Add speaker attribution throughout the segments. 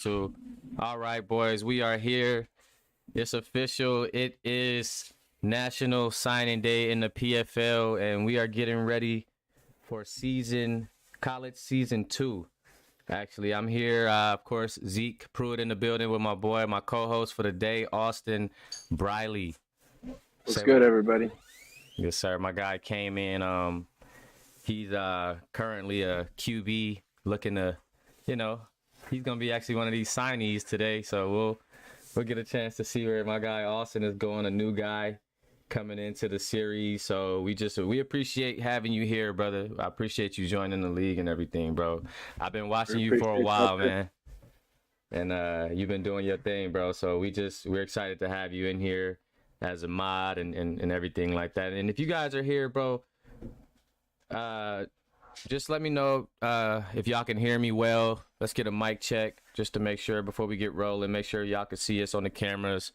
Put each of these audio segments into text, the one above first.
Speaker 1: too. All right, boys, we are here. It's official. It is National Signing Day in the PFL, and we are getting ready for college season 2. Actually, I'm here, of course, Zeke Pruitt in the building with my boy, my co-host for the day, Austin Briley.
Speaker 2: What's good, everybody?
Speaker 1: Yes, sir. My guy came in. He's currently a QB looking to, he's going to be actually one of these signees today. So we'll get a chance to see where my guy Austin is going, a new guy coming into the series. So we appreciate having you here, brother. I appreciate you joining the league and everything, bro. I've been watching you for a while, man. And you've been doing your thing, bro. So we're excited to have you in here as a mod and everything like that. And if you guys are here, bro, just let me know if y'all can hear me well. Let's get a mic check just to make sure before we get rolling. Make sure y'all can see us on the cameras.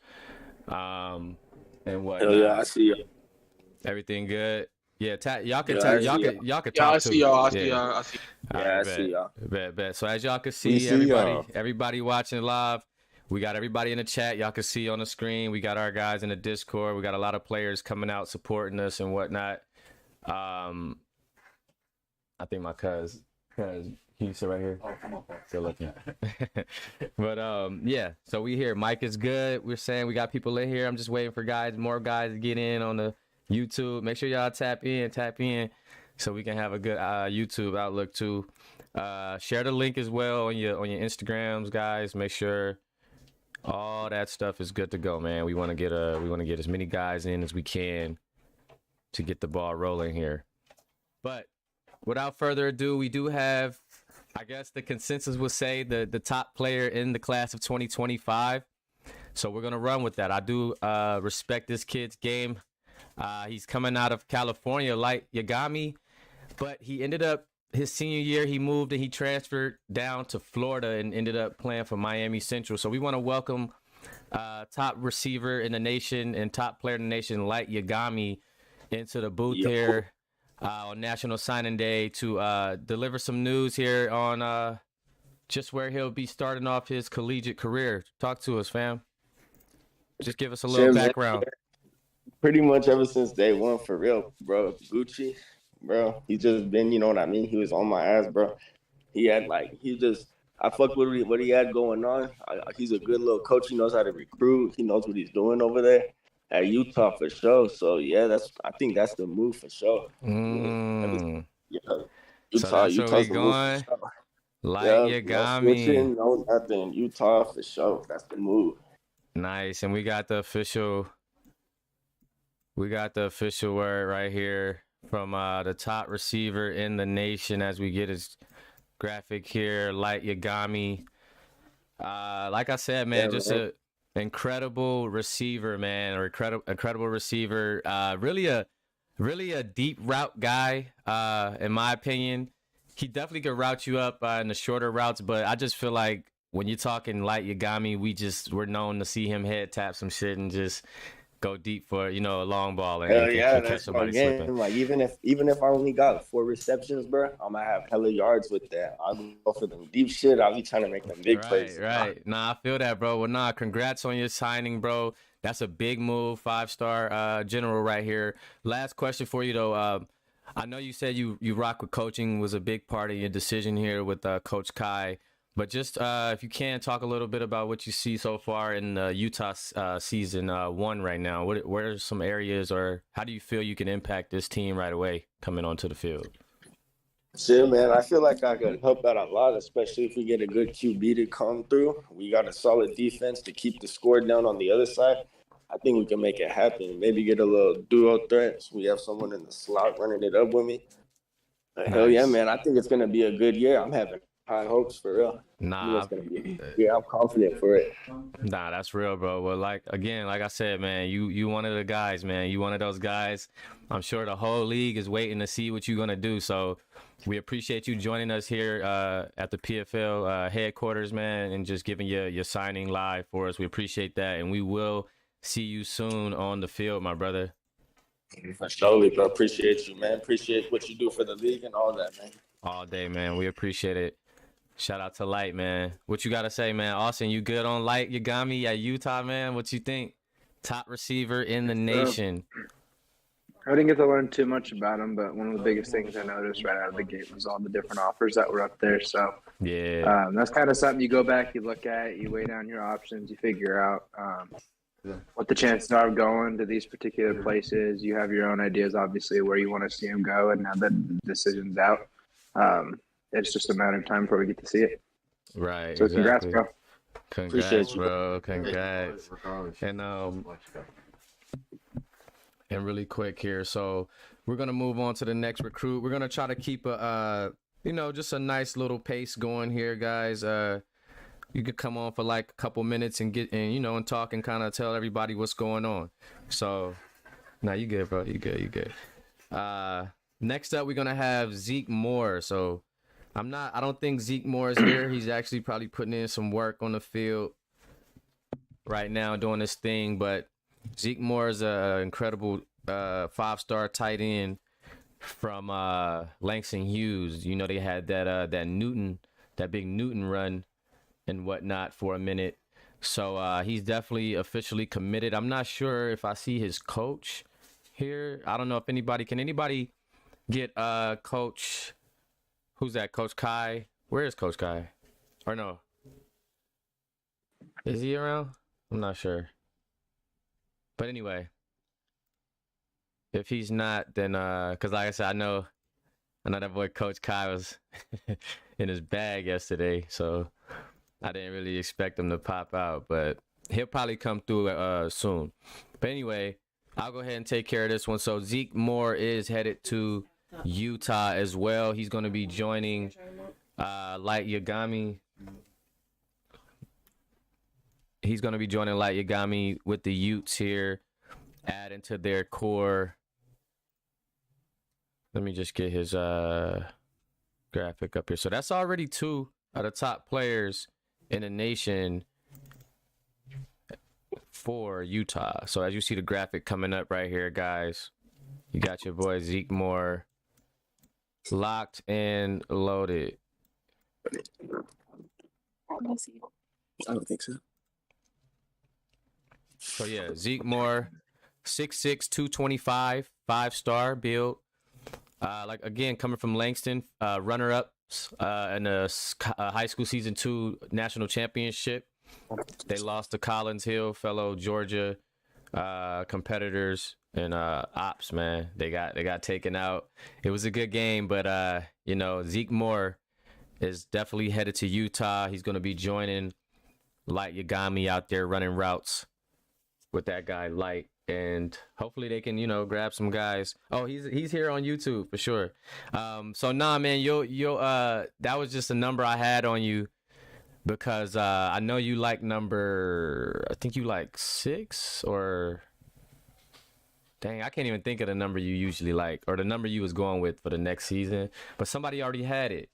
Speaker 1: And what?
Speaker 2: Hell yeah, I see you.
Speaker 1: Everything good? Yeah, y'all can
Speaker 3: Yeah,
Speaker 1: talk
Speaker 3: I see y'all. I
Speaker 1: too.
Speaker 3: see y'all. I see.
Speaker 2: Yeah, I see y'all.
Speaker 1: Bet. So as y'all can see, everybody watching live, we got everybody in the chat. Y'all can see on the screen. We got our guys in the Discord. We got a lot of players coming out supporting us and whatnot. I think my cuz he's still right here. Still looking. But yeah, so we here. Mike is good. We're saying we got people in here. I'm just waiting for more guys to get in on the YouTube. Make sure y'all tap in so we can have a good YouTube outlook too. Share the link as well on your Instagrams, guys. Make sure all that stuff is good to go, man. We want to get as many guys in as we can to get the ball rolling here. But without further ado, we do have, I guess the consensus would say, the top player in the class of 2025. So we're going to run with that. I do respect this kid's game. He's coming out of California, like Yagami, but he ended up, his senior year, he moved and he transferred down to Florida and ended up playing for Miami Central. So we want to welcome top receiver in the nation and top player in the nation, like Yagami, into the booth here on National Signing Day to deliver some news here on just where he'll be starting off his collegiate career. Talk to us, fam. Just give us a little background.
Speaker 2: Pretty much ever since day one, for real, bro. Gucci, bro. He's just been, you know what I mean? He was on my ass, bro. I fucked with what he had going on. He's a good little coach. He knows how to recruit. He knows what he's doing over there at Utah for sure. So yeah, I think that's the move for sure.
Speaker 1: Utah's going. Like Yagami.
Speaker 2: No nothing. Utah for sure. That's the move.
Speaker 1: Nice. And we got the official word right here from the top receiver in the nation as we get his graphic here. Like Yagami. Like I said, man, an incredible receiver, man. Incredible receiver. Really a deep route guy, in my opinion. He definitely could route you up in the shorter routes, but I just feel like when you're talking like Yagami, we're known to see him head tap some shit and just go deep for a long ball and catch somebody slipping.
Speaker 2: Like even if I only got 4 receptions, bro, I'm gonna have hella yards with that. I'll go for them deep shit. I'll be trying to make them big plays.
Speaker 1: Right. Nah, I feel that, bro. Well, congrats on your signing, bro. That's a big move. 5-star general right here. Last question for you though. I know you said you rock with coaching was a big part of your decision here with Coach Kai. But just if you can talk a little bit about what you see so far in Utah season 1 right now. What are some areas, or how do you feel you can impact this team right away coming onto the field?
Speaker 2: Shit, man, I feel like I could help out a lot, especially if we get a good QB to come through. We got a solid defense to keep the score down on the other side. I think we can make it happen. Maybe get a little duo threat. So we have someone in the slot running it up with me. Nice. Hell yeah, man. I think it's going to be a good year. I'm having high hopes for real. I'm confident for it.
Speaker 1: Nah, that's real, bro. Well, like I said, man, you one of the guys, man. You one of those guys. I'm sure the whole league is waiting to see what you're gonna do. So we appreciate you joining us here at the PFL headquarters, man, and just giving your signing live for us. We appreciate that, and we will see you soon on the field, my brother.
Speaker 2: Surely, bro. Appreciate you, man. Appreciate what you do for the league and all that, man.
Speaker 1: All day, man. We appreciate it. Shout out to Light, man. What you got to say, man? Austin, you good on Light Yagami at Utah, man? What you think? Top receiver in the nation.
Speaker 3: I didn't get to learn too much about him, but one of the biggest things I noticed right out of the gate was all the different offers that were up there. So
Speaker 1: yeah,
Speaker 3: that's kind of something you go back, you look at, you weigh down your options, you figure out what the chances are of going to these particular places. You have your own ideas, obviously, where you want to see him go, and now that the decision's out, it's just a matter of time before we get to see it.
Speaker 1: Right.
Speaker 3: So
Speaker 1: exactly.
Speaker 3: congrats, bro.
Speaker 1: Congrats, bro. Congrats. And really quick here, so we're gonna move on to the next recruit. We're gonna try to keep a just a nice little pace going here, guys. You could come on for like a couple minutes and and talk and kind of tell everybody what's going on. So, nah, you good, bro. You good. Next up, we're gonna have Zeke Moore. So, I don't think Zeke Moore is here. He's actually probably putting in some work on the field right now, doing this thing, but Zeke Moore is an incredible 5-star tight end from Langston Hughes. You know, they had that big Newton run and whatnot for a minute. So he's definitely officially committed. I'm not sure if I see his coach here. I don't know if can anybody get Coach, who's that? Coach Kai? Where is Coach Kai? Or no? Is he around? I'm not sure. But anyway, if he's not, then because like I said, I know that boy Coach Kai was in his bag yesterday, so I didn't really expect him to pop out, but he'll probably come through soon. But anyway, I'll go ahead and take care of this one. So Zeke Moore is headed to Utah as well. He's going to be joining Light Yagami. He's going to be joining Light Yagami with the Utes here, adding to their core. Let me just get his graphic up here. So that's already 2 of the top players in the nation for Utah. So as you see the graphic coming up right here, guys, you got your boy Zeke Moore locked and loaded.
Speaker 2: I don't think so.
Speaker 1: So yeah, Zeke Moore, 6'6", 225, 5-star build. Like again, coming from Langston, runner-ups in the high school season 2 national championship. They lost to Collins Hill, fellow Georgia competitors, and Ops. Man, they got taken out. It was a good game, but Zeke Moore is definitely headed to Utah. He's going to be joining Light Yagami out there running routes with that guy Light, and hopefully they can grab some guys. Oh, he's here on YouTube for sure. So nah, man, that was just a number I had on you because I know you like number, I think you like 6 or dang, I can't even think of the number you usually like or the number you was going with for the next season, but somebody already had it.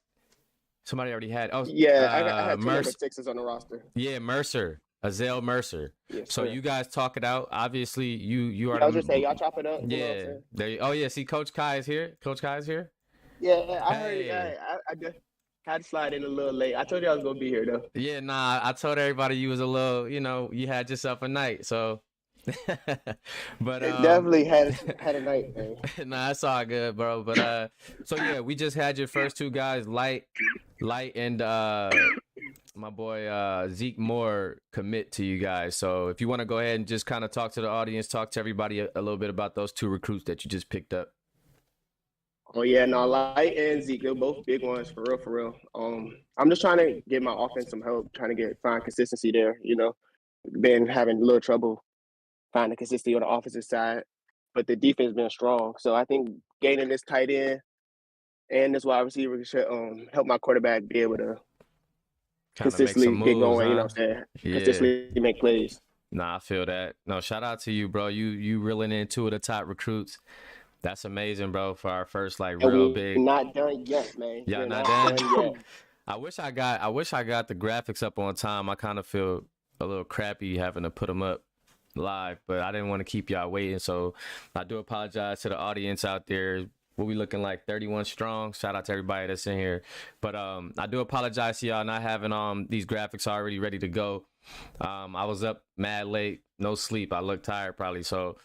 Speaker 1: Oh
Speaker 4: yeah, I had 2
Speaker 1: Mercer.
Speaker 4: number 6s on the roster.
Speaker 1: Yeah, Mercer. Azale Mercer.
Speaker 4: Yes,
Speaker 1: so
Speaker 4: sir.
Speaker 1: you guys talk it out. Obviously, you are.
Speaker 4: I was just saying, y'all chop it up. You know what I'm
Speaker 1: Yeah.
Speaker 4: saying?
Speaker 1: Oh yeah. See, Coach Kai is here.
Speaker 4: Yeah, I heard.
Speaker 1: Hey.
Speaker 4: I just had to slide in a little late. I told you I was gonna be here though.
Speaker 1: Yeah. Nah. I told everybody you was a little. You had yourself a night. So. But
Speaker 4: definitely had a night, man.
Speaker 1: Nah, it's all good, bro. But so yeah, we just had your first 2 guys, Light, and my boy Zeke Moore commit to you guys. So if you want to go ahead and just kind of talk to the audience, talk to everybody a little bit about those 2 recruits that you just picked up.
Speaker 4: Oh yeah, no, Light and Zeke, they're both big ones for real. I'm just trying to get my offense some help, trying to find consistency there. Been having a little trouble finding consistency on the offensive side, but the defense has been strong. So I think gaining this tight end and this wide receiver should help my quarterback be able to consistently get going, you know what I'm saying?
Speaker 1: Yeah.
Speaker 4: Consistently make plays.
Speaker 1: Nah, I feel that. No, shout out to you, bro. You reeling in 2 of the top recruits. That's amazing, bro, for our first real big.
Speaker 4: Not done yet, man.
Speaker 1: Yeah,
Speaker 4: We're
Speaker 1: not done
Speaker 4: yet.
Speaker 1: I wish I got the graphics up on time. I kind of feel a little crappy having to put them up live, but I didn't want to keep y'all waiting, so I do apologize to the audience out there. what we looking like, 31 strong. Shout out to everybody that's in here. But I do apologize to y'all not having these graphics already ready to go. I was up mad late, no sleep. I look tired probably. So,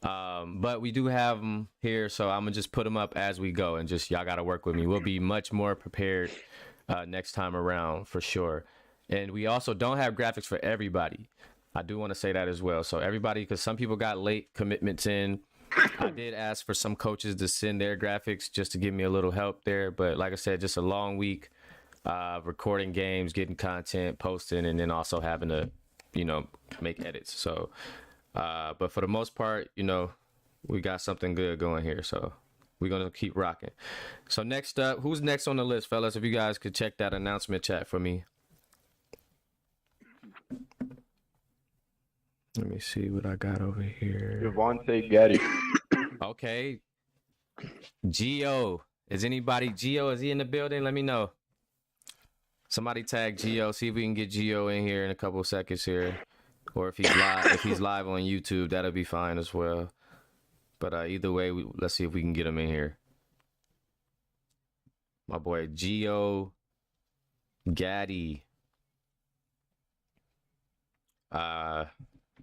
Speaker 1: but we do have them here. So I'm gonna just put them up as we go, and just y'all gotta work with me. We'll be much more prepared next time around for sure. And we also don't have graphics for everybody. I do want to say that as well. So everybody, because some people got late commitments in. I did ask for some coaches to send their graphics just to give me a little help there. But like I said, just a long week, recording games, getting content, posting, and then also having to, make edits. So, but for the most part, we got something good going here. So we're going to keep rocking. So next up, who's next on the list, fellas? If you guys could check that announcement chat for me. Let me see what I got over here.
Speaker 5: Javante Gaddy.
Speaker 1: Okay. Geo. Is he in the building? Let me know. Somebody tag Geo. See if we can get Geo in here in a couple of seconds here. Or if he's live on YouTube, that'll be fine as well. But either way, let's see if we can get him in here. My boy Geo Gaddy.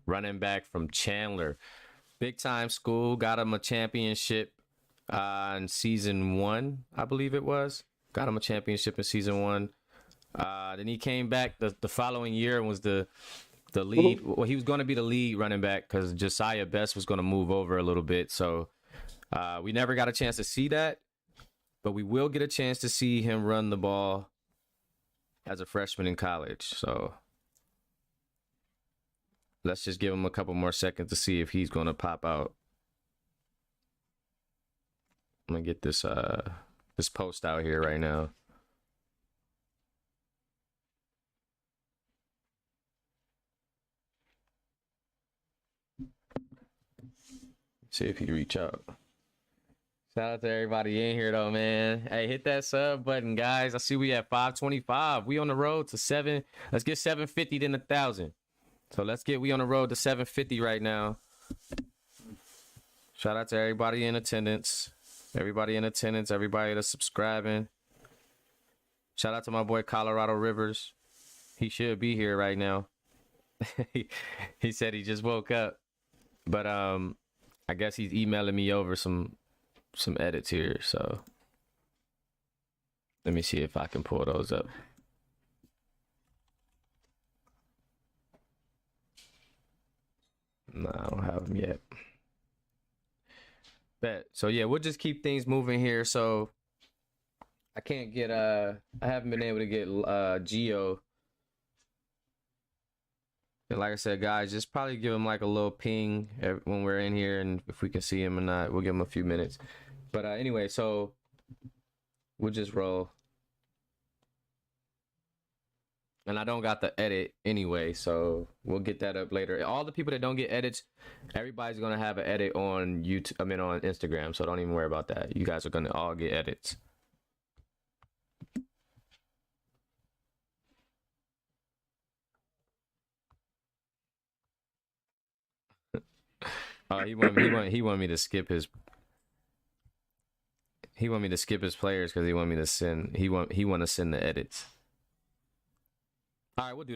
Speaker 1: Running back from Chandler. Big time school. Got him a championship in season 1, I believe it was. Got him a championship in season 1. Then he came back the following year and was the lead. Well, he was going to be the lead running back because Josiah Bess was going to move over a little bit. So we never got a chance to see that. But we will get a chance to see him run the ball as a freshman in college. So let's just give him a couple more seconds to see if he's going to pop out. I'm going to get this post out here right now. See if he reach out. Shout out to everybody in here though, man. Hey, hit that sub button, guys. I see we at 525. We on the road to 7. Let's get 750 then 1,000. So we on the road to 750 right now. Shout out to everybody in attendance. Everybody that's subscribing. Shout out to my boy Colorado Rivers. He should be here right now. He said he just woke up. But I guess he's emailing me over some edits here. So let me see if I can pull those up. No, I don't have them yet. Bet. So yeah, we'll just keep things moving here. So I can't get I haven't been able to get Geo. And like I said, guys, just probably give him like a little ping when we're in here, and if we can see him or not, we'll give him a few minutes. But anyway, so we'll just roll. And I don't got the edit anyway, so we'll get that up later. All the people that don't get edits, everybody's gonna have an edit on YouTube. I mean, on Instagram. So don't even worry about that. You guys are gonna all get edits. He want me to skip his. He want me to skip his players because he want me to send. He want to send the edits. All right, we'll do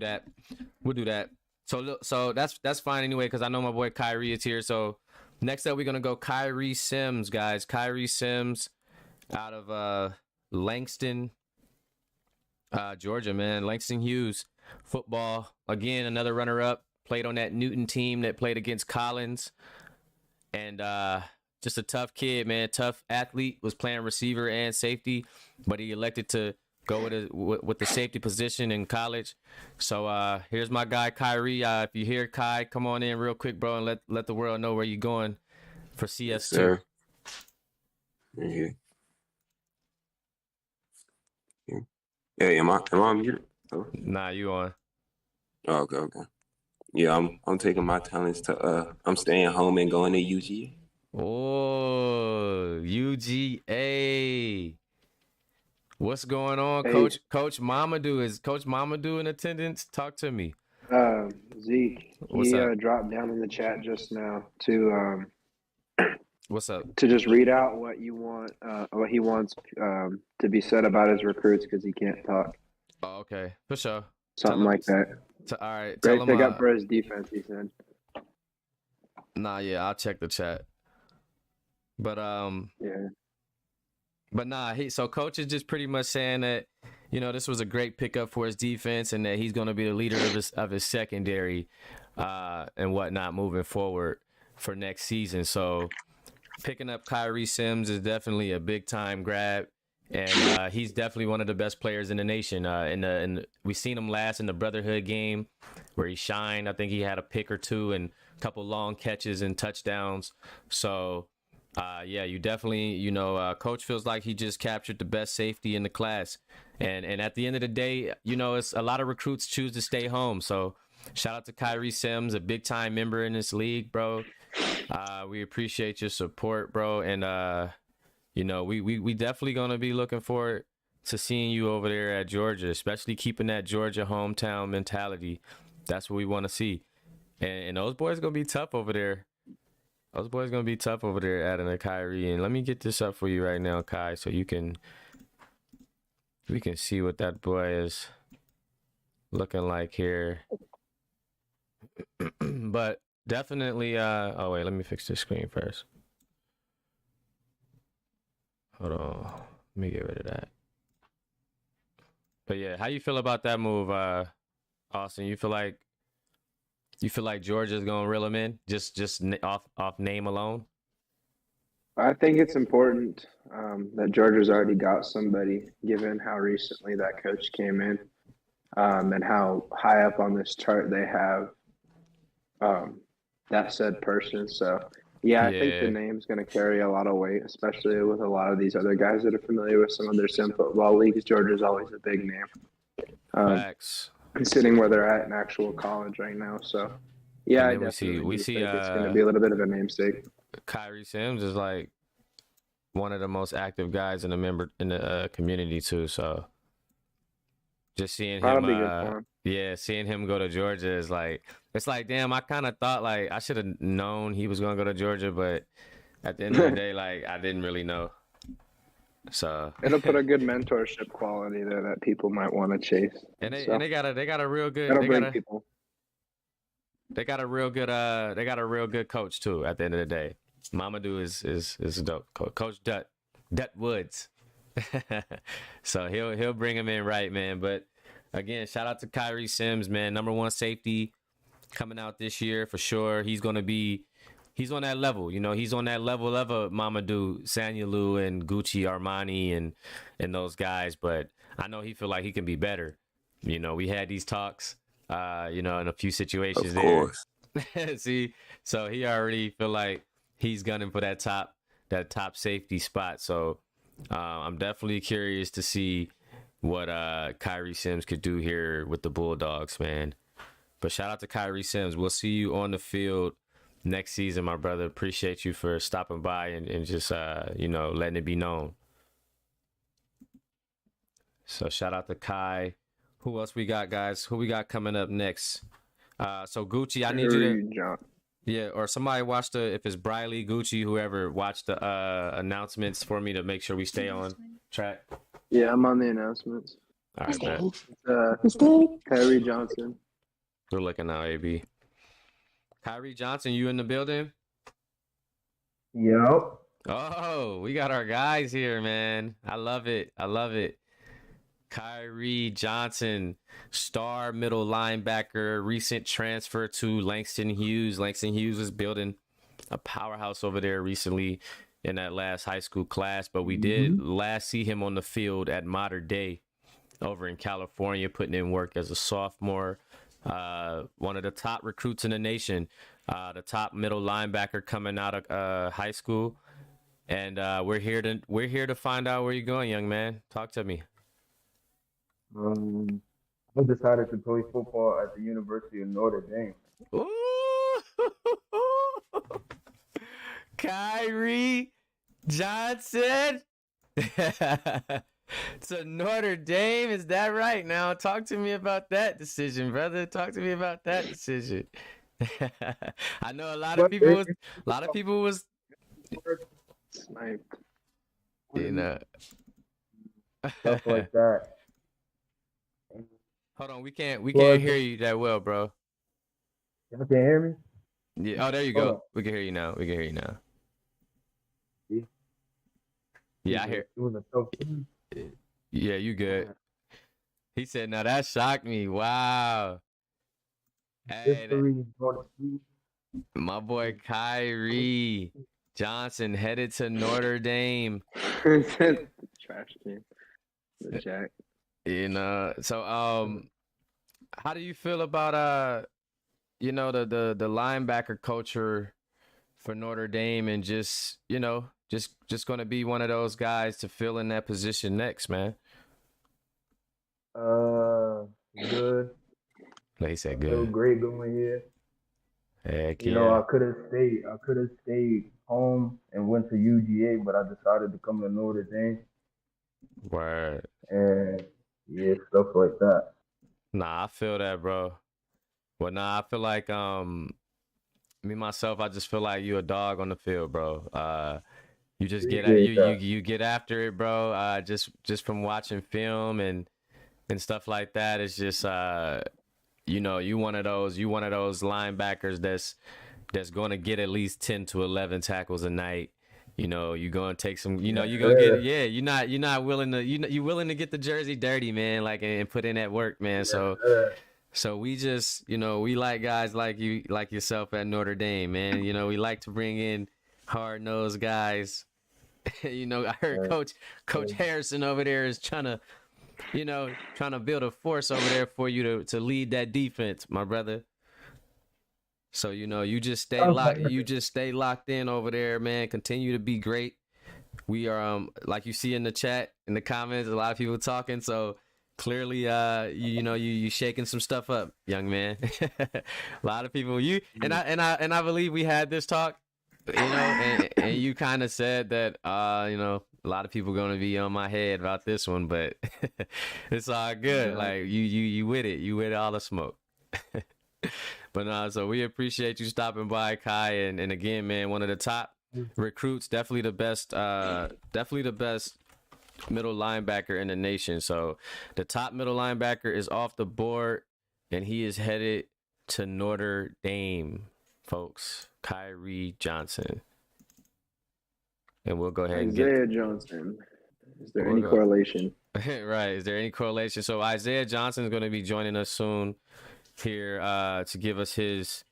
Speaker 1: that. So that's fine anyway, because I know my boy Kyrie is here. So next up, we're gonna go Kyrie Sims, guys. Kyrie Sims out of Langston, Georgia, man. Langston Hughes football again, another runner-up. Played on that Newton team that played against Collins, and just a tough kid, man. Tough athlete. Was playing receiver and safety, but he elected to go with the safety position in college. So here's my guy Kyrie. If you hear Kai, come on in real quick, bro, and let the world know where you're going for CS2.
Speaker 6: Yes, sir. Yeah. Yeah, am I on mute? Oh.
Speaker 1: Nah, you on.
Speaker 6: Oh, okay. Yeah, I'm taking my talents to I'm staying home and going to UGA.
Speaker 1: Oh, UGA. What's going on,
Speaker 3: Hey.
Speaker 1: Coach Mamadou? Is Coach Mamadou in attendance? Talk to me.
Speaker 3: Zeke,
Speaker 1: What's
Speaker 3: he
Speaker 1: up?
Speaker 3: dropped down in the chat just now to
Speaker 1: What's up?
Speaker 3: to just read out what you want, what he wants to be said about his recruits because he can't talk.
Speaker 1: Oh, okay, for sure.
Speaker 3: Something like that.
Speaker 1: All right, tell
Speaker 3: Great
Speaker 1: him.
Speaker 3: pickup for his defense, he said.
Speaker 1: Nah, yeah, I'll check the chat. But
Speaker 3: Yeah.
Speaker 1: But nah, so coach is just pretty much saying that, this was a great pickup for his defense and that he's going to be the leader of his secondary and whatnot moving forward for next season. So picking up Kyrie Sims is definitely a big time grab, and he's definitely one of the best players in the nation. And we seen him last in the Brotherhood game where he shined. I think he had a pick or two and a couple long catches and touchdowns. So. Yeah, you definitely, coach feels like he just captured the best safety in the class. And at the end of the day, it's a lot of recruits choose to stay home. So shout out to Kyrie Sims, a big time member in this league, bro. We appreciate your support, bro. And, we definitely going to be looking forward to seeing you over there at Georgia, especially keeping that Georgia hometown mentality. That's what we want to see. And those boys going to be tough over there. Those boys going to be tough over there adding a Kyrie. And let me get this up for you right now, Kai, so we can see what that boy is looking like here. But definitely, oh, wait, let me fix this screen first. Hold on. Let me get rid of that. But, yeah, how you feel about that move, Austin? You feel like Georgia's gonna reel him in just off name alone?
Speaker 3: I think it's important that Georgia's already got somebody, given how recently that coach came in and how high up on this chart they have that said person. So, I think the name's going to carry a lot of weight, especially with a lot of these other guys that are familiar with some of their sim football leagues. Georgia's always a big name.
Speaker 1: Facts.
Speaker 3: Considering where they're at in actual college right now. So, I definitely think it's going to be a little bit of a namesake.
Speaker 1: Kyrie Sims is like one of the most active guys in the community too. So just seeing him, seeing him go to Georgia is like, it's like, damn, I kind of thought like I should have known he was going to go to Georgia, but at the end of the day, like I didn't really know. So
Speaker 3: it'll put a good mentorship quality there that people might want to chase.
Speaker 1: And they got a real good they got a real good coach too at the end of the day. Mamadou is dope. Coach Dut Woods. So he'll bring him in right, man. But again, shout out to Kyrie Sims, man. Number 1 safety coming out this year for sure. He's on that level, he's on that level of a Mamadou, Sanyolu, and Gucci Armani and those guys. But I know he feel like he can be better. We had these talks, in a few situations
Speaker 6: of
Speaker 1: there.
Speaker 6: Course.
Speaker 1: See, so he already feel like he's gunning for that top safety spot. So I'm definitely curious to see what Kyrie Sims could do here with the Bulldogs, man. But shout out to Kyrie Sims. We'll see you on the field next season, my brother. Appreciate you for stopping by and just, letting it be known. So shout out to Kai. Who else we got, guys? Who we got coming up next? So Gucci, I need you to... Yeah, or somebody watch if it's Briley, Gucci, whoever, watch the announcements for me to make sure we stay on track.
Speaker 3: Yeah, I'm on the announcements.
Speaker 1: All right, man.
Speaker 3: Kyrie Johnson.
Speaker 1: We're looking now, AB. Kyrie Johnson, you in the building?
Speaker 5: Yep.
Speaker 1: Oh, we got our guys here, man. I love it. Kyrie Johnson, star middle linebacker, recent transfer to Langston Hughes. Langston Hughes was building a powerhouse over there recently in that last high school class, but we did last see him on the field at Modern Day over in California, putting in work as a sophomore. One of the top recruits in the nation, the top middle linebacker coming out of high school. And we're here to find out where you're going, young man. Talk to me.
Speaker 5: I decided to play football at the University of Notre Dame.
Speaker 1: Ooh! Kyrie Johnson to Notre Dame. Is that right? Now talk to me about that decision, brother. Talk to me about that decision. I know a lot of people was
Speaker 3: Sniped.
Speaker 1: You know.
Speaker 5: Stuff like that.
Speaker 1: Hold on, we can't
Speaker 5: Well,
Speaker 1: hear you that well, bro.
Speaker 5: Y'all can hear me?
Speaker 1: Yeah. Oh, there you
Speaker 5: Hold
Speaker 1: go.
Speaker 5: on.
Speaker 1: We can hear you now. We can hear you now.
Speaker 5: See?
Speaker 1: Yeah, I hear.
Speaker 5: It was a tough.
Speaker 1: Yeah, you good. He said, "Now that shocked me. Wow." Hey,
Speaker 5: History. Gonna see.
Speaker 1: my boy Kyrie Johnson headed to Notre Dame.
Speaker 3: Trash team. The Jack.
Speaker 1: You know, so how do you feel about the linebacker culture for Notre Dame and just going to be one of those guys to fill in that position next, man?
Speaker 5: Good.
Speaker 1: Like he said,
Speaker 5: I feel
Speaker 1: good.
Speaker 5: great going here.
Speaker 1: Heck
Speaker 5: You know,
Speaker 1: yeah.
Speaker 5: I could have stayed home and went to UGA, but I decided to come to Notre Dame.
Speaker 1: Word.
Speaker 5: And yeah, stuff like that.
Speaker 1: Nah, I feel that, bro. Well, nah, I feel like me myself, I just feel like you a dog on the field, bro. You just get you get after it, bro. Just from watching film and stuff like that. It's just you one of those linebackers that's going to get at least 10 to 11 tackles a night. You know, you're going to take some, you're going to get, you're not willing to, you're willing to get the jersey dirty, man, like, and put in that work, man. So we just, we like guys like you, like yourself at Notre Dame, man. We like to bring in hard-nosed guys. I heard Coach Harrison over there is trying to build a force over there for you to lead that defense, my brother. So, you just stay locked in over there, man. Continue to be great. We are, like you see in the chat, in the comments, a lot of people talking. So clearly, you shaking some stuff up, young man. A lot of people, and I believe we had this talk, and you kind of said that, a lot of people going to be on my head about this one, but it's all good. Yeah. Like you with it, all the smoke. But so we appreciate you stopping by, Kai, and again, man, one of the top recruits, definitely the best middle linebacker in the nation. So the top middle linebacker is off the board, and he is headed to Notre Dame, folks. Kyrie Johnson. And we'll go ahead and get
Speaker 3: Isaiah Johnson. Is there any correlation?
Speaker 1: Right. Is there any correlation? So Isaiah Johnson is going to be joining us soon here to give us his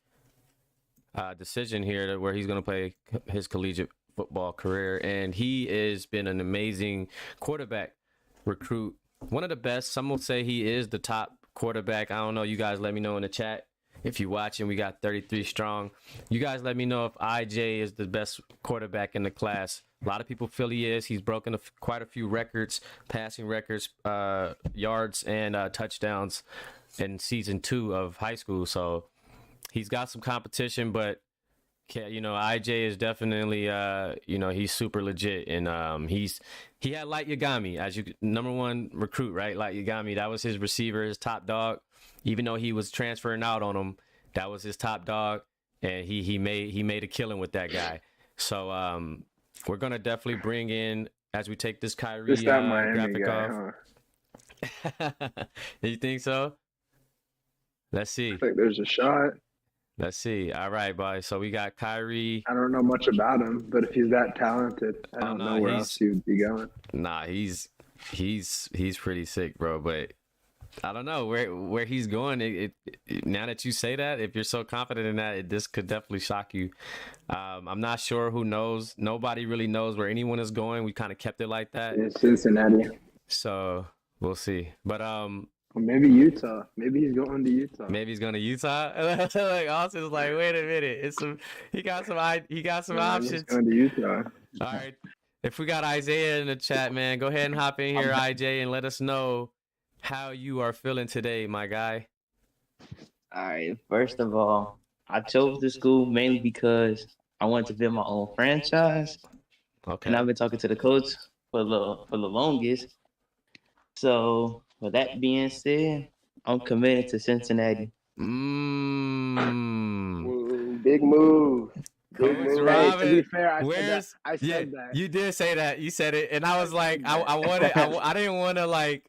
Speaker 1: decision here where he's going to play his collegiate football career. And he has been an amazing quarterback recruit. One of the best. Some will say he is the top quarterback. I don't know. You guys let me know in the chat. If you're watching, we got 33 strong. You guys let me know if IJ is the best quarterback in the class. A lot of people feel he is. He's broken quite a few records, passing records, yards, and touchdowns in season 2 of high school. So he's got some competition, but IJ is definitely he's super legit, and he had Light Yagami as number 1 recruit, right? Light Yagami, that was his receiver, his top dog. Even though he was transferring out on him, that was his top dog, and he made a killing with that guy. So we're gonna definitely bring in, as we take this Kyrie graphic off. Huh? You think so? Let's see.
Speaker 3: I think there's a shot.
Speaker 1: Let's see. All right, boy. So we got Kyrie.
Speaker 3: I don't know much about him, but if he's that talented, I don't know where else he would be going.
Speaker 1: Nah, he's pretty sick, bro. But I don't know where he's going. Now that you say that, if you're so confident in that, this could definitely shock you. I'm not sure. Who knows? Nobody really knows where anyone is going. We kind of kept it like that.
Speaker 3: It's Cincinnati.
Speaker 1: So we'll see. But
Speaker 3: or maybe Utah. Maybe he's going to Utah.
Speaker 1: Maybe he's going to Utah. Like Austin's like, wait a minute. He got some options.
Speaker 3: He's going to Utah.
Speaker 1: All right. If we got Isaiah in the chat, man, go ahead and hop in here, IJ, and let us know how you are feeling today, my guy.
Speaker 7: All right. First of all, I chose this school mainly because I wanted to build my own franchise.
Speaker 1: Okay.
Speaker 7: And I've been talking to the coach for the longest. So, with that being said, I'm committed to Cincinnati.
Speaker 4: Big move.
Speaker 3: Hey, to be fair, I said that.
Speaker 1: You did say that. You said it, and I was like, I didn't want to like,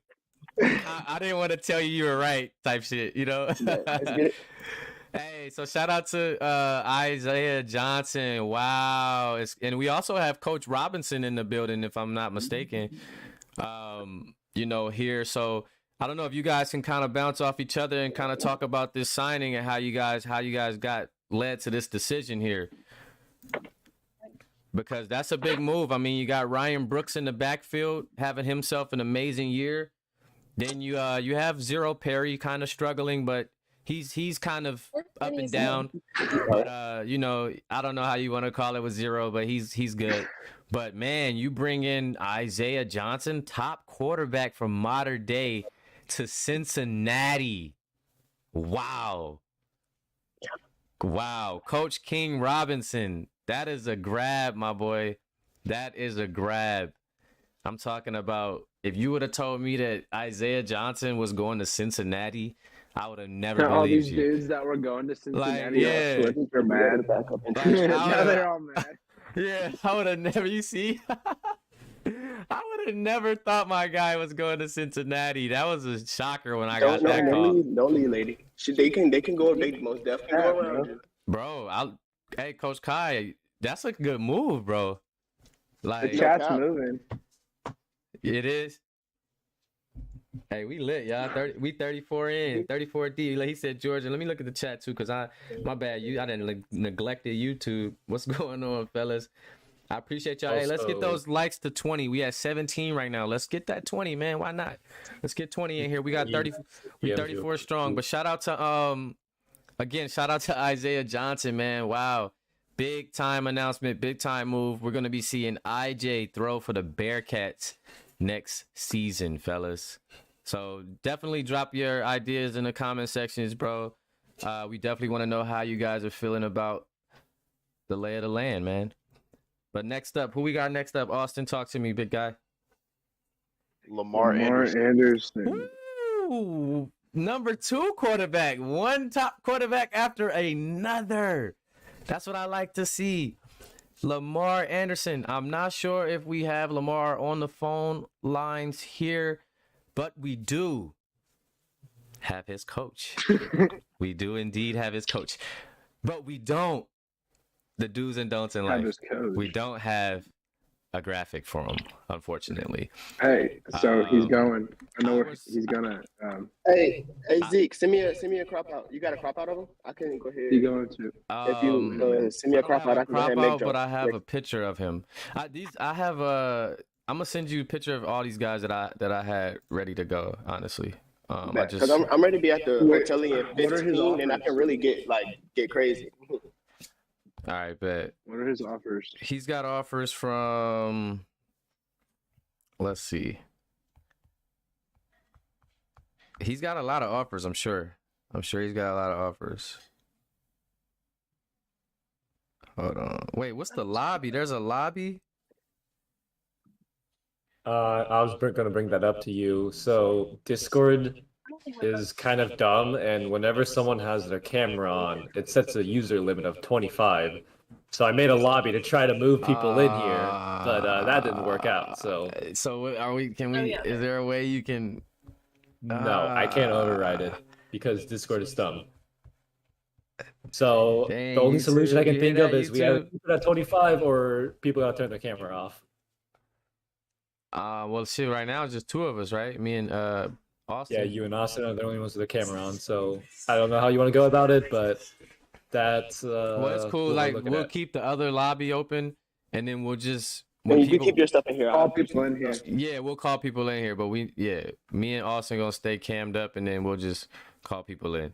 Speaker 1: I didn't want to tell you were right, type shit, you know.
Speaker 4: Let's get it.
Speaker 1: Hey, so shout out to Isaiah Johnson. Wow, and we also have Coach Robinson in the building, if I'm not mistaken. You know, here. So I don't know if you guys can kind of bounce off each other and kind of talk about this signing and how you guys got led to this decision here. Because that's a big move. I mean, you got Ryan Brooks in the backfield having himself an amazing year. Then you have Zero Perry kind of struggling, but he's kind of up and down. But you know, I don't know how you want to call it with Zero, but he's good. But man, you bring in Isaiah Johnson, top quarterback from modern day, to Cincinnati. Wow. Coach King Robinson. That is a grab, my boy. That is a grab. I'm talking about, if you would have told me that Isaiah Johnson was going to Cincinnati, I would have never
Speaker 3: all
Speaker 1: believed
Speaker 3: these
Speaker 1: you.
Speaker 3: dudes that were going to Cincinnati,
Speaker 1: Like, yeah.
Speaker 3: are mad. Now they're all mad.
Speaker 1: Yeah, I would have never. You see, I would have never thought my guy was going to Cincinnati. That was a shocker when I got that call.
Speaker 4: Don't leave, lady. They can go. They most definitely go around you.
Speaker 1: Bro, hey, Coach Kai, that's a good move, bro. Like,
Speaker 3: The chat's moving.
Speaker 1: it is. Hey, we lit, y'all. 34 in, 34 D. Like he said, Georgia. Let me look at the chat too, cause my bad. I didn't neglected YouTube. What's going on, fellas? I appreciate y'all. Hey, let's get those likes to 20. We at 17 right now. Let's get that 20, man. Why not? Let's get 20 in here. We got 30. We 34 strong. But shout out to again, shout out to Isaiah Johnson, man. Wow. Big time announcement, big time move. We're gonna be seeing IJ throw for the Bearcats next season, fellas. So definitely drop your ideas in the comment sections, bro. We definitely want to know how you guys are feeling about the lay of the land, man. But next up, who we got next up? Austin, talk to me, big guy.
Speaker 8: Lamar Anderson.
Speaker 1: Woo! Number 2 quarterback. One top quarterback after another. That's what I like to see. Lamar Anderson. I'm not sure if we have Lamar on the phone lines here, but we do have his coach. We do indeed have his coach. But we don't. The do's and don'ts in life. We don't have a graphic for him, unfortunately.
Speaker 3: Hey, so he's going. I know where he's gonna.
Speaker 4: Hey, Zeke, send me a crop out. You got a crop out of him? I can go ahead.
Speaker 3: He's going to.
Speaker 4: If you send me a crop out, I can go ahead and make
Speaker 1: but I have a picture of him. I'm gonna send you a picture of all these guys that I had ready to go. Honestly,
Speaker 4: because I'm ready to be at the hotel in 15, and I can really get crazy.
Speaker 1: All right, bet.
Speaker 3: What are his offers?
Speaker 1: He's got offers from, let's see. He's got a lot of offers, I'm sure. He's got a lot of offers. Hold on. Wait, what's the lobby? There's a lobby?
Speaker 9: I was going to bring that up to you. So Discord is kind of dumb, and whenever someone has their camera on, it sets a user limit of 25. So I made a lobby to try to move people in here, but that didn't work out. So
Speaker 1: are we? Can we? Is there a way you can?
Speaker 9: No, I can't override it because Discord is dumb. So the only solution I can think of is we either keep it at 25 or people gotta turn their camera off.
Speaker 1: Well, see, right now it's just 2 of us, right? Me and Austin.
Speaker 9: Yeah, you and Austin are the only ones with the camera on, so I don't know how you want to go about it, but that's
Speaker 1: well, it's cool. Like, we'll keep the other lobby open, and then we'll just
Speaker 4: you can keep your stuff in here.
Speaker 3: Call people in here.
Speaker 1: Yeah, we'll call people in here, but me and Austin gonna stay cammed up, and then we'll just call people in.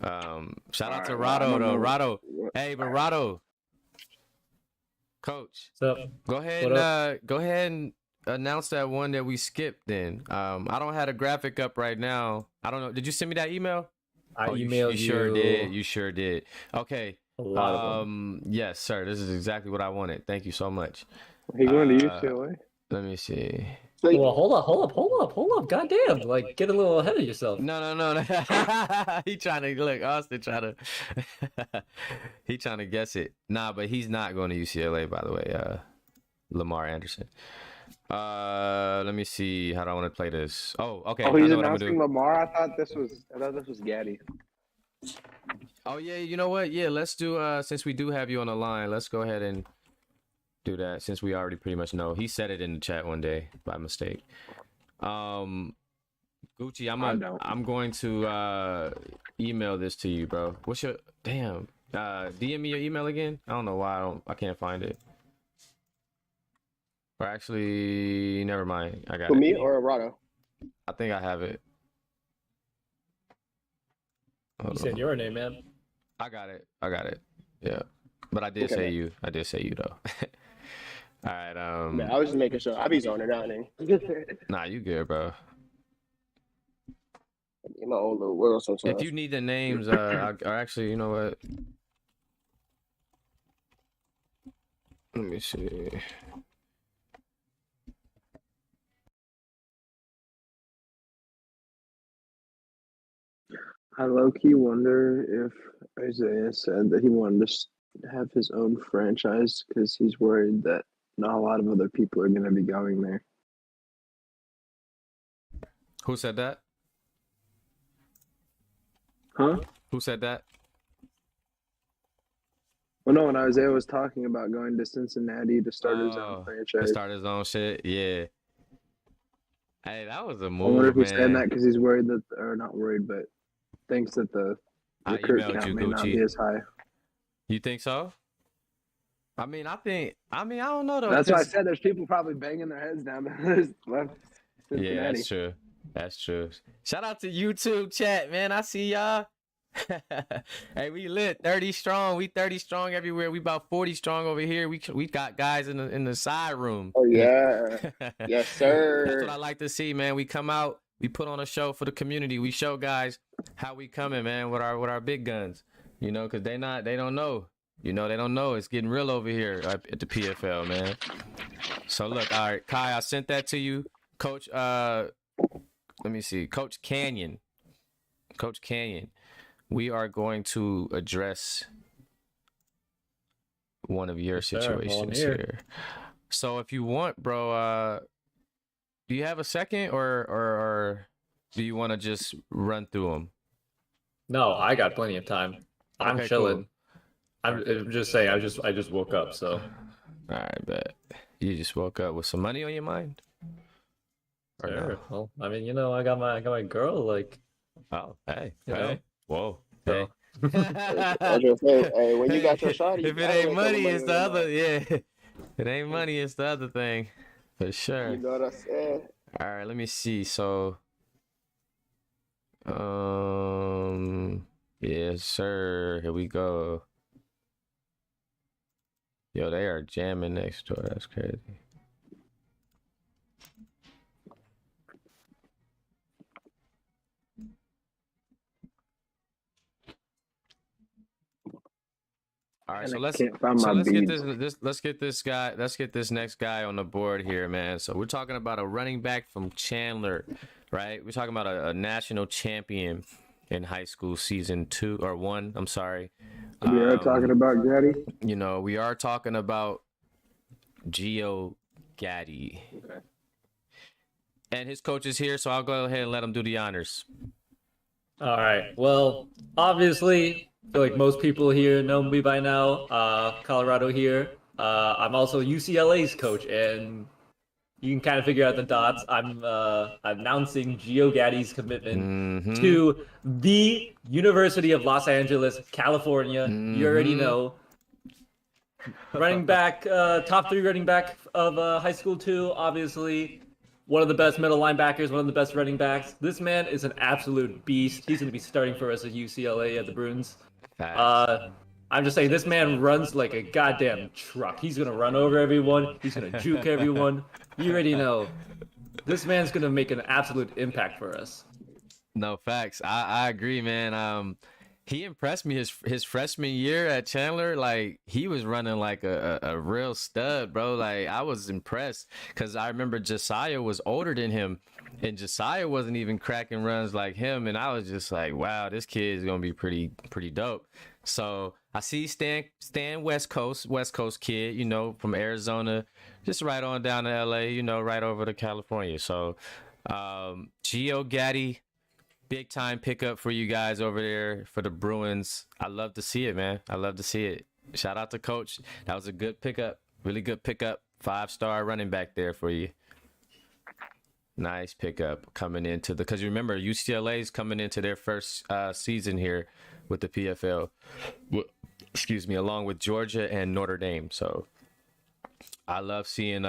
Speaker 1: Shout out to Rado though. Rado, hey, but Rado, coach,
Speaker 9: what's up?
Speaker 1: Go ahead and announce that one that we skipped then. I don't have a graphic up right now. I don't know. Did you send me that email?
Speaker 9: I emailed you.
Speaker 1: You sure did. Okay.
Speaker 9: A lot of them.
Speaker 1: Yes, sir. This is exactly what I wanted. Thank you so much.
Speaker 3: He going to UCLA?
Speaker 1: Let me see.
Speaker 4: So
Speaker 9: Well, hold up. Goddamn, like get a little ahead of yourself.
Speaker 1: No. He trying to look. Austin trying to. He trying to guess it. Nah, but he's not going to UCLA. By the way, Lamar Anderson. Let me see. How do I want to play this? Oh, okay.
Speaker 3: Oh,
Speaker 1: I
Speaker 3: he's
Speaker 1: know what I'm gonna
Speaker 3: announcing
Speaker 1: do.
Speaker 3: Lamar. I thought this was Gaddy.
Speaker 1: Oh yeah, you know what? Yeah, let's do. Since we do have you on the line, let's go ahead and do that. Since we already pretty much know, he said it in the chat one day by mistake. Gucci, I'm going to email this to you, bro. What's your DM me your email again? I don't know why I can't find it. Or actually, never mind. I got
Speaker 4: for
Speaker 1: it.
Speaker 4: me or Rado?
Speaker 1: I think I have it.
Speaker 9: You said your name, man.
Speaker 1: I got it. Yeah, but I did say you. I did say you though. All right.
Speaker 4: Man, I was just making sure. I be zoning out, nigga.
Speaker 1: Nah, you good, bro.
Speaker 4: In my own little world sometimes.
Speaker 1: If you need the names, or actually, you know what? Let me see.
Speaker 3: I low-key wonder if Isaiah said that he wanted to have his own franchise because he's worried that not a lot of other people are going to be going there.
Speaker 1: Who said that?
Speaker 3: Huh?
Speaker 1: Who said that?
Speaker 3: Well, no, when Isaiah was talking about going to Cincinnati to start his own franchise.
Speaker 1: To start his own shit, yeah. Hey, that was a move,
Speaker 3: I wonder if he's
Speaker 1: man.
Speaker 3: saying that because he's worried that, or not worried, but thinks that the recruit count may not be as high.
Speaker 1: You think so? I don't know though.
Speaker 3: That's why I said there's people probably banging their heads down there. Left Cincinnati.
Speaker 1: Yeah, that's true. That's true. Shout out to YouTube chat, man. I see y'all. Hey, we lit 30 strong. We 30 strong everywhere. We about 40 strong over here. We got guys in the side room.
Speaker 4: Oh yeah. Yes, sir.
Speaker 1: That's what I like to see, man. We come out, we put on a show for the community. We show guys how we coming, man, with our big guns. You know, because they don't know. You know, they don't know. It's getting real over here at the PFL, man. So look, all right, Kai, I sent that to you. Coach, let me see. Coach Canyon. We are going to address one of your situations here. So if you want, bro, do you have a second or do you want to just run through them?
Speaker 9: No, I got plenty of time. I'm
Speaker 1: Okay,
Speaker 9: chilling.
Speaker 1: cool.
Speaker 9: I'm just saying. I just woke up, so.
Speaker 1: All right, bet. You just woke up with some money on your mind? Or
Speaker 9: Sure.
Speaker 1: no?
Speaker 9: Well, I mean, you know, I got my girl, like.
Speaker 1: Oh, hey,
Speaker 9: You know?
Speaker 1: whoa,
Speaker 9: So.
Speaker 1: hey.
Speaker 4: I just say, hey, when you got your shot,
Speaker 1: If it ain't money, it's the other. Yeah, it ain't money, it's the other thing, for sure.
Speaker 4: You know what I said?
Speaker 1: All right, let me see. So, yes, sir. Here we go. Yo, they are jamming next door. That's crazy. All right, so let's get this next guy on the board here, man. So we're talking about a running back from Chandler, right? We're talking about a national champion in high school season 2 or 1. I'm sorry.
Speaker 3: We are talking about Gaddy.
Speaker 1: You know, we are talking about Geo Gaddy.
Speaker 3: Okay.
Speaker 1: And his coach is here, so I'll go ahead and let him do the honors.
Speaker 9: All right. Well, obviously, I feel like most people here know me by now. Colorado here. I'm also UCLA's coach, and you can kind of figure out the dots. I'm announcing Geo Gaddy's commitment to the University of Los Angeles, California. You already know. Running back, top 3 running back of high school too, obviously. One of the best middle linebackers, one of the best running backs. This man is an absolute beast. He's going to be starting for us at UCLA at the Bruins. I'm just saying, this man runs like a goddamn truck. He's going to run over everyone. He's going to juke everyone. You already know. This man's going to make an absolute impact for us.
Speaker 1: No, facts. I agree, man. he impressed me his freshman year at Chandler. Like he was running like a real stud, bro. Like I was impressed because I remember Josiah was older than him, and Josiah wasn't even cracking runs like him. And I was just like, wow, this kid is gonna be pretty dope. So I see Stan West Coast kid, you know, from Arizona, just right on down to LA, you know, right over to California. So Geo Gaddy. Big time pickup for you guys over there for the Bruins. I love to see it, man. I love to see it. Shout out to Coach. That was a good pickup. Really good pickup. 5-star running back there for you. Nice pickup coming into because you remember UCLA is coming into their first season here with the PFL. Excuse me, along with Georgia and Notre Dame. So I love seeing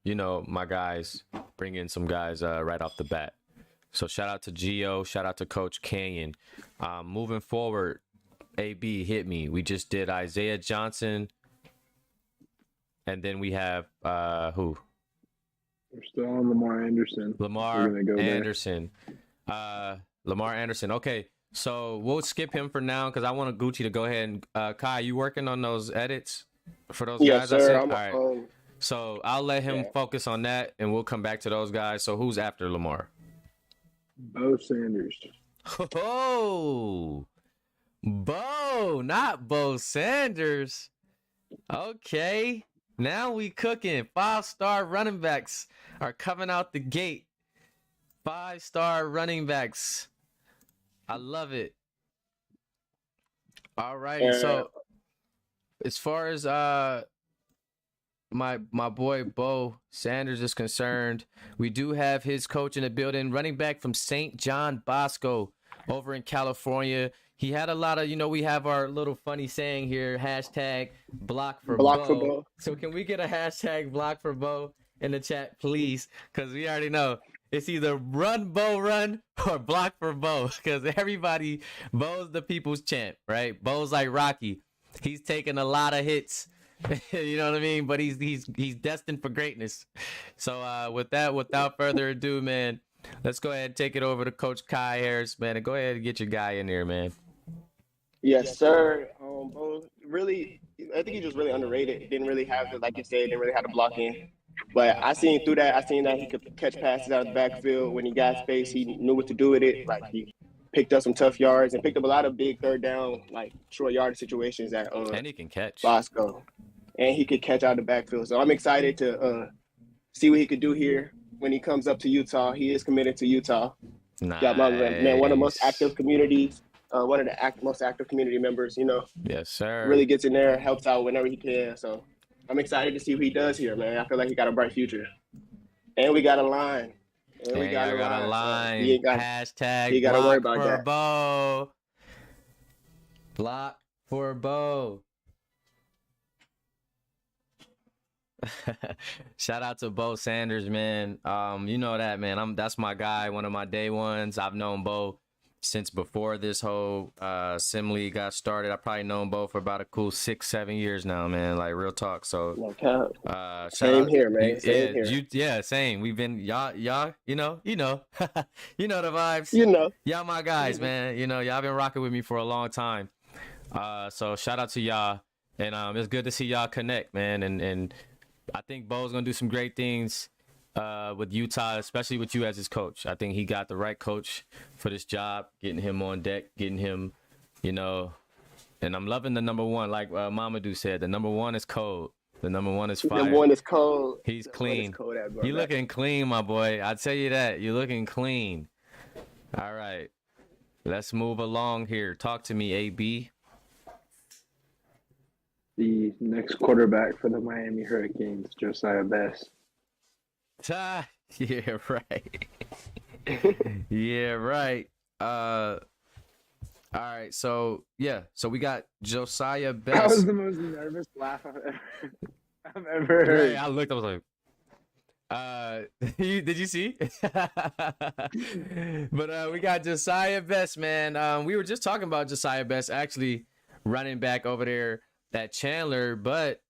Speaker 1: you know, my guys bring in some guys right off the bat. So shout out to Geo, shout out to Coach Canyon. Moving forward, AB hit me. We just did Isaiah Johnson, and then we have who?
Speaker 3: We're still on Lamar Anderson.
Speaker 1: Lamar Anderson. Lamar Anderson. Okay, so we'll skip him for now because I want Gucci to go ahead and Kai, you working on those edits for those guys?
Speaker 4: Sir.
Speaker 1: All right. So I'll let him focus on that, and we'll come back to those guys. So who's after Lamar?
Speaker 3: Beau Sanders.
Speaker 1: Oh, Beau, not Beau Sanders. Okay, now we cooking. 5-star running backs are coming out the gate. 5-star running backs. I love it. All righty. So as far as my boy Beau Sanders is concerned, we do have his coach in the building, running back from St. John Bosco over in California. He had a lot of, you know, we have our little funny saying here, hashtag block for Beau. So can we get a hashtag block for Beau in the chat, please? Because we already know it's either run Beau run or block for Beau, because everybody, Beau's the people's champ, right? Beau's like Rocky. He's taking a lot of hits. You know what I mean? But he's destined for greatness. So with that, without further ado, man, let's go ahead and take it over to Coach Kai Harris, man, and go ahead and get your guy in there, man.
Speaker 4: Yes, sir. Beau, really, I think he just really underrated. Didn't really have the, like you said, didn't really have the blocking. But I seen through that. I seen that he could catch passes out of the backfield when he got space. He knew what to do with it. Like he picked up some tough yards and picked up a lot of big third down, like short yard situations at
Speaker 1: and he can catch
Speaker 4: Bosco. And he could catch out of the backfield. So I'm excited to see what he could do here when he comes up to Utah. He is committed to Utah.
Speaker 1: Nice.
Speaker 4: Got my man, one of the most active communities, one of the most active community members, you know.
Speaker 1: Yes, sir.
Speaker 4: Really gets in there, helps out whenever he can. So I'm excited to see what he does here, man. I feel like he got a bright future. And we got a line.
Speaker 1: And we got a line.
Speaker 4: So
Speaker 1: hashtag
Speaker 4: he got to worry about
Speaker 1: for
Speaker 4: that.
Speaker 1: Beau. Block for Beau. Shout out to Beau Sanders, man. You know that, man. That's my guy, one of my day ones. I've known Beau since before this whole sim league got started. I probably known Beau for about a cool 6-7 years now, man. Like real talk. So
Speaker 4: same here, man. Same here.
Speaker 1: Same. We've been y'all, you know, you know the vibes.
Speaker 4: You know.
Speaker 1: Y'all my guys, man. You know, y'all been rocking with me for a long time. So shout out to y'all. And it's good to see y'all connect, man. And I think Beau's gonna do some great things with Utah, especially with you as his coach. I think he got the right coach for this job, getting him on deck, getting him, you know. And I'm loving the number one, like Mamadou said. The number one is cold. The number one is fire.
Speaker 4: Number one is cold.
Speaker 1: He's clean. You looking clean, my boy. I tell you that. You're looking clean. All right, let's move along here. Talk to me, AB.
Speaker 3: The next quarterback for the Miami Hurricanes, Josiah Bess.
Speaker 1: Yeah, right. Yeah, right. All right, so we got Josiah Bess.
Speaker 3: That was the most nervous laugh I've ever heard.
Speaker 1: Right, I looked, I was like, did you see? But we got Josiah Bess, man. We were just talking about Josiah Bess actually running back over there at Chandler, but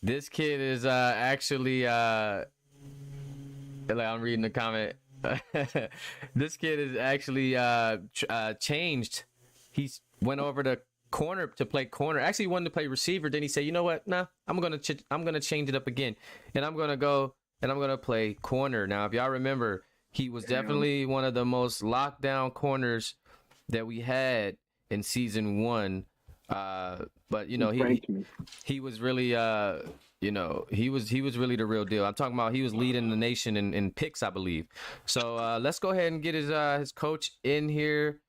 Speaker 1: this kid is actually like I'm reading the comment. This kid is actually changed He's went over to corner to play corner. Actually, he wanted to play receiver. Then he said, you know what? Nah, I'm gonna change it up again, and I'm gonna play corner. Now, if y'all remember, he was definitely one of the most locked down corners that we had in season 1. But you know, he was really you know, he was really the real deal. I'm talking about he was leading the nation in picks, I believe. So let's go ahead and get his coach in here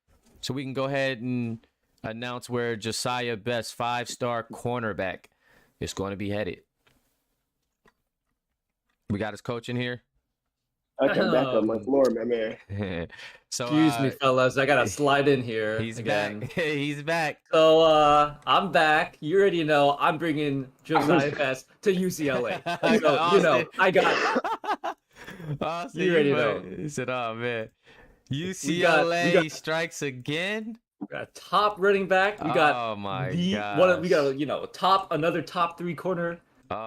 Speaker 1: so we can go ahead and announce where Josiah Bess, 5-star cornerback, is going to be headed. We got his coach in here.
Speaker 4: I can back up my floor, my man.
Speaker 1: So
Speaker 9: excuse me, fellas. I gotta slide in here.
Speaker 1: He's
Speaker 9: again.
Speaker 1: back. He's back.
Speaker 9: So I'm back. You already know I'm bringing Josiah Bess to UCLA. So, you know, I got
Speaker 1: Austin,
Speaker 9: you already know.
Speaker 1: He said, "Oh man, UCLA
Speaker 9: we got
Speaker 1: strikes again."
Speaker 9: We got a top running back. We got
Speaker 1: oh my
Speaker 9: god. We got another top 3 corner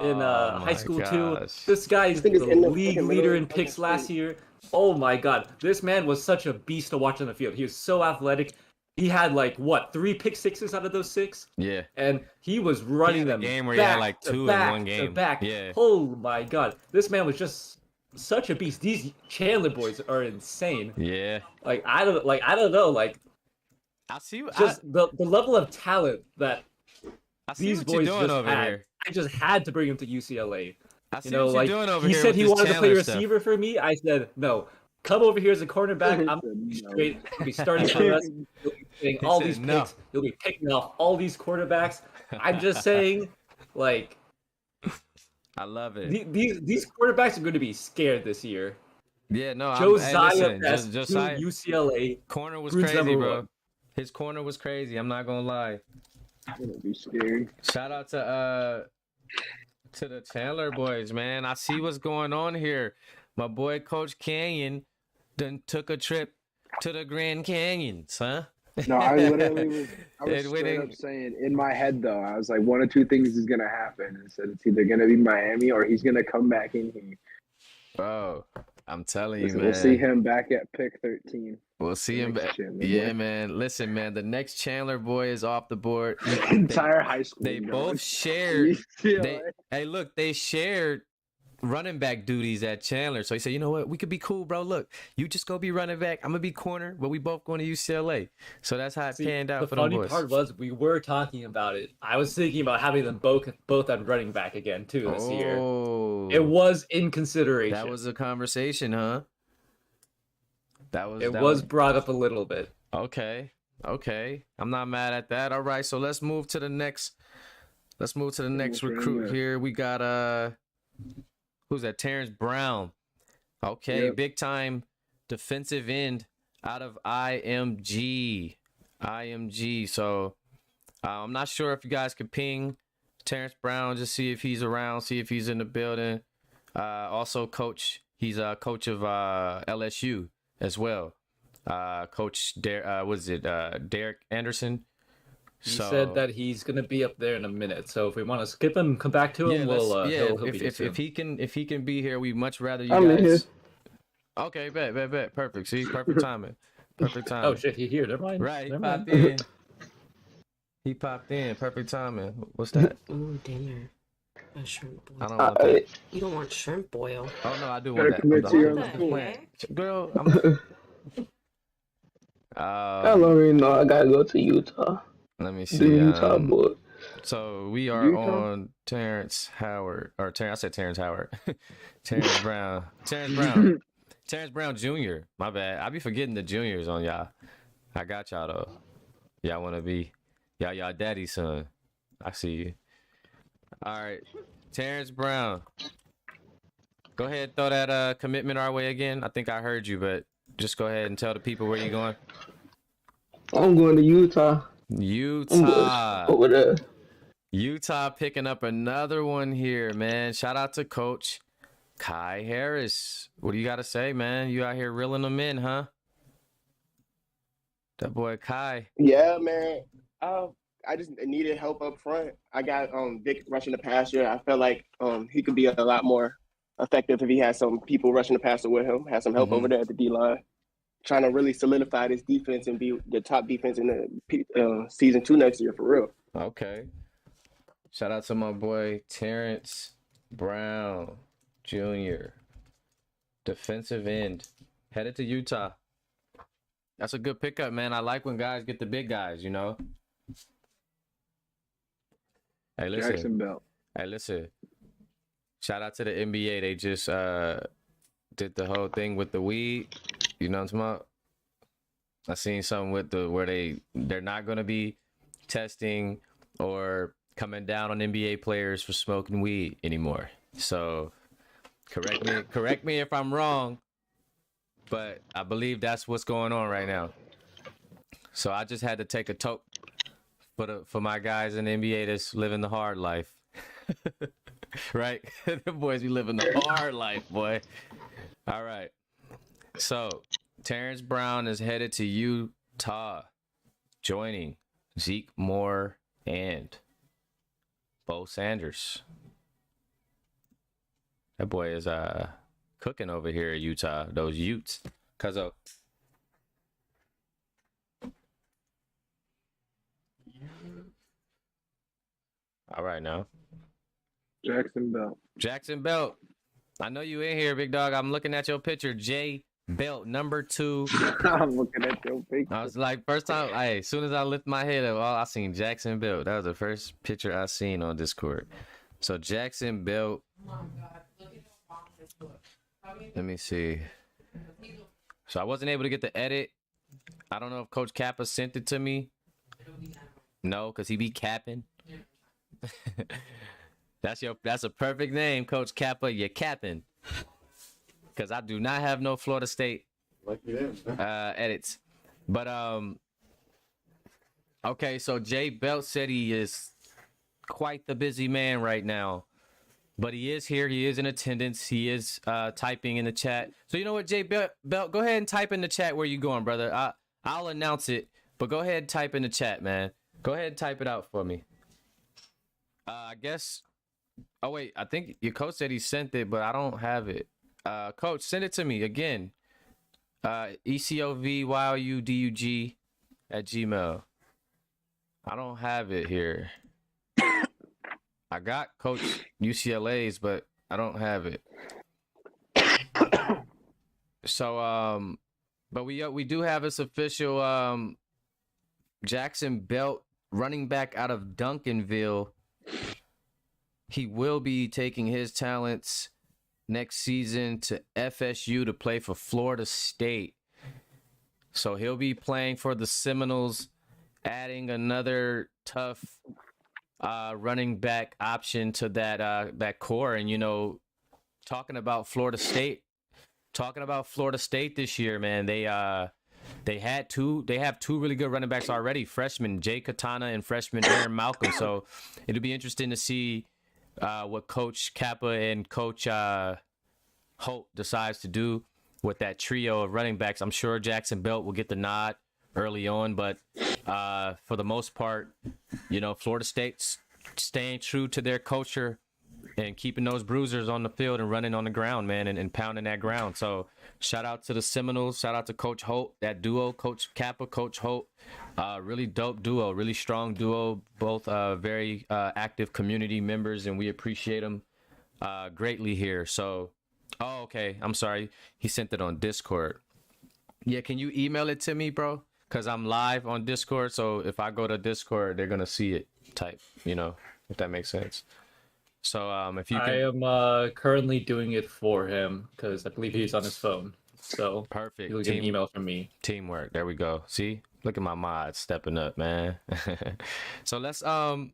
Speaker 9: in high school too. This guy is the league leader in picks last year. Oh my god, this man was such a beast to watch on the field. He was so athletic. He had 3 pick sixes out of those 6.
Speaker 1: Yeah,
Speaker 9: and he was running them.
Speaker 1: Game where he had 2 in one game.
Speaker 9: Back. Yeah. Oh my god, this man was just such a beast. These Chandler boys are insane.
Speaker 1: Yeah.
Speaker 9: I don't know.
Speaker 1: I see.
Speaker 9: The level of talent that these boys
Speaker 1: doing
Speaker 9: just
Speaker 1: over
Speaker 9: had.
Speaker 1: here.
Speaker 9: I just had to bring him to UCLA.
Speaker 1: I see what you're doing over
Speaker 9: he
Speaker 1: here.
Speaker 9: Said he
Speaker 1: with
Speaker 9: wanted to play
Speaker 1: stuff.
Speaker 9: receiver for me. I said no. Come over here as a cornerback. I'm gonna be straight. I'll be starting for us. You'll be getting all these picks. You'll be picking off all these quarterbacks. I'm just saying, I
Speaker 1: love it.
Speaker 9: These quarterbacks are going to be scared this year.
Speaker 1: Yeah, no.
Speaker 9: Josiah Bess to UCLA.
Speaker 1: Corner was crazy, bro. 1. His corner was crazy. I'm not gonna lie.
Speaker 4: I'm gonna be scared.
Speaker 1: Shout out to the Chandler boys, man. I see what's going on here. My boy Coach Canyon then took a trip to the Grand Canyons, huh?
Speaker 3: No, I literally was straight up saying in my head though, I was like, 1 or 2 things is gonna happen. And said it's either gonna be Miami or he's gonna come back in here.
Speaker 1: Bro, I'm telling you, man.
Speaker 3: We'll see him back at pick 13.
Speaker 1: We'll see him back. Yeah, man. Listen, man. The next Chandler boy is off the board.
Speaker 3: Entire high school.
Speaker 1: They both shared. They shared running back duties at Chandler. So he said, you know what? We could be cool, bro. Look, you just go be running back. I'm going to be corner, but we both going to UCLA. So that's how it panned out for them boys.
Speaker 9: The funny part was we were talking about it. I was thinking about having them both at running back again, too, this year. It was in consideration.
Speaker 1: That was a conversation, huh? It
Speaker 9: was brought up a little bit.
Speaker 1: Okay. I'm not mad at that. All right, so let's move to the next recruit here. We got who's that? Terence Brown. Okay, yep. Big time defensive end out of IMG. So I'm not sure if you guys could ping Terence Brown, just see if he's around, see if he's in the building. Also he's a coach of LSU as well. Coach Derek Anderson.
Speaker 9: He said that he's gonna be up there in a minute. So if we want to skip him, come back to him.
Speaker 1: If he can be here, we much rather you guys. Okay, bet. Perfect. See, perfect timing.
Speaker 9: Oh shit, he here. Never mind.
Speaker 1: Right, popped in. He popped in. Perfect timing. What's that?
Speaker 10: Ooh, dinner. A shrimp boil.
Speaker 1: I don't want that.
Speaker 10: You don't want shrimp boil.
Speaker 1: Oh no, I do want that. Girl,
Speaker 11: I already know I gotta go to Utah.
Speaker 1: Let me see.
Speaker 11: The Utah boy.
Speaker 1: So we are on Terence Howard. I said Terrence Howard. Terence Brown. Terence Brown Jr. My bad. I be forgetting the juniors on y'all. I got y'all though. Y'all want to be y'all daddy's son. I see you. All right. Terence Brown. Go ahead, throw that commitment our way again. I think I heard you, but just go ahead and tell the people where you're going.
Speaker 11: I'm going to Utah.
Speaker 1: Over there. Utah picking up another one here, man. Shout out to Coach Kai Harris. What do you got to say, man? You out here reeling them in, huh? That boy Kai.
Speaker 4: Yeah, man. I just needed help up front. I got Vic rushing the passer. I felt like he could be a lot more effective if he had some people rushing the passer with him. Had some help over there at the D line. trying to really solidify this defense and be the top defense in the season 2 next year for real.
Speaker 1: Okay. Shout out to my boy Terence Brown Jr. Defensive end. Headed to Utah. That's a good pickup, man. I like when guys get the big guys, you know? Hey, listen.
Speaker 3: Jackson Belt.
Speaker 1: Hey, listen. Shout out to the NBA. They just did the whole thing with the weed. You know what I'm talking about? I seen something with where they're not gonna be testing or coming down on NBA players for smoking weed anymore. So correct me if I'm wrong, but I believe that's what's going on right now. So I just had to take a toke for my guys in the NBA that's living the hard life. Right? The boys be living the hard life, boy. All right. So Terence Brown is headed to Utah, joining Zeke Moore and Beau Sanders. That boy is cooking over here at Utah, those Utes. Cause of all right now.
Speaker 3: Jackson Belt.
Speaker 1: I know you in here, big dog. I'm looking at your picture, J Belt, number 2.
Speaker 3: I'm looking at your picture.
Speaker 1: I was like, first time, as soon as I lift my head up, I seen Jackson Belt. That was the first picture I seen on Discord. So Jackson Belt. Let me see. So I wasn't able to get the edit. I don't know if Coach Kappa sent it to me. No, because he be capping. That's a perfect name, Coach Kappa. You're capping. Because I do not have no Florida State edits. But okay, so Jay Belt said he is quite the busy man right now. But he is here. He is in attendance. He is typing in the chat. So you know what, Jay Belt, go ahead and type in the chat where you going, brother. I'll announce it, but go ahead and type in the chat, man. Go ahead and type it out for me. I guess. Oh wait, I think your coach said he sent it, but I don't have it. Coach, send it to me again. ECOVYOUDUG@gmail. I don't have it here. I got Coach UCLA's, but I don't have it. So but we do have this official Jackson Belt, running back out of Duncanville. He will be taking his talents next season to FSU to play for Florida State. So he'll be playing for the Seminoles, adding another tough running back option to that core. And, you know, talking about Florida State this year, man, they have two really good running backs already, freshman Jay Katana and freshman Aaron Malcolm. So it'll be interesting to see what Coach Kappa and Coach Holt decides to do with that trio of running backs. I'm sure Jackson Belt will get the nod early on, but for the most part, you know, Florida State's staying true to their culture and keeping those bruisers on the field and running on the ground, man, and pounding that ground. So shout out to the Seminoles. Shout out to Coach Holt, that duo, Coach Kappa, Coach Holt. Really dope duo, really strong duo, both very active community members, and we appreciate them greatly here. So, oh, okay, I'm sorry. He sent it on Discord. Yeah, can you email it to me, bro? Because I'm live on Discord, so if I go to Discord, they're going to see it type, you know, if that makes sense. So if you can...
Speaker 9: I am currently doing it for him because I believe he's on his phone. So
Speaker 1: perfect.
Speaker 9: He'll get an email from me.
Speaker 1: Teamwork. There we go. See? Look at my mods stepping up, man. So let's so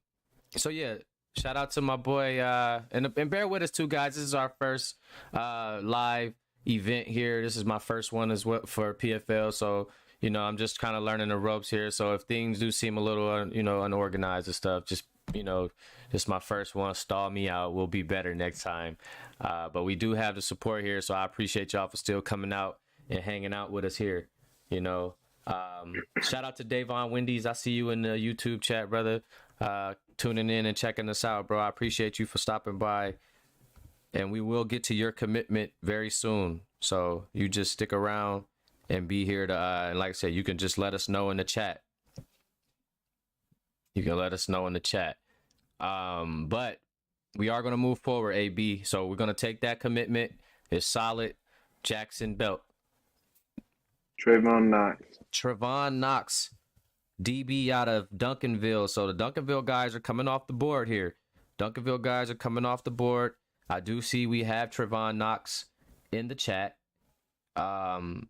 Speaker 1: yeah, shout out to my boy and bear with us too, guys. This is our first live event here. This is my first one as well for PFL. So, you know, I'm just kind of learning the ropes here. So if things do seem a little you know, unorganized and stuff, just, you know, this is my first one. Stall me out. We'll be better next time. But we do have the support here, so I appreciate y'all for still coming out and hanging out with us here. You know, shout out to Davon Wendy's. I see you in the YouTube chat, brother. Tuning in and checking us out, bro. I appreciate you for stopping by. And we will get to your commitment very soon. So you just stick around and be here to. And like I said, you can just let us know in the chat. You can let us know in the chat. But we are going to move forward, AB. So we're going to take that commitment. It's solid. Jackson Belt.
Speaker 3: Trayvon
Speaker 1: Knox, DB out of Duncanville. So the Duncanville guys are coming off the board here. I do see we have Trayvon Knox in the chat. And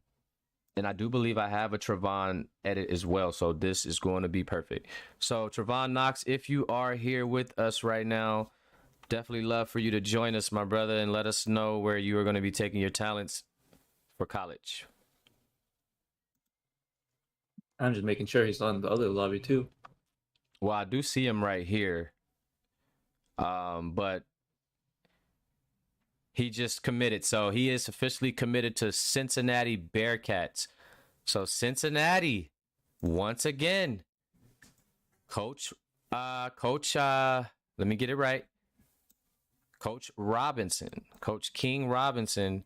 Speaker 1: I do believe I have a Trayvon edit as well. So this is going to be perfect. So Trayvon Knox, if you are here with us right now, definitely love for you to join us, my brother, and let us know where you are going to be taking your talents for college.
Speaker 9: I'm just making sure he's on the other lobby too.
Speaker 1: Well, I do see him right here. But he just committed. So he is officially committed to Cincinnati Bearcats. So Cincinnati, once again, Coach, let me get it right. Coach King Robinson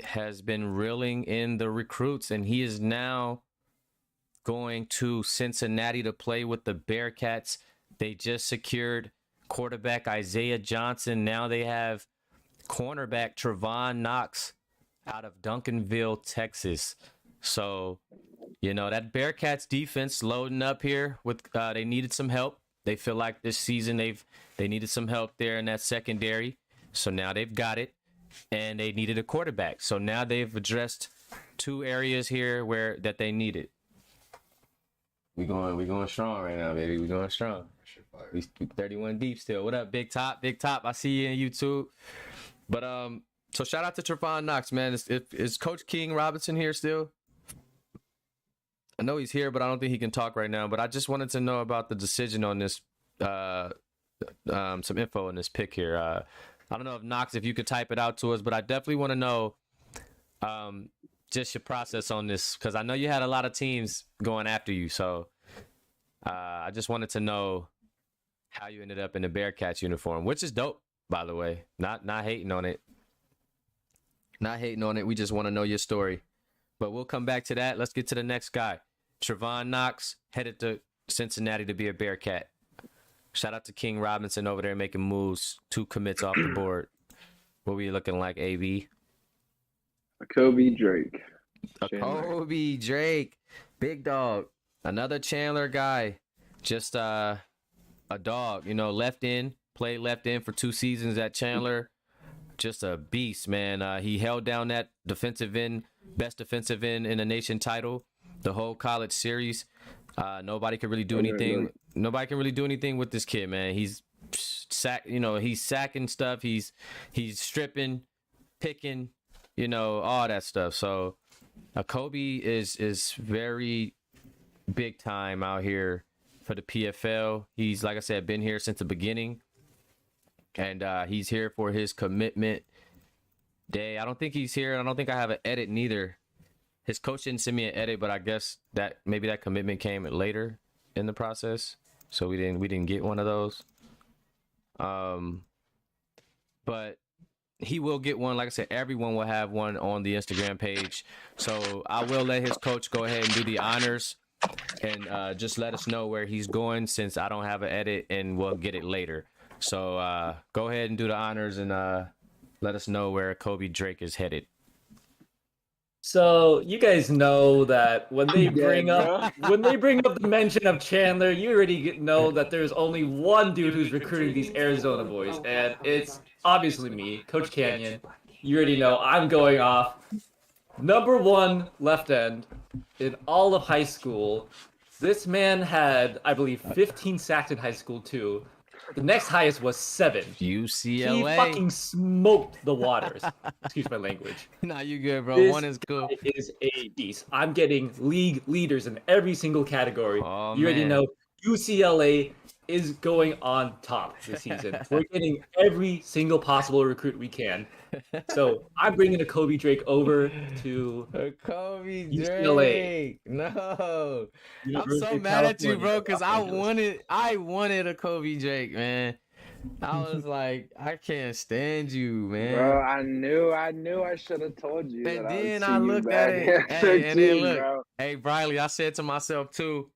Speaker 1: has been reeling in the recruits, and he is now going to Cincinnati to play with the Bearcats. They just secured quarterback Isaiah Johnson. Now they have cornerback Trayvon Knox out of Duncanville, Texas. So, that Bearcats defense loading up here with they needed some help. They feel like this season they needed some help there in that secondary. So now they've got it, and they needed a quarterback. So now they've addressed two areas here that they needed. We going strong right now, baby. We going strong. We 31 deep still. What up, Big Top? Big Top, I see you in YouTube. But so shout out to Trayvon Knox, man. Is Coach King Robinson here still? I know he's here, but I don't think he can talk right now. But I just wanted to know about the decision on this, some info on this pick here. I don't know if Knox, if you could type it out to us, but I definitely want to know just your process on this, because I know you had a lot of teams going after you. So I just wanted to know how you ended up in the Bearcats uniform, which is dope, by the way. Not hating on it. We just want to know your story. But we'll come back to that. Let's get to the next guy. Trayvon Knox headed to Cincinnati to be a Bearcat. Shout out to King Robinson over there making moves. 2 commits off the board. What were you looking like, AB?
Speaker 3: Kobe Drake.
Speaker 1: Kobe Drake. Big dog. Another Chandler guy. Just a dog. Left in. Played left in for 2 seasons at Chandler. Just a beast, man. He held down that defensive end, best defensive end in the nation title, the whole college series. Nobody can really do anything. Nobody can really do anything with this kid, man. He's he's sacking stuff. He's stripping, picking, all that stuff. So Kobe is very big time out here for the PFL. He's, like I said, been here since the beginning. And he's here for his commitment day. I don't think he's here. I don't think I have an edit neither. His coach didn't send me an edit, but I guess that maybe that commitment came later in the process, so we didn't get one of those. But he will get one. Like I said, everyone will have one on the Instagram page. So I will let his coach go ahead and do the honors and just let us know where he's going, since I don't have an edit, and we'll get it later. So go ahead and do the honors and let us know where Kobe Drake is headed.
Speaker 9: So you guys know that when they bring up the mention of Chandler, you already know that there's only one dude who's recruiting these Arizona boys, and it's obviously me, Coach Canyon. You already know I'm going off #1 left end in all of high school. This man had, I believe, 15 sacks in high school too. The next highest was 7.
Speaker 1: UCLA.
Speaker 9: He fucking smoked the waters. Excuse my language.
Speaker 1: Nah, you good, bro.
Speaker 9: This
Speaker 1: 1 is cool.
Speaker 9: guy is a beast. I'm getting league leaders in every single category.
Speaker 1: Oh,
Speaker 9: you already
Speaker 1: man.
Speaker 9: know UCLA is going on top this season. We're getting every single possible recruit we can. So I'm bringing a Kobe Drake over to
Speaker 1: Kobe
Speaker 9: UCLA.
Speaker 1: Drake. No, I'm
Speaker 9: University
Speaker 1: so
Speaker 9: of
Speaker 1: mad at you,
Speaker 9: California,
Speaker 1: bro, because
Speaker 9: Los Angeles.
Speaker 1: I wanted a Kobe Drake, man. I was like, I can't stand you, man.
Speaker 3: Bro, I knew I should have told you that
Speaker 1: And
Speaker 3: I would
Speaker 1: then
Speaker 3: see
Speaker 1: I
Speaker 3: you
Speaker 1: looked
Speaker 3: back
Speaker 1: at it.
Speaker 3: at
Speaker 1: Hey, and then
Speaker 3: 13,
Speaker 1: look,
Speaker 3: bro.
Speaker 1: hey, Briley, I said to myself too.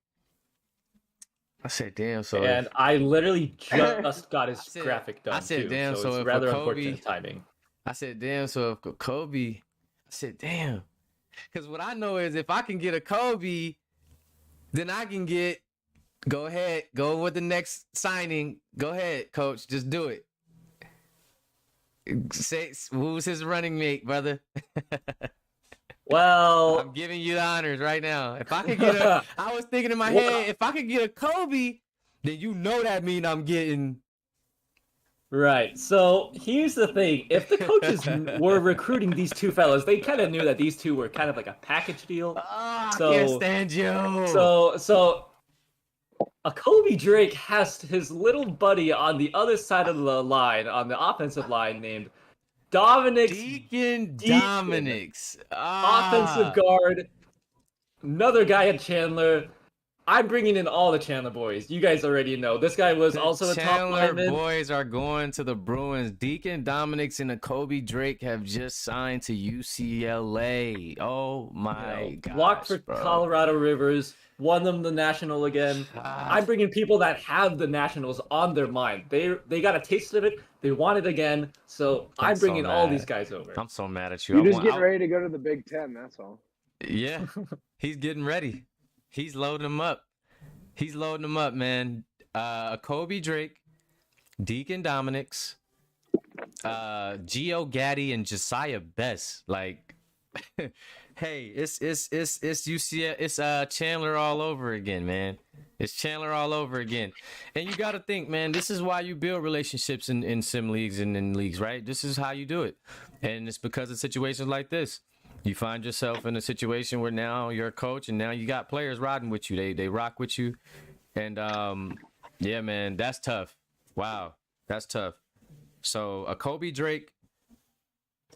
Speaker 1: I said, damn. So
Speaker 9: And I literally just got his graphic done
Speaker 1: I said,
Speaker 9: too,
Speaker 1: damn.
Speaker 9: so
Speaker 1: So
Speaker 9: it's
Speaker 1: if
Speaker 9: rather
Speaker 1: a Kobe,
Speaker 9: unfortunate timing.
Speaker 1: I said, damn. So if Kobe, I said, damn. Because what I know is if I can get a Kobe, then I can get. Go ahead, go with the next signing. Go ahead, coach. Just do it. Say who's his running mate, brother?
Speaker 9: Well,
Speaker 1: I'm giving you the honors right now. If I could get a, I was thinking in my head, if I could get a Kobe, then you know that mean I'm getting.
Speaker 9: Right. So here's the thing: if the coaches were recruiting these two fellas, they kind of knew that these two were kind of like a package deal.
Speaker 1: I can't stand you.
Speaker 9: So a Kobe Drake has his little buddy on the other side of the line, on the offensive line, named
Speaker 1: Deacon Dominics.
Speaker 9: Offensive guard. Another guy at Chandler. I'm bringing in all the Chandler boys. You guys already know. This guy was also a top
Speaker 1: Chandler
Speaker 9: lineman.
Speaker 1: boys are going to the Bruins. Deacon Dominics and Kobe Drake have just signed to UCLA. Oh my god!
Speaker 9: Blocked for Colorado Rivers. Won them the national again. I'm bringing people that have the nationals on their mind. They got a taste of it. They want it again. So I'm bringing all these guys over.
Speaker 1: I'm so mad at you.
Speaker 3: You're just getting ready to go to the Big Ten. That's all.
Speaker 1: Yeah, he's getting ready. He's loading them up. He's loading them up, man. Kobe Drake, Deacon Dominics, Geo Gaddy, and Josiah Bess. Like, hey, it's UCL, it's Chandler all over again, man. It's Chandler all over again. And you got to think, man, this is why you build relationships in sim leagues and in leagues, right? This is how you do it. And it's because of situations like this. You find yourself in a situation where now you're a coach and now you got players riding with you. They rock with you. And yeah, man, that's tough. Wow, that's tough. So a Kobe Drake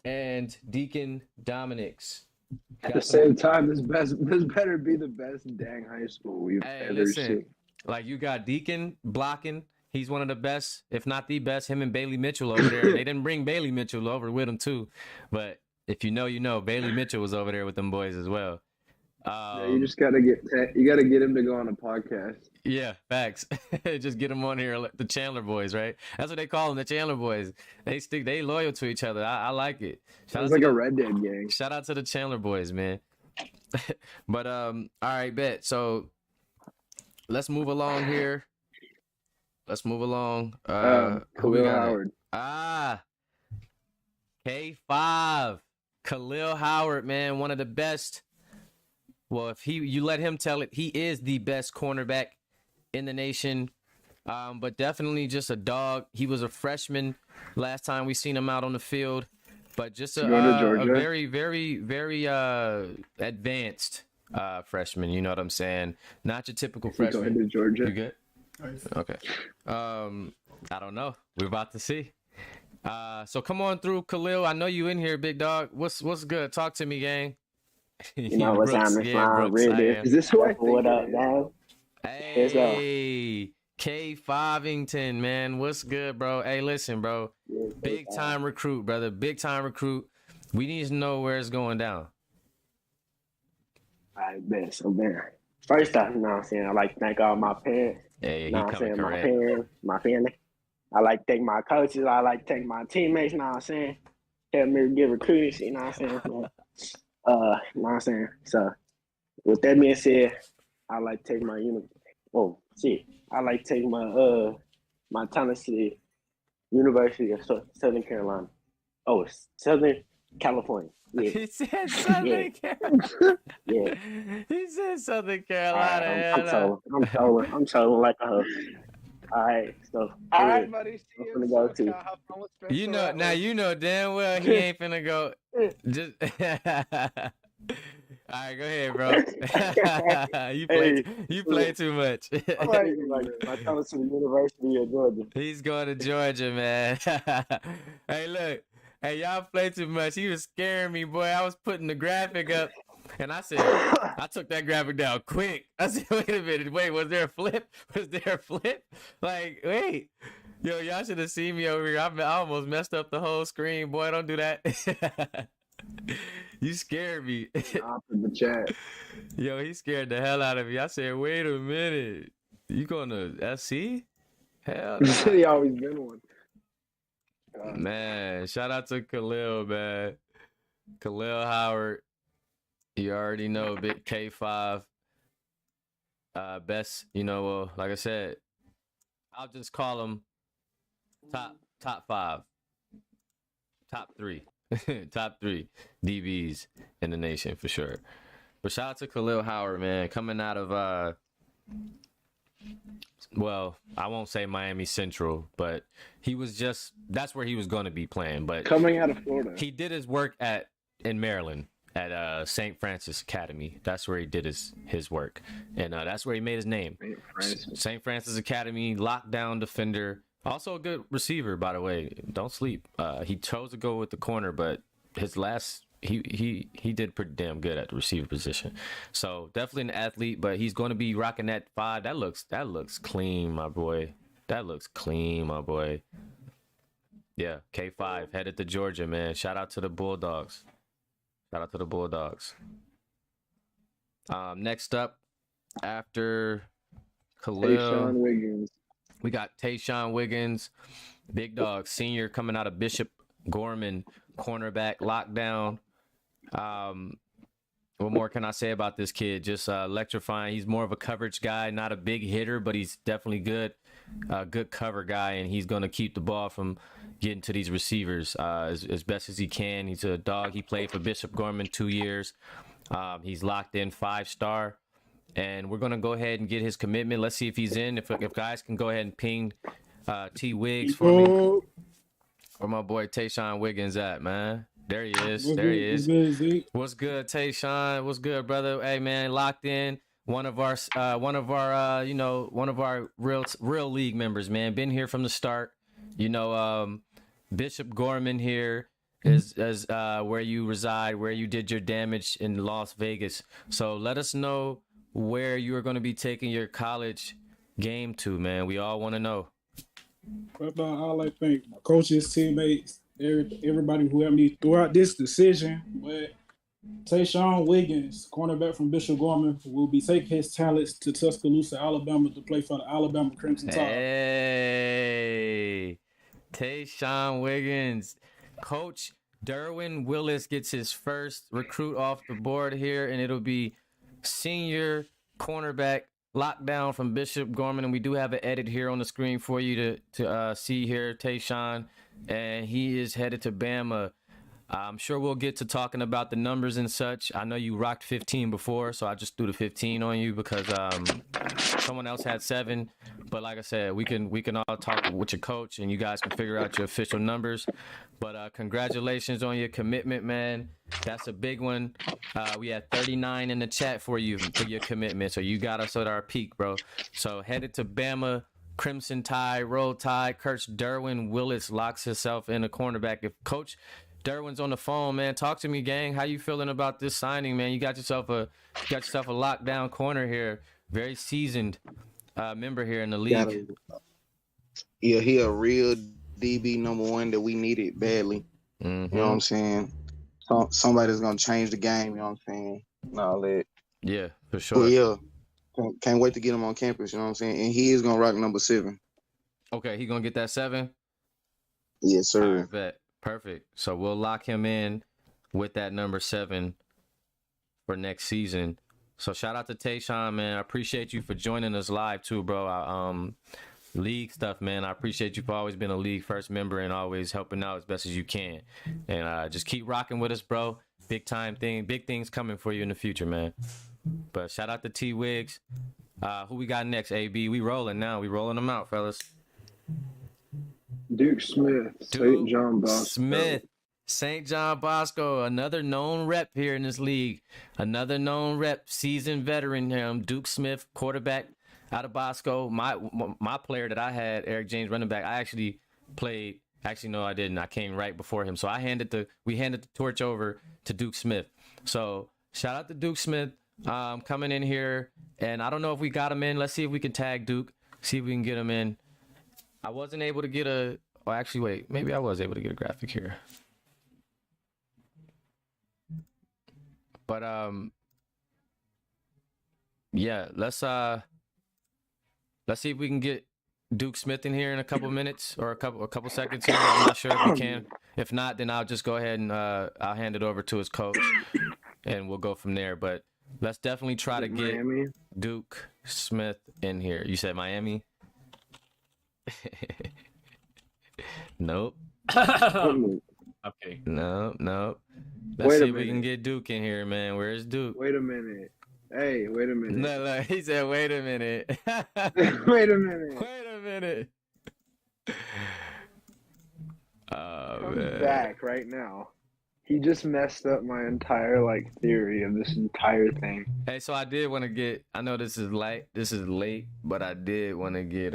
Speaker 1: and Deacon Dominics.
Speaker 3: At the same time, this better be the best dang high school we've ever seen.
Speaker 1: Like you got Deacon blocking. He's one of the best, if not the best. Him and Bailey Mitchell over there. They didn't bring Bailey Mitchell over with him too, but if you know, you know. Bailey Mitchell was over there with them boys as well.
Speaker 3: Yeah, you just gotta get him to go on a podcast.
Speaker 1: Yeah, facts. Just get them on here, the Chandler boys, right? That's what they call them, the Chandler boys. They loyal to each other. I like it.
Speaker 3: Sounds like a Red Dead gang.
Speaker 1: Shout out to the Chandler boys, man. But all right, bet. So let's move along here. Let's move along.
Speaker 3: Khalil Howard.
Speaker 1: K5. Khalil Howard, man, one of the best. Well, if you let him tell it, he is the best cornerback in the nation. But definitely just a dog. He was a freshman last time we seen him out on the field, but just a very, very, very advanced freshman. You know what I'm saying? Not your typical freshman.
Speaker 3: Going to Georgia.
Speaker 1: You good? Okay. I don't know. We're about to see. So come on through, Khalil. I know you in here, big dog. What's good? Talk to me, gang.
Speaker 12: You know what's on the fly, really.
Speaker 3: Is this who I think?
Speaker 12: What up, dog?
Speaker 1: Hey, K5ington, man. What's good, bro? Hey, listen, bro. Big time recruit, brother. Big time recruit. We need to know where it's going down.
Speaker 12: I bet. So, man. First off, you know what I'm saying? I like to thank all my parents.
Speaker 1: Hey,
Speaker 12: you know what I'm saying? My parents, my family. I like to thank my coaches. I like to thank my teammates, you know what I'm saying? Help me get recruited, you know what I'm saying? You know what I'm saying? So, with that being said, I like to take my I like to take my my talents to the University of Southern Carolina. Oh, Southern California. Yeah.
Speaker 1: He said Southern Carolina.
Speaker 12: Yeah.
Speaker 1: He said Southern Carolina.
Speaker 12: I'm trolling like a hoe. All right, so
Speaker 3: all right, buddy. See
Speaker 12: I'm
Speaker 3: you.
Speaker 12: gonna go too.
Speaker 1: You know, now you know damn well he ain't finna go. Just all right, go ahead, bro. you play too much.
Speaker 12: I'm like my talents to the University of Georgia.
Speaker 1: He's going to Georgia, man. Hey, look. Hey, y'all play too much. He was scaring me, boy. I was putting the graphic up, and I said, I took that graphic down quick. I said, wait a minute. Wait, was there a flip? Was there a flip? Like, wait. Yo, y'all should have seen me over here. I almost messed up the whole screen. Boy, don't do that. You scared me.
Speaker 3: Off in the chat.
Speaker 1: Yo, he scared the hell out of me. I said, wait a minute. You going to SC? Hell
Speaker 3: He
Speaker 1: nah.
Speaker 3: said he always been one.
Speaker 1: Man, shout out to Khalil, man. Khalil Howard. You already know, big K5. Best, like I said, I'll just call him top 5. Top 3. Top 3 DBs in the nation for sure. But shout out to Khalil Howard, man, coming out of well, I won't say Miami Central, but that's where he was going to be playing. But
Speaker 3: coming out of Florida,
Speaker 1: he did his work in Maryland at St. Francis Academy. That's where he did his work, and that's where he made his name. St. Francis Academy, lockdown defender, also a good receiver, by the way. Don't sleep. He chose to go with the corner, but his last. He did pretty damn good at the receiver position. So definitely an athlete, but he's going to be rocking that 5. That looks clean, my boy. That looks clean, my boy. Yeah, K5 headed to Georgia, man. Shout out to the Bulldogs. Next up, after Khalil,
Speaker 3: Tayshawn Wiggins.
Speaker 1: We got Tayshawn Wiggins, big dog, senior, coming out of Bishop Gorman, cornerback, lockdown. What more can I say about this kid? Just electrifying. He's more of a coverage guy, not a big hitter, but he's definitely good cover guy, and he's going to keep the ball from getting to these receivers as best as he can. He's a dog. He played for Bishop Gorman 2 years. He's locked in, 5-star, and we're going to go ahead and get his commitment. Let's see if he's in. If guys can go ahead and ping T Wiggs for me. Where my boy Tayshawn Wiggins at, man? There he is. What's good, Tayshawn? What's good, brother? Hey, man, locked in. One of our real league members, man. Been here from the start. Bishop Gorman here is where you reside, where you did your damage in Las Vegas. So let us know where you are going to be taking your college game to, man. We all want to know.
Speaker 13: I'd like to thank my coaches, teammates, everybody who helped me throughout this decision. But Tayshawn Wiggins, cornerback from Bishop Gorman, will be taking his talents to Tuscaloosa, Alabama, to play for the Alabama Crimson Tide.
Speaker 1: Hey, Tayshawn Wiggins. Coach Derwin Willis gets his first recruit off the board here, and it'll be senior cornerback, lockdown from Bishop Gorman, and we do have an edit here on the screen for you to see here, Tayshawn, and he is headed to Bama. I'm sure we'll get to talking about the numbers and such. I know you rocked 15 before, so I just threw the 15 on you because someone else had 7. But like I said, we can all talk with your coach, and you guys can figure out your official numbers. But congratulations on your commitment, man. That's a big one. We had 39 in the chat for you for your commitment, so you got us at our peak, bro. So headed to Bama, Crimson Tide, Roll Tide. Coach Derwin Willis locks himself in a cornerback. If Coach Derwin's on the phone, man, talk to me, gang. How you feeling about this signing, man? You got yourself a lockdown corner here. Very seasoned member here in the league.
Speaker 14: Yeah, he a real DB #1 that we needed badly.
Speaker 1: Mm-hmm.
Speaker 14: You know what I'm saying? Somebody's gonna change the game. You know what I'm saying? And all that.
Speaker 1: Yeah, for sure.
Speaker 14: But yeah, can't wait to get him on campus. You know what I'm saying? And he is gonna rock number 7.
Speaker 1: Okay, he gonna get that 7.
Speaker 14: Yes, sir.
Speaker 1: All right, bet. Perfect. So we'll lock him in with that number 7 for next season. So shout out to Tayshawn, man. I appreciate you for joining us live too, bro. League stuff, man. I appreciate you for always being a league first member and always helping out as best as you can. And just keep rocking with us, bro. Big things coming for you in the future, man. But shout out to T Wiggs. Who we got next, AB? We rolling now. We rolling them out, fellas.
Speaker 3: Duke Smith, St. John Bosco.
Speaker 1: St. John Bosco, another known rep here in this league. Another known rep, seasoned veteran, Duke Smith, quarterback out of Bosco. My player that I had, Eric James, running back, I actually played. Actually, no, I didn't. I came right before him. So we handed the torch over to Duke Smith. So shout out to Duke Smith coming in here. And I don't know if we got him in. Let's see if we can tag Duke. See if we can get him in. I wasn't able to get a. Oh, actually, wait. Maybe I was able to get a graphic here. But yeah. Let's see if we can get Duke Smith in here in a couple minutes or a couple seconds here. I'm not sure if we can. If not, then I'll just go ahead and I'll hand it over to his coach, and we'll go from there. But let's definitely try to get Duke Smith in here. You said Miami? Nope.
Speaker 9: Okay.
Speaker 1: Nope. Let's see if we can get Duke in here, man. Where's Duke?
Speaker 3: Wait a minute. Hey, wait a minute.
Speaker 1: No, he said, wait a minute.
Speaker 3: Wait a minute.
Speaker 1: Wait a minute. Oh,
Speaker 3: Comes
Speaker 1: man.
Speaker 3: back right now. He just messed up my entire theory of this entire thing.
Speaker 1: Hey, so I did want to get. I know this is late, but I did want to get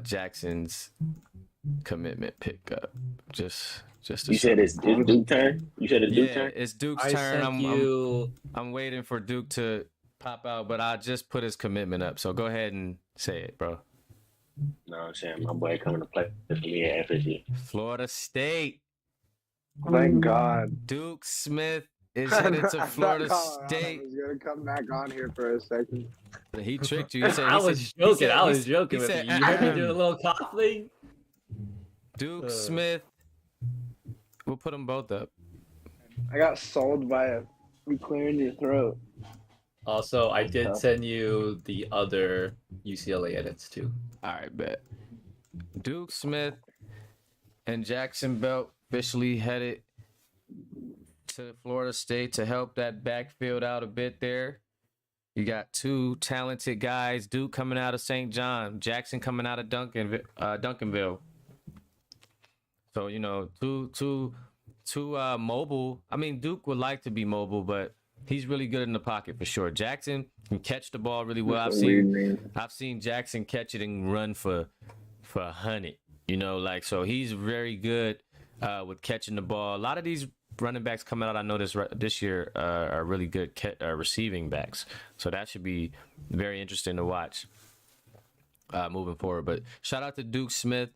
Speaker 1: Jackson's commitment pickup. Just.
Speaker 2: You said it's Duke turn. You said it's Duke turn.
Speaker 1: It's Duke's turn. I'm waiting for Duke to pop out, but I just put his commitment up. So go ahead and say it, bro.
Speaker 2: No, I'm saying my boy coming to play for me at FSU.
Speaker 1: Florida State.
Speaker 3: Thank God.
Speaker 1: Duke Smith is headed to Florida State.
Speaker 3: I was gonna come back on here for a second.
Speaker 1: He tricked you. He said,
Speaker 9: I was joking.
Speaker 1: He said,
Speaker 9: you heard me do a little cough thing.
Speaker 1: Duke Smith. We'll put them both up.
Speaker 3: I got sold by clearing your throat.
Speaker 9: Also, I did send you the other UCLA edits too.
Speaker 1: All right, bet. Duke Smith and Jackson Belt officially headed to Florida State to help that backfield out a bit there. You got two talented guys, Duke coming out of St. John, Jackson coming out of Duncanville. So, you know, two mobile. I mean, Duke would like to be mobile, but he's really good in the pocket for sure. Jackson can catch the ball really well. I've seen Jackson catch it and run for 100. You know, so he's very good with catching the ball. A lot of these running backs coming out, I know this year are really good receiving backs. So that should be very interesting to watch moving forward. But shout out to Duke Smith.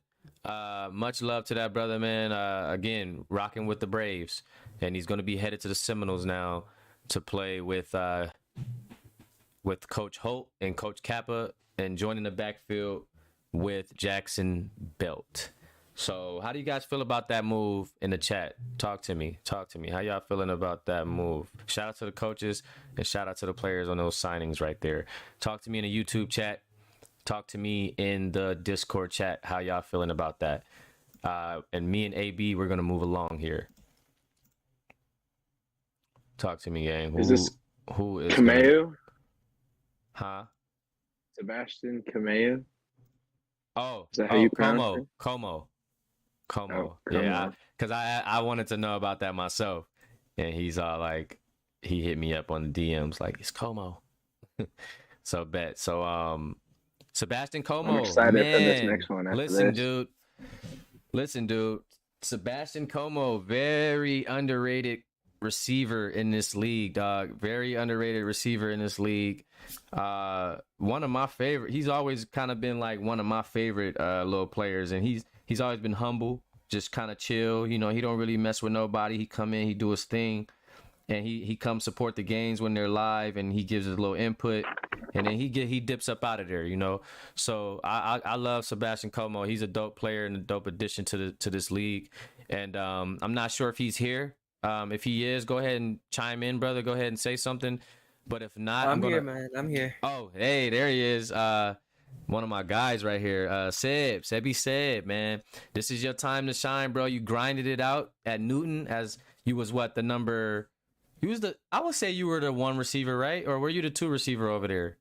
Speaker 1: Much love to that brother, man. Again, rocking with the Braves, and he's going to be headed to the Seminoles now to play with Coach Holt and Coach Kappa, and joining the backfield with Jackson Belt. So, how do you guys feel about that move in the chat? Talk to me. How y'all feeling about that move? Shout out to the coaches and shout out to the players on those signings right there. Talk to me in the YouTube chat. Talk to me in the Discord chat. How y'all feeling about that? And me and AB, we're gonna move along here. Talk to me, gang.
Speaker 3: Is this
Speaker 1: who is
Speaker 3: Kameu?
Speaker 1: Huh?
Speaker 3: Sebastian Kameu?
Speaker 1: Oh,
Speaker 3: is that how you pronounce it?
Speaker 1: Como.
Speaker 3: Oh,
Speaker 1: Yeah, because I wanted to know about that myself, and he's all like, he hit me up on the DMs like, it's Como. So bet. So Sebastian Como.
Speaker 3: I'm excited
Speaker 1: man.
Speaker 3: for this next one.
Speaker 1: Listen, dude. Sebastian Como, very underrated receiver in this league, dog. Very underrated receiver in this league. One of my favorite. He's always kind of been like one of my favorite little players, and he's always been humble, just kind of chill. You know, he don't really mess with nobody. He come in, he do his thing, and he comes support the games when they're live, and he gives his little input, and then he dips up out of there, you know. So I love Sebastian Como. He's a dope player and a dope addition to this league, and I'm not sure if he's here. If he is, go ahead and chime in, brother. Go ahead and say something. But if not, I'm
Speaker 15: here, man. I'm here.
Speaker 1: Oh, hey, there he is. One of my guys right here, Seb, man. This is your time to shine, bro. You grinded it out at Newton as you was what, the number. I would say you were the one receiver, right? Or were you the two receiver over there?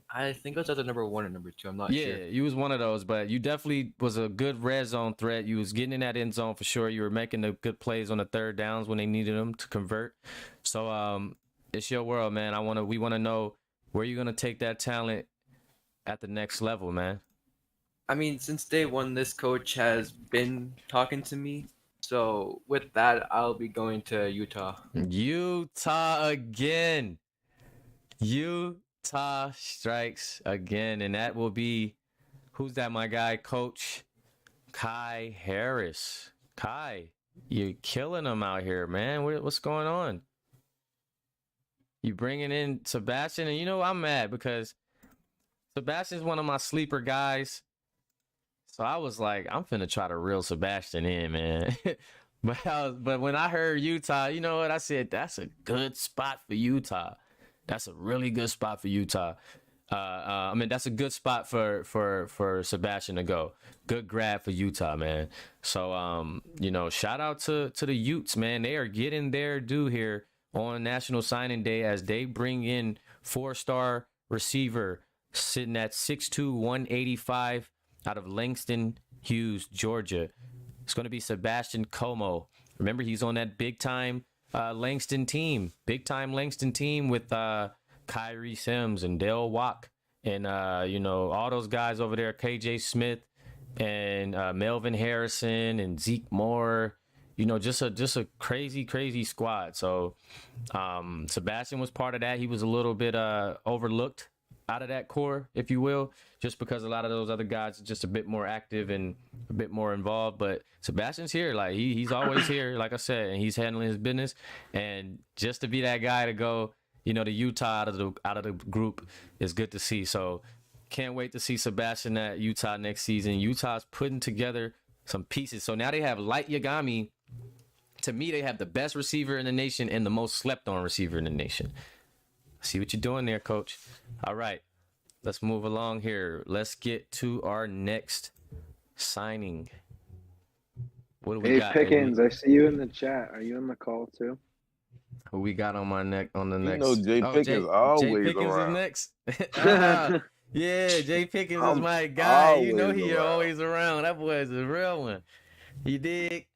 Speaker 15: I think I was at the number 1 and number 2. I'm not sure.
Speaker 1: Yeah, you was one of those, but you definitely was a good red zone threat. You was getting in that end zone for sure. You were making the good plays on the third downs when they needed them to convert. So it's your world, man. We want to know where you're gonna take that talent at the next level, man.
Speaker 15: I mean, since day one, this coach has been talking to me. So with that, I'll be going to Utah.
Speaker 1: Utah again. Utah strikes again, and that will be, who's that, my guy, Coach Kai Harris. Kai, you're killing them out here, man. What's going on? You bringing in Sebastian, and you know I'm mad because Sebastian's one of my sleeper guys. So I was like, I'm finna try to reel Sebastian in, man. But when I heard Utah, you know what? I said, that's a good spot for Utah. That's a really good spot for Utah. I mean, that's a good spot for Sebastian to go. Good grab for Utah, man. So, you know, shout out to the Utes, man. They are getting their due here on National Signing Day as they bring in 4-star receiver sitting at 6'2", 185 out of Langston Hughes, Georgia. It's going to be Sebastian Como. Remember, he's on that big-time Langston team. Big-time Langston team with Kyrie Sims and Dale Wack and, you know, all those guys over there, KJ Smith and Melvin Harrison and Zeke Moore. You know, just a crazy squad. So Sebastian was part of that. He was a little bit overlooked out of that core, if you will, just because a lot of those other guys are just a bit more active and a bit more involved. But Sebastian's here. Like, he's always here, like I said, and he's handling his business. And just to be that guy to go, you know, the Utah out of the group is good to see. So can't wait to see Sebastian at Utah next season. Utah's putting together some pieces. So now they have Light Yagami. To me, they have the best receiver in the nation and the most slept on receiver in the nation. See what you're doing there, Coach. All right, let's move along here. Let's get to our next signing. What do we got?
Speaker 3: Hey, Pickens, I see you in the chat. Are you in the call too?
Speaker 1: Who we got on the next?
Speaker 16: You know, Jay Pickens always
Speaker 1: Jay Pickens
Speaker 16: around.
Speaker 1: is next. Yeah, Jay Pickens is my guy. You know he always around. That boy is a real one. You dig?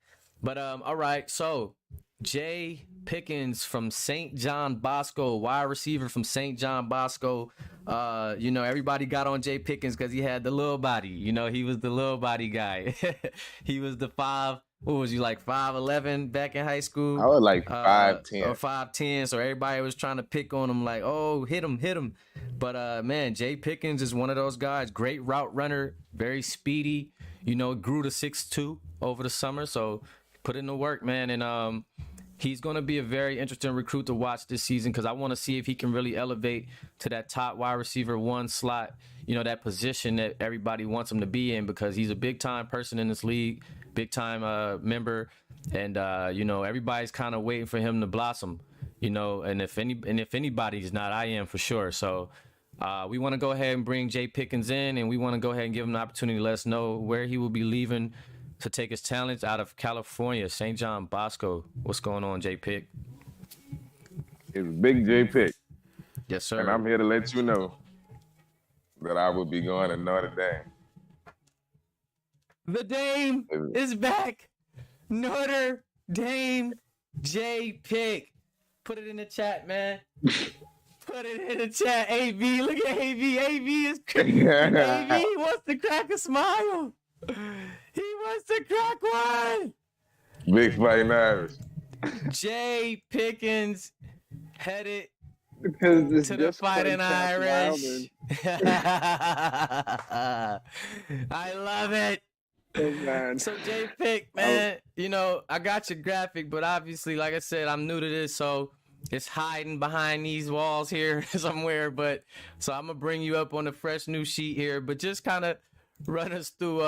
Speaker 1: But all right, so Jay Pickens from St. John Bosco, wide receiver from St. John Bosco. You know, everybody got on Jay Pickens because he had the little body. You know, he was the little body guy. He was the 5'11" back in high school?
Speaker 16: I was like 5'10".
Speaker 1: Or 5'10", so everybody was trying to pick on him like, oh, hit him. But, man, Jay Pickens is one of those guys. Great route runner, very speedy. You know, grew to 6'2" over the summer, so put in the work, man. And he's going to be a very interesting recruit to watch this season because I want to see if he can really elevate to that top wide receiver 1 slot, you know, that position that everybody wants him to be in because he's a big-time person in this league, big-time member, and, you know, everybody's kind of waiting for him to blossom, you know, and if anybody's not, I am for sure. So we want to go ahead and bring Jay Pickens in, and we want to go ahead and give him the opportunity to let us know where he will be leaving to take his talents out of California, St. John Bosco. What's going on, Jay Pick?
Speaker 16: It's Big Jay Pick.
Speaker 1: Yes, sir.
Speaker 16: And I'm here to let you know that I will be going to Notre Dame.
Speaker 1: The Dame is back. Notre Dame, Jay Pick. Put it in the chat, man. Put it in the chat. AB, look at AB. AB is crazy. AB wants to crack a smile. He wants to crack one.
Speaker 16: Big Fighting Irish.
Speaker 1: Jay Pickens headed to the Fighting Irish. I love it.
Speaker 3: Oh, man.
Speaker 1: So Jay Pick, man, you know, I got your graphic, but obviously, like I said, I'm new to this, so it's hiding behind these walls here somewhere. But so I'm gonna bring you up on a fresh new sheet here, but just kind of run us through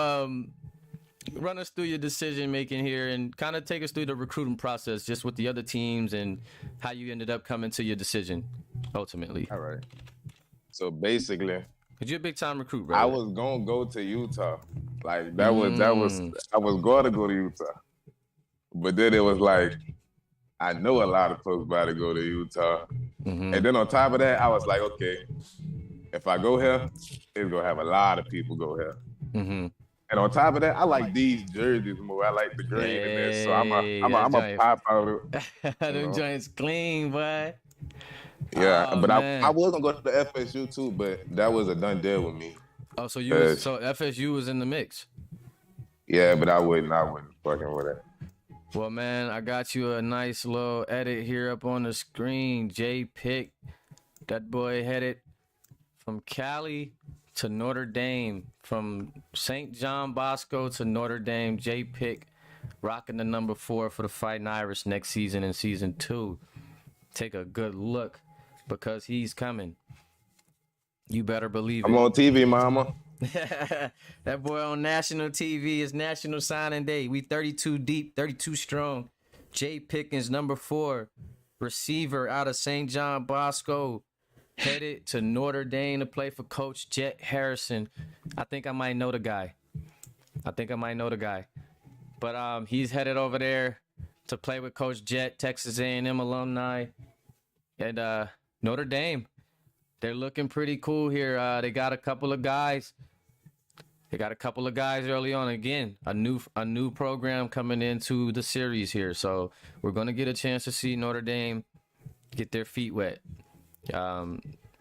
Speaker 1: your decision making here and kind of take us through the recruiting process just with the other teams and how you ended up coming to your decision ultimately.
Speaker 16: All right. So basically,
Speaker 1: cause you're a big time recruit, bro.
Speaker 16: I was gonna go to Utah. Like I was going to go to Utah. But then it was like, I know a lot of folks about to go to Utah.
Speaker 1: Mm-hmm.
Speaker 16: And then on top of that, I was like, okay, if I go here, it's gonna have a lot of people go here.
Speaker 1: Mm-hmm.
Speaker 16: And on top of that, I like these jerseys more. I like the green in this, so I'm a pop out.
Speaker 1: Them joints clean, boy.
Speaker 16: Yeah,
Speaker 1: oh,
Speaker 16: but
Speaker 1: man.
Speaker 16: I was gonna go to the FSU too, but that was a done deal with me.
Speaker 1: Oh, so so FSU was in the mix.
Speaker 16: Yeah, but I wouldn't fucking with it.
Speaker 1: Well, man, I got you a nice little edit here up on the screen. Jay Pick, that boy headed From Cali to Notre Dame, from St. John Bosco to Notre Dame, J Pick rocking the number 4 for the Fighting Irish next season in season 2. Take a good look because he's coming. You better believe it.
Speaker 16: I'm on TV, mama.
Speaker 1: That boy on national TV is National Signing Day. We 32 deep, 32 strong. Jay Pickens, number 4, receiver out of St. John Bosco, headed to Notre Dame to play for Coach Jet Harrison. I think I might know the guy. But he's headed over there to play with Coach Jet, Texas A&M alumni. And Notre Dame, they're looking pretty cool here. They got a couple of guys. Early on. Again, a new program coming into the series here. So we're going to get a chance to see Notre Dame get their feet wet.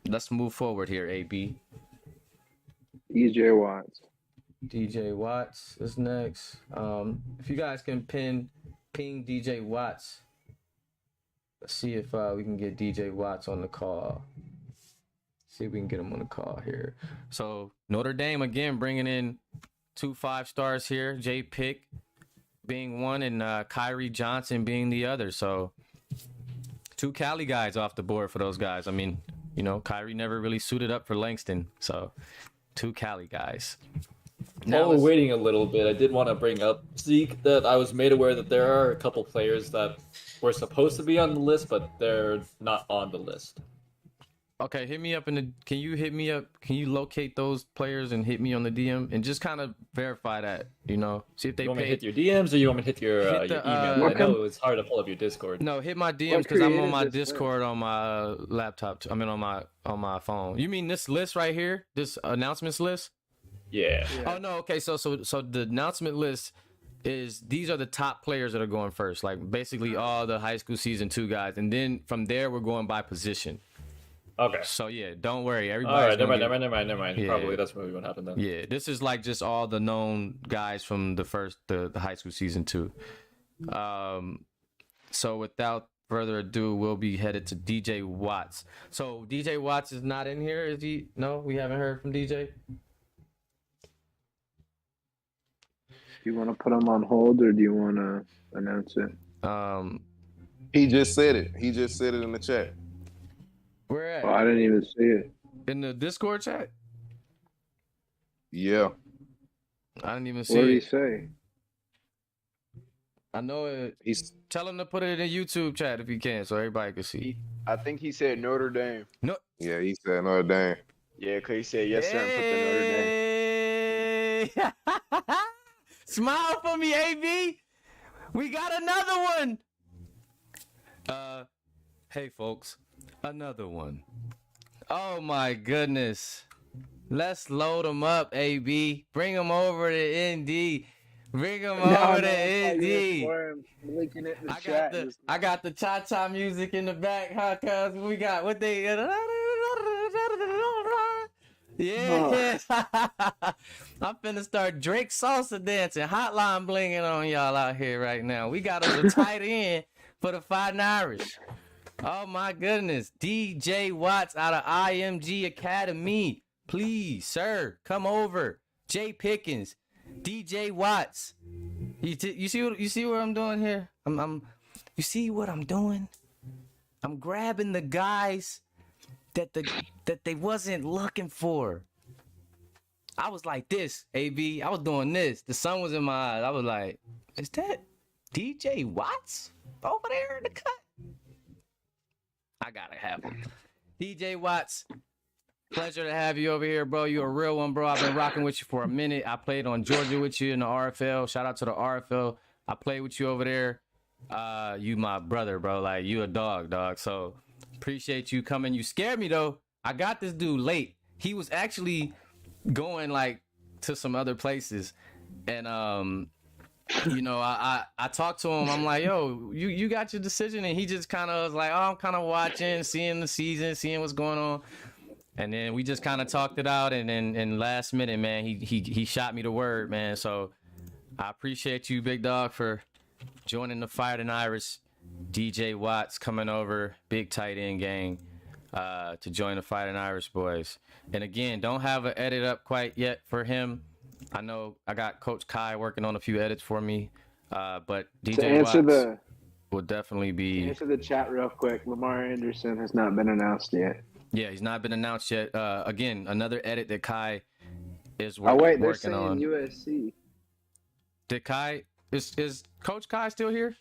Speaker 1: Let's move forward here, AB.
Speaker 3: DJ
Speaker 1: Watts is next. If you guys can ping DJ Watts. Let's see if we can get DJ Watts on the call. See if we can get him on the call here. So Notre Dame again bringing in 2 5-stars here. Jay Pick being one and Kyrie Johnson being the other. So 2 Cali guys off the board for those guys. I mean, you know, Kyrie never really suited up for Langston. So 2 Cali guys.
Speaker 9: While we're waiting a little bit, I did want to bring up, Zeke, that I was made aware that there are a couple players that were supposed to be on the list, but they're not on the list.
Speaker 1: Okay, hit me up can you hit me up? Can you locate those players and hit me on the DM and just kind of verify that, you know, see if they
Speaker 9: you want me to hit your DMs or you want me to hit your email? I know it's hard to pull up your Discord.
Speaker 1: No, hit my DMs because I'm on my Discord on my laptop. I mean, on my phone. You mean this list right here? This announcements list?
Speaker 9: Yeah.
Speaker 1: Oh no. Okay. So the announcement list is these are the top players that are going first. Like basically all the high school season 2 guys, and then from there we're going by position.
Speaker 9: Okay.
Speaker 1: So yeah, don't worry.
Speaker 9: All right, never mind. Yeah. Probably that's probably what happened then.
Speaker 1: Yeah, this is like just all the known guys from the high school season 2. So without further ado, we'll be headed to DJ Watts. So DJ Watts is not in here, is he? No, we haven't heard from DJ.
Speaker 3: Do you want to put him on hold or do you want to announce it?
Speaker 16: He just said it. He just said it in the chat.
Speaker 1: Where at?
Speaker 3: Oh, I didn't even see it.
Speaker 1: In the Discord chat?
Speaker 16: Yeah.
Speaker 1: I didn't even see
Speaker 3: What did
Speaker 1: it.
Speaker 3: he say?
Speaker 1: I know it. Tell him to put it in the YouTube chat if he can, so everybody can see.
Speaker 8: I think he said Notre Dame.
Speaker 1: No.
Speaker 16: Yeah, he said Notre Dame.
Speaker 8: Yeah, because he said yes, sir, and put the Notre Dame.
Speaker 1: Smile for me, AB. We got another one. Hey, folks. Another one. Oh, my goodness. Let's load them up, AB. Bring them over to ND. Bring them over to ND. I got the cha-cha music in the back, huh, cuz we got what they... Yeah. I'm finna start Drake salsa dancing, hotline blinging on y'all out here right now. We got us a tight end for the Fighting Irish. Oh my goodness. DJ Watts out of IMG Academy. Please, sir, come over. Jay Pickens, DJ Watts. You see what I'm doing here? You see what I'm doing? I'm grabbing the guys that they wasn't looking for. I was like this, AB. I was doing this. The sun was in my eyes. I was like, is that DJ Watts over there in the cut? I gotta have him. DJ Watts, pleasure to have you over here, bro. You're a real one, bro. I've been rocking with you for a minute. I played on Georgia with you in the RFL. Shout out to the RFL. I played with you over there. You my brother, bro. Like, you a dog. So appreciate you coming. You scared me, though. I got this dude late. He was actually going, like, to some other places. And, you know, I talked to him. I'm like, yo, you got your decision? And he just kind of was like, oh, I'm kind of watching, seeing the season, seeing what's going on. And then we just kind of talked it out. And then last minute, man, he shot me the word, man. So I appreciate you, big dog, for joining the Fighting Irish. DJ Watts coming over, big tight end gang. to join the Fighting Irish Boys. And again, don't have an edit up quite yet for him. I know I got Coach Kai working on a few edits for me, but DJ Watts will definitely be.
Speaker 3: Answer the chat real quick. Lamar Anderson has not been announced yet.
Speaker 1: Yeah, he's not been announced yet. Again, another edit that Kai is
Speaker 3: Oh wait, they're
Speaker 1: working
Speaker 3: saying
Speaker 1: on.
Speaker 3: USC.
Speaker 1: Did Kai is Coach Kai still here?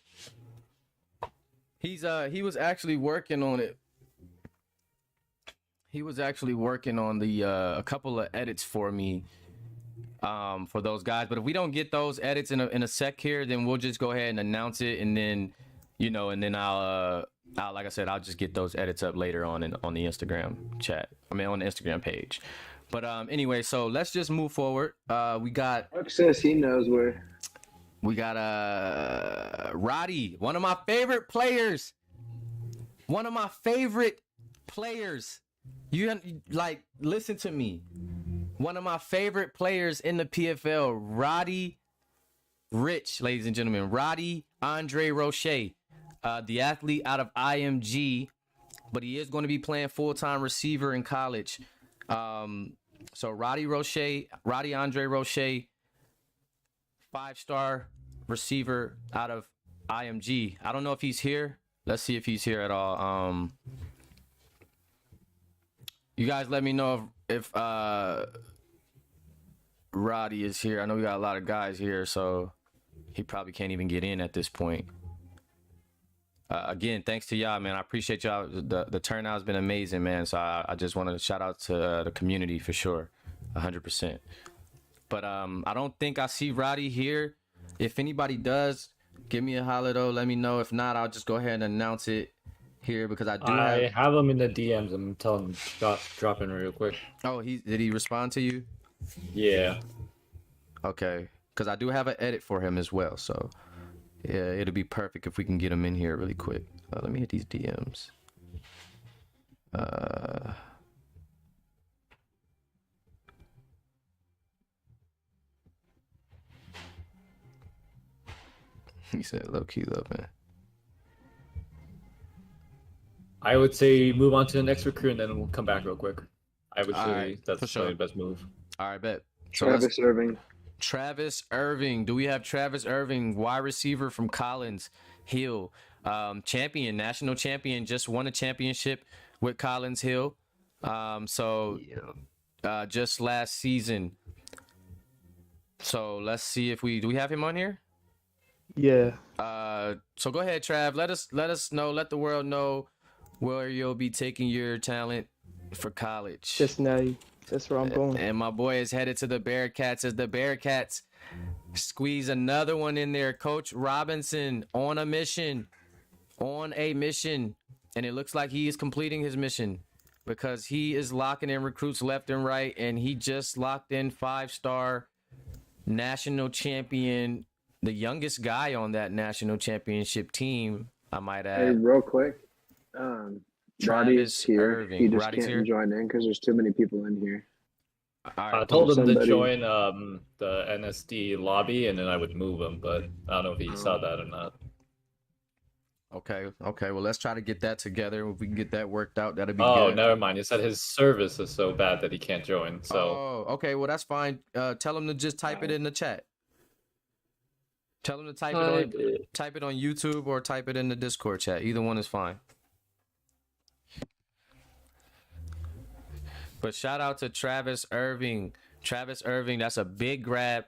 Speaker 1: He was actually working on it. He was actually working on the a couple of edits for me for those guys. But if we don't get those edits in a sec here, then we'll just go ahead and announce it, and then I'll like I said, I'll just get those edits up later on on the Instagram chat. I mean on the Instagram page. But anyway, so let's just move forward. We got
Speaker 3: Mark says he knows where.
Speaker 1: We got Roddy, one of my favorite players. One of my favorite players. You like listen to me. One of my favorite players in the PFL, Roddy Rich, ladies and gentlemen. Roddy Andre Roche, the athlete out of IMG, but he is going to be playing full-time receiver in college. So Roddy Andre Roche, 5-star receiver out of IMG. I don't know if he's here. Let's see if he's here at all. You guys let me know if Roddy is here. I know we got a lot of guys here, so he probably can't even get in at this point. Again, thanks to y'all, man. I appreciate y'all. The turnout has been amazing, man. So I just want to shout out to the community for sure, 100%. But I don't think I see Roddy here. If anybody does, give me a holler though. Let me know. If not, I'll just go ahead and announce it here because I
Speaker 9: have him in the DMs. I'm telling him drop in real quick.
Speaker 1: Oh, did he respond to you?
Speaker 9: Yeah.
Speaker 1: Okay, because I do have an edit for him as well. So yeah, it'll be perfect if we can get him in here really quick. Let me hit these DMs. He said low key though, man.
Speaker 9: I would say move on to the next recruit and then we'll come back real quick. I would say that's
Speaker 1: sure.
Speaker 9: the best move.
Speaker 1: All right, bet. So
Speaker 3: Travis Irving.
Speaker 1: Travis Irving. Do we have Travis Irving, wide receiver from Collins Hill? Champion, national champion, just won a championship with Collins Hill. Just last season. So let's see if do we have him on here?
Speaker 11: Yeah.
Speaker 1: So go ahead, Trav. Let us know, let the world know where you'll be taking your talent for college.
Speaker 11: Cincinnati. That's where I'm going.
Speaker 1: And my boy is headed to the Bearcats as the Bearcats squeeze another one in there. Coach Robinson on a mission. And it looks like he is completing his mission because he is locking in recruits left and right, and he just locked in 5-star national champion, the youngest guy on that national championship team, I might add.
Speaker 3: Hey, real quick. Roddy's here.
Speaker 1: Irving.
Speaker 3: He just
Speaker 1: Roddy's
Speaker 3: can't
Speaker 1: here?
Speaker 3: join in because there's too many people in here.
Speaker 9: I told him to join the NSD lobby and then I would move him, but I don't know if he saw that or not.
Speaker 1: Okay. Well, let's try to get that together. If we can get that worked out, that'd be
Speaker 9: Oh,
Speaker 1: good.
Speaker 9: never mind. He said his service is so bad that he can't join. So
Speaker 1: Oh, okay. Well, that's fine. Tell him to just type it in the chat. Tell him to type it on YouTube or type it in the Discord chat. Either one is fine. But shout out to Travis Irving. Travis Irving, that's a big grab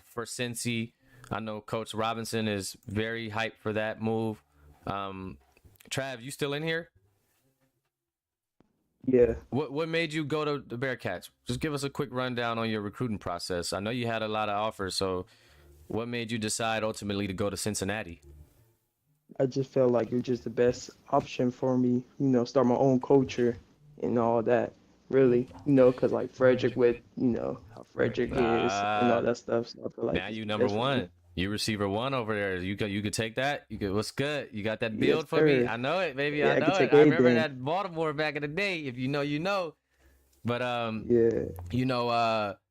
Speaker 1: for Cincy. I know Coach Robinson is very hyped for that move. Trav, you still in here?
Speaker 11: Yeah.
Speaker 1: What made you go to the Bearcats? Just give us a quick rundown on your recruiting process. I know you had a lot of offers, so what made you decide ultimately to go to Cincinnati?
Speaker 11: I just felt like it was just the best option for me, start my own culture and all that. Really, because like Frederick with, how Frederick is and all that stuff. So I feel like
Speaker 1: now you number one. You receiver one over there. You could take that. What's good? You got that build for me? I know it, baby.
Speaker 11: Yeah,
Speaker 1: I know
Speaker 11: can
Speaker 1: it.
Speaker 11: take
Speaker 1: I remember
Speaker 11: anything.
Speaker 1: that Baltimore back in the day. If you know, you know. But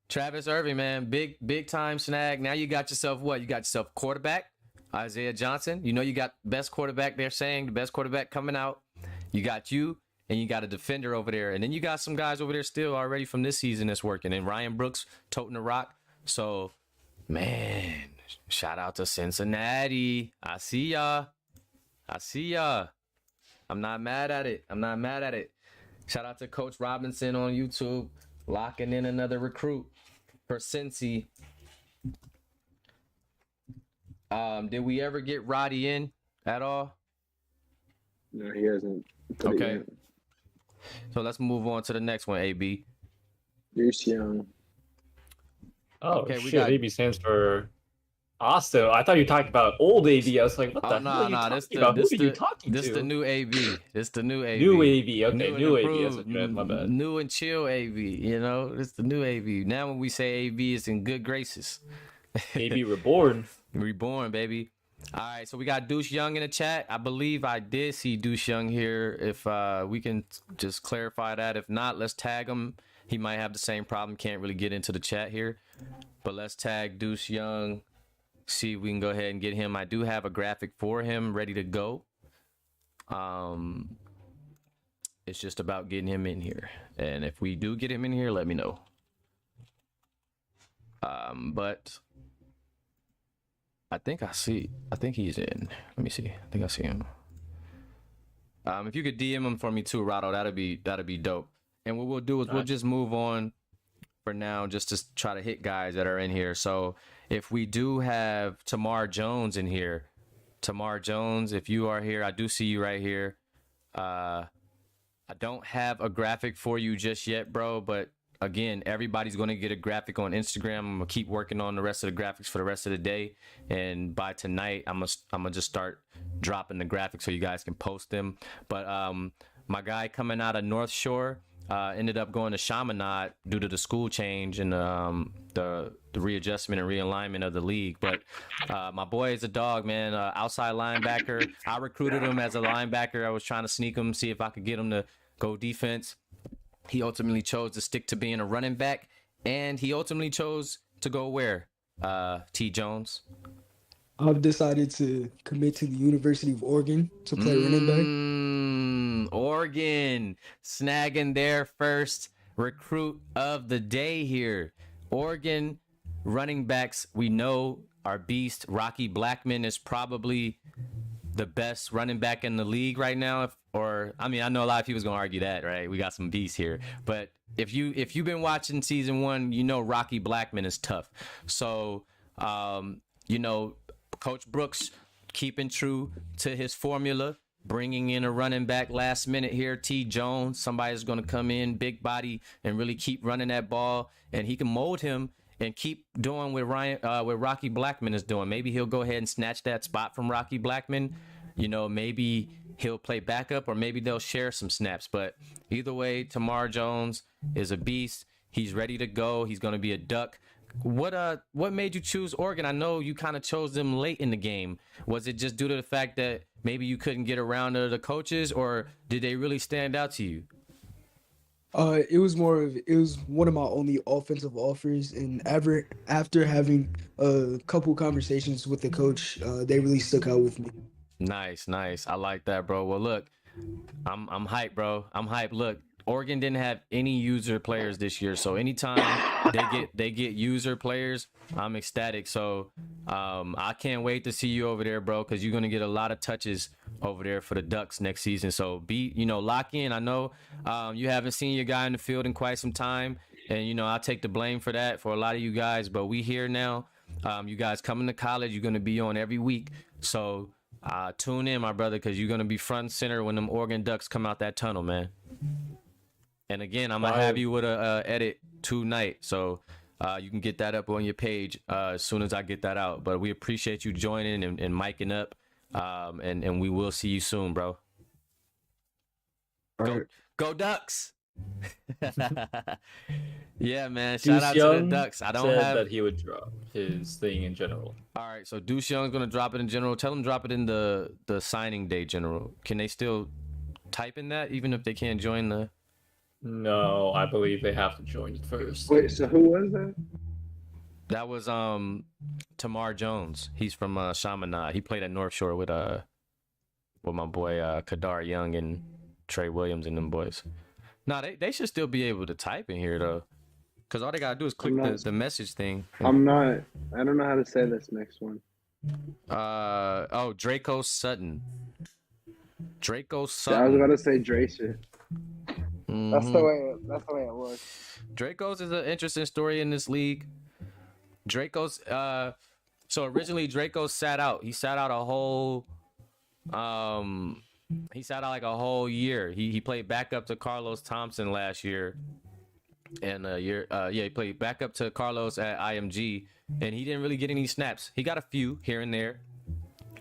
Speaker 1: Travis Irving, man, big time snag. Now you got yourself what? You got yourself quarterback, Isaiah Johnson. You got best quarterback. They're saying the best quarterback coming out. You got you. and you got a defender over there, and then you got some guys over there still already from this season that's working, and Ryan Brooks toting the rock. So, man, shout out to Cincinnati. I see y'all. I'm not mad at it. Shout out to Coach Robinson on YouTube, locking in another recruit for Cincy. Did we ever get Roddy in at all?
Speaker 3: No, he hasn't.
Speaker 1: Okay. So let's move on to the next one, AB.
Speaker 3: Deuce Young.
Speaker 9: Oh,
Speaker 1: Okay,
Speaker 9: shit.
Speaker 1: we got
Speaker 9: AB stands for Austin. I thought you talked about old AB. I was like, what the hell are you talking about? Who are you talking
Speaker 1: This
Speaker 9: to?
Speaker 1: the new AB. This the new AB.
Speaker 9: New AB. Okay,
Speaker 1: and
Speaker 9: new AB. That's
Speaker 1: improved,
Speaker 9: what my bad.
Speaker 1: New and chill AB. You know, it's the new AB. Now when we say AB, it's in good graces.
Speaker 9: AB reborn.
Speaker 1: Reborn, baby. All right, so we got Deuce Young in the chat. I believe I did see Deuce Young here. If we can just clarify that. If not, let's tag him. He might have the same problem. Can't really get into the chat here. But let's tag Deuce Young. See if we can go ahead and get him. I do have a graphic for him ready to go. It's just about getting him in here. And if we do get him in here, let me know. But I think he's in. Let me see. I think I see him. If you could DM him for me too, Rado, that'd be dope. And what we'll do is we'll just move on for now, just to try to hit guys that are in here. So if we do have Tamar Jones in here, Tamar Jones, if you are here, I do see you right here. I don't have a graphic for you just yet, bro, but again, everybody's going to get a graphic on Instagram. I'm going to keep working on the rest of the graphics for the rest of the day. And by tonight, I'm going to just start dropping the graphics so you guys can post them. But my guy coming out of North Shore ended up going to Chaminade due to the school change and the readjustment and realignment of the league. But my boy is a dog, man. Outside linebacker. I recruited him as a linebacker. I was trying to sneak him, see if I could get him to go defense. He ultimately chose to stick to being a running back, and he ultimately chose to go where? T. Jones.
Speaker 17: I've decided to commit to the University of Oregon to play running back.
Speaker 1: Oregon snagging their first recruit of the day here. Oregon running backs, we know, are beast. Rocky Blackman is probably the best running back in the league right now. I know a lot of people's gonna argue that, right? We got some beasts here, but if you've been watching season 1, you know Rocky Blackman is tough. So, Coach Brooks keeping true to his formula, bringing in a running back last minute here, T. Jones. Somebody's gonna come in, big body, and really keep running that ball, and he can mold him and keep doing what Rocky Blackman is doing. Maybe he'll go ahead and snatch that spot from Rocky Blackman. Maybe he'll play backup, or maybe they'll share some snaps. But either way, Tamar Jones is a beast. He's ready to go. He's going to be a Duck. What made you choose Oregon? I know you kind of chose them late in the game. Was it just due to the fact that maybe you couldn't get around to the coaches, or did they really stand out to you?
Speaker 17: It was one of my only offensive offers, and after having a couple conversations with the coach, they really stuck out with me.
Speaker 1: Nice. I like that, bro. Well, look, I'm hyped, bro. I'm hyped. Look, Oregon didn't have any user players this year, so anytime they get user players, I'm ecstatic. So I can't wait to see you over there, bro, because you're gonna get a lot of touches over there for the Ducks next season. So lock in. I know you haven't seen your guy in the field in quite some time, and I'll take the blame for that for a lot of you guys. But we here now. You guys coming to college, you're gonna be on every week. So tune in, my brother, because you're gonna be front and center when them Oregon Ducks come out that tunnel, man. And again, I'm gonna have you with a edit tonight, so you can get that up on your page as soon as I get that out. But we appreciate you joining and miking up, and we will see you soon, bro. Go Ducks! Yeah, man. Shout out to the Ducks. I don't have
Speaker 9: that he would drop his thing in general.
Speaker 1: All right, so Deuce Young's gonna drop it in general. Tell him drop it in the signing day general. Can they still type in that even if they can't join the?
Speaker 9: No, I believe they have to join it first.
Speaker 3: Wait, so who was that?
Speaker 1: That was Tamar Jones. He's from Chaminade. He played at North Shore with my boy Kadar Young and Trey Williams and them boys. No, they should still be able to type in here though, because all they gotta do is click the message thing.
Speaker 3: I don't know how to say this next one.
Speaker 1: Draco Sutton. Draco
Speaker 3: I
Speaker 1: Sutton.
Speaker 3: was about to say Dre shit.
Speaker 12: That's the way it was.
Speaker 1: Draco's is an interesting story in this league. Draco's so originally Draco sat out. He sat out a whole like a whole year. He played backup to Carlos Thompson last year. And he played backup to Carlos at IMG, and he didn't really get any snaps. He got a few here and there,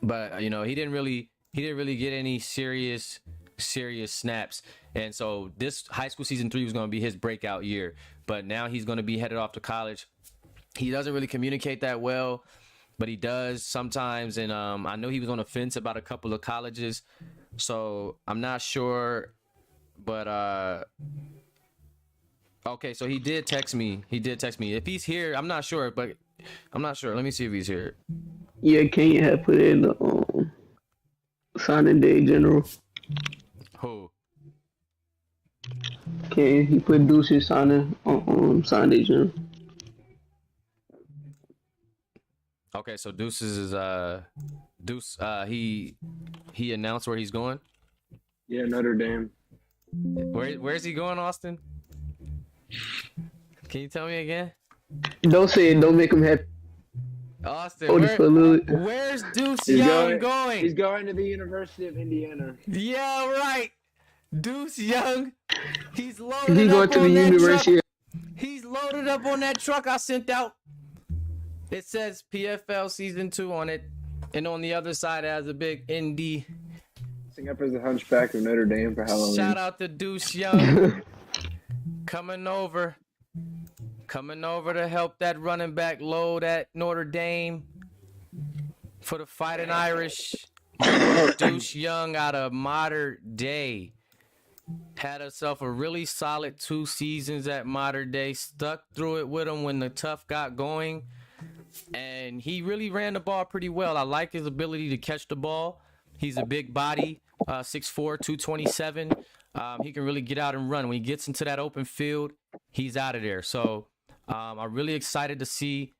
Speaker 1: but he didn't really get any serious snaps. And so this high school season 3 was going to be his breakout year, but now he's going to be headed off to college. He doesn't really communicate that well, but he does sometimes. And I know he was on the fence about a couple of colleges, so I'm not sure, but okay, so he did text me. If he's here, I'm not sure, but I'm not sure. Let me see if he's here.
Speaker 12: Yeah, Kenya had put in the signing day general.
Speaker 1: Who?
Speaker 12: Okay, he put Deuce's signing on signing day general.
Speaker 1: Okay, so Deuce's is Deuce. He announced where he's going.
Speaker 3: Yeah, Notre Dame.
Speaker 1: Where's he going, Austin? Can you tell me again?
Speaker 12: Don't say it. Don't make him happy.
Speaker 1: Austin, where's Deuce Young going?
Speaker 3: He's going to the University of Indiana.
Speaker 1: Yeah, right. Deuce Young. He's loaded
Speaker 12: He going
Speaker 1: up
Speaker 12: to
Speaker 1: on
Speaker 12: the
Speaker 1: that
Speaker 12: University.
Speaker 1: truck. He's loaded up on that truck I sent out. It says PFL Season 2 on it, and on the other side it has a big ND.
Speaker 3: Sing up as a hunchback of Notre Dame for Halloween.
Speaker 1: Shout out to Deuce Young. Coming over to help that running back load at Notre Dame for the Fighting Irish. Deuce Young out of Mater Dei. Had himself a really solid 2 seasons at Mater Dei. Stuck through it with him when the tough got going. And he really ran the ball pretty well. I like his ability to catch the ball. He's a big body, 6'4", 227. He can really get out and run. When he gets into that open field, he's out of there. So I'm really excited to see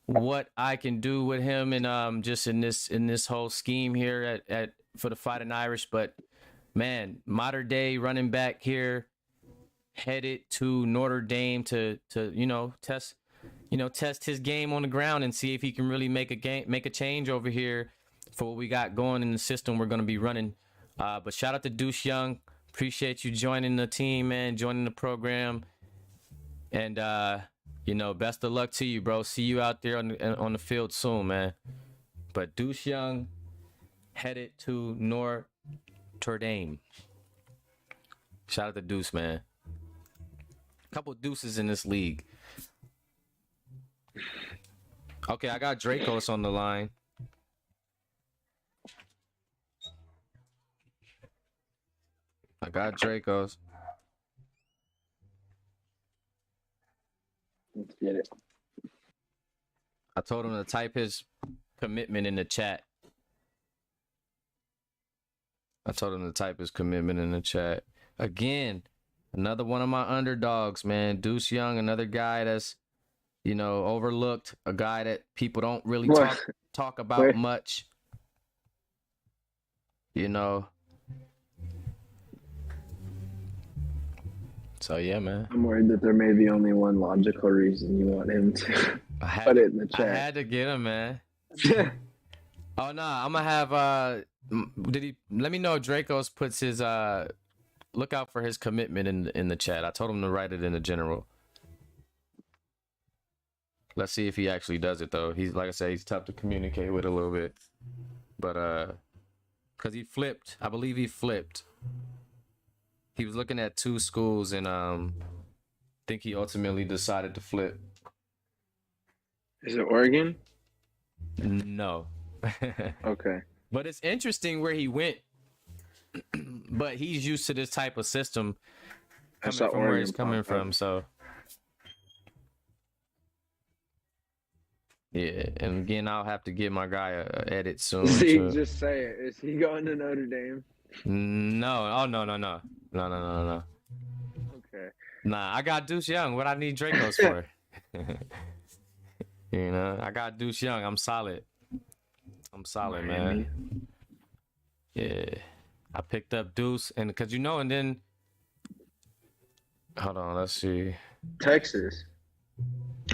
Speaker 1: what I can do with him and just in this whole scheme here at for the Fighting Irish. But man, Mater Dei running back here, headed to Notre Dame to test his game on the ground and see if he can really make a change over here for what we got going in the system we're going to be running. But shout out to Deuce Young. Appreciate you joining the team, man, joining the program. And, best of luck to you, bro. See you out there on the field soon, man. But Deuce Young headed to Notre Dame. Shout out to Deuce, man. Couple deuces in this league. Okay, I got Dracos on the line. I got Dracos.
Speaker 3: Let's get it.
Speaker 1: I told him to type his commitment in the chat. Again, another one of my underdogs, man. Deuce Young, another guy that's, overlooked. A guy that people don't really talk about much. So yeah, man.
Speaker 3: I'm worried that there may be only one logical reason you want him to put it in the chat.
Speaker 1: I had to get him, man. Oh no, I'm gonna have let me know if Dracos puts his look out for his commitment in the chat. I told him to write it in the general. Let's see if he actually does it though. He's, like I said, he's tough to communicate with a little bit. But cuz he flipped. I believe he flipped. He was looking at 2 schools and I think he ultimately decided to flip.
Speaker 3: Is it Oregon?
Speaker 1: No.
Speaker 3: Okay.
Speaker 1: But it's interesting where he went. But he's used to this type of system coming from where he's coming from, so yeah. And again, I'll have to give my guy a edit soon.
Speaker 3: Zeke, just say it. Is he going to Notre Dame?
Speaker 1: No. Oh no.
Speaker 3: Okay.
Speaker 1: Nah, I got Deuce Young. What I need Dracos for? You know, I got Deuce Young. I'm solid.
Speaker 3: Miami.
Speaker 1: Man. Yeah, I picked up Deuce, and because and then hold on, let's see.
Speaker 3: Texas.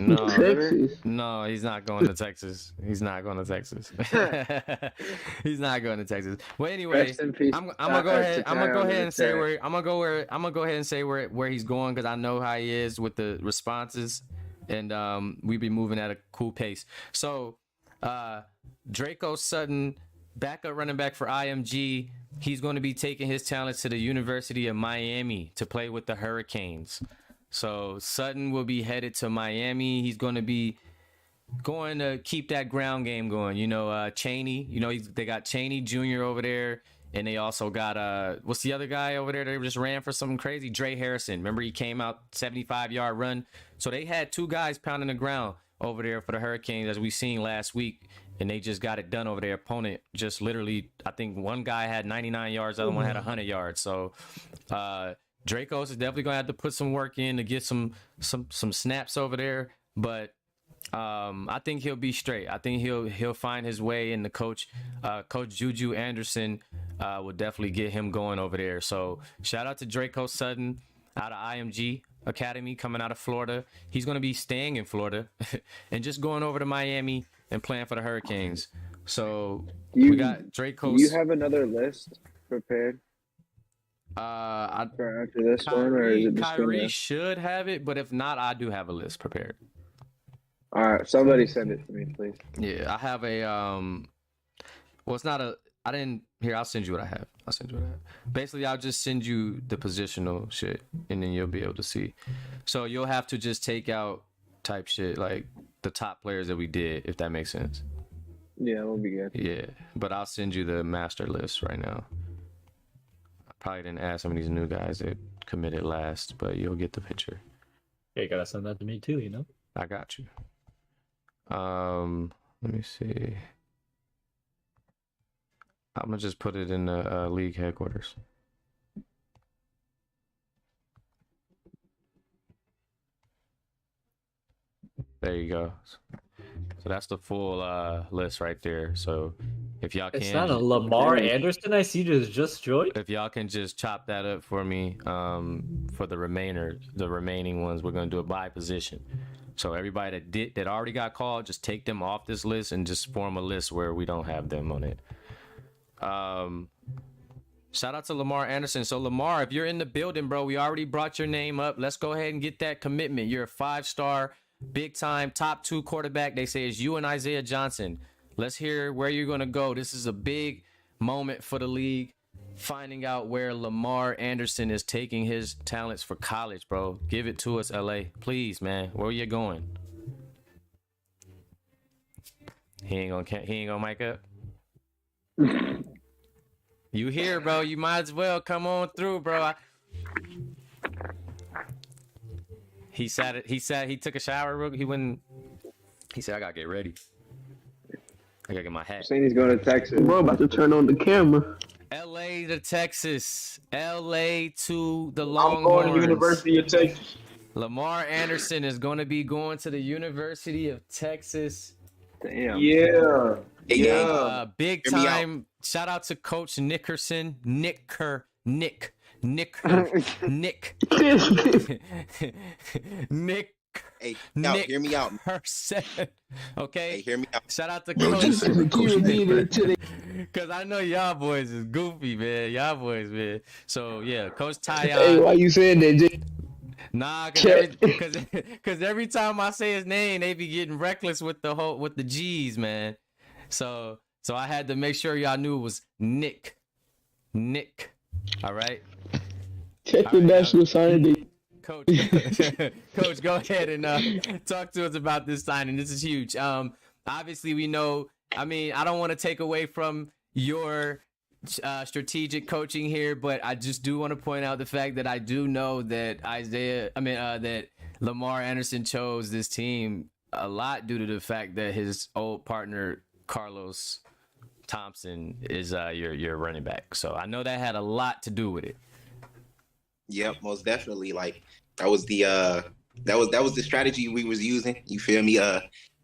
Speaker 1: No,
Speaker 12: Texas.
Speaker 1: no, he's not going to Texas. He's not going to Texas. He's not going to Texas. Well, anyway,
Speaker 3: Rest in peace.
Speaker 1: I'm gonna go ahead. I'm gonna go ahead and say
Speaker 3: Tech.
Speaker 1: where I'm gonna go ahead and say where he's going because I know how he is with the responses, and we be moving at a cool pace. So, Draco Sutton, backup running back for IMG. He's going to be taking his talents to the University of Miami to play with the Hurricanes. So Sutton will be headed to Miami. He's going to be going to keep that ground game going. Chaney. They got Chaney Jr. over there, and they also got what's the other guy over there that just ran for something crazy? Dre Harrison. Remember he came out 75-yard run. So they had two guys pounding the ground over there for the Hurricanes, as we seen last week, and they just got it done over their opponent. Just literally, I think one guy had 99 yards, the other one had 100 yards. So Dracos is definitely gonna have to put some work in to get some snaps over there, but I think he'll be straight. I think he'll find his way, and the coach Juju Anderson will definitely get him going over there. So shout out to Draco Sutton out of IMG Academy, coming out of Florida. He's gonna be staying in Florida and just going over to Miami and playing for the Hurricanes. So we got Draco.
Speaker 3: You have another list prepared? After this one, or is it just
Speaker 1: Kyrie should have it, but if not, I do have a list prepared.
Speaker 3: All right, somebody send it to me, please.
Speaker 1: Yeah, I have a well, it's not a. I didn't here. I'll send you what I have. Basically, I'll just send you the positional shit, and then you'll be able to see. So you'll have to just take out type shit like the top players that we did, if that makes sense.
Speaker 3: Yeah, we'll be good.
Speaker 1: Yeah, but I'll send you the master list right now. Probably didn't add some of these new guys that committed last, but you'll get the picture.
Speaker 9: Yeah, you gotta send that to me too,
Speaker 1: I got you. Let me see. I'm gonna just put it in the league headquarters. There you go. So that's the full list right there. So if y'all can,
Speaker 9: it's not a Lamar Anderson. I see just joined.
Speaker 1: If y'all can just chop that up for me, for the remaining ones, we're gonna do it by position. So everybody that already got called, just take them off this list and just form a list where we don't have them on it. Shout out to Lamar Anderson. So Lamar, if you're in the building, bro, we already brought your name up. Let's go ahead and get that commitment. You're a 5-star, big time, top 2 quarterback. They say it's you and Isaiah Johnson. Let's hear where you're going to go. This is a big moment for the league. Finding out where Lamar Anderson is taking his talents for college, bro. Give it to us, LA. Please, man. Where you going? He ain't gonna mic up. You here, bro? You might as well come on through, bro. He took a shower. He said, I gotta get ready. I gotta get my hat.
Speaker 3: Saying he's going to Texas.
Speaker 12: Bro, about to turn on the camera.
Speaker 1: LA to Texas. LA to the
Speaker 12: I'm
Speaker 1: Longhorns.
Speaker 12: going to the University of Texas.
Speaker 1: Lamar Anderson is going to be going to the University of Texas.
Speaker 3: Damn.
Speaker 12: Yeah.
Speaker 1: Big time. Shout out to Coach Nickerson. Nick.
Speaker 18: Hey, now hear me out.
Speaker 1: Okay.
Speaker 18: Hey, hear me out.
Speaker 1: Shout out to Coach. Because I know y'all boys is goofy, man. Y'all boys, man. So yeah, Coach Tyon.
Speaker 12: Hey, why you saying that, Jay?
Speaker 1: Nah, because every time I say his name, they be getting reckless with the G's, man. So I had to make sure y'all knew it was Nick. All right.
Speaker 12: Check the National Signing.
Speaker 1: Coach, go ahead and talk to us about this signing. This is huge. Obviously, we know. I mean, I don't want to take away from your strategic coaching here, but I just do want to point out the fact that I do know that that Lamar Anderson chose this team a lot due to the fact that his old partner Carlos Thompson is your running back. So I know that had a lot to do with it.
Speaker 18: Yep, most definitely. Like that was the strategy we was using. You feel me?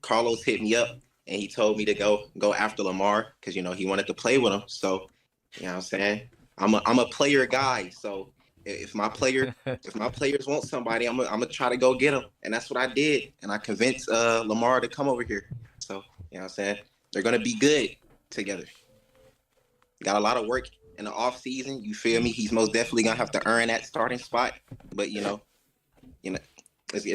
Speaker 18: Carlos hit me up and he told me to go after Lamar because he wanted to play with him. So you know what I'm saying? I'm a player guy. So if my players want somebody, I'm gonna try to go get them. And that's what I did. And I convinced Lamar to come over here. So you know what I'm saying? They're gonna be good together. Got a lot of work in the off season. You feel me? He's most definitely gonna have to earn that starting spot. But it's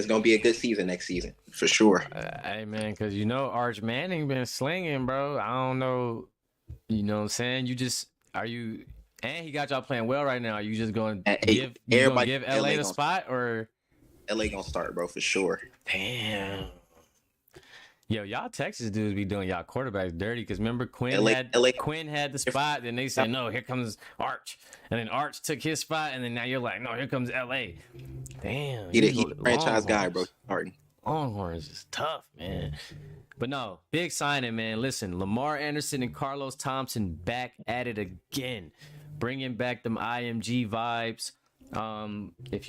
Speaker 18: gonna be a good season next season for sure.
Speaker 1: Hey man, because Arch Manning been slinging, bro. I don't know. You know what I'm saying? And he got y'all playing well right now. Are you just going to give LA the spot, or
Speaker 18: LA gonna start, bro, for sure?
Speaker 1: Damn. Yo, y'all Texas dudes be doing y'all quarterbacks dirty. Because remember Quinn had the spot, then they said, no, here comes Arch. And then Arch took his spot, and then now you're like, no, here comes LA. Damn.
Speaker 18: He's a franchise guy, bro. Martin.
Speaker 1: Longhorns is tough, man. But no, big signing, man. Listen, Lamar Anderson and Carlos Thompson back at it again. Bringing back them IMG vibes. If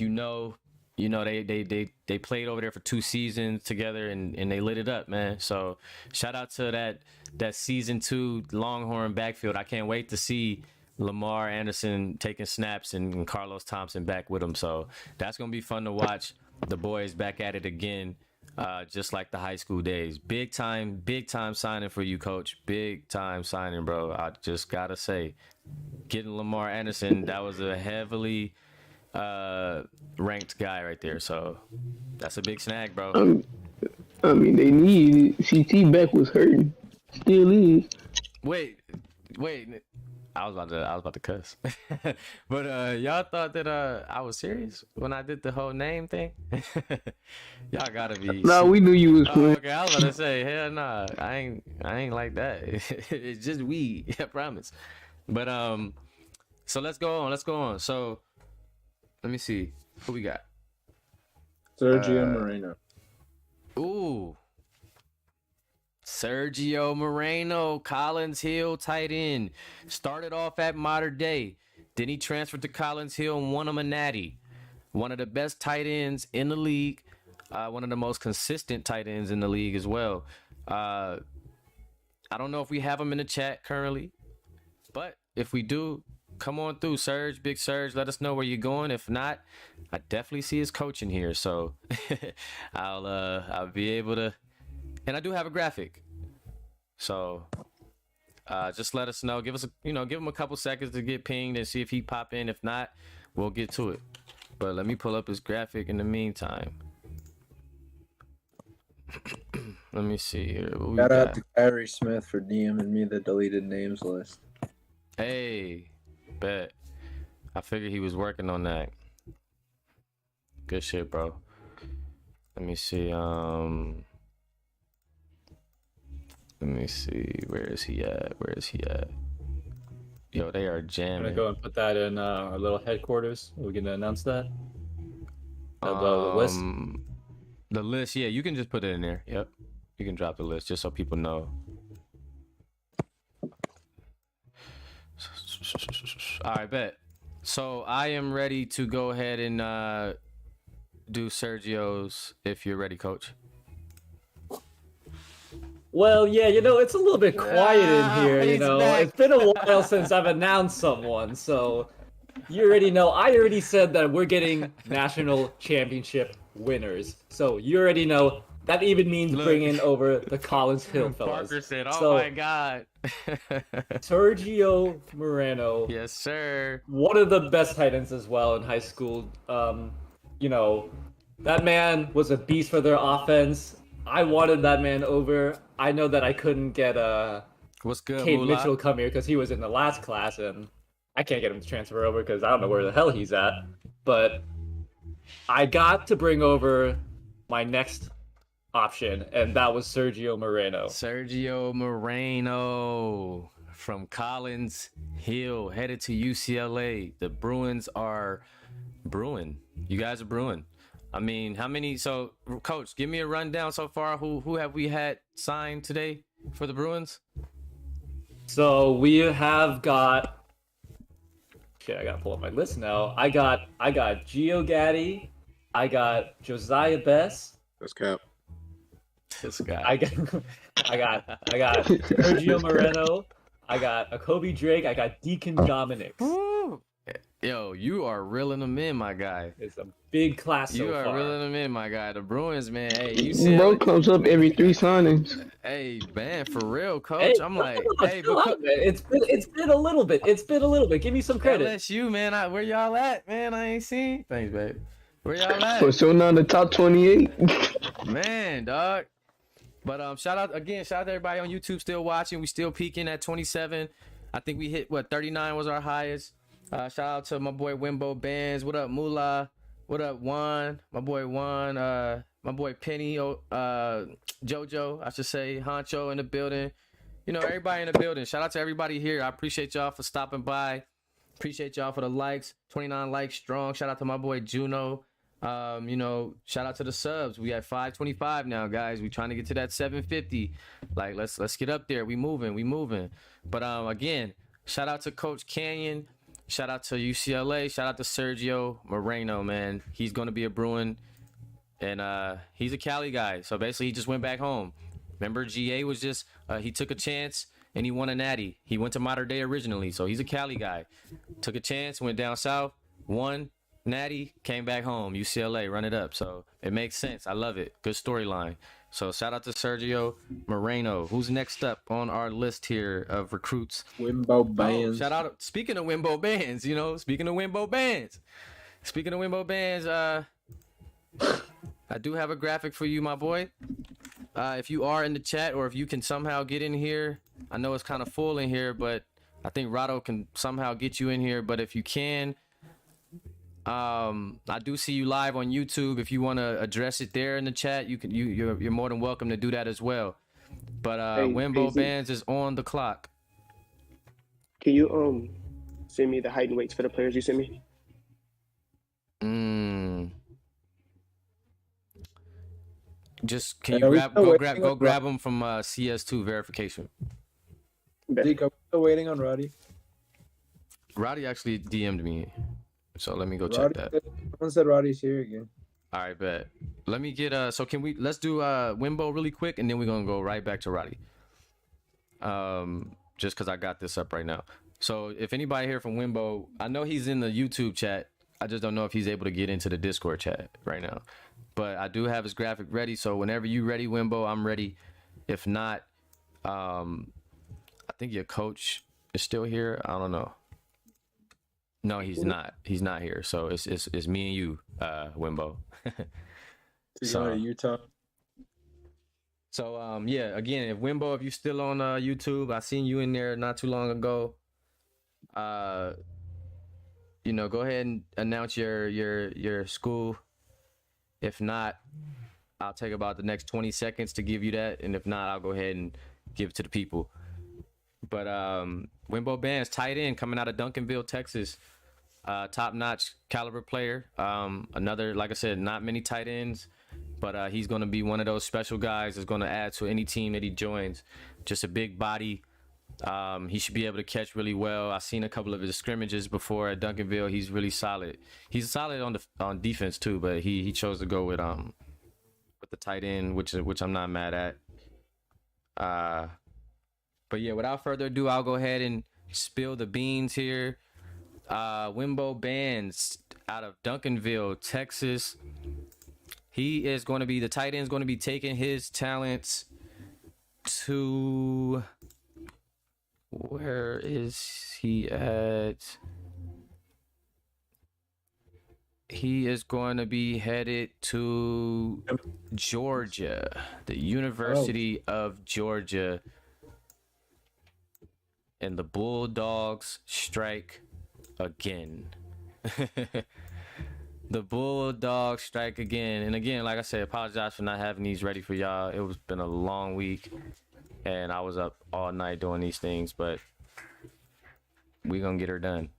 Speaker 1: they played over there for 2 seasons together and they lit it up, man. So shout out to that season 2 Longhorn backfield. I can't wait to see Lamar Anderson taking snaps and Carlos Thompson back with him. So that's gonna be fun to watch. The boys back at it again, just like the high school days. Big time signing for you, coach. Big time signing, bro. I just gotta say, getting Lamar Anderson, that was a heavily ranked guy right there. So that's a big snag, bro.
Speaker 11: I mean, they need CT back was hurting, still is.
Speaker 1: Wait. I was about to cuss, but y'all thought that I was serious when I did the whole name thing. Y'all gotta be.
Speaker 11: Nah, we knew you was playing.
Speaker 1: Okay, I was about to say, hell nah, I ain't like that. It's just weed, I promise. But so let's go on. So let me see who we got.
Speaker 19: Sergio Moreno.
Speaker 1: Ooh. Sergio Moreno, Collins Hill tight end. Started off at Mater Dei. Then he transferred to Collins Hill and won him a natty. One of the best tight ends in the league. One of the most consistent tight ends in the league as well. I don't know if we have him in the chat currently. But if we do, come on through, Serge. Big Serge, let us know where you're going. If not, I definitely see his coach in here. So I'll be able to. And I do have a graphic. So just let us know. Give him a couple seconds to get pinged and see if he pop in. If not, we'll get to it. But let me pull up his graphic in the meantime. Let me see here.
Speaker 19: Shout out to Kyrie Smith for DMing me the deleted names list.
Speaker 1: Hey, bet. I figured he was working on that. Good shit, bro. Let me see. Let me see. Where is he at? Yo, they are jamming.
Speaker 9: I'm gonna go and put that in our little headquarters. We're gonna announce that. The list.
Speaker 1: The list, yeah, you can just put it in there. Yep, you can drop the list just so people know. All right, bet. So I am ready to go ahead and do Sergio's. If you're ready, Coach.
Speaker 9: Well, yeah, it's a little bit quiet in here, It's been a while since I've announced someone, so you already know. I already said that we're getting national championship winners. So you already know that even means bringing over the Collins Hill fellas.
Speaker 1: Parker said, oh my God.
Speaker 9: Sergio Moreno.
Speaker 1: Yes, sir.
Speaker 9: One of the best tight ends as well in high school. That man was a beast for their offense. I wanted that man over. I know that I couldn't get
Speaker 1: what's good,
Speaker 9: Cade Mitchell come here because he was in the last class, and I can't get him to transfer over because I don't know where the hell he's at. But I got to bring over my next option, and that was Sergio Moreno.
Speaker 1: Sergio Moreno from Collins Hill, headed to UCLA. The Bruins are brewing. You guys are brewing. I mean, how many? So, Coach, give me a rundown so far. Who have we had signed today for the Bruins?
Speaker 9: So we have got. Shit, I gotta pull up my list now. I got Geo Gaddy. I got Josiah Bess.
Speaker 14: That's cap.
Speaker 1: This guy.
Speaker 9: I got Sergio Moreno. I got Akobe Drake. I got Deacon Dominic.
Speaker 1: Yo, you are reeling them in, my guy.
Speaker 9: It's a big class
Speaker 1: You
Speaker 9: so
Speaker 1: are
Speaker 9: far.
Speaker 1: reeling them in, my guy. The Bruins, man. Hey, you
Speaker 11: Bro comes up every 3 signings.
Speaker 1: Hey, man, for real, coach.
Speaker 9: Hey,
Speaker 1: I'm like, hey,
Speaker 9: chill out, man. It's been a little bit. It's been a little bit. Give me some credit.
Speaker 1: LSU, man. Where y'all at, man? I ain't seen. Thanks, babe. Where y'all at?
Speaker 11: For sure not the top 28.
Speaker 1: Man, dog. But shout out to everybody on YouTube still watching. We still peaking at 27. I think we hit 39 was our highest. Shout out to my boy Wimbo Bands. What up, Moolah? What up, Juan? My boy Juan. My boy Penny. Jojo, I should say. Honcho in the building. You know, everybody in the building. Shout out to everybody here. I appreciate y'all for stopping by. Appreciate y'all for the likes. 29 likes strong. Shout out to my boy Juno. You know, shout out to the subs. We at 525 now, guys. We trying to get to that 750. Like, let's get up there. We moving. But again, shout out to Coach Canyon. Shout out to UCLA. Shout out to Sergio Moreno, man. He's gonna be a Bruin, and he's a Cali guy. So basically, he just went back home. Remember, GA was just he took a chance and he won a natty. He went to Mater Dei originally, so he's a Cali guy. Took a chance, went down south, won. Natty, came back home, UCLA, run it up. So it makes sense. I love it. Good storyline. So shout out to Sergio Moreno. Who's next up on our list here of recruits?
Speaker 19: Wimbo Bands.
Speaker 1: Shout out. Speaking of Wimbo Bands, I do have a graphic for you, my boy. If you are in the chat or if you can somehow get in here, I know it's kind of full in here, but I think Rado can somehow get you in here. But if you can, I do see you live on YouTube. If you want to address it there in the chat, you're more than welcome to do that as well. But Wimbo Bands is on the clock.
Speaker 4: Can you send me the height and weights for the players you sent me?
Speaker 1: Just can you go grab them from CS2 verification.
Speaker 19: Zeke, are we still waiting on Roddy?
Speaker 1: Roddy actually DM'd me, so let me go check that.
Speaker 19: Someone said Roddy's here again.
Speaker 1: All right, bet. Let me get so let's do Wimbo really quick, and then we're gonna go right back to Roddy. Just because I got this up right now. So if anybody here from Wimbo, I know he's in the YouTube chat. I just don't know if he's able to get into the Discord chat right now. But I do have his graphic ready, so whenever you ready, Wimbo, I'm ready. If not, I think your coach is still here. I don't know. No, he's not. He's not here. So it's me and you, Wimbo.
Speaker 19: So Utah.
Speaker 1: So yeah, again, if Wimbo, if you're still on YouTube, I seen you in there not too long ago. You know, go ahead and announce your school. If not, I'll take about the next 20 seconds to give you that, and if not, I'll go ahead and give it to the people. But Wimbo Bands, tight end, coming out of Duncanville, Texas. Top-notch caliber player. Another, like I said, not many tight ends, but he's going to be one of those special guys that's going to add to any team that he joins. Just a big body. He should be able to catch really well. I've seen a couple of his scrimmages before at Duncanville. He's really solid. He's solid on defense too, but he chose to go with the tight end, which I'm not mad at. But yeah, without further ado, I'll go ahead and spill the beans here. Wimbo Bands out of Duncanville, Texas. He is going to be the tight end. Is going to be taking his talents to. Where is he at? He is going to be headed to Georgia, the University of Georgia. And the Bulldogs strike again. The Bulldogs strike again. And again, like I said, apologize for not having these ready for y'all. It was been a long week. And I was up all night doing these things, but we gonna get her done.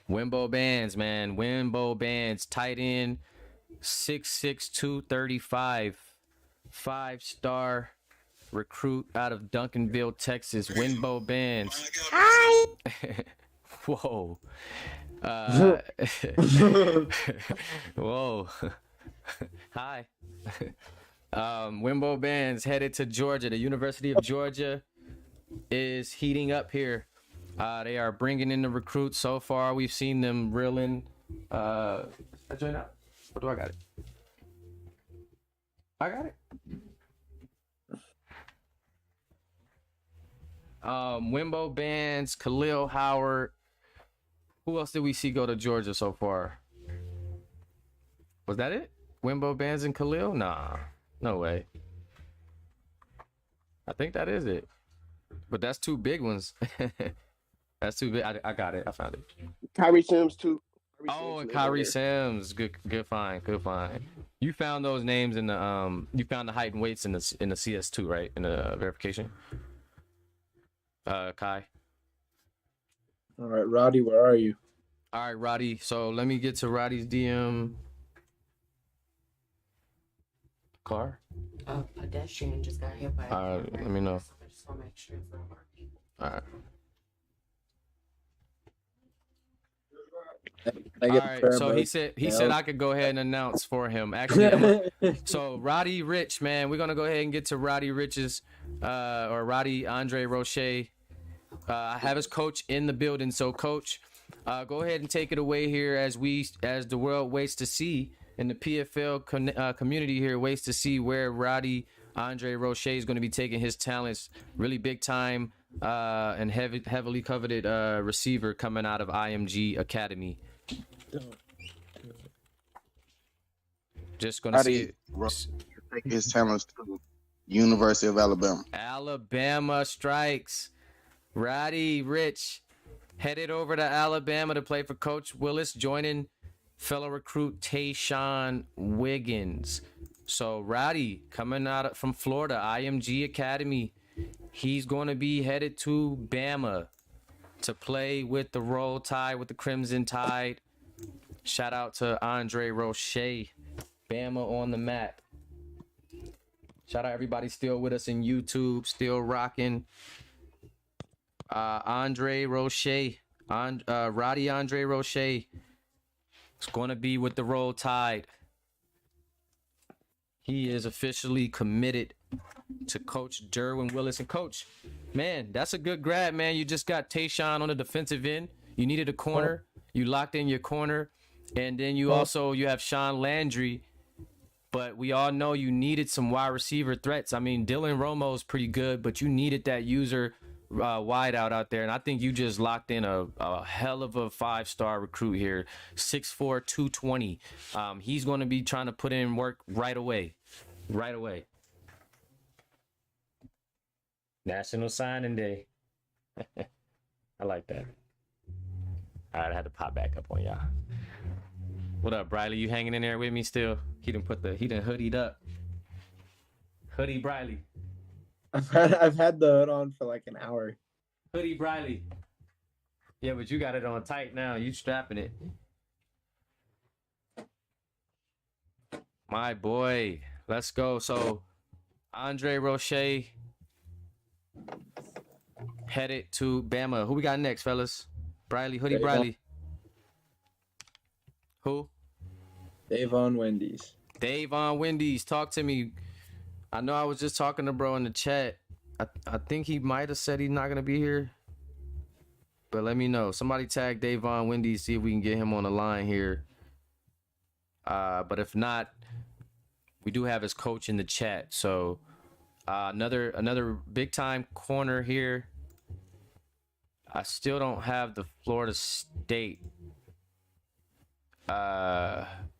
Speaker 1: Wimbo Bands, man. Wimbo Bands, tight end, 6'6", 235, 5-star recruit out of Duncanville, Texas, Winbo Bands.
Speaker 10: Hi.
Speaker 1: Whoa. Whoa. Hi. Winbo Bands headed to Georgia. The University of Georgia is heating up here. They are bringing in the recruits. So far, we've seen them reeling. I join out. What do I got it? I got it. Winbo Bands, Khalil Howard. Who else did we see go to Georgia so far? Was that it? Winbo Bands and Khalil? Nah, no way. I think that is it. But that's two big ones. That's too big. I got it. I found it.
Speaker 4: Kyrie Sims too.
Speaker 1: Oh, and Kyrie Sims. Good find. Good find. You found those names in the you found the height and weights in the CS2, right? In the verification. Kai.
Speaker 19: All right, Roddy, where are you?
Speaker 1: All right, Roddy. So let me get to Roddy's DM. Car?
Speaker 10: A pedestrian just got hit by a car.
Speaker 1: Let me know.
Speaker 10: I just want to make sure it's not more people.
Speaker 1: All right.
Speaker 19: All
Speaker 1: right, so he said I could go ahead and announce for him. Actually, so Roddy Rich, man, we're gonna go ahead and get to Roddy Rich's or Roddy Andre Roche. I have his coach in the building, so coach, go ahead and take it away here as the world waits to see, and the PFL community here waits to see where Roddy Andre Roche is going to be taking his talents. Really big time and heavily coveted receiver coming out of IMG Academy. Just gonna see it.
Speaker 14: Take his talents to University of Alabama.
Speaker 1: Alabama strikes. Roddy Rich headed over to Alabama to play for Coach Willis, joining fellow recruit Tayshawn Wiggins. So Roddy coming out from Florida, IMG Academy. He's going to be headed to Bama to play with the Roll Tide, with the Crimson Tide. Shout out to Andre Roche, Bama on the map. Shout out everybody still with us in YouTube, still rocking. Andre Roche, Roddy Andre Roche is going to be with the Roll Tide. He is officially committed to Coach Derwin Willis. And Coach, man, that's a good grab, man. You just got Tayshawn on the defensive end. You needed a corner. You locked in your corner. And then you have Sean Landry. But we all know you needed some wide receiver threats. I mean, Dylan Romo's pretty good, but you needed that user wide out there. And I think you just locked in a hell of a 5-star recruit here. 6'4", 220. He's going to be trying to put in work right away. Right away. National Signing Day. I like that. All right, I had to pop back up on y'all. What up, Briley? You hanging in there with me still? He done hoodied up. Hoodie Briley.
Speaker 19: I've had the hood on for like an hour.
Speaker 1: Hoodie Briley. Yeah, but you got it on tight now. You strapping it. My boy. Let's go. So, Andre Roche headed to Bama. Who we got next, fellas? Briley, Hoodie Briley. Who?
Speaker 19: Davon Wendy's.
Speaker 1: Davon Wendy's. Talk to me. I know I was just talking to bro in the chat. I think he might have said he's not going to be here. But let me know. Somebody tag Davon Wendy's, see if we can get him on the line here. But if not, we do have his coach in the chat. So another big time corner here. I still don't have the Florida State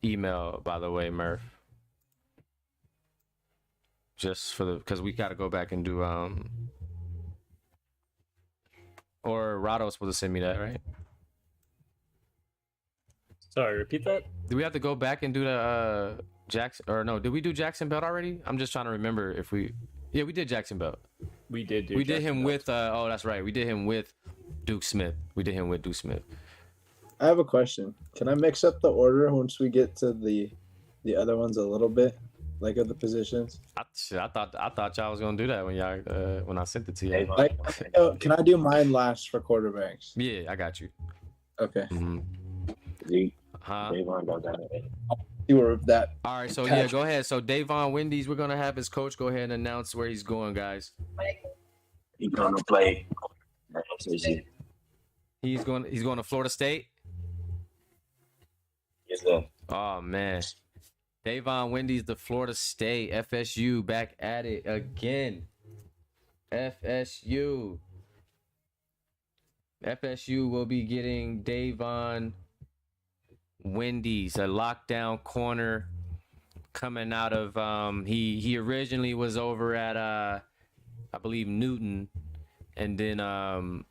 Speaker 1: email, by the way, Murph. Just for because we got to go back and do or Rado's supposed to send me that, right?
Speaker 9: Sorry, repeat that.
Speaker 1: Do we have to go back and do the Jackson, or no? Did we do Jackson Belt already? I'm just trying to remember if we. Yeah, we did Jackson Belt.
Speaker 9: We did.
Speaker 1: We did him with. Oh, that's right. We did him with Duke Smith.
Speaker 19: I have a question. Can I mix up the order once we get to the other ones a little bit? like of the positions.
Speaker 1: I thought y'all was gonna do that when y'all when I sent it to you.
Speaker 19: Like, can I do mine last for quarterbacks?
Speaker 1: Yeah, I got you.
Speaker 19: Okay.
Speaker 12: Zeke.
Speaker 1: Huh?
Speaker 12: Davon don't got it.
Speaker 19: You were that.
Speaker 1: All right, so yeah, go ahead. So Davon Wendy's, we're gonna have his coach go ahead and announce where he's going, guys.
Speaker 12: He's gonna play.
Speaker 1: He's going to Florida State.
Speaker 12: Yes, sir.
Speaker 1: Oh man, Davon Wendy's, the Florida State, FSU back at it again. FSU will be getting Davon Wendy's, a lockdown corner coming out of he originally was over at I believe Newton, and then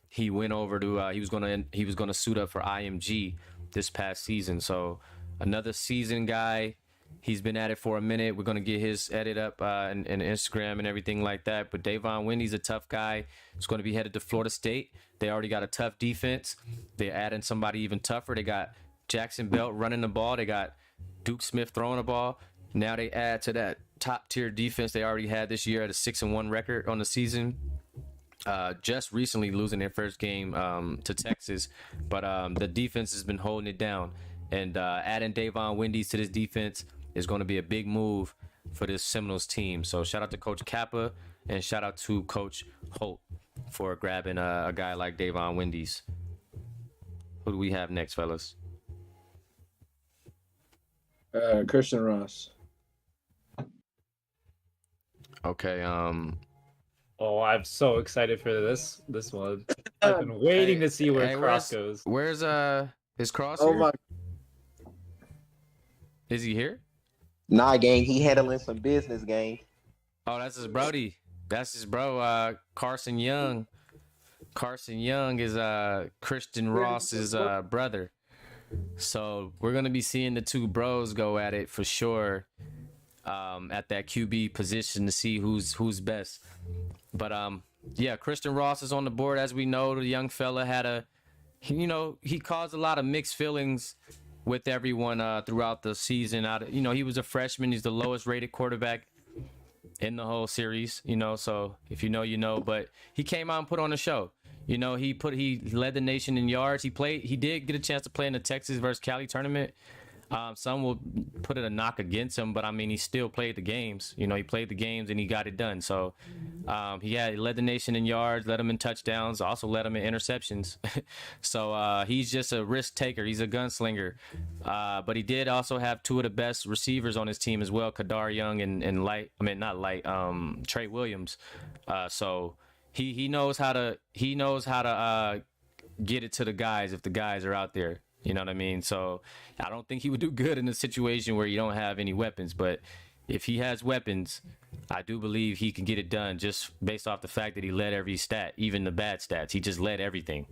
Speaker 1: he went over to he was gonna suit up for IMG this past season. So another seasoned guy. He's been at it for a minute. We're gonna get his edit up and Instagram and everything like that. But Davon Wendy's a tough guy. He's going to be headed to Florida State. They already got a tough defense. They're adding somebody even tougher. They got Jackson Belt running the ball. They got Duke Smith throwing the ball. Now they add to that top tier defense they already had this year at a 6-1 record on the season. Just recently losing their first game to Texas, but the defense has been holding it down. And adding Davon Wendy's to this defense is going to be a big move for this Seminoles team. So shout out to Coach Kappa and shout out to Coach Holt for grabbing a guy like Davon Wendy's. Who do we have next, fellas?
Speaker 19: Christian Ross.
Speaker 1: Okay.
Speaker 9: Oh, I'm so excited for this one. I've been waiting to see where Cross goes.
Speaker 1: Where's his Cross?
Speaker 19: Oh
Speaker 1: here?
Speaker 19: my!
Speaker 1: Is he here?
Speaker 18: Nah, gang, he handling some business, gang.
Speaker 1: Oh, that's his brody. That's his bro, Carson Young. Carson Young is Christian Ross's brother. So we're gonna be seeing the two bros go at it for sure. At that QB position to see who's best. But yeah, Christian Ross is on the board. As we know, the young fella had he caused a lot of mixed feelings with everyone throughout the season. He was a freshman. He's the lowest rated quarterback in the whole series. So if you know, you know. But he came out and put on a show. He led the nation in yards. He did get a chance to play in the Texas versus Cali tournament. Some will put it a knock against him, but I mean, he still played the games. He played the games and he got it done. So he led the nation in yards, led him in touchdowns, also led him in interceptions. So he's just a risk taker. He's a gunslinger. But he did also have two of the best receivers on his team as well, Kadar Young and Trey Williams. So he knows how to get it to the guys if the guys are out there. You know what I mean? So I don't think he would do good in a situation where you don't have any weapons. But if he has weapons, I do believe he can get it done just based off the fact that he led every stat, even the bad stats. He just led everything.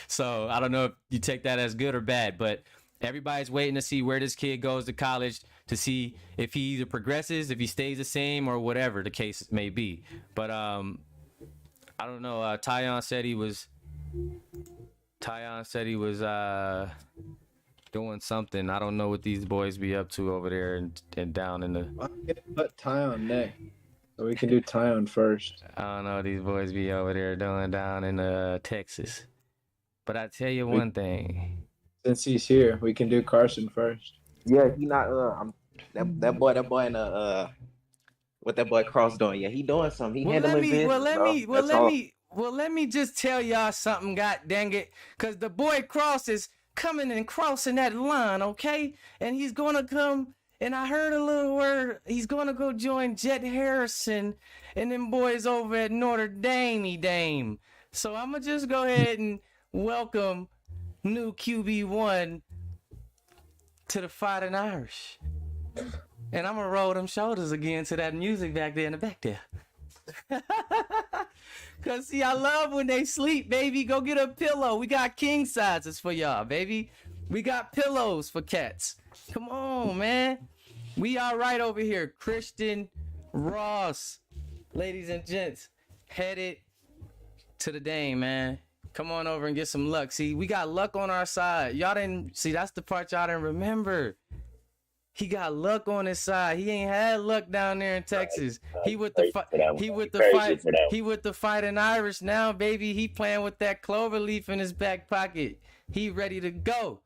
Speaker 1: So I don't know if you take that as good or bad, but everybody's waiting to see where this kid goes to college to see if he either progresses, if he stays the same, or whatever the case may be. But I don't know. Tyon said he was doing something. I don't know what these boys be up to over there and down in the.
Speaker 19: I'm gonna put Tyon next, so we can do Tyon first.
Speaker 1: I don't know what these boys be over there doing down in Texas. But I tell you one thing.
Speaker 19: Since he's here, we can do Carson first.
Speaker 18: Yeah, he not. That boy in what that boy Cross doing? Yeah, he doing something. He handling business.
Speaker 1: Let me just tell y'all something, god dang it. Cause the boy Cross is coming and crossing that line, okay? And he's gonna come, and I heard a little word, he's gonna go join Jet Harrison and them boys over at Notre Dame. So I'ma just go ahead and welcome new QB1 to the Fighting Irish. And I'm gonna roll them shoulders again to that music back there in the back there. Cause see, I love when they sleep, baby. Go get a pillow. We got king sizes for y'all, baby. We got pillows for cats. Come on, man. We all right over here. Christian Ross, ladies and gents, headed to the Dame, man. Come on over and get some luck. See, we got luck on our side. Y'all didn't see. That's the part y'all didn't remember. He got luck on his side. He ain't had luck down there in Texas. He with the fight. He with the fight. He with the Fighting Irish now, baby. He playing with that clover leaf in his back pocket. He ready to go.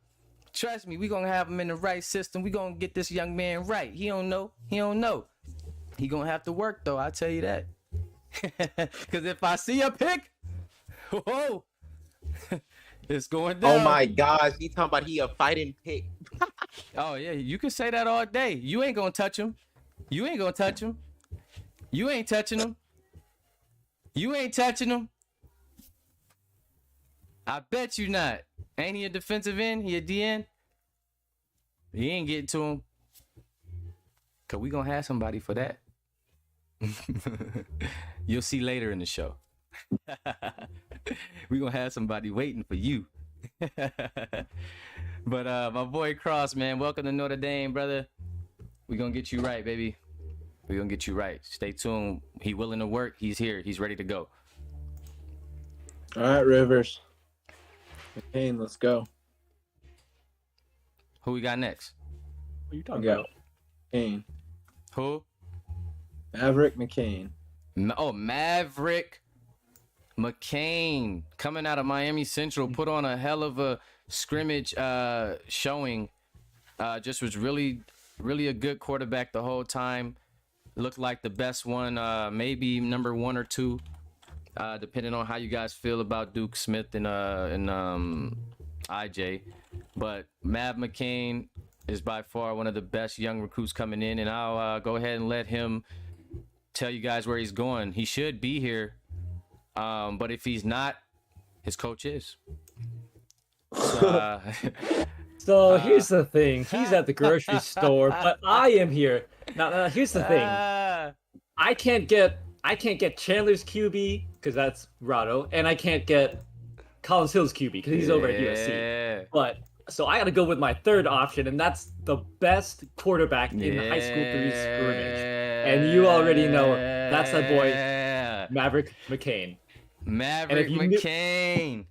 Speaker 1: Trust me, we gonna have him in the right system. We gonna get this young man right. He don't know. He don't know. He gonna have to work though. I tell you that. Cause if I see a pick, whoa, it's going down.
Speaker 18: Oh my gosh, he talking about he a fighting pick.
Speaker 1: Oh yeah, you can say that all day. You ain't gonna touch him. You ain't gonna touch him. You ain't touching him. You ain't touching him. I bet you not. Ain't he a defensive end? He a DN? He ain't getting to him. Cause we gonna have somebody for that. You'll see later in the show. We gonna have somebody waiting for you. But my boy Cross, man, welcome to Notre Dame, brother. We gonna get you right, baby. We gonna get you right. Stay tuned. He willing to work. He's here. He's ready to go.
Speaker 19: All right, Rivers. McCain, let's go.
Speaker 1: Who we got next?
Speaker 19: What are you talking about? McCain.
Speaker 1: Who?
Speaker 19: Maverick McCain.
Speaker 1: Maverick McCain coming out of Miami Central, put on a hell of a scrimmage showing. Just was really a good quarterback the whole time. Looked like the best one, maybe number 1 or 2, depending on how you guys feel about Duke Smith and IJ. But Mav McCain is by far one of the best young recruits coming in, and I'll go ahead and let him tell you guys where he's going. He should be here, but if he's not, his coach is.
Speaker 9: So here's the thing. He's at the grocery store, but I am here. Now here's the thing. I can't get Chandler's QB because that's Rado, and I can't get Collins Hill's QB because he's over at USC. But so I got to go with my third option, and that's the best quarterback in the high school 3 scrimmage. And you already know that's that boy, Maverick McCain.
Speaker 1: Maverick McCain.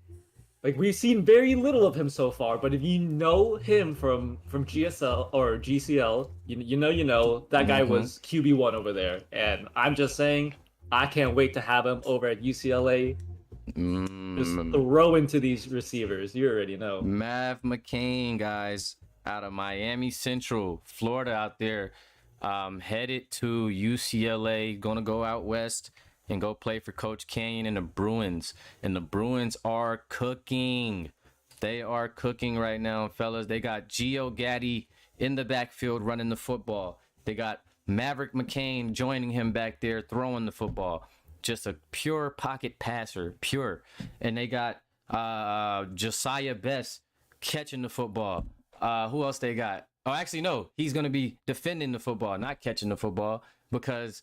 Speaker 9: Like, we've seen very little of him so far, but if you know him from GSL or GCL, you know that guy was QB1 over there. And I'm just saying, I can't wait to have him over at UCLA. Just throw into these receivers. You already know.
Speaker 1: Mav McCain, guys, out of Miami Central, Florida out there, headed to UCLA, gonna go out west and go play for Coach Canyon and the Bruins. And the Bruins are cooking. They are cooking right now, fellas. They got Geo Gaddy in the backfield running the football. They got Maverick McCain joining him back there throwing the football. Just a pure pocket passer, pure. And they got Josiah Bess catching the football. Who else they got? Oh, actually, no. He's going to be defending the football, not catching the football, because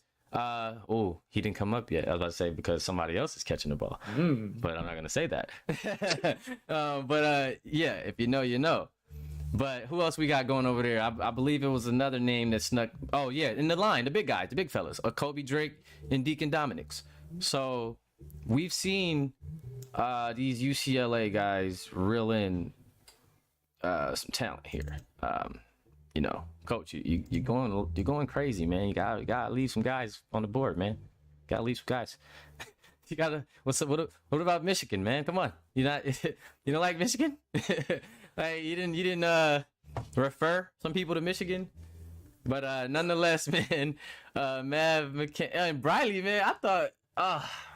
Speaker 1: he didn't come up yet. I was about to say because somebody else is catching the ball, but I'm not gonna say that. Yeah, if you know, you know. But who else we got going over there? I believe it was another name that snuck. Oh yeah, in the line, the big guys, the big fellas, Kobe Drake and Deacon Dominics. So we've seen these UCLA guys reel in some talent here. You know, Coach, you're going crazy, man. You gotta leave some guys on the board, man. Gotta leave some guys. You gotta. What about Michigan, man? Come on, you don't like Michigan? Like you didn't refer some people to Michigan, but nonetheless, man. Mav McCain and Briley, man. I thought,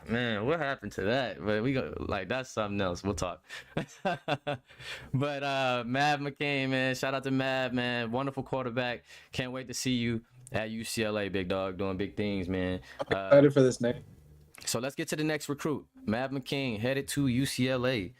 Speaker 1: man, what happened to that? But we go like that's something else. We'll talk. But Mav McCain, man, shout out to Mav, man, wonderful quarterback. Can't wait to see you at UCLA, big dog, doing big things, man.
Speaker 19: I'm excited for this next.
Speaker 1: So let's get to the next recruit. Mav McCain headed to UCLA.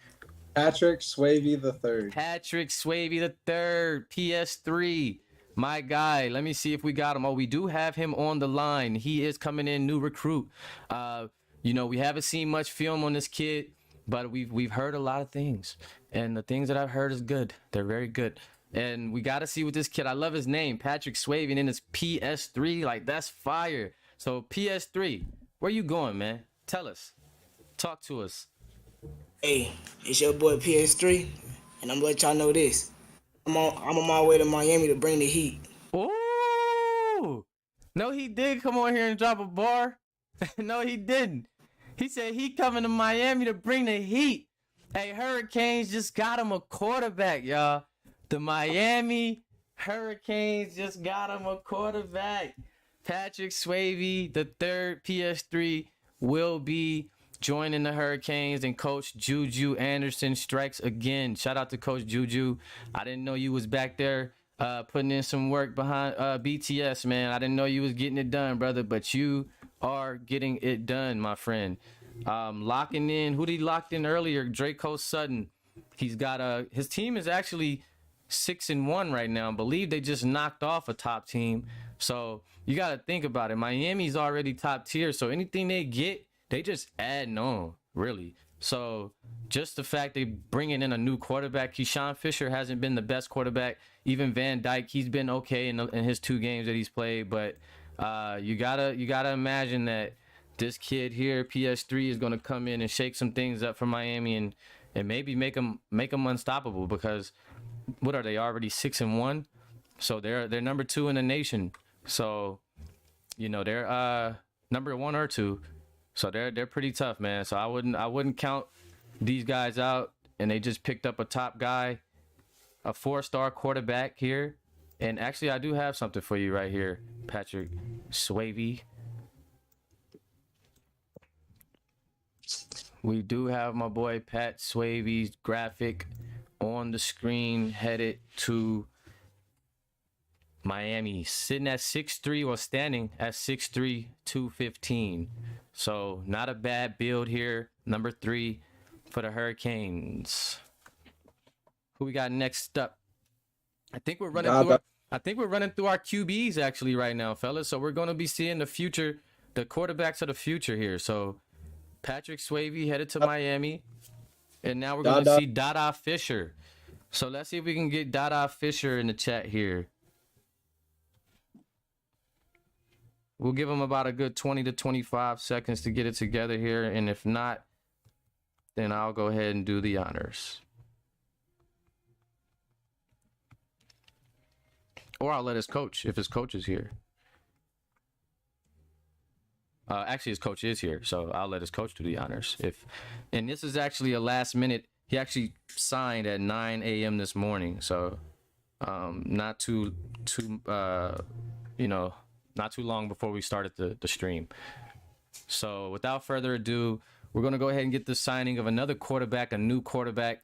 Speaker 19: Patrick Swayze III.
Speaker 1: Patrick Swayze III, PS3. My guy, let me see if we got him. Oh, we do have him on the line. He is coming in, new recruit. You know, we haven't seen much film on this kid, but we've heard a lot of things. And the things that I've heard is good. They're very good. And we got to see what this kid, I love his name, Patrick Swayze, and then it's PS3. Like, that's fire. So, PS3, where you going, man? Tell us. Talk to us.
Speaker 20: Hey, it's your boy PS3, and I'm gonna let y'all know this. I'm on my way to Miami to bring the heat.
Speaker 1: Who? No, he did come on here and drop a bar. No, he didn't. He said he coming to Miami to bring the heat. Hey, Hurricanes just got him a quarterback, y'all. The Miami Hurricanes just got him a quarterback. Patrick Swayze, the third PS3, will be joining the Hurricanes, and Coach Juju Anderson strikes again. Shout out to Coach Juju. I didn't know you was back there putting in some work behind BTS, man. I didn't know you was getting it done, brother, but you are getting it done, my friend. Locking in, who did he locked in earlier? Draco Sutton. He's got his team is actually 6-1 right now. I believe they just knocked off a top team. So you got to think about it. Miami's already top tier, so anything they get, they just add on, really. So just the fact they bringing in a new quarterback, Keyshawn Fisher hasn't been the best quarterback. Even Van Dyke, he's been okay in his 2 games that he's played, but you gotta imagine that this kid here, PS3, is gonna come in and shake some things up for Miami and maybe make them unstoppable, because what are they already 6-1? So they're number 2 in the nation. So they're number 1 or 2. So they're pretty tough, man. So I wouldn't count these guys out. And they just picked up a top guy, a 4-star quarterback here. And actually, I do have something for you right here, Patrick Swayze. We do have my boy Pat Swayze's graphic on the screen, headed to Miami, sitting at 6'3", or standing at 6'3", 215. So not a bad build here. Number 3 for the Hurricanes. Who we got next up? I think we're running through our QBs actually right now, fellas. So we're going to be seeing the quarterbacks of the future here. So Patrick Swayze headed to Miami, and now we're going to see Dada Fisher. So let's see if we can get Dada Fisher in the chat here. We'll give him about a good 20 to 25 seconds to get it together here. And if not, then I'll go ahead and do the honors. Or I'll let his coach, if his coach is here. Actually, his coach is here, so I'll let his coach do the honors. And this is actually a last minute. He actually signed at 9 a.m. this morning, so not too long before we started the stream. So without further ado, we're going to go ahead and get the signing of another quarterback, a new quarterback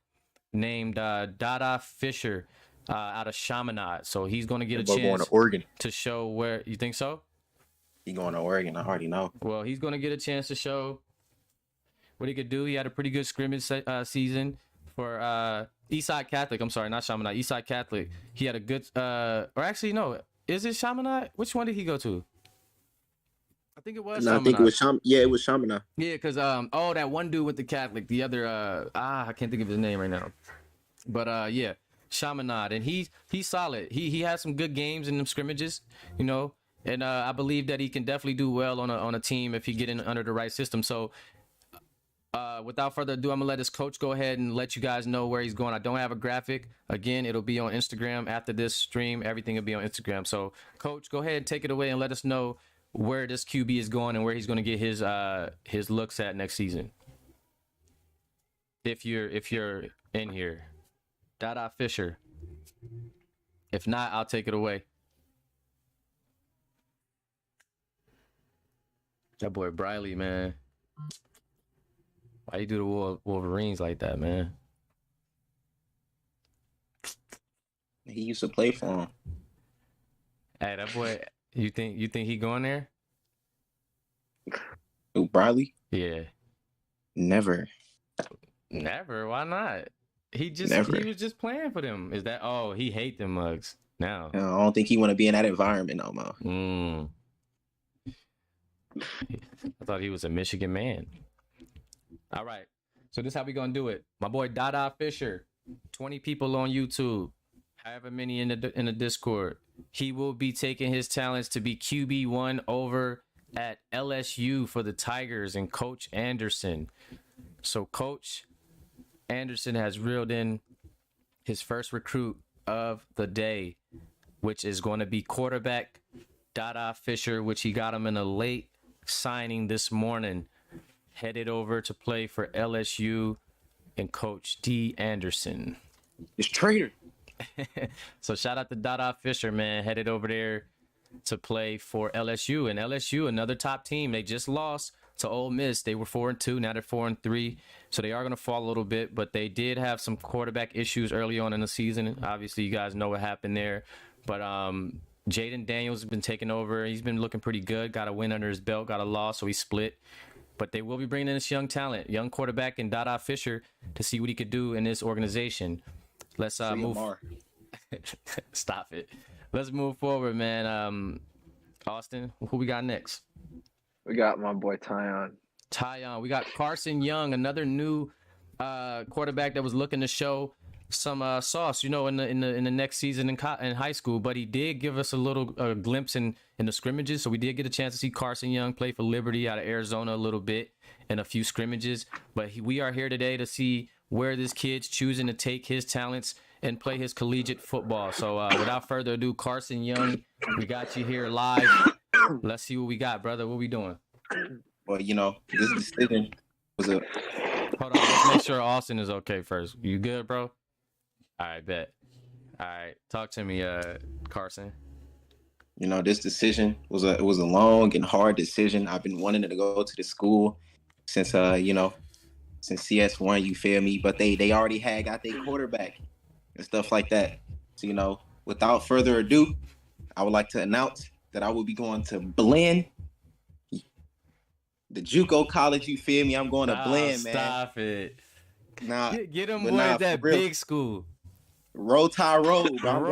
Speaker 1: named Dada Fisher out of Chaminade. So he's going to get a chance
Speaker 18: going to Oregon
Speaker 1: to show where. You think so?
Speaker 18: He going to Oregon. I already know.
Speaker 1: Well, he's going to get a chance to show what he could do. He had a pretty good scrimmage season for Eastside Catholic. I'm sorry, not Chaminade. Eastside Catholic. He had a good, or actually, no. Is it Chaminade? Which one did he go to? I think it was.
Speaker 18: No, I think it was it was Chaminade.
Speaker 1: Yeah, because that one dude with the Catholic. The other I can't think of his name right now. But yeah, Chaminade, and he's solid. He has some good games in them scrimmages, and I believe that he can definitely do well on a team if he get in under the right system. So without further ado, I'm gonna let his coach go ahead and let you guys know where he's going. I don't have a graphic. Again, it'll be on Instagram after this stream. Everything will be on Instagram. So, coach, go ahead and take it away and let us know where this QB is going and where he's going to get his looks at next season. If you're in here, Dada Fisher. If not, I'll take it away. That boy Briley, man. Why you do the Wolverines like that, man?
Speaker 18: He used to play for him.
Speaker 1: Hey, that boy, you think he going there?
Speaker 18: Who, Briley?
Speaker 1: Yeah.
Speaker 18: Never.
Speaker 1: Why not? He was just playing for them. Is that he hate them mugs now?
Speaker 18: I don't think he want to be in that environment no more.
Speaker 1: I thought he was a Michigan man. All right. So this is how we gonna do it. My boy Dada Fisher, 20 people on YouTube, however many in the Discord. He will be taking his talents to be QB1 over at LSU for the Tigers and Coach Anderson. So Coach Anderson has reeled in his first recruit of the day, which is going to be quarterback Dada Fisher, which he got him in a late signing this morning, headed over to play for LSU and Coach D. Anderson.
Speaker 18: It's traitor.
Speaker 1: So shout out to Dada Fisher, man, headed over there to play for LSU. And LSU, another top team, they just lost to Ole Miss. They were 4-2, now they're 4-3. So they are going to fall a little bit, but they did have some quarterback issues early on in the season. Obviously, you guys know what happened there. But Jaden Daniels has been taking over. He's been looking pretty good. Got a win under his belt, got a loss, so he split. But they will be bringing in this young talent, young quarterback in Dada Fisher to see what he could do in this organization. Let's move. Stop it. Let's move forward, man. Austin, who we got next?
Speaker 8: We got my boy Tyon.
Speaker 1: We got Carson Young, another new quarterback that was looking to show some sauce, in the next season in high school. But he did give us a little glimpse in the scrimmages, so we did get a chance to see Carson Young play for Liberty out of Arizona a little bit in a few scrimmages. But we are here today to see where this kid's choosing to take his talents and play his collegiate football. So without further ado, Carson Young, we got you here live. Let's see what we got, brother. What we doing?
Speaker 18: Well, this decision was a.
Speaker 1: Hold on, let's make sure Austin is okay first. You good, bro? All right, bet. All right, talk to me, Carson.
Speaker 18: This decision was a long and hard decision. I've been wanting to go to the school since since CS1. You feel me? But they already got their quarterback and stuff like that. So without further ado, I would like to announce that I will be going to Blinn, the JUCO college. You feel me? I'm going to Blinn, man.
Speaker 1: Stop it.
Speaker 18: Nah,
Speaker 1: get them boys that big school.
Speaker 18: Roll Tide Road. I'm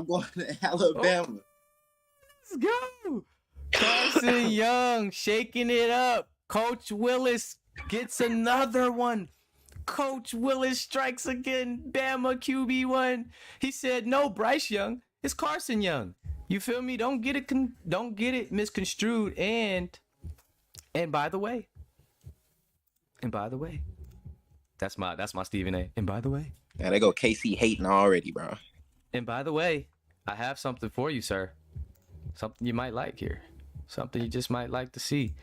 Speaker 18: going to Alabama.
Speaker 1: Let's go. Carson Young shaking it up. Coach Willis gets another one. Coach Willis strikes again. Bama QB1. He said, "No, Bryce Young. It's Carson Young." You feel me? Don't get it misconstrued. And by the way, that's my Stephen A. And by the way,
Speaker 18: yeah, they go KC hating already, bro.
Speaker 1: And by the way, I have something for you, sir. Something you might like here. Something you just might like to see.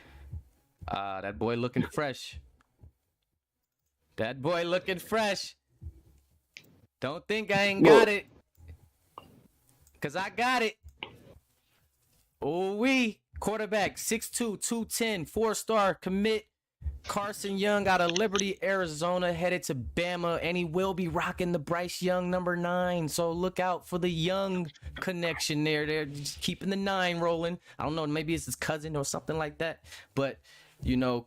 Speaker 1: That boy looking fresh. That boy looking fresh. Don't think I ain't got it. Cause I got it. Oh, quarterback 6'2", 210, 4-star commit. Carson Young out of Liberty, Arizona, headed to Bama, and he will be rocking the Bryce Young number 9. So look out for the Young connection there. They're just keeping the 9 rolling. I don't know, maybe it's his cousin or something like that. But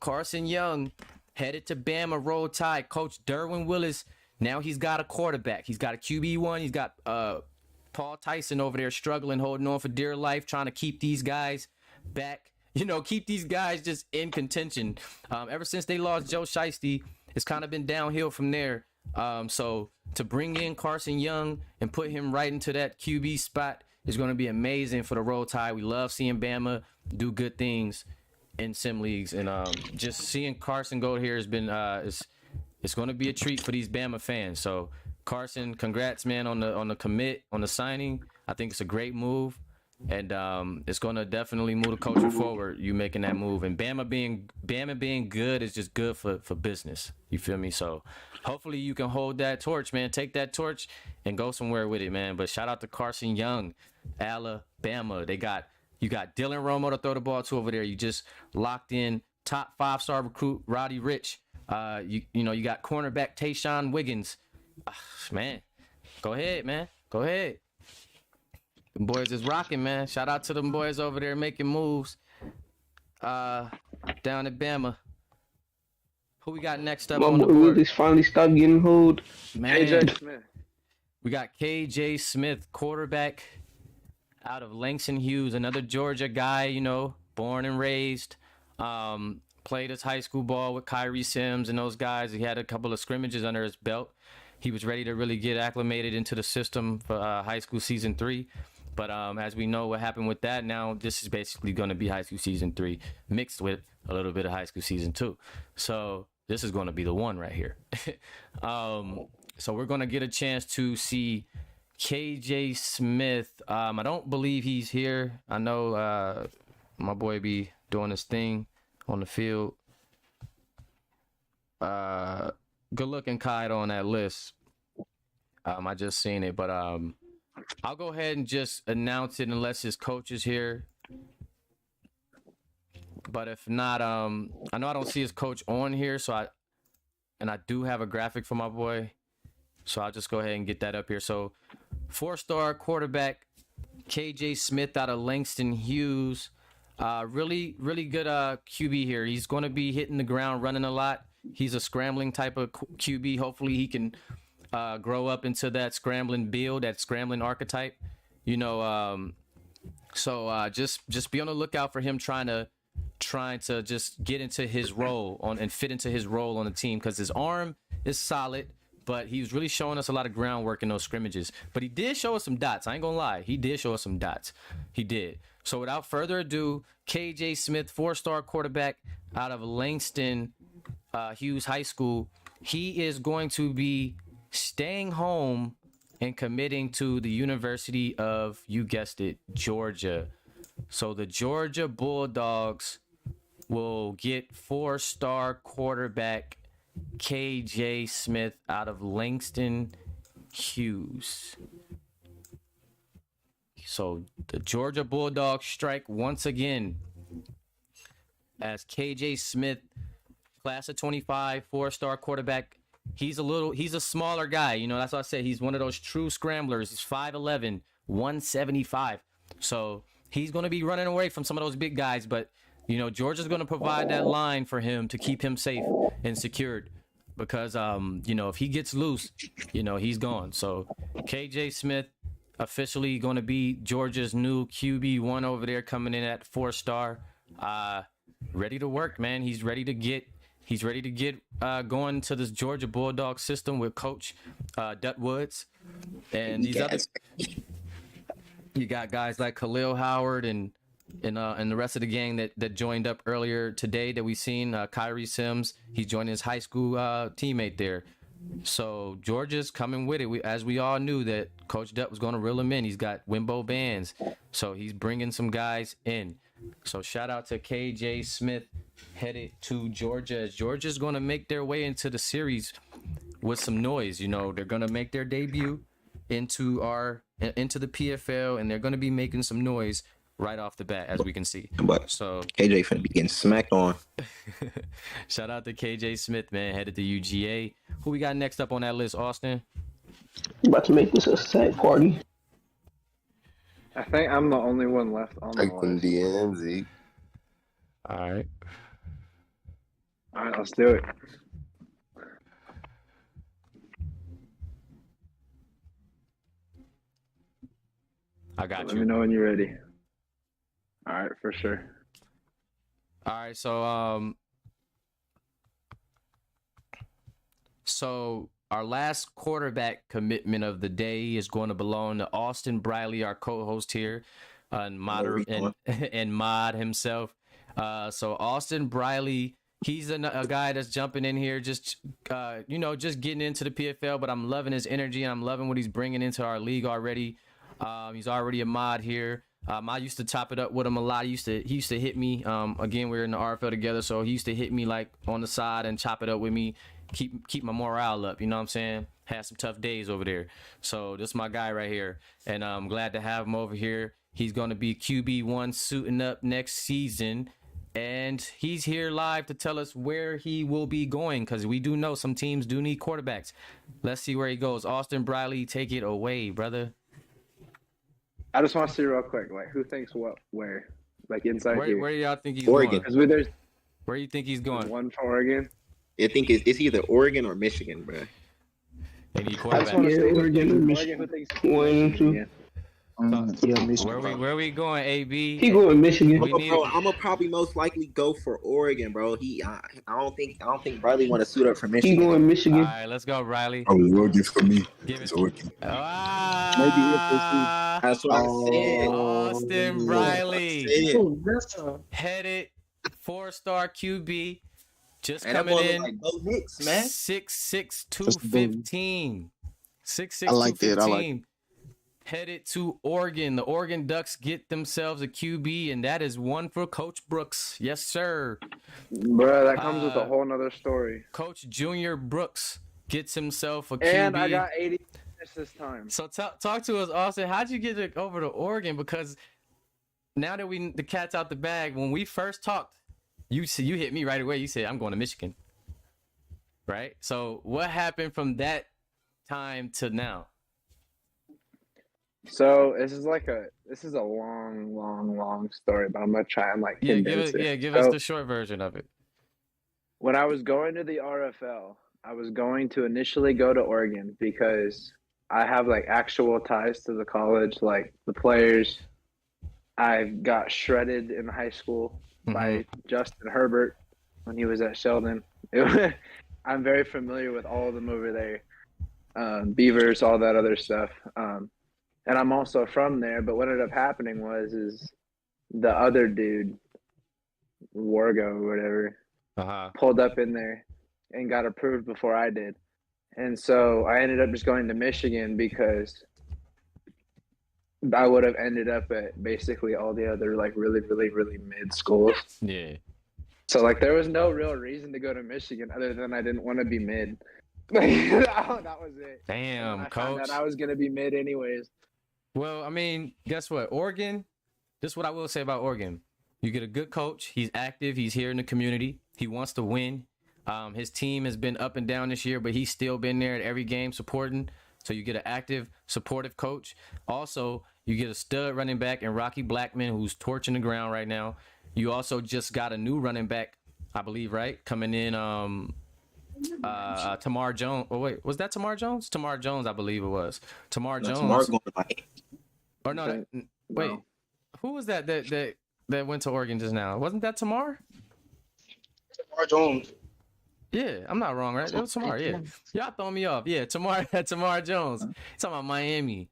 Speaker 1: Carson Young headed to Bama, Roll Tide. Coach Derwin Willis. Now he's got a quarterback. He's got a QB1. He's got Paul Tyson over there struggling, holding on for dear life, trying to keep these guys back. Keep these guys just in contention. Ever since they lost Joe Shiesty, it's kind of been downhill from there. So to bring in Carson Young and put him right into that QB spot is going to be amazing for the Roll Tide. We love seeing Bama do good things in sim leagues, and just seeing Carson go here has been it's going to be a treat for these Bama fans. So Carson, congrats, man, on the commit, on the signing. I think it's a great move. And it's going to definitely move the culture forward, you making that move. And Bama being good is just good for business. You feel me? So hopefully you can hold that torch, man. Take that torch and go somewhere with it, man. But shout out to Carson Young, Alabama. You got Dylan Romo to throw the ball to over there. You just locked in top 5-star recruit Roddy Rich. You got cornerback Tayshawn Wiggins. Man, go ahead, man. Go ahead. Them boys is rocking, man. Shout out to them boys over there making moves down at Bama. Who we got next up on the board?
Speaker 12: Willis finally stopped getting hold.
Speaker 1: Man,
Speaker 8: KJ Smith.
Speaker 1: We got KJ Smith, quarterback out of Langston Hughes, another Georgia guy, born and raised. Played his high school ball with Kyrie Sims and those guys. He had a couple of scrimmages under his belt. He was ready to really get acclimated into the system for high school season 3. But as we know what happened with that, now this is basically going to be high school season 3 mixed with a little bit of high school season 2. So this is going to be the one right here. So we're going to get a chance to see KJ Smith. I don't believe he's here. I know my boy be doing his thing on the field. Good looking kite on that list. I just seen it, but I'll go ahead and just announce it unless his coach is here. But if not, I know I don't see his coach on here, so I do have a graphic for my boy, so I'll just go ahead and get that up here. So 4-star quarterback KJ Smith out of Langston Hughes. Really good QB here. He's going to be hitting the ground running a lot. He's a scrambling type of QB. Hopefully he can grow up into that scrambling build, that scrambling archetype. You know, so just be on the lookout for him trying to just get into his role and fit into his role on the team, because his arm is solid, but he was really showing us a lot of groundwork in those scrimmages. But he did show us some dots. I ain't gonna lie. He did show us some dots. He did. So without further ado, KJ Smith, 4-star quarterback out of Langston Hughes High School. He is going to be staying home and committing to the University of, you guessed it, Georgia. So the Georgia Bulldogs will get 4-star quarterback KJ Smith out of Langston Hughes. So the Georgia Bulldogs strike once again as KJ Smith, class of 25, 4-star quarterback. He's a smaller guy. You know, that's what I said. He's one of those true scramblers. He's 5'11", 175. So he's going to be running away from some of those big guys, but you know, Georgia's going to provide that line for him to keep him safe and secured, because you know, if he gets loose, you know, he's gone. So KJ Smith officially going to be Georgia's new QB1 over there, coming in at 4-star. Ready to work, man. He's ready to get going to this Georgia Bulldog system with Coach Dutt Woods, and these other. You got guys like Khalil Howard and the rest of the gang that joined up earlier today that we've seen. Kyrie Sims, he's joining his high school teammate there. So Georgia's coming with it. As we all knew that Coach Dutt was going to reel him in. He's got Wimbo bands, so he's bringing some guys in. So shout out to KJ Smith, headed to Georgia. Georgia's going to make their way into the series with some noise. You know, they're going to make their debut into the PFL, and they're going to be making some noise right off the bat, as we can see.
Speaker 18: But
Speaker 1: so
Speaker 18: KJ finna be getting smacked on.
Speaker 1: Shout out to KJ Smith, man, headed to UGA. Who we got next up on that list, Austin?
Speaker 12: You about to make this a sack party.
Speaker 8: I think I'm the only one left on the list.
Speaker 6: DM, Zeke.
Speaker 1: All right,
Speaker 8: let's do it.
Speaker 1: I got
Speaker 8: Let
Speaker 1: you.
Speaker 8: me know when you're ready. All right, for sure.
Speaker 1: All right, so our last quarterback commitment of the day is going to belong to Austin Briley, our co-host here, and Mod himself. So Austin Briley, he's a guy that's jumping in here, just getting into the PFL. But I'm loving his energy, and I'm loving what he's bringing into our league already. He's already a mod here. I used to top it up with him a lot. He used to hit me. Again, we were in the RFL together, so he used to hit me like on the side and chop it up with me, keep my morale up. You know what I'm saying? Had some tough days over there. So this is my guy right here, and I'm glad to have him over here. He's going to be QB1 suiting up next season, and he's here live to tell us where he will be going, because we do know some teams do need quarterbacks. Let's see where he goes. Austin Briley, take it away, brother.
Speaker 8: I just want to see real quick, like, who thinks what, where, like, inside here.
Speaker 1: Where do y'all think he's
Speaker 18: Oregon.
Speaker 1: going? Where do you think he's going?
Speaker 8: One for Oregon.
Speaker 18: I think it's either Oregon or Michigan, bro.
Speaker 1: They need
Speaker 12: I just want to see Oregon, Michigan.
Speaker 1: Michigan. Where we going, AB?
Speaker 12: He going Michigan.
Speaker 18: I'm gonna probably most likely go for Oregon, bro. I don't think Riley want to suit up for Michigan.
Speaker 12: He going Michigan.
Speaker 1: All right, let's go, Riley.
Speaker 16: Oh, it's Oregon for me.
Speaker 1: Give
Speaker 16: It's
Speaker 1: it.
Speaker 16: Oregon.
Speaker 18: That's what I said.
Speaker 1: Austin Riley, headed 4-star QB, just coming in.
Speaker 18: Like Bo Hicks, man.
Speaker 1: 6'6", 215. 6'6",
Speaker 14: I like that.
Speaker 1: 215. headed to Oregon. The Oregon Ducks get themselves a QB, and that is one for Coach Brooks. Yes, sir.
Speaker 3: Bro, that comes with a whole nother story.
Speaker 1: Coach Junior Brooks gets himself a QB.
Speaker 3: And I got 80 this time.
Speaker 1: So talk to us, Austin. How'd you get over to Oregon? Because now that the cat's out the bag, when we first talked, you hit me right away. You said, I'm going to Michigan. Right? So what happened from that time to now?
Speaker 3: So this is a long story, but I'm gonna try and condense it.
Speaker 1: Give us the short version of it.
Speaker 3: When I was going to the RFL, I was going to initially go to Oregon because I have actual ties to the college, like the players. I got shredded in high school by Justin Herbert when he was at Sheldon. I'm very familiar with all of them over there, Beavers, all that other stuff. And I'm also from there, but what ended up happening is the other dude, Wargo or whatever, pulled up in there and got approved before I did. And so I ended up just going to Michigan because I would have ended up at basically all the other really, really, really mid schools.
Speaker 1: Yeah.
Speaker 3: So there was no real reason to go to Michigan other than I didn't want to be mid. That was it.
Speaker 1: Damn,
Speaker 3: I
Speaker 1: coach.
Speaker 3: found out I was gonna be mid anyways.
Speaker 1: Well, I mean, guess what? Oregon, this is what I will say about Oregon. You get a good coach. He's active. He's here in the community. He wants to win. His team has been up and down this year, but he's still been there at every game supporting. So you get an active, supportive coach. Also, you get a stud running back in Rocky Blackman, who's torching the ground right now. You also just got a new running back, I believe, right? Coming in, Tamar Jones. Oh, wait, was that Tamar Jones? Tamar Jones, I believe it was. Tamar Jones.
Speaker 18: Tamar's going to Miami.
Speaker 1: Or no, wait. Who was that went to Oregon just now? Wasn't that Tamar?
Speaker 14: Tamar Jones.
Speaker 1: Yeah, I'm not wrong, right? It was Tamar, yeah. Y'all throwing me off. Yeah, Tamar Jones. He's talking about Miami.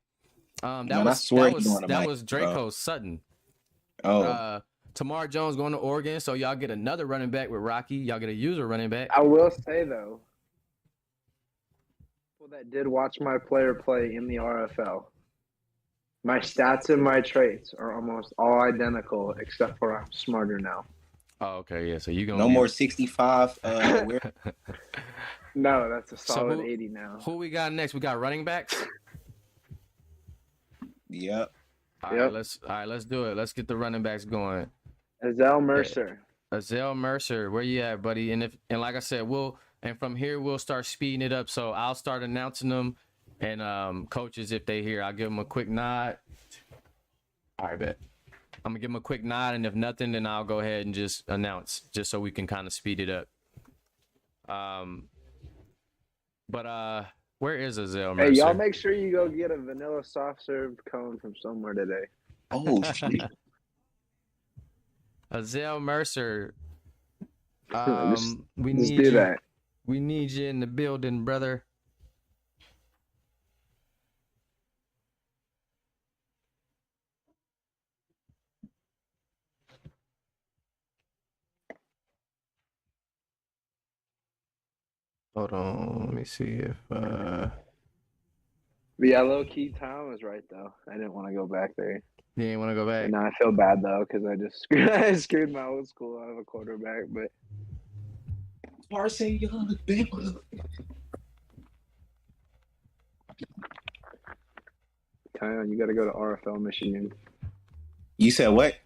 Speaker 1: That was Draco Sutton.
Speaker 18: Oh.
Speaker 1: Tamar Jones going to Oregon, so y'all get another running back with Rocky. Y'all get a user running back.
Speaker 3: I will say though, people that did watch my player play in the RFL, my stats and my traits are almost all identical, except for I'm smarter now.
Speaker 1: Oh, okay, yeah. So you gonna
Speaker 18: no more 65.
Speaker 3: No, that's a solid 80 now.
Speaker 1: Who we got next? We got running backs.
Speaker 18: Yep.
Speaker 1: All right, let's do it. Let's get the running backs going.
Speaker 3: Azell Mercer.
Speaker 1: Azell Mercer, where you at, buddy? And like I said, from here we'll start speeding it up. So I'll start announcing them, and coaches, if they hear, I'll give them a quick nod. All right, bet. I'm gonna give them a quick nod, and if nothing, then I'll go ahead and just announce, just so we can kind of speed it up. But where is Azell Mercer?
Speaker 3: Hey, y'all make sure you go get a vanilla soft serve cone from somewhere today.
Speaker 18: Oh, shit.
Speaker 1: Azell Mercer. We
Speaker 3: just
Speaker 1: need
Speaker 3: do
Speaker 1: you.
Speaker 3: that.
Speaker 1: We need you in the building, brother. Hold on, let me see if
Speaker 3: Yeah, low key Tom was right though. I didn't want to go back there.
Speaker 1: You didn't want to go back?
Speaker 3: No, I feel bad though because I just screwed my old school out of a quarterback. But
Speaker 18: Parson Young,
Speaker 3: Tyon, you got to go to RFL Michigan.
Speaker 18: You said what?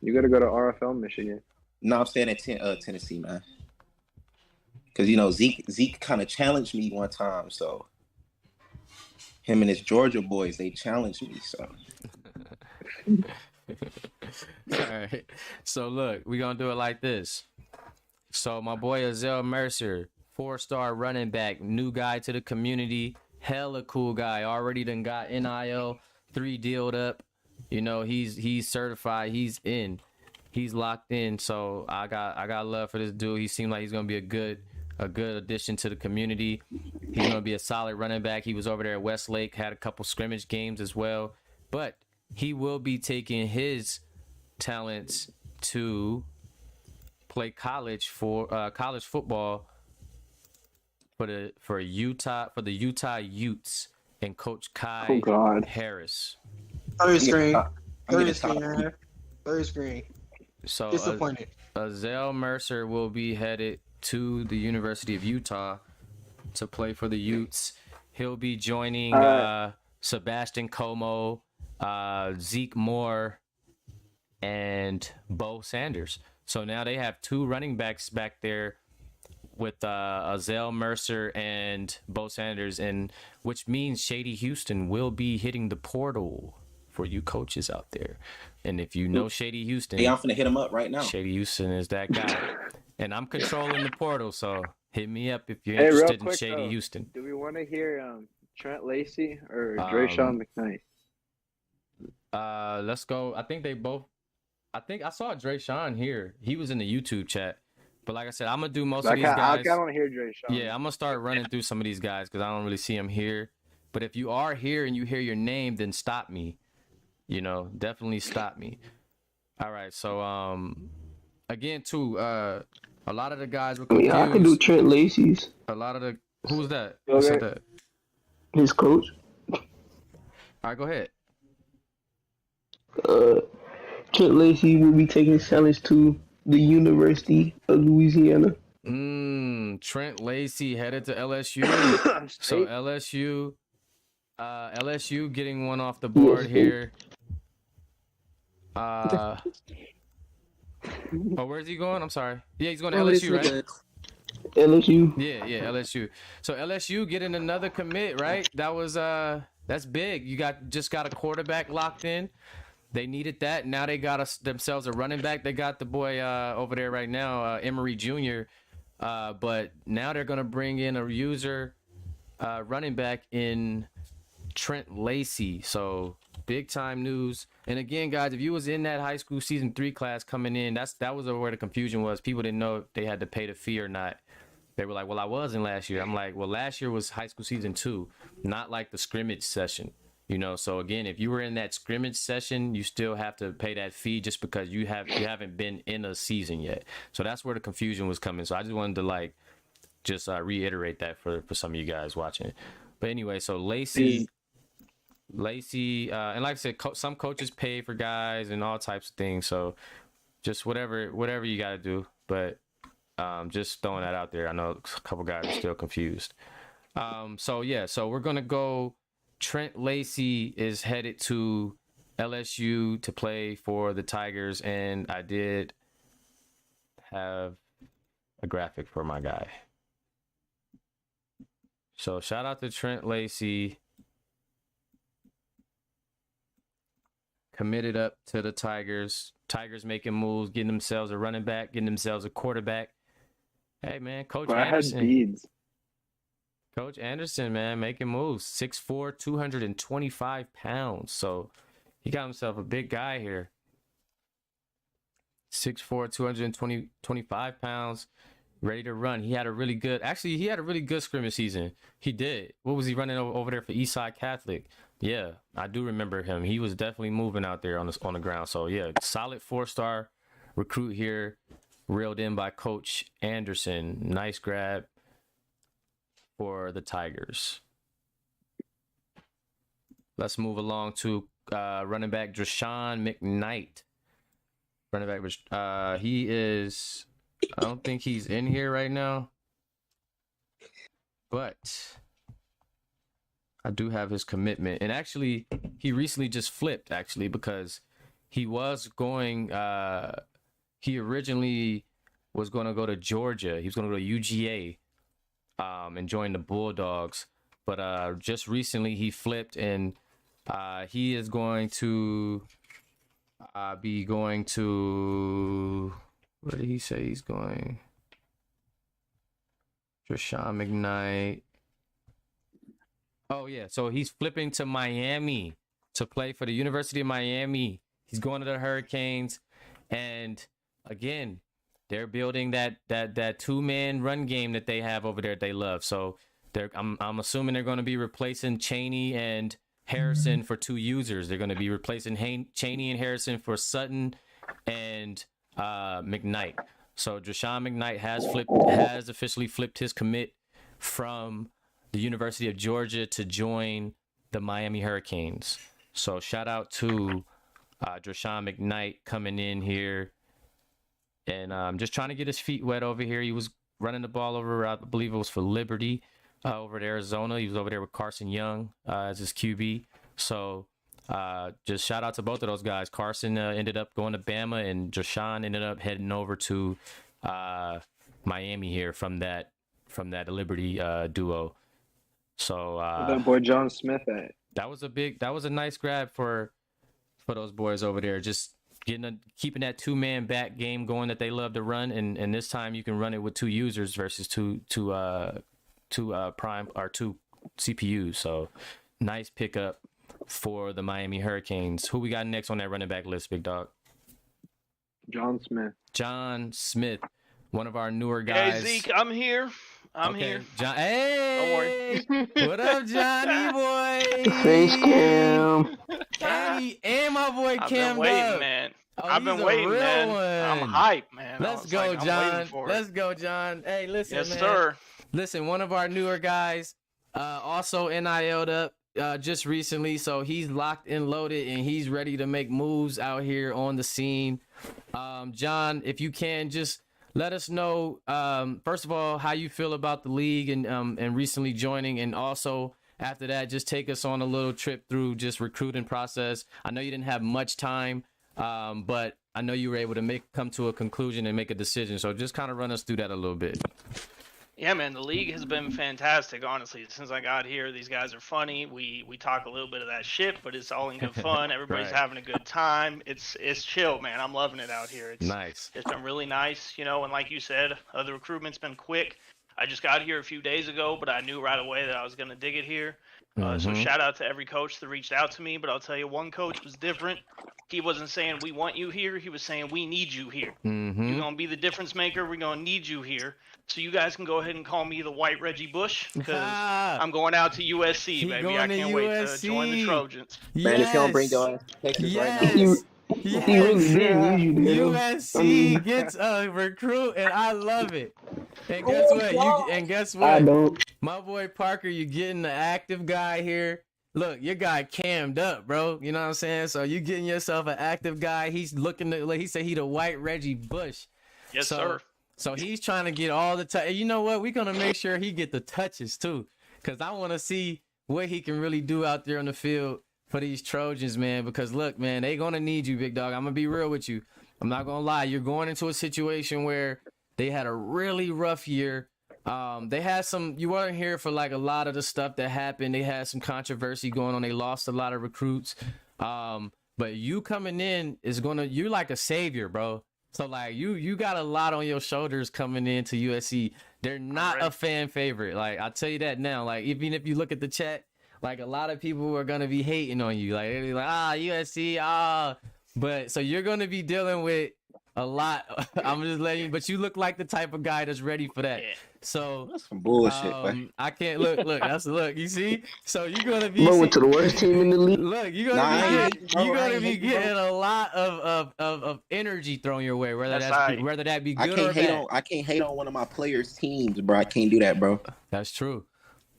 Speaker 3: You got to go to RFL Michigan.
Speaker 18: No, I'm staying at Tennessee, man. Because Zeke kind of challenged me one time, so him and his Georgia boys, they challenged me. So.
Speaker 1: All right. So look, we're gonna do it like this. So my boy Azell Mercer, 4-star running back, new guy to the community, hella cool guy. Already done got NIL 3 dealed up. He's certified. He's in. He's locked in. So I got love for this dude. He seemed like he's gonna be a good addition to the community. He's gonna be a solid running back. He was over there at Westlake, had a couple scrimmage games as well. But he will be taking his talents to play college football for the Utah Utes and Coach Kai
Speaker 3: Oh, God.
Speaker 1: Harris.
Speaker 17: Third screen.
Speaker 18: I'm
Speaker 17: Third
Speaker 18: getting
Speaker 17: screen.
Speaker 18: tired.
Speaker 17: Man. Third screen.
Speaker 1: So
Speaker 17: Disappointed.
Speaker 1: Azale Mercer will be headed to the University of Utah to play for the Utes. He'll be joining Sebastian Como, Zeke Moore, and Beau Sanders. So now they have 2 running backs back there with Azale Mercer and Beau Sanders, and which means Shady Houston will be hitting the portal for you coaches out there. And if you know Shady Houston,
Speaker 18: Hey, I'm finna hit him up right now.
Speaker 1: Shady Houston is that guy. And I'm controlling the portal, so hit me up if you're
Speaker 3: Hey, real
Speaker 1: interested in
Speaker 3: quick,
Speaker 1: Shady
Speaker 3: though,
Speaker 1: Houston.
Speaker 3: do we want to hear Trent Lacey or Drayshawn McKnight?
Speaker 1: Let's go. I think I saw Drayshawn here. He was in the YouTube chat. But like I said, I'm gonna do most of these guys.
Speaker 3: I want to hear Drayshawn.
Speaker 1: Yeah, I'm gonna start running through some of these guys because I don't really see them here. But if you are here and you hear your name, then stop me. Definitely stop me. All right, so again too, a lot of the guys were confused.
Speaker 11: I can do Trent Lacey's.
Speaker 1: A lot of who was that? Who said that?
Speaker 11: His coach.
Speaker 1: All right, go ahead.
Speaker 11: Trent Lacey will be taking challenge to the University of Louisiana.
Speaker 1: Trent Lacey headed to LSU. So LSU getting one off the board here. Where's he going? I'm sorry. Yeah, he's going to LSU, right?
Speaker 11: LSU.
Speaker 1: Yeah, LSU. So LSU getting another commit, right? That's big. You just got a quarterback locked in. They needed that. Now they got themselves a running back. They got the boy over there right now, Emory Jr. But now they're gonna bring in a user running back in Trent Lacey. So big time news. And again, guys, if you was in that high school season 3 class coming in, that was where the confusion was. People didn't know if they had to pay the fee or not. They were like, well, I was in last year. I'm like, well, last year was high school season 2, not like the scrimmage session. So again, if you were in that scrimmage session, you still have to pay that fee just because you haven't been in a season yet. So that's where the confusion was coming. So I just wanted to reiterate that for some of you guys watching. But anyway, so Lacey, and like I said, some coaches pay for guys and all types of things. So just whatever you got to do. But just throwing that out there. I know a couple guys are still confused. So we're gonna go. Trent Lacey is headed to LSU to play for the Tigers, and I did have a graphic for my guy. So shout out to Trent Lacey. Committed up to the Tigers. Tigers making moves, getting themselves a running back, getting themselves a quarterback. Hey, man, Coach Anderson.
Speaker 3: I had beads.
Speaker 1: Coach Anderson, man, making moves. 6'4", 225 pounds. So he got himself a big guy here. 6'4", 225 pounds, ready to run. He had a really good scrimmage season. He did. What was he running over there for Eastside Catholic? Yeah, I do remember him. He was definitely moving out there on the ground. So yeah, solid 4-star recruit here, reeled in by Coach Anderson. Nice grab for the Tigers. Let's move along to running back Drashawn McKnight. Running back, he is, I don't think he's in here right now, but I do have his commitment. And actually, he recently just flipped, because he was going, he originally was going to go to Georgia. He was going to go to UGA. And join the Bulldogs, but just recently he flipped, and he is going to be going to, where did he say he's going? Drashawn McKnight. Oh yeah, so he's flipping to Miami to play for the University of Miami. He's going to the Hurricanes, and again, they're building that 2-man run game that they have over there that they love. So I'm assuming they're going to be replacing Chaney and Harrison for 2 users. They're going to be replacing Chaney and Harrison for Sutton and McKnight. So Drashawn McKnight has officially flipped his commit from the University of Georgia to join the Miami Hurricanes. So shout out to Drashawn McKnight coming in here and just trying to get his feet wet over here. He was running the ball over, I believe it was for Liberty over at Arizona. He was over there with Carson Young as his QB. So just shout out to both of those guys. Carson ended up going to Bama, and Drashawn ended up heading over to Miami here from that Liberty duo. So
Speaker 3: that boy John Smith at?
Speaker 1: That was a nice grab for those boys over there. Just keeping that 2-man back game going that they love to run, and this time you can run it with 2 users versus two prime or 2 CPUs. So nice pickup for the Miami Hurricanes. Who we got next on that running back list, big dog?
Speaker 3: John Smith, one
Speaker 1: of our newer guys.
Speaker 21: Hey Zeke, I'm here. I'm here.
Speaker 1: John, hey,
Speaker 21: don't worry.
Speaker 1: What up, Johnny boy?
Speaker 12: Face cam.
Speaker 1: And my boy
Speaker 21: I've
Speaker 1: Cam.
Speaker 21: been waiting, man. I've been waiting, man. I'm hyped, man.
Speaker 1: Let's go, John. Let's go, John. Hey, listen,
Speaker 21: yes,
Speaker 1: man.
Speaker 21: sir.
Speaker 1: Listen, one of our newer guys, also NIL'd up just recently, so he's locked and loaded, and he's ready to make moves out here on the scene. John, if you can, just let us know, first of all, how you feel about the league and recently joining, and also after that, just take us on a little trip through just recruiting process. I know you didn't have much time, but I know you were able to come to a conclusion and make a decision. So just kind of run us through that a little bit.
Speaker 21: Yeah, man, the league has been fantastic, honestly. Since I got here, these guys are funny. We talk a little bit of that shit, but it's all in good fun. Everybody's
Speaker 1: Right.
Speaker 21: having a good time. It's chill, man. I'm loving it out here. It's
Speaker 1: nice.
Speaker 21: It's been really nice, and like you said, the recruitment's been quick. I just got here a few days ago, but I knew right away that I was going to dig it here. So shout out to every coach that reached out to me, but I'll tell you, one coach was different. He wasn't saying we want you here. He was saying we need you here. You're going to be the difference maker. We're going to need you here. So you guys can go ahead and call me the White Reggie Bush, because I'm going out to USC, baby. I can't wait to join the Trojans.
Speaker 18: Man, if you don't bring your ass to Texas right now.
Speaker 1: USC gets a recruit, and I love it. And guess what?
Speaker 12: I don't.
Speaker 1: My boy Parker, you're getting the active guy here. Look, your guy cammed up, bro. You know what I'm saying? So you getting yourself an active guy. He's looking to, he said he the White Reggie Bush.
Speaker 21: Yes, sir.
Speaker 1: So he's trying to get all the touch. You know what? We're gonna make sure he get the touches too, because I want to see what he can really do out there on the field for these Trojans, man. Because look, man, they gonna need you, big dog. I'm gonna be real with you. I'm not gonna lie. You're going into a situation where they had a really rough year. They had some. You weren't here for like a lot of the stuff that happened. They had some controversy going on. They lost a lot of recruits. But you coming in you're like a savior, bro. So like you got a lot on your shoulders coming into USC. They're not a fan favorite. Like I'll tell you that now. Like even if you look at the chat, like a lot of people are gonna be hating on you. Like they're like USC but so you're gonna be dealing with a lot. I'm just letting you. But you look like the type of guy that's ready for that. So
Speaker 18: that's some bullshit.
Speaker 1: I can't look. Look. You see? So you're gonna be.
Speaker 12: Went to the worst team in the league.
Speaker 1: Look, you're gonna be getting a lot of energy thrown your way, whether that be good or bad.
Speaker 18: I can't hate on one of my players' teams, bro. I can't do that, bro.
Speaker 1: That's true.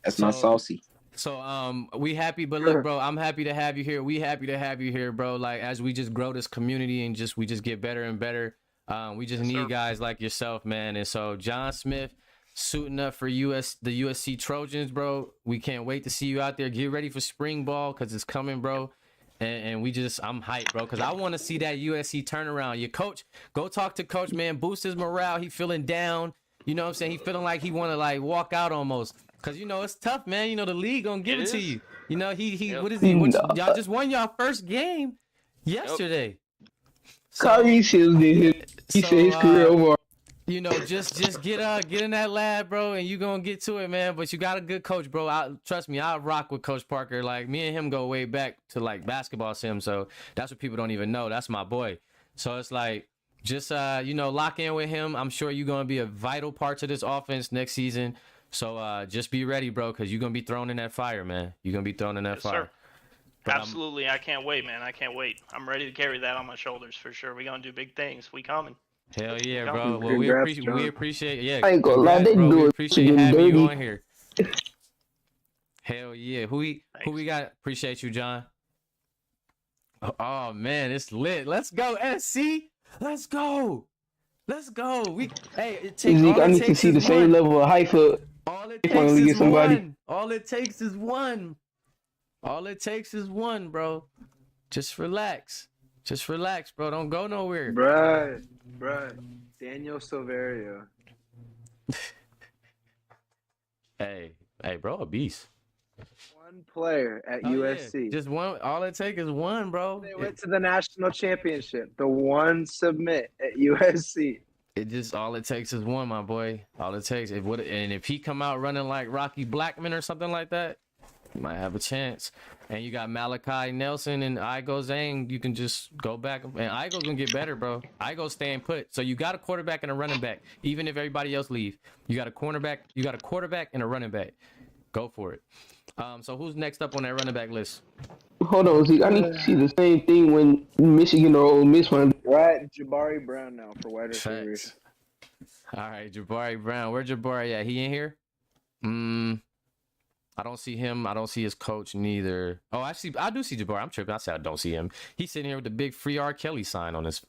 Speaker 18: That's not saucy.
Speaker 1: So we happy, but look, bro, I'm happy to have you here. We happy to have you here, bro. Like as we just grow this community and we just get better and better. We just need guys like yourself, man. And so John Smith suiting up for the USC Trojans, bro. We can't wait to see you out there. Get ready for spring ball because it's coming, bro. And I'm hyped, bro, because I want to see that USC turnaround. Your coach, go talk to coach, man. Boost his morale. He feeling down. You know what I'm saying? He feeling like he want to like walk out almost. Because, it's tough, man. The league going to give it to you. What is he? Y'all just won y'all first game yesterday.
Speaker 12: Kyrie Sims did his career over.
Speaker 1: Just get in that lab, bro, and you going to get to it, man. But you got a good coach, bro. Trust me, I rock with Coach Parker. Like, me and him go way back to, like, basketball sim. So that's what people don't even know. That's my boy. So it's like, just, lock in with him. I'm sure you're going to be a vital part to this offense next season. So just be ready, bro, because you're going to be thrown in that fire, man. You're going to be thrown in that fire.
Speaker 21: Absolutely. I can't wait, man. I can't wait. I'm ready to carry that on my shoulders for sure. We're going to do big things. We coming.
Speaker 1: Hell yeah, bro. Well, we appreciate
Speaker 12: I ain't gonna lie, they do
Speaker 1: we appreciate having you on here. Hell yeah. Who we got? Appreciate you, John. Oh man, it's lit. Let's go, SC. Let's go. Let's go. It takes
Speaker 11: Zeke,
Speaker 1: all
Speaker 11: I
Speaker 1: it
Speaker 11: need to
Speaker 1: takes
Speaker 11: see
Speaker 1: is
Speaker 11: the same
Speaker 1: one.
Speaker 11: level of hype for
Speaker 1: All it takes
Speaker 11: finally
Speaker 1: is
Speaker 11: get somebody.
Speaker 1: one. All it takes is one. All it takes is one, bro. Just relax. Just relax, bro. Don't go nowhere.
Speaker 3: Bruh. Daniel Silverio.
Speaker 1: Hey, bro, a beast.
Speaker 3: One player at USC.
Speaker 1: Yeah. Just one. All it takes is one, bro.
Speaker 3: They went to the national championship. The one submit at USC.
Speaker 1: It just all it takes is one, my boy. All it takes. And if he come out running like Rocky Blackman or something like that, you might have a chance. And you got Malachi Nelson and Igo Zhang. You can just go back. And Igo's gonna get better, bro. Igo's staying put. So you got a quarterback and a running back. Even if everybody else leave, you got a cornerback. You got a quarterback and a running back. Go for it. So who's next up on that running back list?
Speaker 11: Hold on, Zeke. I need to see the same thing when Michigan or Ole Miss run.
Speaker 3: Right, Jabari Brown now for wide receivers.
Speaker 1: All right, Jabari Brown. Where Jabari at? He in here? I don't see him. I don't see his coach neither. Oh, actually, I do see Jabari. I'm tripping. I said I don't see him. He's sitting here with the big Free R. Kelly sign on his.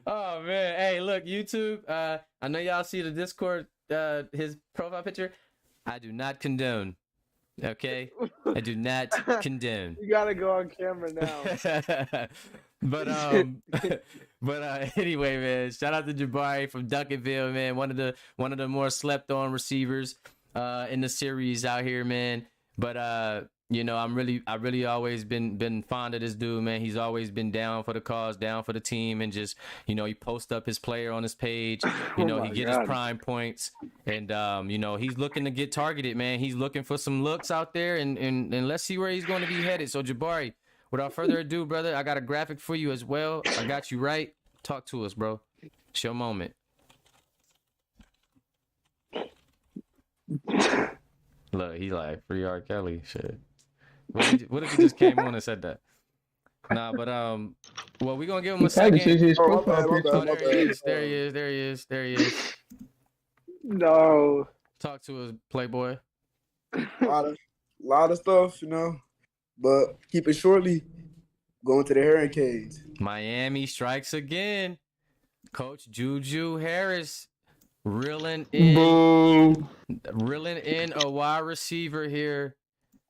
Speaker 1: Oh man, hey, look, YouTube. I know y'all see the Discord. His profile picture. I do not condone. Okay, I do not condone.
Speaker 3: You gotta go on camera now.
Speaker 1: But anyway, man, shout out to Jabari from Duncanville, man. One of the more slept on receivers in the series out here, man. But you know, I really always been fond of this dude, man. He's always been down for the cause, down for the team, and just, you know, he posts up his player on his page. You know, he gets his prime points, and you know, he's looking to get targeted, man. He's looking for some looks out there, and let's see where he's going to be headed. So Jabari, without further ado, brother, I got a graphic for you as well. I got you right. Talk to us, bro. It's your moment. Look, he's like Free R. Kelly shit. What if he just came on and said that? Nah, but well, we gonna give him a second. There he is.
Speaker 3: No.
Speaker 1: Talk to us, Playboy.
Speaker 5: A lot of stuff, you know, but keep it shortly. Going to the Hurricanes.
Speaker 1: Miami strikes again. Coach Juju Harris reeling in a wide receiver here.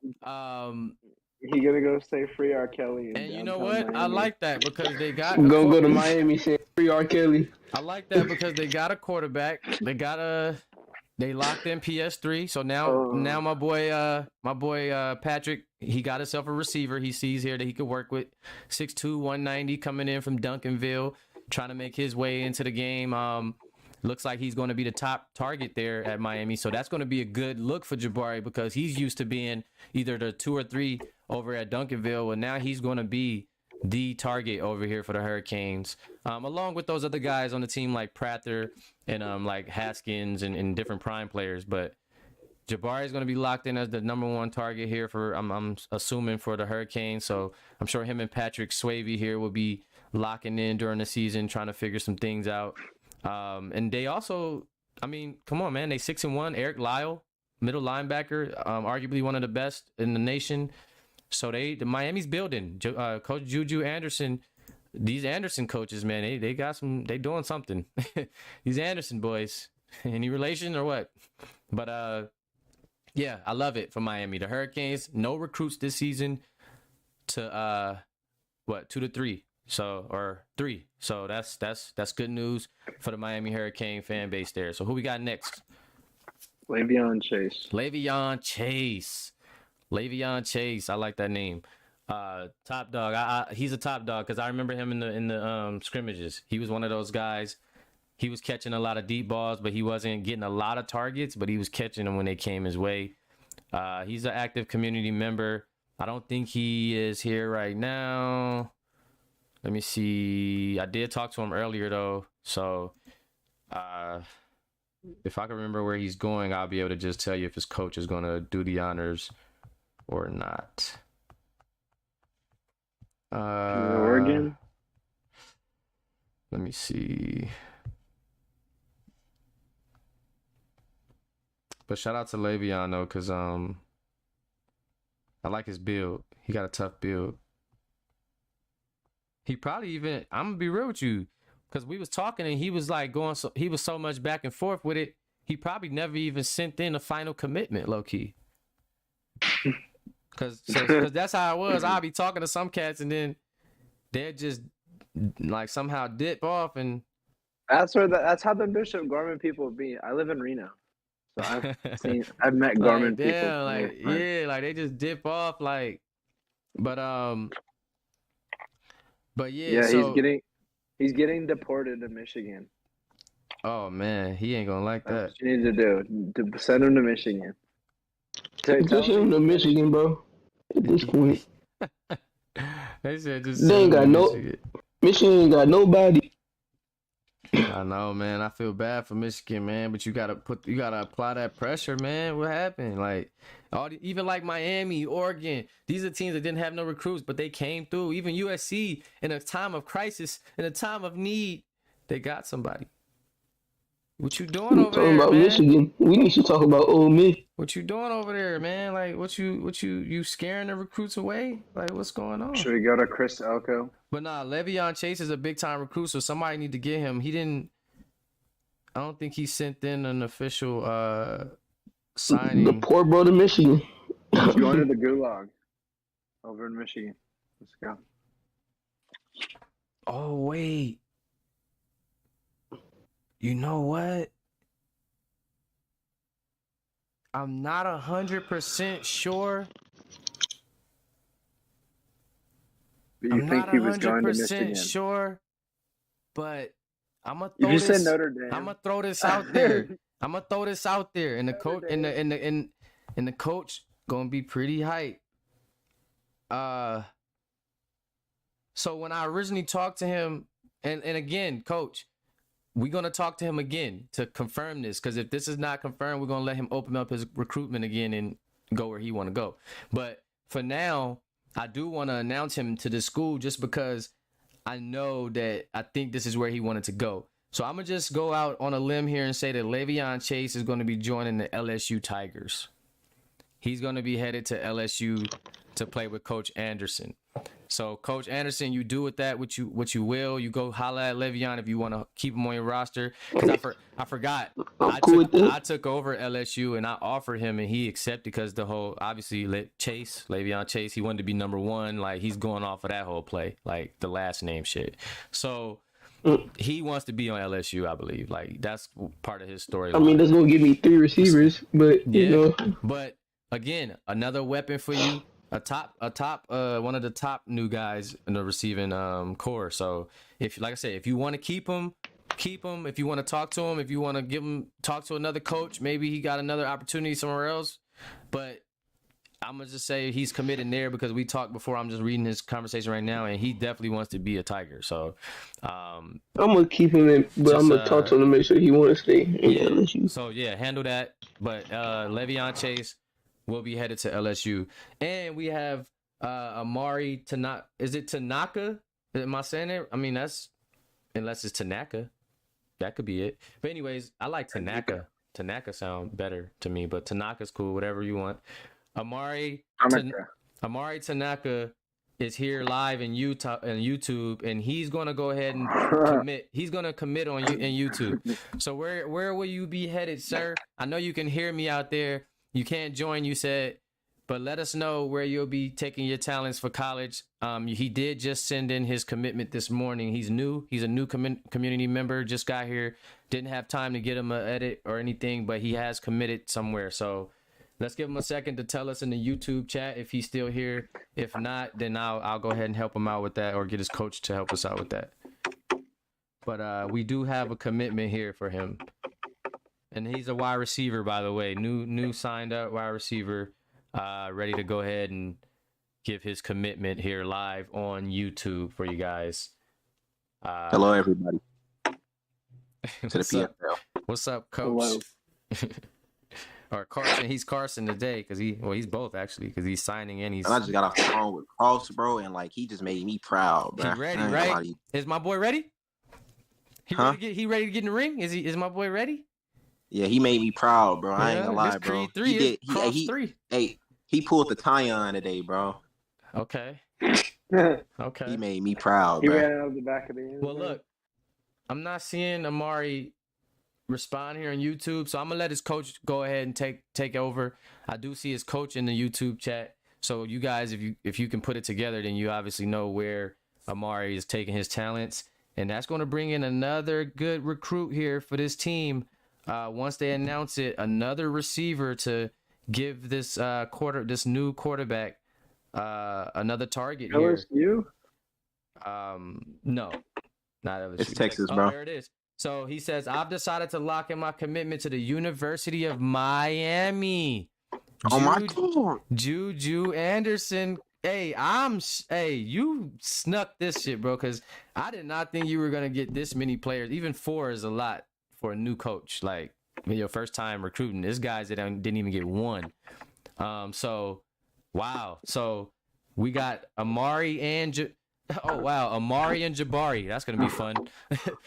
Speaker 3: He gonna go say Free R. Kelly.
Speaker 1: And you know what?
Speaker 3: Miami.
Speaker 1: I like that because they got
Speaker 11: Gonna go to Miami, say Free R. Kelly.
Speaker 1: I like that because they got a quarterback. They locked in PS3. So now my boy Patrick, he got himself a receiver. He sees here that he could work with. 6'2", 190 coming in from Duncanville, trying to make his way into the game. Looks like he's going to be the top target there at Miami. So that's going to be a good look for Jabari because he's used to being either the 2 or 3 over at Duncanville. And now he's going to be the target over here for the Hurricanes, along with those other guys on the team like Prather and like Haskins and different prime players. But Jabari is going to be locked in as the #1 target here for I'm assuming for the Hurricanes. So I'm sure him and Patrick Swayze here will be locking in during the season, trying to figure some things out. And they also, I mean, come on, man, they 6-1. Eric Lyle, middle linebacker, arguably one of the best in the nation. So the Miami's building. Coach Juju Anderson, these Anderson coaches, man, they got some, they doing something. These Anderson boys, any relation or what? But yeah, I love it for Miami. The Hurricanes, no recruits this season to 2 to 3. So, or 3. So that's good news for the Miami Hurricane fan base there. So who we got next?
Speaker 3: Le'Veon Chase.
Speaker 1: Le'Veon Chase. I like that name. Top dog. He's a top dog because I remember him in the scrimmages. He was one of those guys. He was catching a lot of deep balls, but he wasn't getting a lot of targets, but he was catching them when they came his way. He's an active community member. I don't think he is here right now. Let me see. I did talk to him earlier, though. So if I can remember where he's going, I'll be able to just tell you if his coach is going to do the honors or not.
Speaker 3: Oregon?
Speaker 1: Let me see. But shout out to Le'Veon though, cause I like his build. He got a tough build. He probably even, I'm gonna be real with you, cause we was talking and he was like he was so much back and forth with it. He probably never even sent in a final commitment, low key. Cause that's how it was. I'll be talking to some cats and then they're just like somehow dip off and.
Speaker 3: That's how the Bishop Gorman people be. I live in Reno, so I've met Gorman
Speaker 1: like,
Speaker 3: people.
Speaker 1: Damn, like yeah, like they just dip off, like, but yeah. So,
Speaker 3: he's getting deported to Michigan.
Speaker 1: Oh man, he ain't gonna like that.
Speaker 3: That's what you need to do. To send him to Michigan.
Speaker 11: Just send him to Michigan, bro. At this point,
Speaker 1: they said just.
Speaker 11: They ain't got Michigan ain't got nobody.
Speaker 1: I know, man. I feel bad for Michigan, man. But you gotta apply that pressure, man. What happened? Like, even like Miami, Oregon. These are teams that didn't have no recruits, but they came through. Even USC, in a time of crisis, in a time of need, they got somebody. What you doing over there,
Speaker 11: about
Speaker 1: man?
Speaker 11: Michigan. We need to talk about Ole Miss.
Speaker 1: What you doing over there, man? Like, what you scaring the recruits away? Like, what's going on?
Speaker 3: Should we go to Chris Elko?
Speaker 1: But nah, Le'Veon Chase is a big time recruit, so somebody need to get him. I don't think he sent in an official signing.
Speaker 11: The poor brother Michigan.
Speaker 3: Going to the Gulag over in Michigan. Let's go.
Speaker 1: Oh wait. You know what? I'm not 100% sure.
Speaker 3: But you think he was going to Michigan?
Speaker 1: Sure, but I'm gonna
Speaker 3: throw this. Notre Dame.
Speaker 1: I'm gonna throw this out there. and the coach and the coach gonna be pretty hype. So when I originally talked to him, and again, coach, we're gonna talk to him again to confirm this, because if this is not confirmed, we're gonna let him open up his recruitment again and go where he want to go. But for now, I do want to announce him to the school just because I know that I think this is where he wanted to go. So I'm gonna just go out on a limb here and say that Le'Veon Chase is going to be joining the LSU Tigers. He's going to be headed to LSU to play with Coach Anderson. So Coach Anderson, you do with that what you will. You go holla at Le'Veon if you want to keep him on your roster. Because I forgot. I took over LSU and I offered him and he accepted because the whole, obviously, Le'Veon Chase, he wanted to be number one. Like, he's going off of that whole play, like the last name shit. So he wants to be on LSU, I believe. Like, that's part of his story.
Speaker 11: I mean, that's going to give me 3 receivers, but, you know.
Speaker 1: But, again, another weapon for you. One of the top new guys in the receiving core. So if, like I said, if you want to keep him. If you want to talk to him, if you want to talk to another coach, maybe he got another opportunity somewhere else. But I'm gonna just say he's committed there because we talked before. I'm just reading his conversation right now, and he definitely wants to be a Tiger. So
Speaker 11: I'm gonna keep him in, but I'm gonna talk to him to make sure he want to stay in LSU.
Speaker 1: So yeah, handle that. But Le'Veon Chase will be headed to LSU, and we have Amari Tanaka. Is it Tanaka? Am I saying it? I mean, unless it's Tanaka, that could be it. But anyways, I like Tanaka. Tanaka sound better to me, but Tanaka's cool. Whatever you want. Amari Tanaka is here live in YouTube, and he's gonna go ahead and commit. He's gonna commit on you in YouTube. So where will you be headed, sir? I know you can hear me out there. You can't join, you said, but let us know where you'll be taking your talents for college. He did just send in his commitment this morning. He's new. He's a new community member. Just got here. Didn't have time to get him an edit or anything, but he has committed somewhere. So let's give him a second to tell us in the YouTube chat if he's still here. If not, then I'll go ahead and help him out with that or get his coach to help us out with that. But we do have a commitment here for him. And he's a wide receiver, by the way. New signed up wide receiver. Ready to go ahead and give his commitment here live on YouTube for you guys.
Speaker 18: Hello, everybody. To the PFL.
Speaker 1: What's up, Coach? Or Carson. He's Carson today because he's both actually because he's signing and
Speaker 18: I just got off the phone with Cross, bro, and like he just made me proud, bro.
Speaker 1: He ready, right? Is my boy ready? He ready to get in the ring? Is my boy ready?
Speaker 18: Yeah, he made me proud, bro. I ain't gonna lie,
Speaker 1: this
Speaker 18: bro.
Speaker 1: Creed 3 is cross 3.
Speaker 18: Hey, he pulled the tie on today, bro.
Speaker 1: Okay. Okay.
Speaker 18: He made me proud,
Speaker 3: He
Speaker 18: bro.
Speaker 3: ran out of the back of the end.
Speaker 1: Well, look, I'm not seeing Amari respond here on YouTube, so I'm gonna let his coach go ahead and take over. I do see his coach in the YouTube chat, so you guys, if you can put it together, then you obviously know where Amari is taking his talents, and that's going to bring in another good recruit here for this team. Once they announce it, another receiver to give this new quarterback another target here.
Speaker 3: LSU?
Speaker 1: No, not LSU.
Speaker 18: It's Texas, bro.
Speaker 1: There it is. So he says, I've decided to lock in my commitment to the University of Miami.
Speaker 18: Oh my God.
Speaker 1: Juju Anderson. Hey, you snuck this shit, bro, because I did not think you were going to get this many players. Even 4 is a lot for a new coach. Like, your first time recruiting. This guy's that didn't even get 1. So, wow. So, we got Amari and Amari and Jabari. That's going to be fun.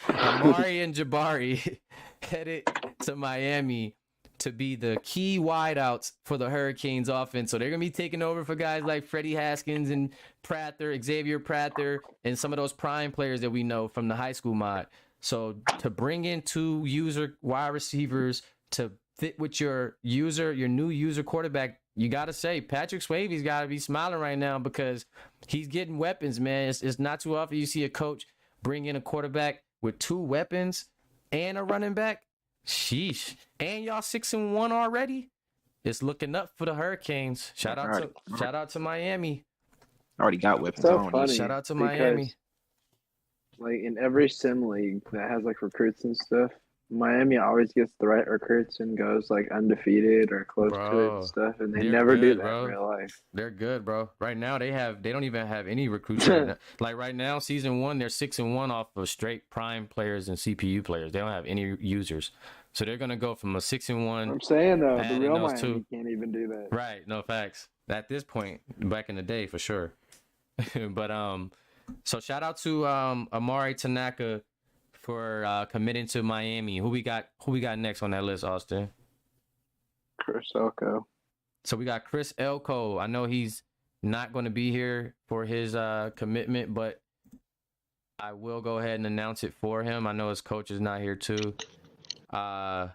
Speaker 1: Amari and Jabari headed to Miami to be the key wideouts for the Hurricanes offense. So they're going to be taking over for guys like Freddie Haskins and Xavier Prather, and some of those prime players that we know from the high school mod. So to bring in 2 user wide receivers to fit with your new user quarterback, you got to say Patrick Swayze's got to be smiling right now because he's getting weapons, man. It's not too often you see a coach bring in a quarterback with 2 weapons and a running back. Sheesh. And y'all 6-1 already? It's looking up for the Hurricanes. Shout out to Miami.
Speaker 18: Already got weapons
Speaker 3: so
Speaker 18: on.
Speaker 3: Funny
Speaker 1: Shout out to Miami.
Speaker 3: Like in every sim league that has like recruits and stuff, Miami always gets the right recruits and goes like undefeated or close to it and stuff, and they never do that in real life.
Speaker 1: They're good, bro. Right now they don't even have any recruits right now. Like right now, season 1, they're 6-1 off of straight prime players and CPU players. They don't have any users. So they're gonna go from a 6-1.
Speaker 3: I'm saying though, the real Miami
Speaker 1: 2.
Speaker 3: can't even do that.
Speaker 1: Right, no facts. At this point, back in the day for sure. But so shout out to Amari Tanaka for committing to Miami. Who we got next on that list, Austin?
Speaker 3: Chris Elko.
Speaker 1: So we got Chris Elko. I know he's not going to be here for his commitment, but I will go ahead and announce it for him. I know his coach is not here too. But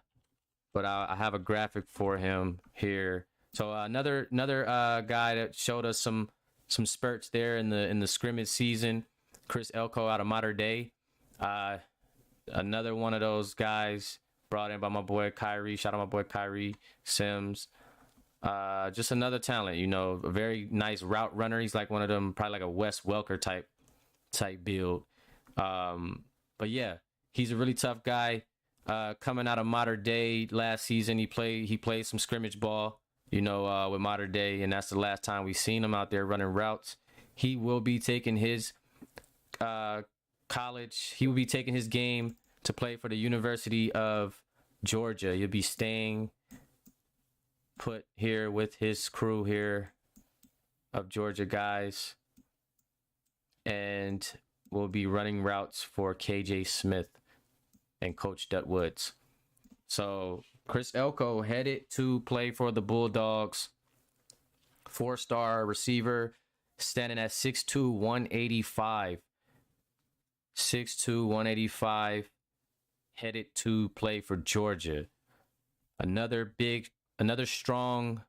Speaker 1: I have a graphic for him here. So another guy that showed us some spurts there in the scrimmage season, Chris Elko out of Mater Dei. Another one of those guys brought in by my boy Kyrie. Shout out my boy Kyrie Sims. Just another talent, a very nice route runner. He's like one of them, probably like a Wes Welker type build. But yeah, he's a really tough guy. Coming out of Mater Dei last season, he played some scrimmage ball, with Mater Dei, and that's the last time we've seen him out there running routes. He will be taking his college. He will be taking his game to play for the University of Georgia. He'll be staying put here with his crew here of Georgia guys, and will be running routes for KJ Smith and Coach Dut Woods. So Chris Elko headed to play for the Bulldogs. 4-star receiver, standing at 6'2", 185. 6'2", 185, headed to play for Georgia. Another strong,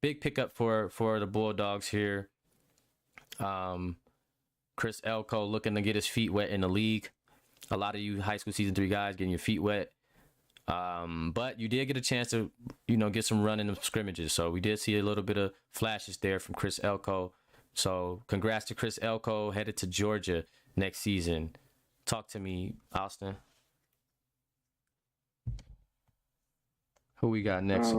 Speaker 1: big pickup for the Bulldogs here. Chris Elko looking to get his feet wet in the league. A lot of you high school season 3 guys getting your feet wet. But you did get a chance to, get some run in the scrimmages. So we did see a little bit of flashes there from Chris Elko. So congrats to Chris Elko, headed to Georgia next season. Talk to me, Austin. Who we got next?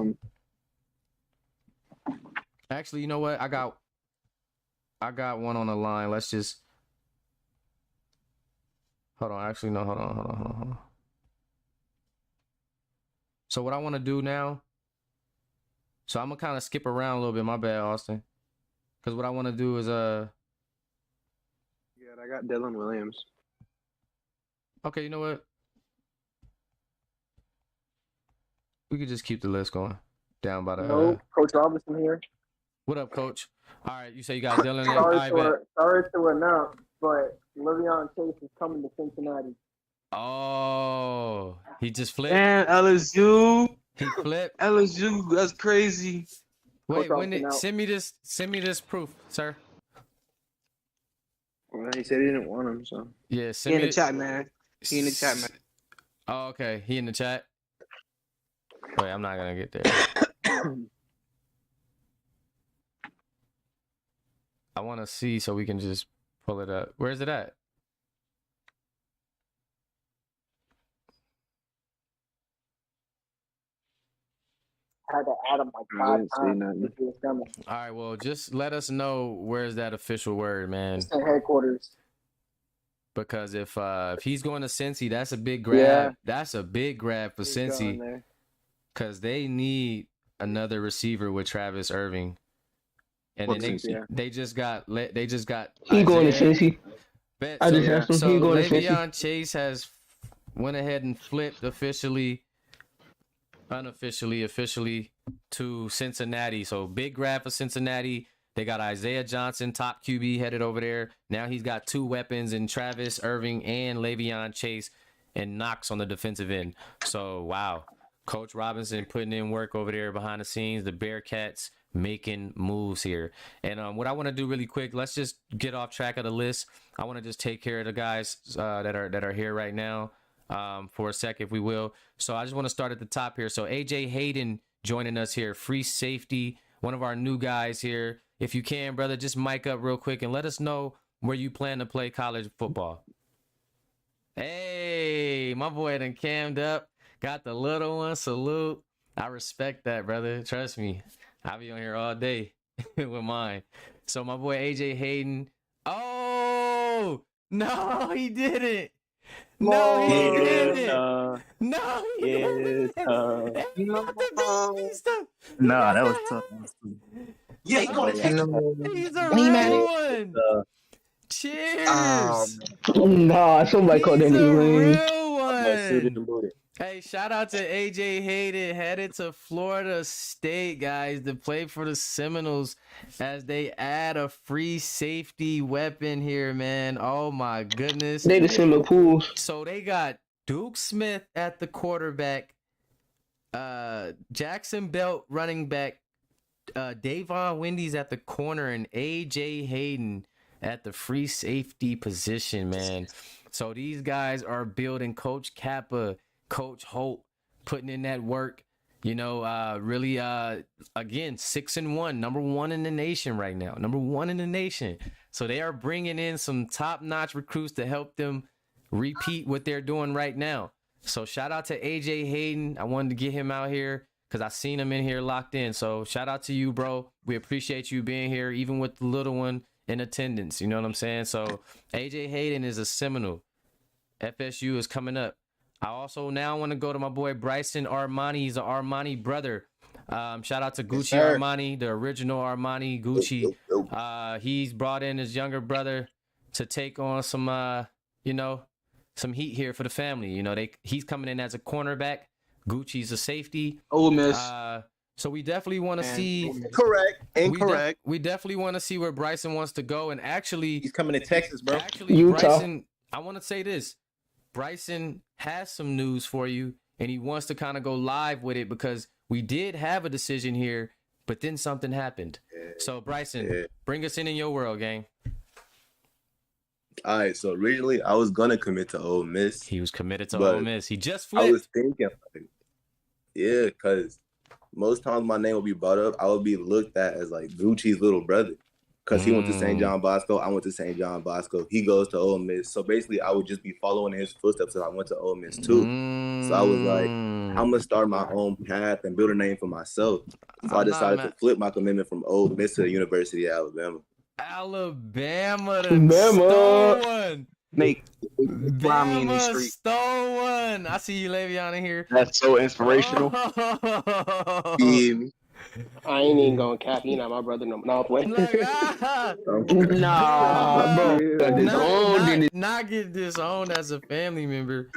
Speaker 1: Actually, you know what? I got one on the line. Let's just hold on. Actually, no, hold on. So what I want to do now, so I'm gonna kind of skip around a little bit. My bad, Austin. Because what I want to do is
Speaker 3: Yeah, I got Dylan Williams.
Speaker 1: Okay, you know what? We could just keep the list going. Down by the.
Speaker 12: No, Coach Robinson here.
Speaker 1: What up, Coach? All right, you say you got Dylan in.
Speaker 12: Sorry to announce, but Le'Veon Chase is coming to Cincinnati.
Speaker 1: Oh, he just flipped.
Speaker 11: Man, LSU.
Speaker 1: He flipped.
Speaker 11: LSU, that's crazy.
Speaker 1: Wait, send me this proof, sir.
Speaker 3: Well, he said he didn't want him, so.
Speaker 1: Yeah,
Speaker 11: He in the chat, man. He in the chat, man.
Speaker 1: Oh, okay. He in the chat. Wait, I'm not gonna get there. I want to see so we can just pull it up. Where's it at?
Speaker 12: I had to add him like 5 times.
Speaker 1: All right, well, just let us know where's that official word, man.
Speaker 12: It's at headquarters.
Speaker 1: Because if he's going to Cincy, that's a big grab.
Speaker 12: Yeah.
Speaker 1: That's a big grab for Cincy. Because they need another receiver with Travis Irving. And then they just got
Speaker 11: He going to Cincy. I just asked him.
Speaker 1: So
Speaker 11: He going to
Speaker 1: Le'Veon
Speaker 11: Cincy.
Speaker 1: Chase has went ahead and flipped officially to Cincinnati. So big grab for Cincinnati. They got Isaiah Johnson, top QB, headed over there. Now he's got 2 weapons in Travis Irving and Le'Veon Chase and Knox on the defensive end. So, wow. Coach Robinson putting in work over there behind the scenes. The Bearcats making moves here. And what I want to do really quick, let's just get off track of the list. I want to just take care of the guys that are here right now for a sec, if we will. So I just want to start at the top here. So AJ Hayden joining us here, free safety, one of our new guys here. If you can, brother, just mic up real quick and let us know where you plan to play college football. Hey, my boy done cammed up. Got the little one. Salute. I respect that, brother. Trust me. I'll be on here all day with mine. So my boy AJ Hayden. Oh, no, he didn't. No, he didn't. No, he didn't.
Speaker 7: Nah, that was tough.
Speaker 1: Yeah, he's a real one. Cheers.
Speaker 11: Nah, somebody called that name.
Speaker 1: Real one. Hey, shout out to AJ Hayden, headed to Florida State, guys, to play for the Seminoles as they add a free safety weapon here, man. Oh my goodness.
Speaker 11: They the Seminole Pools.
Speaker 1: So they got Duke Smith at the quarterback, Jackson Belt running back, Davon Wendy's at the corner, and AJ Hayden at the free safety position, man. So these guys are building. Coach Kappa, Coach Holt putting in that work, really, again, 6-1, number 1 in the nation right now, number 1 in the nation. So they are bringing in some top-notch recruits to help them repeat what they're doing right now. So shout out to AJ Hayden. I wanted to get him out here because I seen him in here locked in. So shout out to you, bro. We appreciate you being here, even with the little one in attendance. You know what I'm saying? So AJ Hayden is a Seminole. FSU is coming up. I also now want to go to my boy Bryson Armani. He's an Armani brother. Shout out to Gucci Armani, the original Armani Gucci. He's brought in his younger brother to take on some heat here for the family. He's coming in as a cornerback. Gucci's a safety.
Speaker 11: Ole Miss.
Speaker 1: So we definitely want to see.
Speaker 18: Incorrect.
Speaker 1: We definitely want to see where Bryson wants to go. And actually,
Speaker 18: he's coming to Texas, bro.
Speaker 1: Actually,
Speaker 11: Utah.
Speaker 1: Bryson, I want to say this. Bryson has some news for you, and he wants to kind of go live with it because we did have a decision here, but then something happened. So, Bryson, bring us in your world, gang.
Speaker 22: All right, so originally I was going to commit to Ole Miss.
Speaker 1: He was committed to Ole Miss. He just flipped.
Speaker 22: I was thinking, because most times my name will be brought up, I will be looked at as like Gucci's little brother. Because he went to St. John Bosco, I went to St. John Bosco. He goes to Ole Miss. So basically, I would just be following in his footsteps if I went to Ole Miss too. So I was like, I'm going to start my own path and build a name for myself. So I decided to flip my commitment from Ole Miss to the University of Alabama.
Speaker 1: Alabama.
Speaker 14: Make fly me in the street.
Speaker 1: Stole one. I see you, Le'Veon, in here.
Speaker 14: That's so inspirational.
Speaker 12: I ain't even gonna cap. You know, my brother no play.
Speaker 1: Nah, bro. Not get disowned as a family member.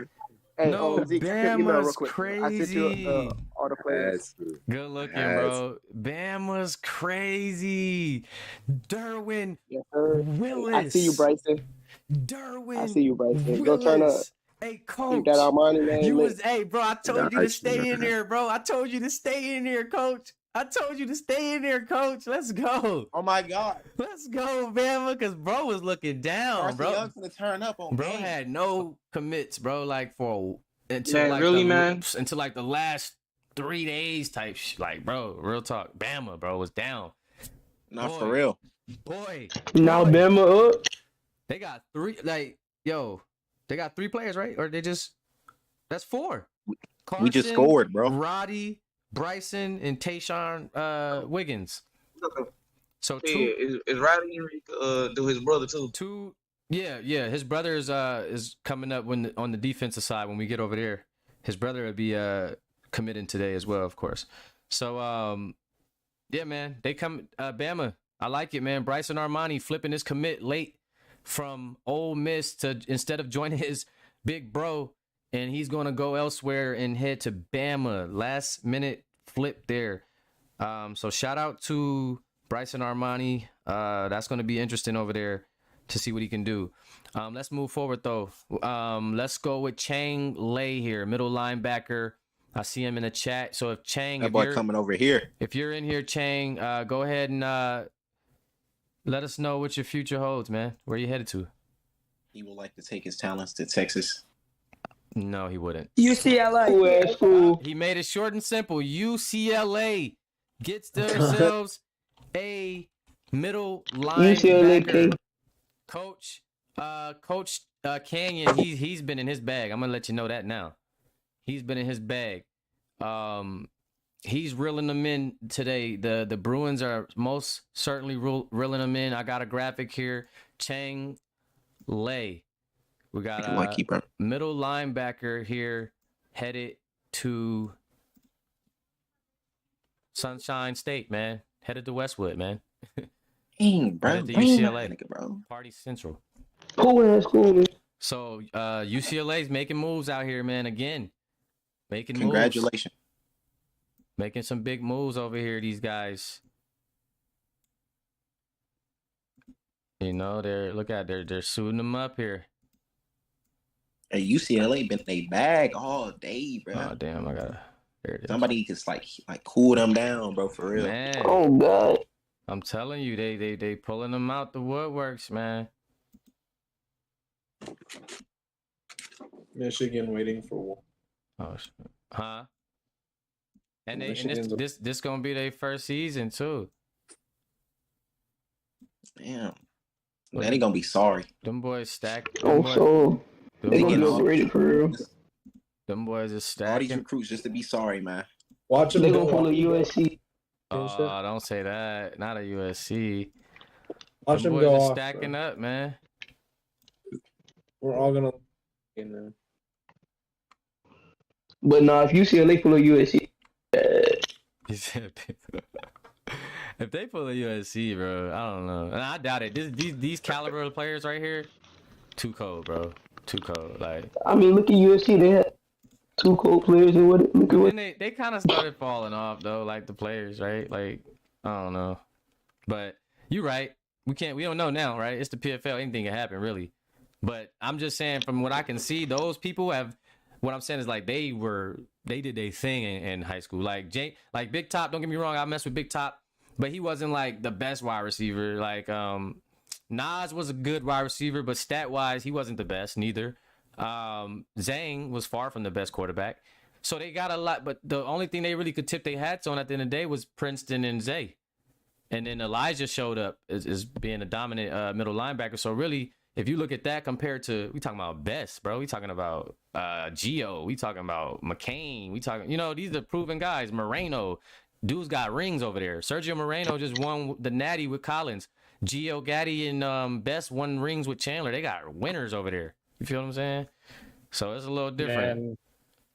Speaker 4: Hey,
Speaker 1: No,
Speaker 4: Zeke, check your email real
Speaker 1: Bama's
Speaker 4: quick.
Speaker 1: crazy.
Speaker 4: I sent you all the players.
Speaker 1: Good looking, bro. Bama's crazy. Derwin
Speaker 4: Yes, sir.
Speaker 1: Willis.
Speaker 4: I see you, Bryson.
Speaker 1: Derwin
Speaker 4: I see you, Bryson.
Speaker 1: Willis.
Speaker 4: Go turn up.
Speaker 1: Hey,
Speaker 4: Keep
Speaker 1: coach.
Speaker 4: that Armani name
Speaker 1: You
Speaker 4: lit.
Speaker 1: was, hey, bro, I told you to stay in there, bro. I told you to stay in there, coach. I told you to stay in there, coach. Let's go.
Speaker 18: Oh my God.
Speaker 1: Let's go, Bama, because bro was looking down,
Speaker 18: Carson
Speaker 1: bro.
Speaker 18: Young's gonna turn up on
Speaker 1: Bro
Speaker 18: game.
Speaker 1: had no commits, bro, like until
Speaker 5: Man,
Speaker 1: like
Speaker 5: really,
Speaker 1: the,
Speaker 5: man?
Speaker 1: until like the last 3 days type like, bro, real talk. Bama, bro, was down.
Speaker 18: Not for real.
Speaker 1: Boy.
Speaker 11: Now Bama up.
Speaker 1: They got 3, like, yo, they got 3 players, right? Or they just, that's 4. Carson,
Speaker 18: We just scored, bro.
Speaker 1: Roddy, Bryson, and Tayshawn Wiggins. So 2
Speaker 14: is Riley do his brother too?
Speaker 1: Yeah. His brother is coming up on the defensive side when we get over there. His brother would be committing today as well, of course. So yeah, man, they come Bama. I like it, man. Bryson Armani flipping his commit late from Ole Miss to instead of joining his big bro, and he's gonna go elsewhere and head to Bama. Last minute flip there. So shout out to Bryson Armani. That's gonna be interesting over there to see what he can do. Let's move forward though. Let's go with Chang Lei here, middle linebacker. I see him in the chat. So if Chang,
Speaker 18: That boy coming over here.
Speaker 1: If you're in here, Chang, go ahead and let us know what your future holds, man. Where you headed to?
Speaker 18: He would like to take his talents to Texas.
Speaker 1: No, he wouldn't.
Speaker 11: UCLA. Cool.
Speaker 1: He made it short and simple. UCLA gets themselves a middle linebacker. Coach Canyon, he's been in his bag. I'm gonna let you know that now. He's been in his bag. He's reeling them in today. The Bruins are most certainly reeling them in. I got a graphic here. Chang Lei. We got a middle linebacker here headed to Sunshine State, man. Headed to Westwood, man.
Speaker 18: Dang, bro.
Speaker 1: Headed to UCLA.
Speaker 18: Bro.
Speaker 1: Party Central.
Speaker 11: Cool.
Speaker 1: So UCLA's making moves out here, man. Again, making
Speaker 18: Congratulations.
Speaker 1: moves. Making some big moves over here, these guys. You know, they're suiting them up here.
Speaker 18: Hey, UCLA been in a bag all day, bro.
Speaker 1: Oh damn, I gotta. There it is.
Speaker 18: Somebody just like cool them down, bro, for real.
Speaker 1: Man.
Speaker 11: Oh God.
Speaker 1: I'm telling you, they pulling them out the woodworks, man.
Speaker 19: Michigan waiting for.
Speaker 1: Oh, huh? And
Speaker 19: Michigan's
Speaker 1: this gonna be their first season too.
Speaker 18: Damn. Man, they gonna be sorry.
Speaker 1: Them boys stacked.
Speaker 11: So they gonna be graded for real.
Speaker 1: Them boys are stacking.
Speaker 18: All these recruits just to be sorry, man.
Speaker 19: Watch them.
Speaker 11: They gonna pull a USC.
Speaker 1: Oh, don't say that. Not a USC.
Speaker 19: Watch them
Speaker 1: boys
Speaker 19: go
Speaker 1: are
Speaker 19: off,
Speaker 1: stacking up, man.
Speaker 19: We're all gonna.
Speaker 11: But nah, if UCLA pull a USC,
Speaker 1: if they pull a USC, bro, I don't know. And I doubt it. These caliber of players right here, too cold, bro. Too cold. Like,
Speaker 11: I mean, look at USC. They had 2 cold players and what? Look at what.
Speaker 1: they kind of started falling off though, like the players, right? Like, I don't know. But you're right. We don't know now, right? It's the PFL. Anything can happen, really. But I'm just saying, from what I can see, those people have. What I'm saying is like they did their thing in high school. Like Big Top. Don't get me wrong. I mess with Big Top, but he wasn't like the best wide receiver. Like Nas was a good wide receiver, but stat wise, he wasn't the best neither. Zhang was far from the best quarterback. So they got a lot, but the only thing they really could tip their hats on at the end of the day was Princeton and Zay. And then Elijah showed up as being a dominant middle linebacker. So really, if you look at that compared to, we talking about Bess, bro. We talking about Geo. We talking about McCain. We talking, these are proven guys. Moreno. Dude's got rings over there. Sergio Moreno just won the Natty with Collins. Geo Gaddy and Bess won rings with Chandler. They got winners over there. You feel what I'm saying? So it's a little different.
Speaker 9: Man,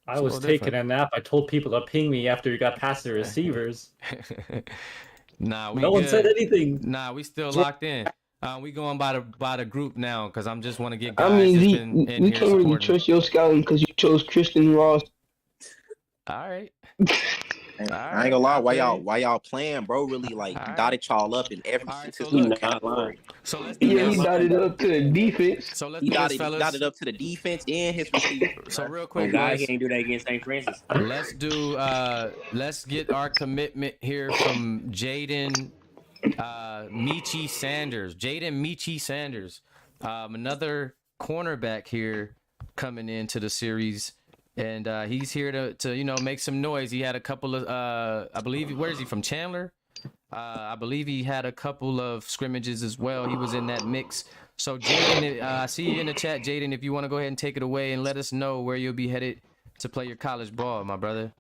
Speaker 9: I was taking a nap. I told people to ping me after you got past the receivers.
Speaker 1: Nah,
Speaker 9: no one said anything.
Speaker 1: Nah, we still locked in. We going by the group now because I'm just want to get
Speaker 11: I
Speaker 1: guys
Speaker 11: mean,
Speaker 1: that's
Speaker 11: Zeke,
Speaker 1: been in
Speaker 11: we
Speaker 1: here
Speaker 11: can't really
Speaker 1: supporting.
Speaker 11: trust your scouting because you chose Christian Ross.
Speaker 1: All right.
Speaker 18: I ain't gonna lie, why y'all playing, bro? Really like dotted y'all up in every statistical category.
Speaker 1: So let's do
Speaker 11: Yeah,
Speaker 1: this.
Speaker 11: he dotted up to the defense.
Speaker 1: So let's
Speaker 18: He
Speaker 1: do this,
Speaker 18: dotted
Speaker 1: fellas.
Speaker 18: up to the defense and his receivers.
Speaker 1: So
Speaker 18: bro.
Speaker 1: real quick,
Speaker 2: God,
Speaker 1: boys.
Speaker 2: he ain't do that against St. Francis.
Speaker 1: Let's do. Let's get our commitment here from Jaden Michi Sanders. Jaden Michi Sanders, another cornerback here coming into the series, and he's here to make some noise. He had a couple of I believe, where is he from? Chandler. I believe he had a couple of scrimmages as well. He was in that mix. So Jaden, I see you in the chat, Jaden. If you want to go ahead and take it away and let us know where you'll be headed to play your college ball, my brother.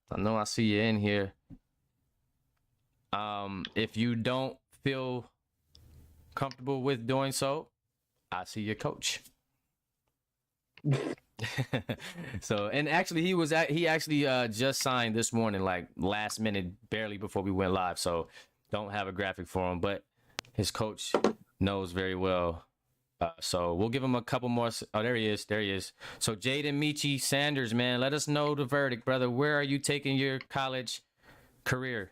Speaker 1: I know I see you in here. If you don't feel comfortable with doing so, I see your coach. So, and actually he actually just signed this morning, like last minute, barely before we went live. So don't have a graphic for him, but his coach knows very well. So we'll give him a couple more. Oh, there he is. So Jaden Michi Sanders, man, let us know the verdict, brother. Where are you taking your college career?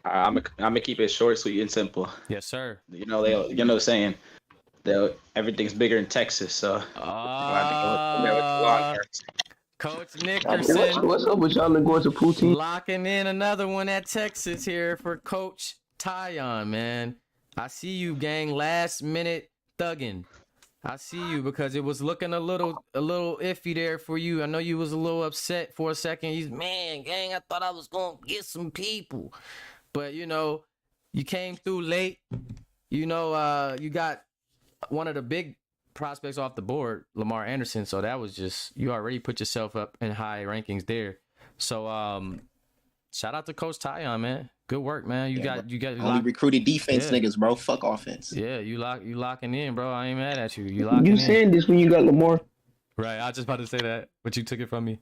Speaker 13: I'm gonna keep it short, sweet, and simple.
Speaker 1: Yes, sir.
Speaker 13: The saying, everything's bigger in Texas. So.
Speaker 1: Coach Nickerson.
Speaker 11: What's up with y'all going to poutine?
Speaker 1: Locking in another one at Texas here for Coach Tyon, man. I see you, gang. Last minute thugging. I see you because it was looking a little iffy there for you. I know you was a little upset for a second. Man, gang, I thought I was gonna get some people, but you came through late. You got one of the big prospects off the board, Lamar Anderson. So that was just, you already put yourself up in high rankings there. So shout out to Coach Tyon, man. Good work, man. You got
Speaker 18: only recruited defense niggas, bro. Fuck offense.
Speaker 1: Yeah, you locking in, bro. I ain't mad at you. You locking in.
Speaker 11: You saying this when you got Lamar?
Speaker 1: Right. I was just about to say that, but you took it from me.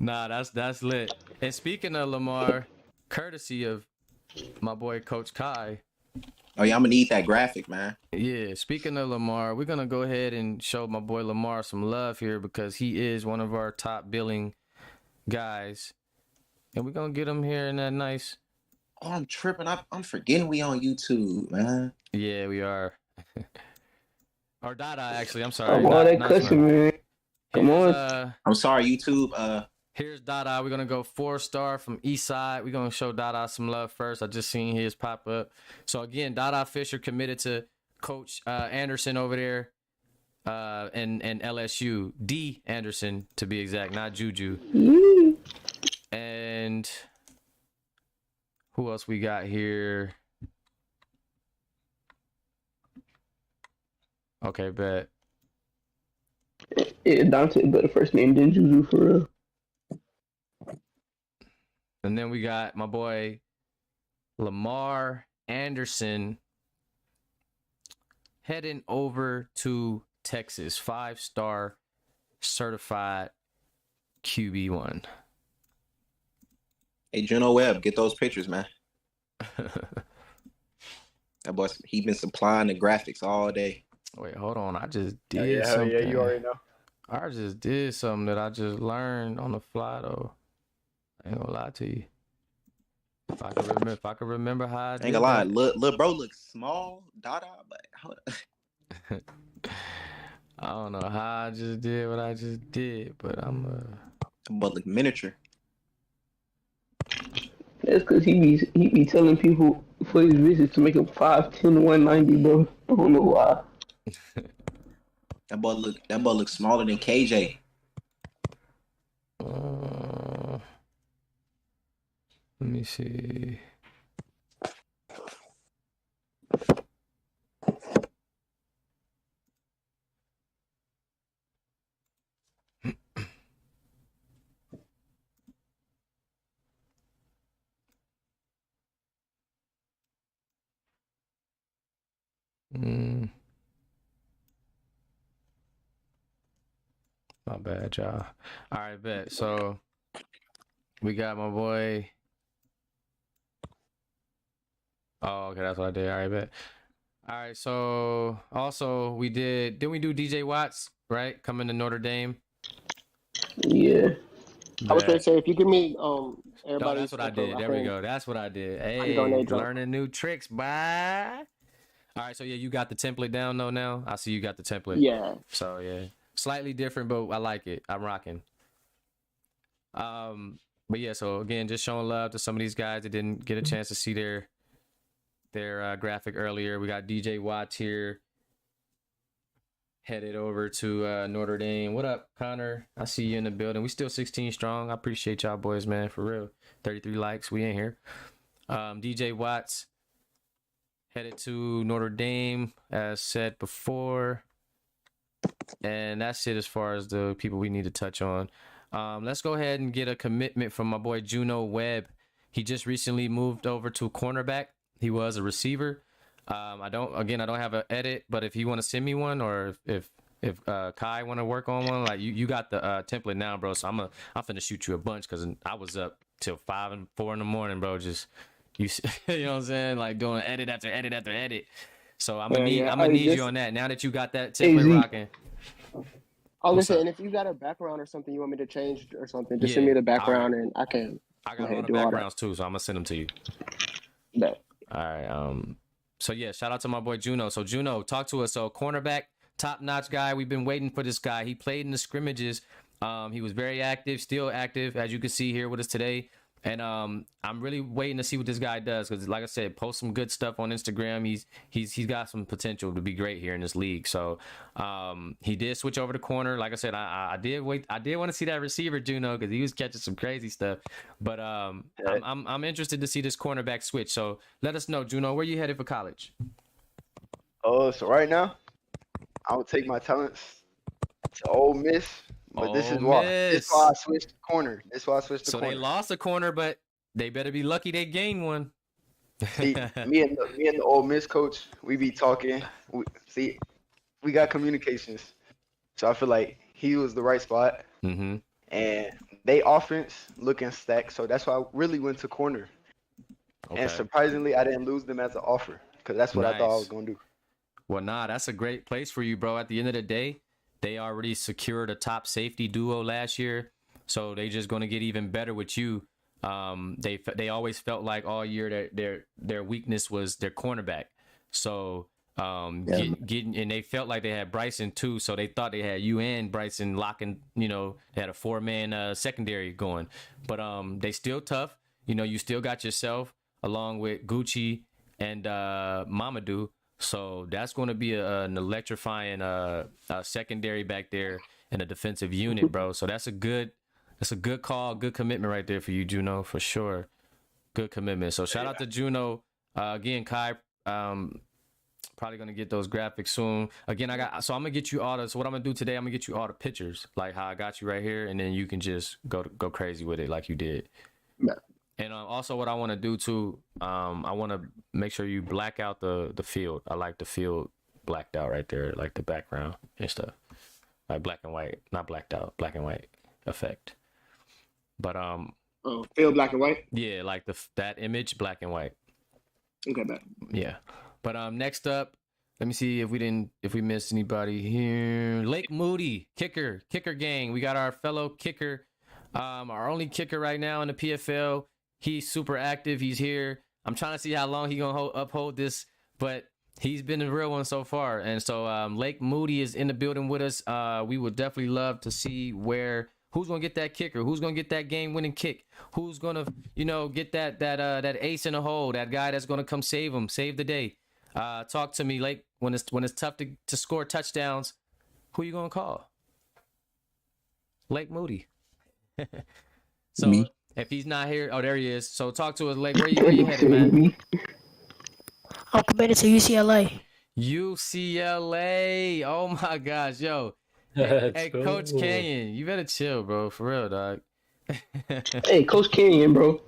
Speaker 1: Nah, that's lit. And speaking of Lamar, courtesy of my boy Coach Kai.
Speaker 18: Oh yeah, I'm gonna need that graphic, man.
Speaker 1: Yeah, speaking of Lamar, we're gonna go ahead and show my boy Lamar some love here because he is one of our top billing guys, and we're gonna get him here in that nice.
Speaker 18: Oh, I'm tripping. I'm forgetting we on YouTube, man.
Speaker 1: Yeah, we are. Or Dada, actually. I'm sorry.
Speaker 11: All that cussing, man. Come on.
Speaker 18: I'm sorry, YouTube.
Speaker 1: Here's Dada. We're gonna go 4-star from Eastside. We're gonna show Dada some love first. I just seen his pop up. So again, Dada Fisher committed to Coach Anderson over there, and LSU. D Anderson to be exact, not Juju. And who else we got here? Okay, bet.
Speaker 11: Yeah, Dante better first name than Juju for real.
Speaker 1: And then we got my boy Lamar Anderson heading over to Texas, 5-star certified QB1.
Speaker 18: Hey, Juno Webb, get those pictures, man. That boy, he been supplying the graphics all day.
Speaker 1: Wait, hold on. I just did something.
Speaker 9: Yeah, you already know.
Speaker 1: I just did something that I just learned on the fly, though. I ain't gonna lie to you. If I could remember how I did
Speaker 18: ain't gonna lie, little bro looks small, Dada, but hold up.
Speaker 1: I don't know how I just did what I just did, but
Speaker 18: but look miniature.
Speaker 11: That's because he be telling people for his visits to make him 5'10", 190, bro. I don't know why.
Speaker 18: That boy look smaller than KJ.
Speaker 1: Let me see. My bad, y'all. All right, bet. So we got my boy Oh, okay, that's what I did. All right, bet. All right, so also didn't we do DJ Watts, right? Coming to Notre Dame.
Speaker 4: Yeah. I was gonna
Speaker 1: Bet.
Speaker 4: say if you give me
Speaker 1: Oh,
Speaker 4: everybody's
Speaker 1: that's what I
Speaker 4: info,
Speaker 1: did.
Speaker 4: I
Speaker 1: There we
Speaker 4: can
Speaker 1: go. That's what I did.
Speaker 4: I can go on
Speaker 1: Hey,
Speaker 4: that jump.
Speaker 1: learning new tricks, bye. All right, so yeah, you got the template down though now. I see you got the template.
Speaker 4: Yeah.
Speaker 1: So yeah, slightly different, but I like it. I'm rocking. But yeah, so again, just showing love to some of these guys that didn't get a chance to see their graphic earlier. We got DJ Watts here, headed over to Notre Dame. What up, Connor? I see you in the building. We still 16 strong. I appreciate y'all boys, man, for real. 33 likes. We in here. DJ Watts headed to Notre Dame, as said before. And that's it as far as the people we need to touch on. Let's go ahead and get a commitment from my boy Juno Webb. He just recently moved over to cornerback. He was a receiver. I don't have an edit, but if you want to send me one, or if Kai want to work on one, like you got the template now, bro. So I'm finna shoot you a bunch because I was up till 5 and 4 in the morning, bro. Just you know what I'm saying, like doing edit after edit after edit. So I'm gonna need you on that. Now that you got that template rocking.
Speaker 4: I was gonna say, and if you got a background or something you want me to change or something, just send me the background and I can.
Speaker 1: I got all the backgrounds too, so I'm gonna send them to you.
Speaker 4: No.
Speaker 1: All right. So yeah, shout out to my boy Juno. So Juno, talk to us. So cornerback, top notch guy. We've been waiting for this guy. He played in the scrimmages. He was very active, still active, as you can see here with us today. And I'm really waiting to see what this guy does because, like I said, post some good stuff on Instagram. He's got some potential to be great here in this league. So he did switch over to corner. Like I said, I did want to see that receiver Juno because he was catching some crazy stuff. But I'm interested to see this cornerback switch. So let us know, Juno, where you headed for college?
Speaker 2: So right now, I would take my talents to Ole Miss. But this is why I switched to corner.
Speaker 1: So they lost a corner, but they better be lucky they gained one.
Speaker 2: See, me and the Ole Miss coach, we be talking. We got communications. So I feel like he was the right spot.
Speaker 1: Mm-hmm.
Speaker 2: And they offense looking stacked. So that's why I really went to corner.
Speaker 1: Okay.
Speaker 2: And surprisingly, I didn't lose them as an offer because that's what I thought I was going to do.
Speaker 1: Well, that's a great place for you, bro. At the end of the day, they already secured a top safety duo last year, so they just going to get even better with you. They always felt like all year that their weakness was their cornerback. So and they felt like they had Bryson too, so they thought they had you and Bryson locking. They had a 4-man secondary going, but they still tough. You still got yourself along with Gucci and Mamadou. So that's going to be an electrifying secondary back there in a defensive unit, bro. So that's a good call, good commitment right there for you, Juno, for sure. Good commitment. So shout out to Juno. Again, Kai, probably going to get those graphics soon. Again, I'm going to get you all so what I'm going to do today, I'm going to get you all the pictures, like how I got you right here, and then you can just go crazy with it like you did.
Speaker 4: Yeah.
Speaker 1: And also what I want to do too, I want to make sure you black out the field. I like the field blacked out right there, like the background and stuff. Like black and white, not blacked out, black and white effect. But
Speaker 4: field black and white?
Speaker 1: Yeah, like that image, black and white.
Speaker 4: Okay, man.
Speaker 1: Yeah. But next up, let me see if we missed anybody here. Lake Moody, kicker gang. We got our fellow kicker, our only kicker right now in the PFL. He's super active. He's here. I'm trying to see how long he's going to uphold this, but he's been a real one so far. And so Lake Moody is in the building with us. We would definitely love to see who's going to get that kicker, who's going to get that game-winning kick, who's going to, get that ace in the hole, that guy that's going to come save the day. Talk to me, Lake, when it's tough to score touchdowns. Who you going to call? Lake Moody. So me. If he's not here, there he is. So talk to us, Lake. Where you headed, man?
Speaker 15: I'm committed to UCLA.
Speaker 1: UCLA. Oh my gosh, yo. Hey, Coach Canyon, you better chill, bro. For real, dog.
Speaker 12: Hey, Coach Canyon, bro.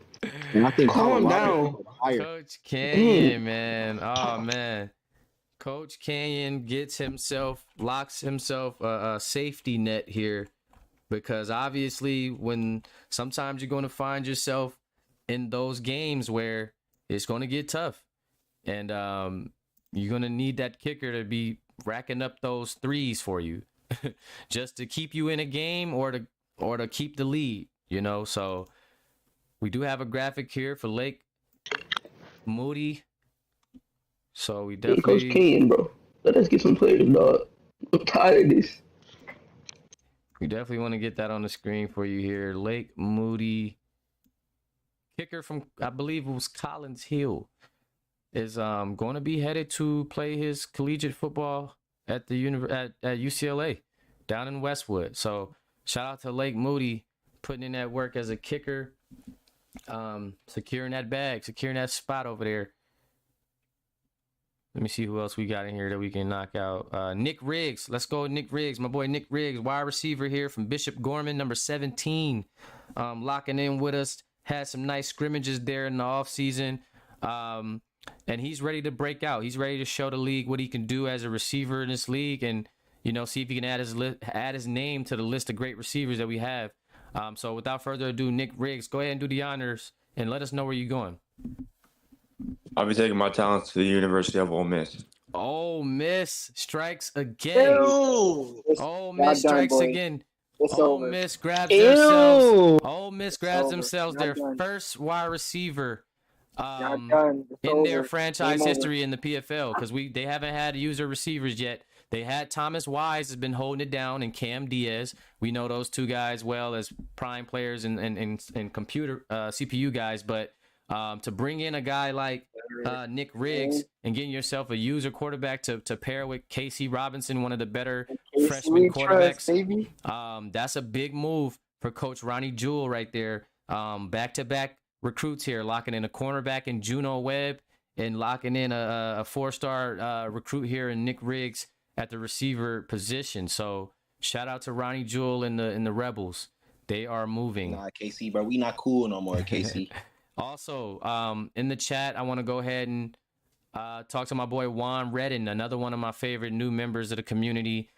Speaker 4: Calm down.
Speaker 1: Coach Canyon, man. Oh man. Coach Canyon locks himself a safety net here. Because obviously, when sometimes you're going to find yourself in those games where it's going to get tough. and you're gonna need that kicker to be racking up those threes for you, just to keep you in a game or to keep the lead. You know, so we do have a graphic here for Lake Moody. So we
Speaker 11: Hey, Coach
Speaker 1: definitely
Speaker 11: King, bro. Let us get some players, dog. I'm tired of this.
Speaker 1: we definitely want to get that on the screen for you here. Lake Moody, kicker from I believe it was Collins Hill, is going to be headed to play his collegiate football at the at UCLA down in Westwood. So shout out to Lake Moody putting in that work as a kicker, securing that bag, securing that spot over there. Let me see who else we got in here that we can knock out. Nick Riggs. Let's go, Nick Riggs. My boy Nick Riggs, wide receiver here from Bishop Gorman, number 17. Locking in with us. Had some nice scrimmages there in the offseason. And he's ready to break out. He's ready to show the league what he can do as a receiver in this league, and see if he can add his name to the list of great receivers that we have. So without further ado, Nick Riggs, go ahead and do the honors and let us know where you're going.
Speaker 10: I'll be taking my talents to the University of Ole Miss.
Speaker 1: Ole Miss strikes again.
Speaker 12: Ew.
Speaker 1: Ole Miss strikes
Speaker 12: boy.
Speaker 1: again.
Speaker 12: It's
Speaker 1: Ole
Speaker 12: over.
Speaker 1: Miss grabs
Speaker 12: Ew.
Speaker 1: themselves. Ole Miss grabs
Speaker 12: over.
Speaker 1: themselves
Speaker 12: Not
Speaker 1: their
Speaker 12: done.
Speaker 1: first wide receiver
Speaker 12: done. It's
Speaker 1: in their
Speaker 12: over.
Speaker 1: franchise
Speaker 12: Game over.
Speaker 1: history in the PFL, because they haven't had user receivers yet. They had Thomas Wise has been holding it down, and Cam Diaz. We know those two guys well as prime players and computer CPU guys, but to bring in a guy like Nick Riggs and getting yourself a user quarterback to pair with Casey Robinson, one of the better freshman quarterbacks, that's a big move for Coach Ronnie Jewell right there. Back-to-back recruits here, locking in a cornerback in Juno Webb and locking in a four-star recruit here in Nick Riggs at the receiver position. So shout out to Ronnie Jewell and the Rebels. They are moving.
Speaker 18: Nah, KC, bro, we not cool no more, KC.
Speaker 1: Also, in the chat, I want to go ahead and talk to my boy Juan Redden, another one of my favorite new members of the community.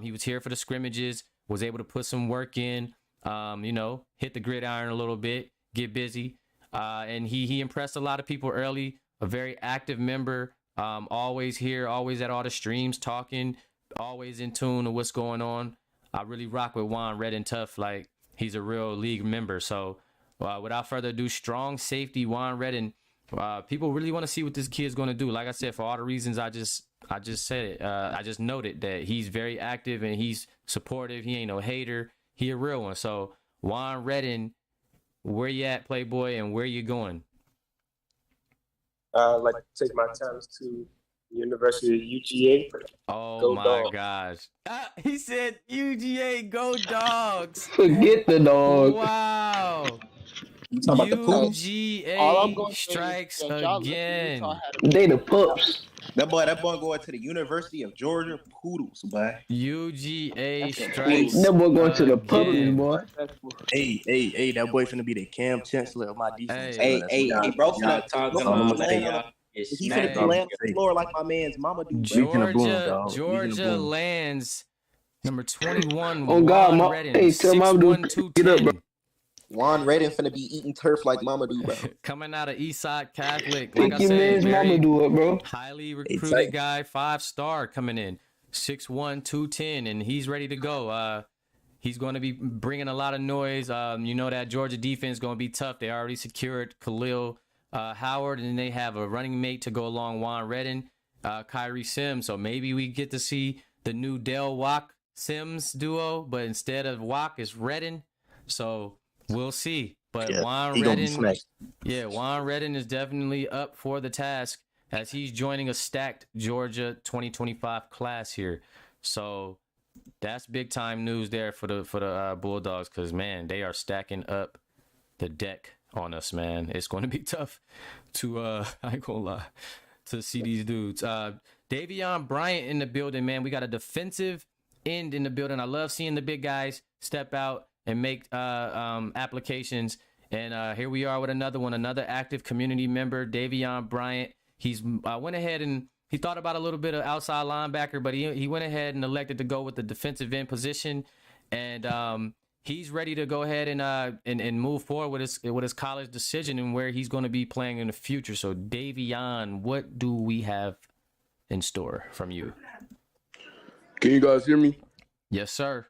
Speaker 1: He was here for the scrimmages, was able to put some work in, hit the gridiron a little bit, get busy. And he impressed a lot of people early, a very active member, always here, always at all the streams, talking, always in tune to what's going on. I really rock with Juan Redden tough. Like, he's a real league member. So without further ado, strong safety Juan Redden. People really want to see what this kid's going to do. Like I said, for all the reasons I just said it, I just noted that he's very active and he's supportive. He ain't no hater. He a real one. So Juan Redden, where you at, Playboy, and where you going?
Speaker 20: I'd like to take my talents to University of UGA.
Speaker 1: Oh
Speaker 20: Go
Speaker 1: my
Speaker 20: Dogs.
Speaker 1: gosh. He said UGA, go Dogs.
Speaker 11: Forget the dog.
Speaker 1: Wow.
Speaker 18: talking about the Poodles?
Speaker 20: All I'm
Speaker 1: UGA
Speaker 20: gonna say is
Speaker 1: strikes
Speaker 20: that y'all lucky
Speaker 1: again.
Speaker 20: Utah had
Speaker 11: They the pups.
Speaker 18: That boy going to the University of Georgia Poodles, boy.
Speaker 1: UGA strikes
Speaker 11: That boy going to the puppies,
Speaker 1: again.
Speaker 11: boy.
Speaker 20: Hey, that boy finna be the Cam Chancellor of my defense.
Speaker 18: Hey, bro,
Speaker 20: y'all
Speaker 18: finna
Speaker 20: talking
Speaker 18: finna
Speaker 20: about
Speaker 18: land
Speaker 20: y'all.
Speaker 18: on he finna be laying on the floor like my man's mama do. Bro.
Speaker 1: Georgia lands number 21.
Speaker 11: Oh God,
Speaker 1: Juan
Speaker 11: mom.
Speaker 1: Redden,
Speaker 11: Hey, tell mom to
Speaker 1: 6'1",
Speaker 11: get up, bro.
Speaker 1: 210.
Speaker 18: Juan Redden finna be eating turf like mama do, bro.
Speaker 1: Coming out of Eastside Catholic, like I
Speaker 11: Think your
Speaker 1: said,
Speaker 11: man's mama
Speaker 1: very
Speaker 11: do it, bro.
Speaker 1: highly recruited guy, 5-star coming in, 6'1", 210, and he's ready to go. He's going to be bringing a lot of noise. That Georgia defense is going to be tough. They already secured Khalil Howard, and they have a running mate to go along Juan Redden, Kyrie Sims. So maybe we get to see the new Dell Wack Sims duo, but instead of Wack, it's Redden. So we'll see. But Juan Redden is definitely up for the task as he's joining a stacked Georgia 2025 class here. So that's big time news there for the Bulldogs, because man, they are stacking up the deck on us, man. It's going to be tough to I ain't gonna lie, to see these dudes. Davion Bryant in the building, man. We got a defensive end in the building. I love seeing the big guys step out and make applications. And here we are with another active community member, Davion Bryant. He's went ahead and he thought about a little bit of outside linebacker, but he went ahead and elected to go with the defensive end position. And he's ready to go ahead and move forward with his college decision and where he's going to be playing in the future. So, Davion, what do we have in store from you?
Speaker 6: Can you guys hear me?
Speaker 1: Yes, sir.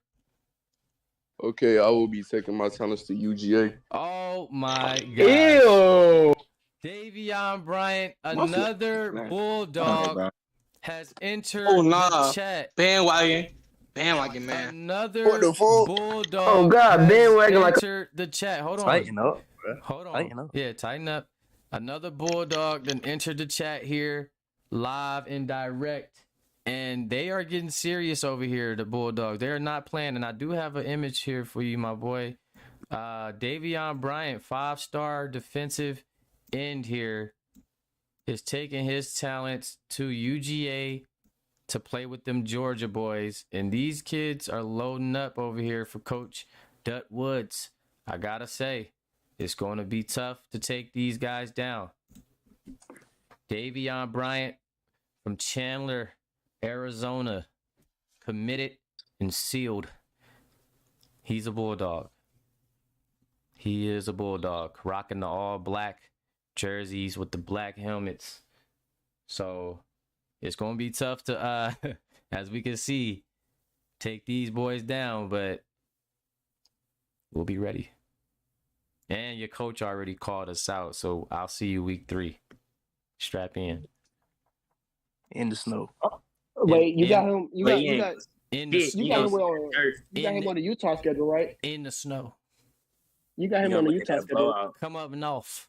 Speaker 6: Okay, I will be taking my talents to UGA.
Speaker 1: Oh my God!
Speaker 6: Ew!
Speaker 1: Davion Bryant, another Bulldog, has entered the chat.
Speaker 14: Bandwagon, man.
Speaker 1: Another
Speaker 14: What the fuck?
Speaker 1: Bulldog.
Speaker 14: Oh, God,
Speaker 1: has
Speaker 14: bandwagon like-
Speaker 1: entered the chat. Hold on.
Speaker 7: Tighten up, bro.
Speaker 1: Hold on.
Speaker 7: Tighten up.
Speaker 1: Yeah, tighten up. Another Bulldog then entered the chat here, live and direct. And they are getting serious over here, the Bulldogs. They are not playing. And I do have an image here for you, my boy. Davion Bryant, 5-star defensive end here, is taking his talents to UGA to play with them Georgia boys. And these kids are loading up over here for Coach Dut Woods. I got to say, it's going to be tough to take these guys down. Davion Bryant from Chandler, Arizona, committed and sealed. He's a Bulldog. He is a Bulldog, rocking the all-black jerseys with the black helmets. So it's going to be tough to, as we can see, take these boys down, but we'll be ready. And your coach already called us out, so I'll see you week 3. Strap in.
Speaker 7: In the snow.
Speaker 12: Wait, you got him. You got
Speaker 1: in the
Speaker 12: you got him on the Utah schedule, right?
Speaker 1: In the snow.
Speaker 12: You got him on the Utah schedule.
Speaker 1: Come up north.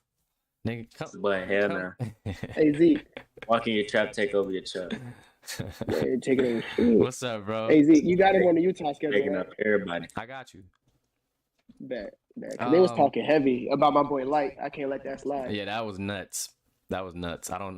Speaker 1: Nigga, come.
Speaker 8: But hell no.
Speaker 12: Hey, Zeke.
Speaker 8: Walk in your trap, take over your truck.
Speaker 12: Yeah, you're taking him.
Speaker 1: What's up, bro?
Speaker 12: Hey, Zeke, you got him on the Utah schedule.
Speaker 8: Taking
Speaker 12: right?
Speaker 8: up everybody.
Speaker 1: I got you.
Speaker 12: Bet. They was talking heavy about my boy Light. I can't let that slide.
Speaker 1: Yeah, that was nuts. That was nuts. I don't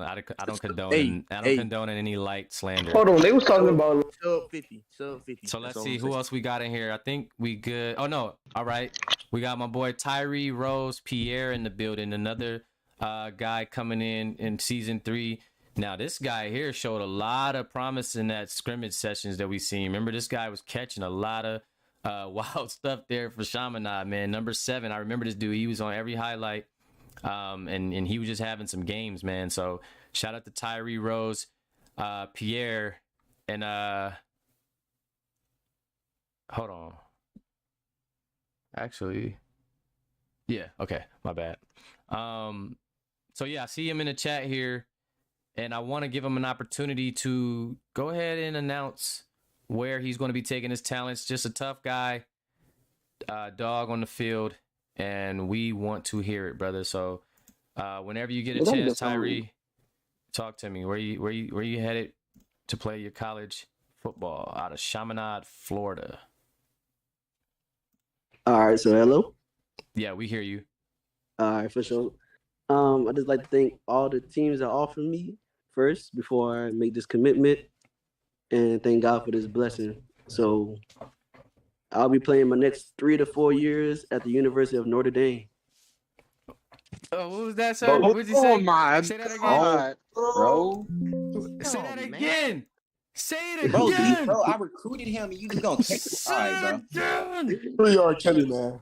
Speaker 1: condone condone any light slander.
Speaker 12: Hold on, they was talking about
Speaker 20: sub 50.
Speaker 1: So let's see who else we got in here. I think we good. Oh no, all right. We got my boy Tyree Rose Pierre in the building. Another guy coming in season 3. Now this guy here showed a lot of promise in that scrimmage sessions that we seen. Remember, this guy was catching a lot of wild stuff there for Chaminade, man. Number 7. I remember this dude. He was on every highlight. And he was just having some games, man. So shout out to Tyree Rose, Pierre, and hold on. Actually, yeah, okay, my bad. So yeah, I see him in the chat here, and I want to give him an opportunity to go ahead and announce where he's going to be taking his talents. Just a tough guy, dog on the field. And we want to hear it, brother. So whenever you get a chance, Tyree, talk to me. Where you headed to play your college football? Out of Chaminade, Florida.
Speaker 23: All right, so hello.
Speaker 1: Yeah, we hear you.
Speaker 23: All right, for sure. I just like to thank all the teams that offered me first before I make this commitment, and thank God for this blessing. So I'll be playing my next 3 to 4 years at the University of Notre Dame.
Speaker 1: Oh, what was that, sir? What did you say? Say that again.
Speaker 18: Bro.
Speaker 1: Say that again. Say it
Speaker 18: Bro,
Speaker 1: again.
Speaker 18: bro, I recruited him and you just gonna take the side, bro.
Speaker 6: 3-yard Kelly, man.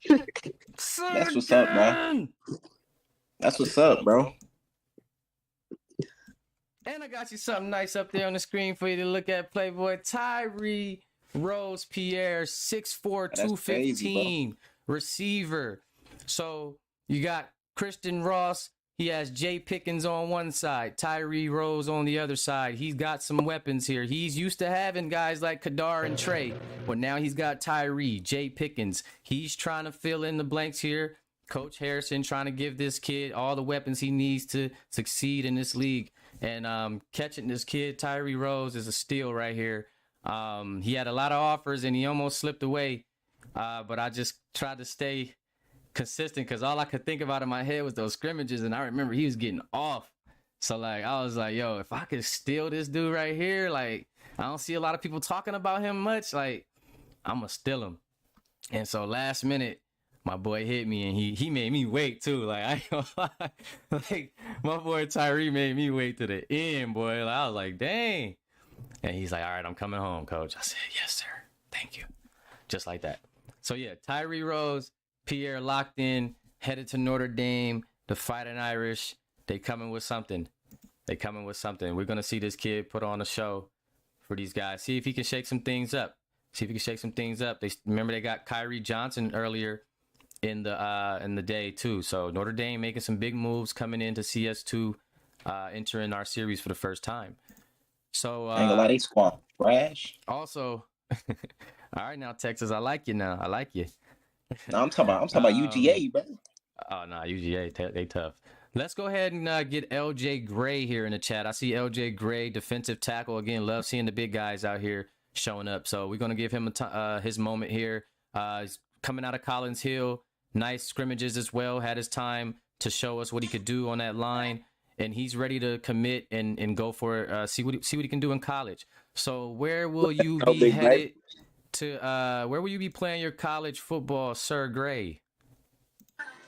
Speaker 18: That's what's up, bro. That's what's up, bro.
Speaker 1: And I got you something nice up there on the screen for you to look at, Playboy. Tyree Rose Pierre, 6'4", 215, receiver. So you got Christian Ross. He has Jay Pickens on one side, Tyree Rose on the other side. He's got some weapons here. He's used to having guys like Kadar and Trey, but now he's got Tyree, Jay Pickens. He's trying to fill in the blanks here. Coach Harrison trying to give this kid all the weapons he needs to succeed in this league. And catching this kid, Tyree Rose, is a steal right here. He had a lot of offers and he almost slipped away, but I just tried to stay consistent because all I could think about in my head was those scrimmages, and I remember he was getting off. So like I was like, yo, if I could steal this dude right here, like I don't see a lot of people talking about him much, like I'm gonna steal him. And so last minute, my boy hit me and he made me wait too. Like I ain't gonna lie. Like my boy Tyree made me wait to the end, boy. Like, I was like, dang. And he's like, all right, I'm coming home, coach. I said, yes, sir. Thank you. Just like that. So yeah, Tyree Rose, Pierre locked in, headed to Notre Dame. The Fighting Irish, they coming with something. We're gonna see this kid put on a show for these guys. See if he can shake some things up. They remember they got Kyrie Johnson earlier in the day too. So Notre Dame making some big moves coming into CS2, entering our series for the first time. So
Speaker 18: I ain't gonna lie, they squad trash.
Speaker 1: Also, all right now Texas, I like you now.
Speaker 18: No, I'm talking about UGA, bro.
Speaker 1: Oh no, UGA they tough. Let's go ahead and get LJ Gray here in the chat. I see LJ Gray, defensive tackle. Again, love seeing the big guys out here showing up. So we're going to give him his moment here. He's coming out of Collins Hill. Nice scrimmages as well. Had his time to show us what he could do on that line. And he's ready to commit and go for it. See what he can do in college. So where will you be headed to? Where will you be playing your college football, Sir Gray?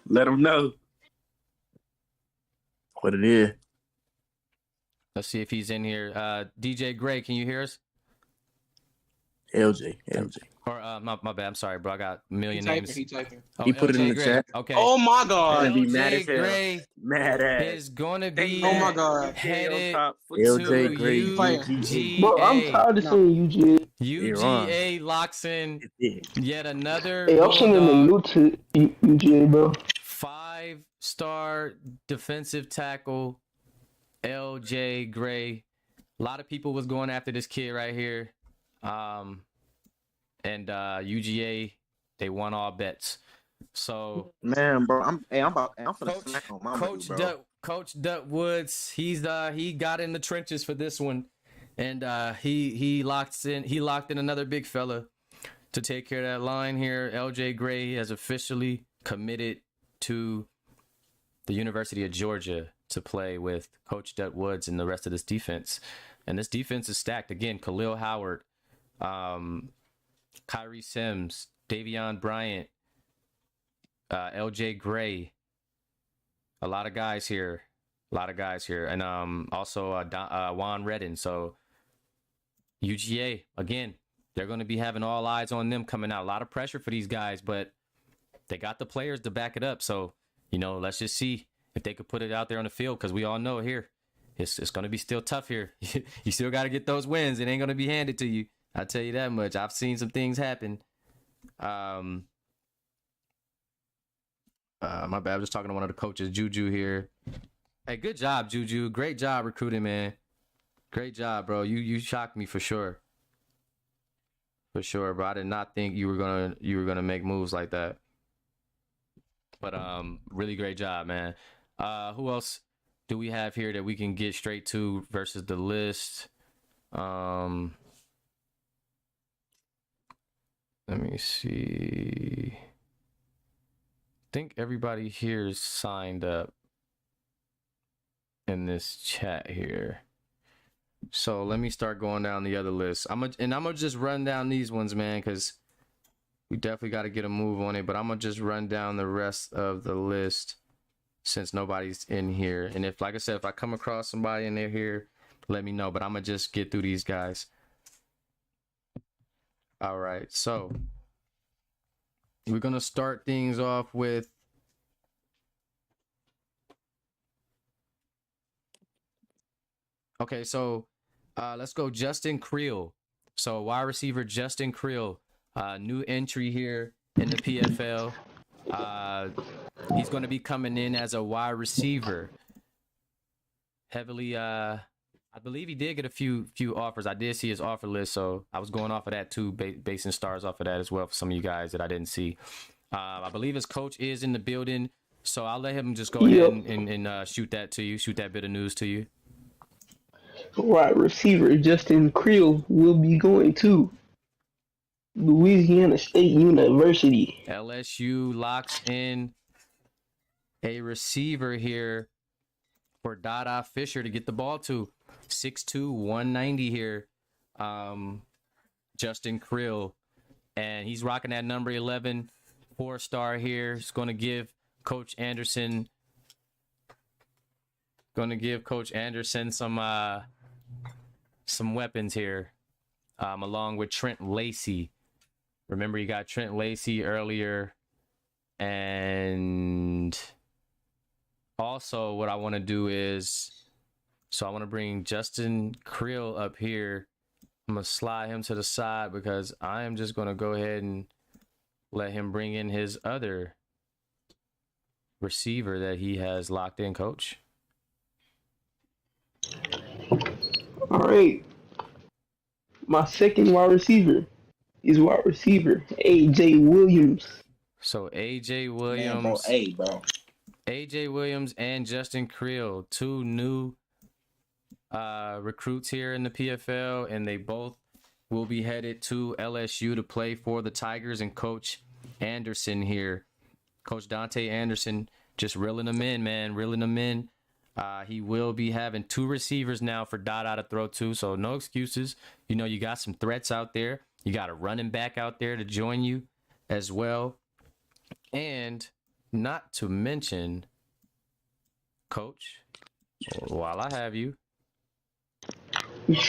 Speaker 20: Let them know what it is.
Speaker 1: Let's see if he's in here. DJ Gray, can you hear us?
Speaker 20: LJ.
Speaker 1: Or my bad. I'm sorry, bro. I got a million names.
Speaker 20: He typing.
Speaker 1: Oh,
Speaker 20: He put it in the
Speaker 1: Gray.
Speaker 20: chat.
Speaker 1: Okay.
Speaker 14: Oh my God.
Speaker 20: Gonna be mad as
Speaker 1: LJ
Speaker 20: hell.
Speaker 1: Gray
Speaker 20: Mad ass.
Speaker 1: is gonna be
Speaker 14: Oh my God.
Speaker 1: headed
Speaker 20: LJ Gray.
Speaker 1: UGA.
Speaker 11: Bro, I'm tired of saying UGA.
Speaker 1: UGA locks in yet another
Speaker 11: Hey, I'm sending a note to UGA, bro.
Speaker 1: 5-star defensive tackle, LJ Gray. A lot of people was going after this kid right here. And UGA, they won all bets. So
Speaker 14: man, bro, I'm finna smack on my
Speaker 1: Coach
Speaker 14: money, bro.
Speaker 1: Coach Duck Woods, he got in the trenches for this one, and he locked in another big fella to take care of that line here. LJ Gray has officially committed to the University of Georgia to play with Coach Duck Woods and the rest of this defense. And this defense is stacked again. Khalil Howard, Kyrie Sims, Davion Bryant, LJ Gray, a lot of guys here, and also Juan Redden. So UGA again, they're going to be having all eyes on them coming out. A lot of pressure for these guys, but they got the players to back it up. So let's just see if they could put it out there on the field, because we all know here it's going to be still tough here. You still got to get those wins. It ain't going to be handed to you. I'll tell you that much. I've seen some things happen. My bad. I'm just talking to one of the coaches, Juju here. Hey, good job, Juju. Great job recruiting, man. Great job, bro. You shocked me for sure. For sure, bro. I did not think you were gonna make moves like that. But really great job, man. Who else do we have here that we can get straight to versus the list? Let me see. I think everybody here is signed up in this chat here. So let me start going down the other list. I'm gonna just run down these ones, man, because we definitely got to get a move on it. But I'm gonna just run down the rest of the list since nobody's in here. And if, like I said, if I come across somebody and they're here, let me know. But I'm gonna just get through these guys. All right, so we're gonna start things off with so let's go Justin Creel. So wide receiver Justin Creel, new entry here in the PFL. He's going to be coming in as a wide receiver. Heavily, I believe he did get a few offers. I did see his offer list, so I was going off of that too, basing stars off of that as well for some of you guys that I didn't see. I believe his coach is in the building, so I'll let him just go ahead and shoot that bit of news to you.
Speaker 11: Wide receiver Justin Creel will be going to Louisiana State University.
Speaker 1: LSU locks in a receiver here for Dada Fisher to get the ball to. 6'2", 190 here. Justin Creel. And he's rocking that number 11, 4-star here. He's going to give Coach Anderson some weapons here, along with Trent Lacey Remember, you got Trent Lacey earlier. And also what I want to do is, so I want to bring Justin Creel up here. I'm going to slide him to the side because I am just going to go ahead and let him bring in his other receiver that he has locked in, Coach.
Speaker 11: All right. My second wide receiver is wide receiver A.J. Williams.
Speaker 1: So A.J.
Speaker 18: Man,
Speaker 1: Williams.
Speaker 18: bro.
Speaker 1: A.J. Williams and Justin Creel, two new recruits here in the PFL, and they both will be headed to LSU to play for the Tigers. And Coach Anderson here, Coach Dante Anderson, just reeling them in, man, reeling them in. He will be having two receivers now for Dada to throw to, so no excuses. You know, you got some threats out there. You got a running back out there to join you as well. And not to mention, Coach, while I have you, you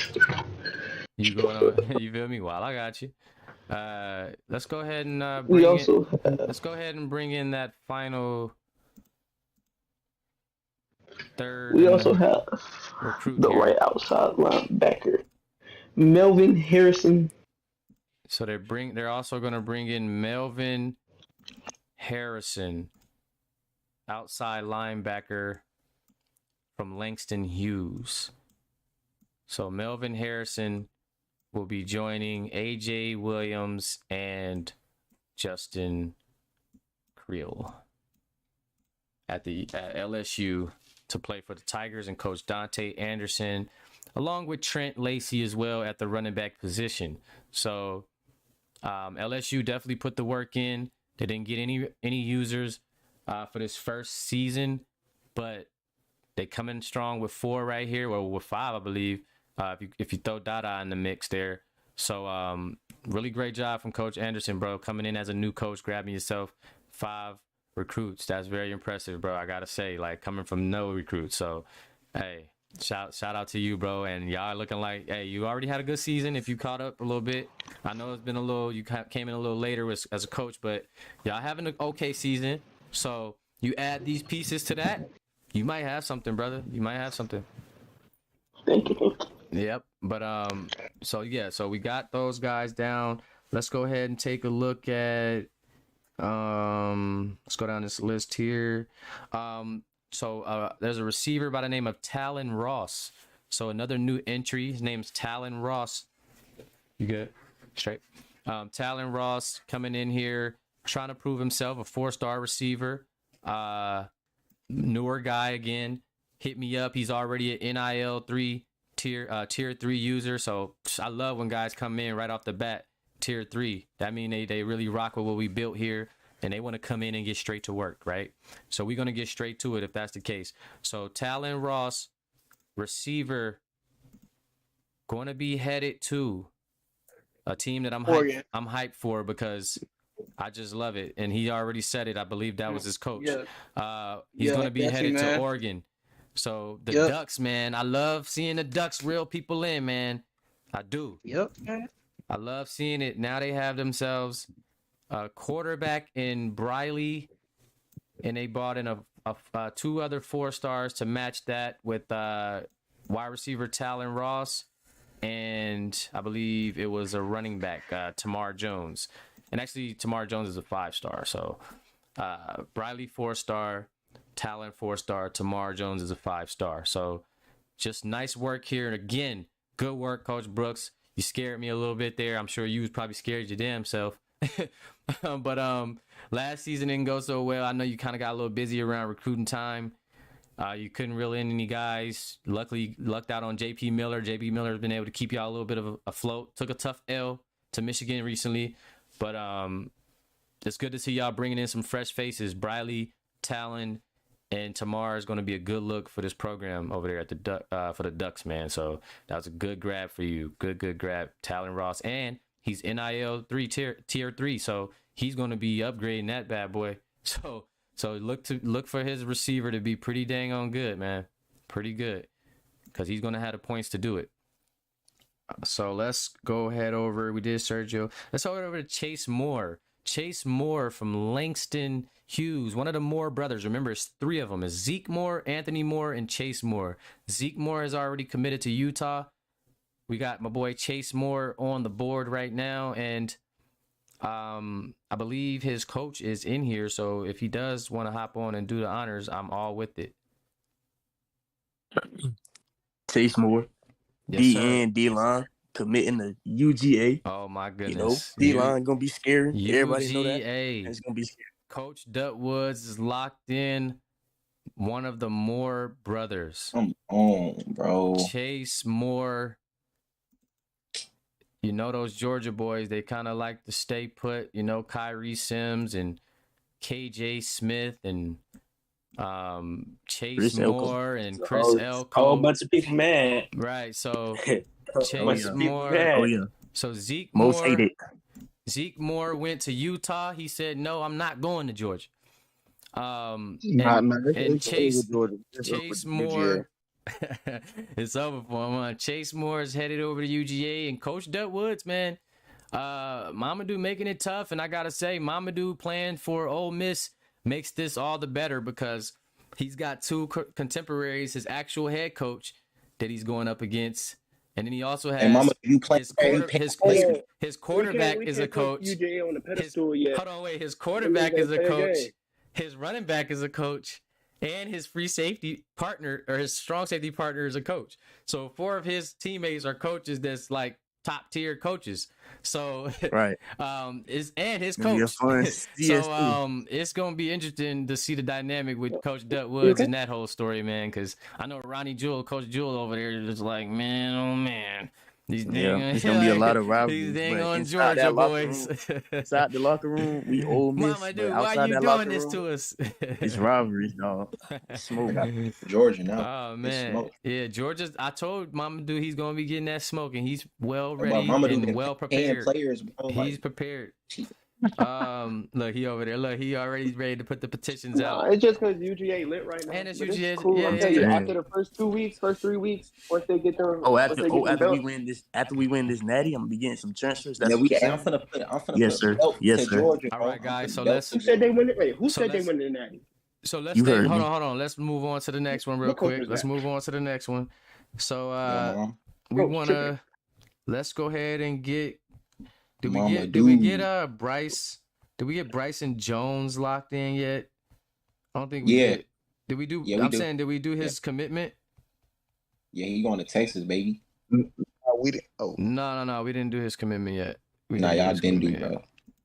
Speaker 1: feel me? While I got you, let's go ahead and let's go ahead and bring in that final third.
Speaker 11: We also have
Speaker 1: recruit
Speaker 11: the
Speaker 1: here.
Speaker 11: right outside linebacker, Melvin Harrison.
Speaker 1: So they're also going to bring in Melvin Harrison, outside linebacker from Langston Hughes. So Melvin Harrison will be joining A.J. Williams and Justin Creel at LSU to play for the Tigers, and Coach Dante Anderson, along with Trent Lacey as well at the running back position. So LSU definitely put the work in. They didn't get any users for this first season, but they come in strong with 4 right here, or with 5, I believe, if you throw Dada in the mix there. So really great job from Coach Anderson, bro, coming in as a new coach, grabbing yourself 5 recruits. That's very impressive, bro. I gotta say, like, coming from no recruits. So hey, shout out to you, bro. And y'all looking like, hey, you already had a good season if you caught up a little bit. I know it's been you came in a little later as a coach, but y'all having an okay season. So you add these pieces to that, you might have something, brother. You might have something.
Speaker 11: Thank you.
Speaker 1: Yep. But so we got those guys down. Let's go ahead and take a look at let's go down this list here. So there's a receiver by the name of Talon Ross. So another new entry. His name's Talon Ross. You good? Straight. Talon Ross coming in here, trying to prove himself, a 4-star receiver. Newer guy again. Hit me up. He's already an NIL 3 tier 3 user. So I love when guys come in right off the bat, tier 3. That means they really rock with what we built here, and they want to come in and get straight to work, right? So we're going to get straight to it if that's the case. So Talon Ross, receiver, going to be headed to a team that I'm hyped for because I just love it. And he already said it. I believe that was his coach. He's going to be headed to Oregon. So the Ducks, man, I love seeing the Ducks reel people in, man. I do. I love seeing it. Now they have themselves a quarterback in Briley, and they brought in a 2 other 4-stars to match that with wide receiver Talon Ross, and I believe it was a running back, Tamar Jones. And actually, Tamar Jones is a 5-star. So Briley 4-star, Talon 4-star, Tamar Jones is a 5-star. So just nice work here. And again, good work, Coach Brooks. You scared me a little bit there. I'm sure you was probably scared your damn self. But last season didn't go so well. I know you kind of got a little busy around recruiting time. You couldn't reel in any guys. Luckily, lucked out on JP Miller. JP Miller has been able to keep y'all a little bit of afloat. Took a tough L to Michigan recently. But it's good to see y'all bringing in some fresh faces. Briley, Talon, and Tamar is going to be a good look for this program over there at the for the Ducks, man. So that was a good grab for you. Good grab, Talon Ross. And he's NIL 3 tier 3, so he's going to be upgrading that bad boy. So look for his receiver to be pretty dang on good, man. Pretty good, because he's going to have the points to do it. So let's go head over. We did Sergio. Let's go over to Chase Moore. Chase Moore from Langston Hughes, one of the Moore brothers. Remember, it's 3 of them. It's Zeke Moore, Anthony Moore, and Chase Moore. Zeke Moore is already committed to Utah. We got my boy Chase Moore on the board right now, and I believe his coach is in here. So if he does want to hop on and do the honors, I'm all with it.
Speaker 20: Chase Moore,
Speaker 1: Yes,
Speaker 20: DN, D-line, committing to UGA.
Speaker 1: Oh my
Speaker 20: You
Speaker 1: goodness.
Speaker 20: know, D-line gonna be scary. Everybody know that.
Speaker 1: UGA.
Speaker 20: It's gonna be scary.
Speaker 1: Coach Dutt Woods is locked in. One of the Moore brothers.
Speaker 18: Come on, bro.
Speaker 1: Chase Moore. You know those Georgia boys, they kind of like to stay put. You know, Kyrie Sims and KJ Smith and Chase
Speaker 20: Chris
Speaker 1: Moore and Chris Elko.
Speaker 8: A whole bunch of people mad.
Speaker 1: Right, so
Speaker 8: Oh,
Speaker 1: Chase
Speaker 8: yeah.
Speaker 1: Moore.
Speaker 20: Oh yeah.
Speaker 1: So Zeke
Speaker 20: Most
Speaker 1: Moore.
Speaker 20: hated.
Speaker 1: Zeke Moore went to Utah. He said, "No, I'm not going to Georgia." And Chase Moore, it's over for him. Chase Moore is headed over to UGA, and Coach Dutt Woods, man, Mamadou making it tough. And I gotta say, Mamadou playing for Ole Miss makes this all the better because he's got 2 contemporaries, his actual head coach that he's going up against. And then he also has his quarterback is a coach.
Speaker 4: UGA on the pedestal yet.
Speaker 1: Hold on, wait. His quarterback is a coach. His running back is a coach. And his free safety partner or his strong safety partner is a coach. So 4 of his teammates are coaches that's like top tier coaches. So
Speaker 20: right.
Speaker 1: His coach. So it's gonna be interesting to see the dynamic with Coach Dutt Woods and that whole story, man. Because I know Ronnie Jewell, Coach Jewell over there is like, man, oh man.
Speaker 20: It's gonna be a lot of rivalries.
Speaker 1: These dang on
Speaker 20: inside
Speaker 1: Georgia boys.
Speaker 20: Inside the locker room, we Ole Miss.
Speaker 1: Mama, dude, why you doing this to us?
Speaker 20: It's rivalries, dog. Smoke.
Speaker 18: Georgia now.
Speaker 1: Oh man, yeah, Georgia. I told Mama, dude, he's gonna be getting that smoke, and he's well ready and well prepared.
Speaker 18: Players, bro,
Speaker 1: he's prepared. Look, he over there. Look, he already ready to put the petitions out.
Speaker 4: It's just because UGA lit right now.
Speaker 1: And it's
Speaker 4: But
Speaker 1: UGA.
Speaker 4: cool.
Speaker 1: Yeah,
Speaker 4: I'm
Speaker 1: yeah,
Speaker 4: telling you,
Speaker 1: yeah.
Speaker 4: after the first 3 weeks, once they get them.
Speaker 20: After we win this natty, I'm gonna be getting some transfers. That's
Speaker 18: I'm
Speaker 20: what
Speaker 18: finna put
Speaker 20: yes, sir. Yes, sir.
Speaker 18: Georgia,
Speaker 1: All right, guys. So let's.
Speaker 4: Who said they win it? Wait, who said they win the natty?
Speaker 1: So let's hold on. Let's move on to the next one real quick. Let's move on to the next one. So we wanna let's go ahead and get. Did we get Bryce? Did we get Bryson Jones locked in yet? I don't think we did. Did we do? Yeah, saying, did we do his commitment?
Speaker 18: Yeah, he going to Texas, baby.
Speaker 1: We didn't. Oh no, we didn't do his commitment yet.
Speaker 18: Y'all didn't do, bro.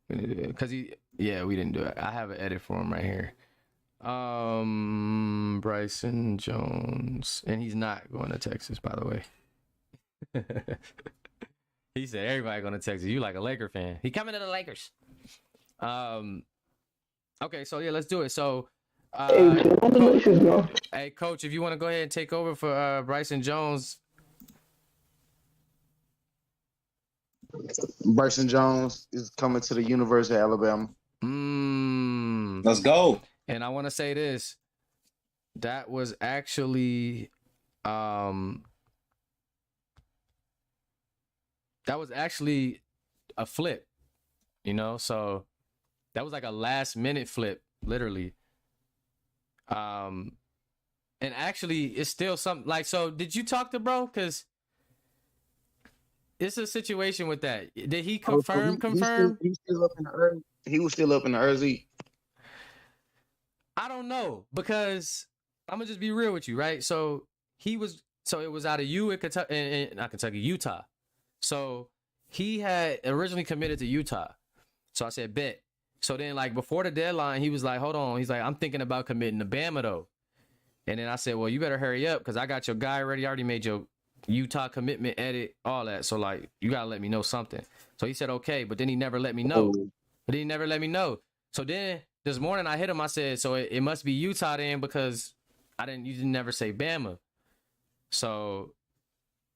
Speaker 1: We didn't do it because we didn't do it. I have an edit for him right here. Bryson Jones, and he's not going to Texas, by the way. He said everybody going to Texas. You like a Laker fan? He coming to the Lakers. Okay, so yeah, let's do it. So, hey, Coach, if you want to go ahead and take over for Bryson Jones.
Speaker 14: Bryson Jones is coming to the University of Alabama.
Speaker 18: Let's go.
Speaker 1: And I want to say this. That was actually a flip, you know, so that was like a last minute flip, literally. And actually it's still something like, so did you talk to bro? Because it's a situation with that. Did he confirm?
Speaker 14: He was still up in the early.
Speaker 1: I don't know, because I'm gonna just be real with you, right? So it was out of Utah. So he had originally committed to Utah. So I said, bet. So then, like, before the deadline, he was like, hold on. He's like, I'm thinking about committing to Bama, though. And then I said, well, you better hurry up because I got your guy ready. I already made your Utah commitment edit, all that. So, like, you got to let me know something. So he said, okay. But then he never let me know. So then this morning I hit him. I said, so it must be Utah then because you didn't never say Bama. So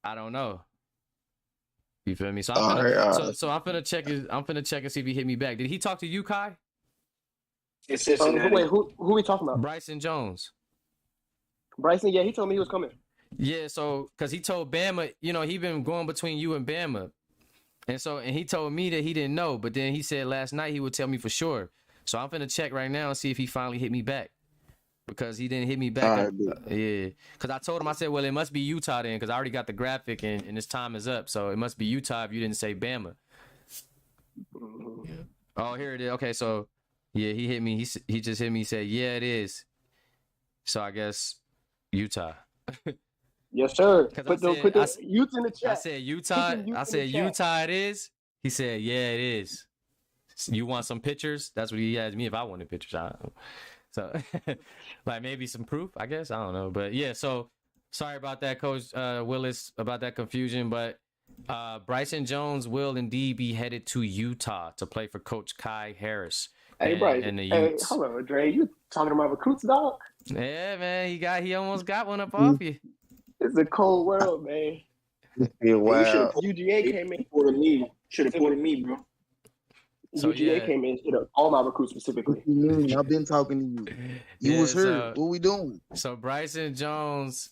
Speaker 1: I don't know. You feel me? So I'm finna check and see if he hit me back. Did he talk to you, Kai?
Speaker 4: Wait, who we talking about?
Speaker 1: Bryson Jones.
Speaker 4: Bryson, yeah, he told me he was coming.
Speaker 1: Yeah, so because he told Bama, he been going between you and Bama. And he told me that he didn't know, but then he said last night he would tell me for sure. So I'm finna check right now and see if he finally hit me back. Because he didn't hit me back. Yeah. Because I told him, I said, well, it must be Utah then, because I already got the graphic and his time is up. So it must be Utah if you didn't say Bama. Oh, here it is. Okay, so yeah, he hit me. He just hit me. He said, yeah, it is. So I guess Utah.
Speaker 12: Yes, sir.
Speaker 1: Put
Speaker 12: the youth in the chat.
Speaker 1: I said Utah. I said Utah. It is. He said, yeah, it is. You want some pictures? That's what he asked me if I wanted pictures. So, like maybe some proof. I guess I don't know, but yeah. So sorry about that, Coach Willis, about that confusion. But Bryson Jones will indeed be headed to Utah to play for Coach Kai Harris.
Speaker 12: Hey, Bryson. Hey, hold on, Dre. You talking about recruits, dog?
Speaker 1: Yeah, man. He almost got one up off you.
Speaker 12: It's a cold world, man.
Speaker 14: Yeah, wow.
Speaker 12: UGA came in.
Speaker 20: Should have ported me, bro.
Speaker 1: So,
Speaker 12: UGA came in, hit up all my recruits specifically.
Speaker 14: I've been talking to you. You was here. What we doing?
Speaker 1: So Bryson Jones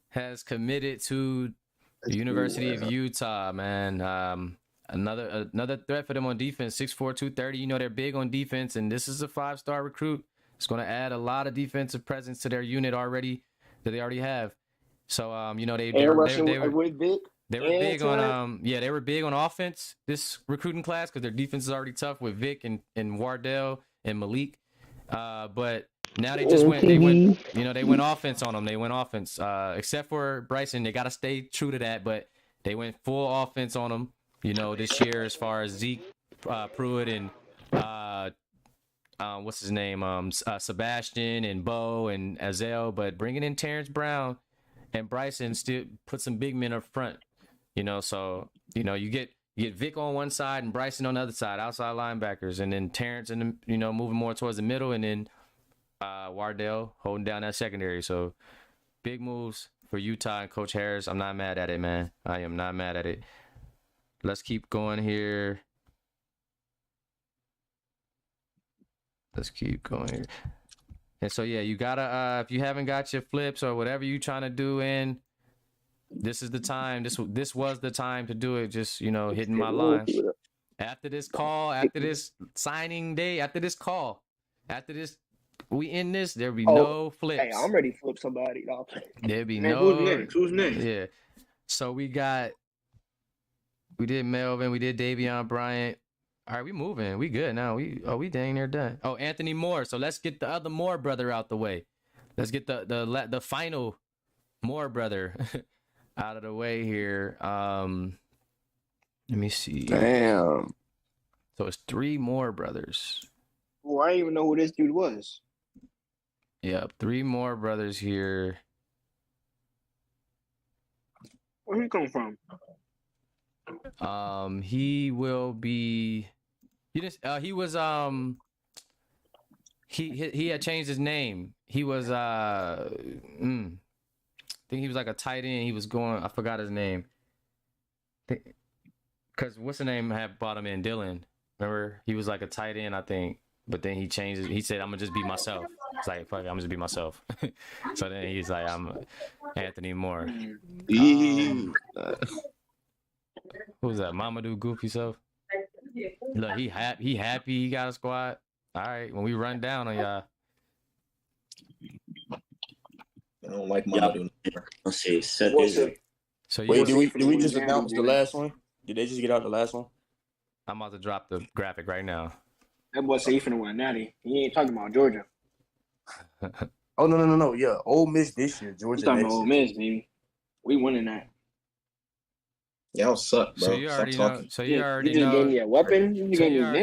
Speaker 1: has committed to the University of Utah, man. Another threat for them on defense, 6'4", 230. They're big on defense, and this is a 5-star recruit. It's going to add a lot of defensive presence to their unit already that they already have. So they were
Speaker 12: with Vic.
Speaker 1: They were big on they were big on offense this recruiting class because their defense is already tough with Vic and Wardell and Malik. But now they went offense on them. They went offense. Except for Bryson, they got to stay true to that. But they went full offense on them. This year as far as Zeke Pruitt and what's his name, Sebastian and Beau and Azel. But bringing in Terence Brown and Bryson still put some big men up front. So you get Vic on one side and Bryson on the other side, outside linebackers, and then Terrence and moving more towards the middle, and then Wardell holding down that secondary. So big moves for Utah and Coach Harris. I'm not mad at it, man. I am not mad at it. Let's keep going here. And so yeah, you gotta if you haven't got your flips or whatever you trying to do in. This is the time. This was the time to do it. Just hitting my line. After this call, after this signing day, after this call, after this, we end this. There'll be no flips.
Speaker 12: Hey, I'm ready to flip somebody.
Speaker 1: There'll be
Speaker 20: Who's next?
Speaker 1: Yeah. So we did Melvin. We did Davion Bryant. All right, we moving. We good now. We dang near done. Oh, Anthony Moore. So let's get the other Moore brother out the way. Let's get the final Moore brother out of the way here. Let me see.
Speaker 20: Damn.
Speaker 1: So it's 3 Moore brothers.
Speaker 12: Oh, I didn't even know who this dude was.
Speaker 1: Yep, 3 Moore brothers here.
Speaker 12: Where he come from?
Speaker 1: He will be. He had changed his name. He was I think he was like a tight end. He was going. I forgot his name. Because what's the name had brought him in? Dylan. Remember, he was like a tight end, I think. But then he changed it. He said, "I'm gonna just be myself." It's like, "Fuck it, I'm gonna just be myself." So then he's like, "I'm Anthony Moore." Who's that? Mamadou Goofy Self. Look, he happy. He got a squad. All right, when we run down on y'all.
Speaker 8: I don't like Mamadou. Let's see. So
Speaker 20: wait, did we just announce the last one? Did they just get out the last one?
Speaker 1: I'm about to drop the graphic right now.
Speaker 12: That boy say he finna win natty. He ain't talking about Georgia.
Speaker 20: Oh no. Yeah, Ole Miss this year, Georgia.
Speaker 12: He's talking about Ole Miss, baby. We winning that.
Speaker 18: Y'all suck, bro.
Speaker 1: So you already know. So you already
Speaker 12: just
Speaker 1: know.
Speaker 12: gave me a weapon.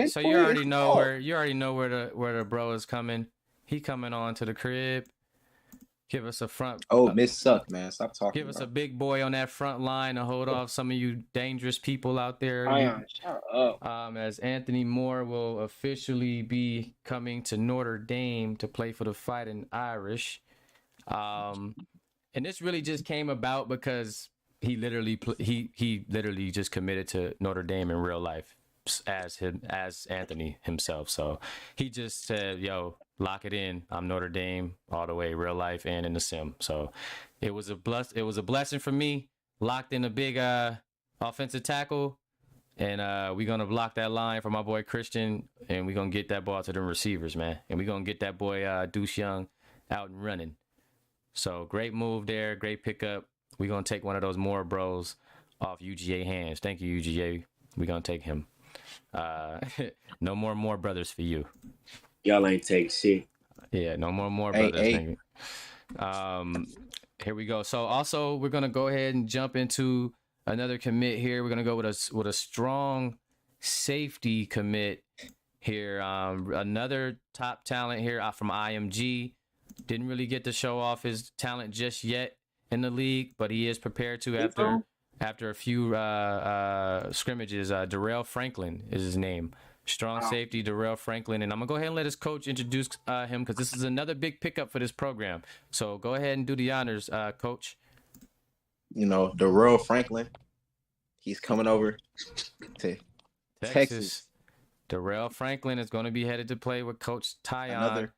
Speaker 1: So you already know where the bro is coming. He coming on to the crib. Give us a front.
Speaker 18: Oh, Miss suck, man. Stop talking.
Speaker 1: Give us a big boy on that front line to hold off some of you dangerous people out there.
Speaker 12: Shut up.
Speaker 1: As Anthony Moore will officially be coming to Notre Dame to play for the Fighting Irish. And this really just came about because he literally just committed to Notre Dame in real life. as Anthony himself. So he just said, "Yo, lock it in. I'm Notre Dame all the way, real life and in the sim." So it was a blessing for me. Locked in a big offensive tackle, and we're gonna block that line for my boy Christian, and we're gonna get that ball to the receivers, man, and we're gonna get that boy Deuce Young out and running. So great move there, great pickup. We're gonna take one of those Moore bros off UGA hands. Thank you, UGA. We're gonna take him. No more brothers for you.
Speaker 8: Y'all ain't take shit.
Speaker 1: Yeah, no more
Speaker 18: Hey,
Speaker 1: brothers.
Speaker 18: hey.
Speaker 1: Thank you. Here we go. So also we're gonna go ahead and jump into another commit here. We're gonna go with a strong safety commit here. Another top talent here from IMG. Didn't really get to show off his talent just yet in the league, but he is prepared to after a few scrimmages. Darrell Franklin is his name. Strong safety, Darrell Franklin. And I'm going to go ahead and let his coach introduce him because this is another big pickup for this program. So go ahead and do the honors, Coach.
Speaker 18: You know, Darrell Franklin, he's coming over to Texas.
Speaker 1: Darrell Franklin is going to be headed to play with Coach Tyon.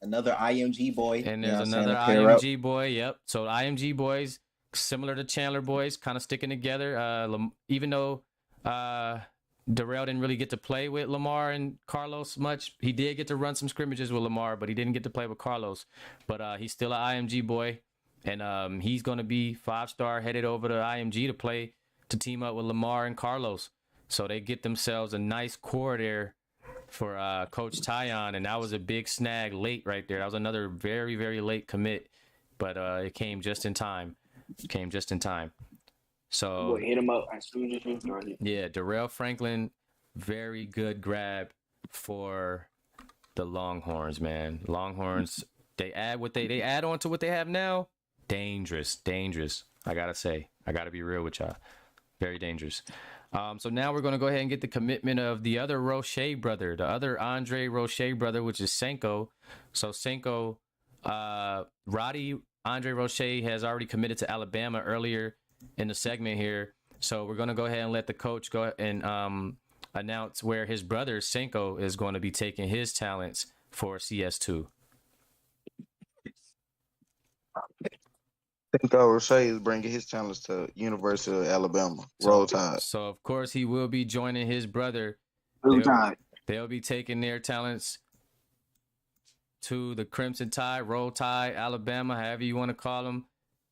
Speaker 18: Another IMG boy.
Speaker 1: And there's another IMG boy. Yep. So IMG boys, similar to Chandler boys, kind of sticking together. Even though Darrell didn't really get to play with Lamar and Carlos much, he did get to run some scrimmages with Lamar, but he didn't get to play with Carlos. But he's still an IMG boy, and he's going to be 5-star headed over to IMG to team up with Lamar and Carlos. So they get themselves a nice core there for Coach Tyon, and that was a big snag late right there. That was another very, very late commit, but it came just in time. So
Speaker 12: hit him up as soon as he started.
Speaker 1: Yeah, Darrell Franklin, very good grab for the Longhorns, man. Longhorns, they add on to what they have now. Dangerous. I gotta say, I gotta be real with y'all. Very dangerous. So now we're going to go ahead and get the commitment of the other Roche brother, the other Andre Roche brother, which is Senko. So Senko, Roddy Andre Roche has already committed to Alabama earlier in the segment here. So we're going to go ahead and let the coach go and announce where his brother Senko is going to be taking his talents for CS2.
Speaker 14: I think Roche is bringing his talents to University of Alabama. Roll Tide.
Speaker 1: So of course he will be joining his brother.
Speaker 12: Roll Tide.
Speaker 1: They'll be taking their talents to the Crimson Tide, Roll Tide, Alabama, however you want to call them.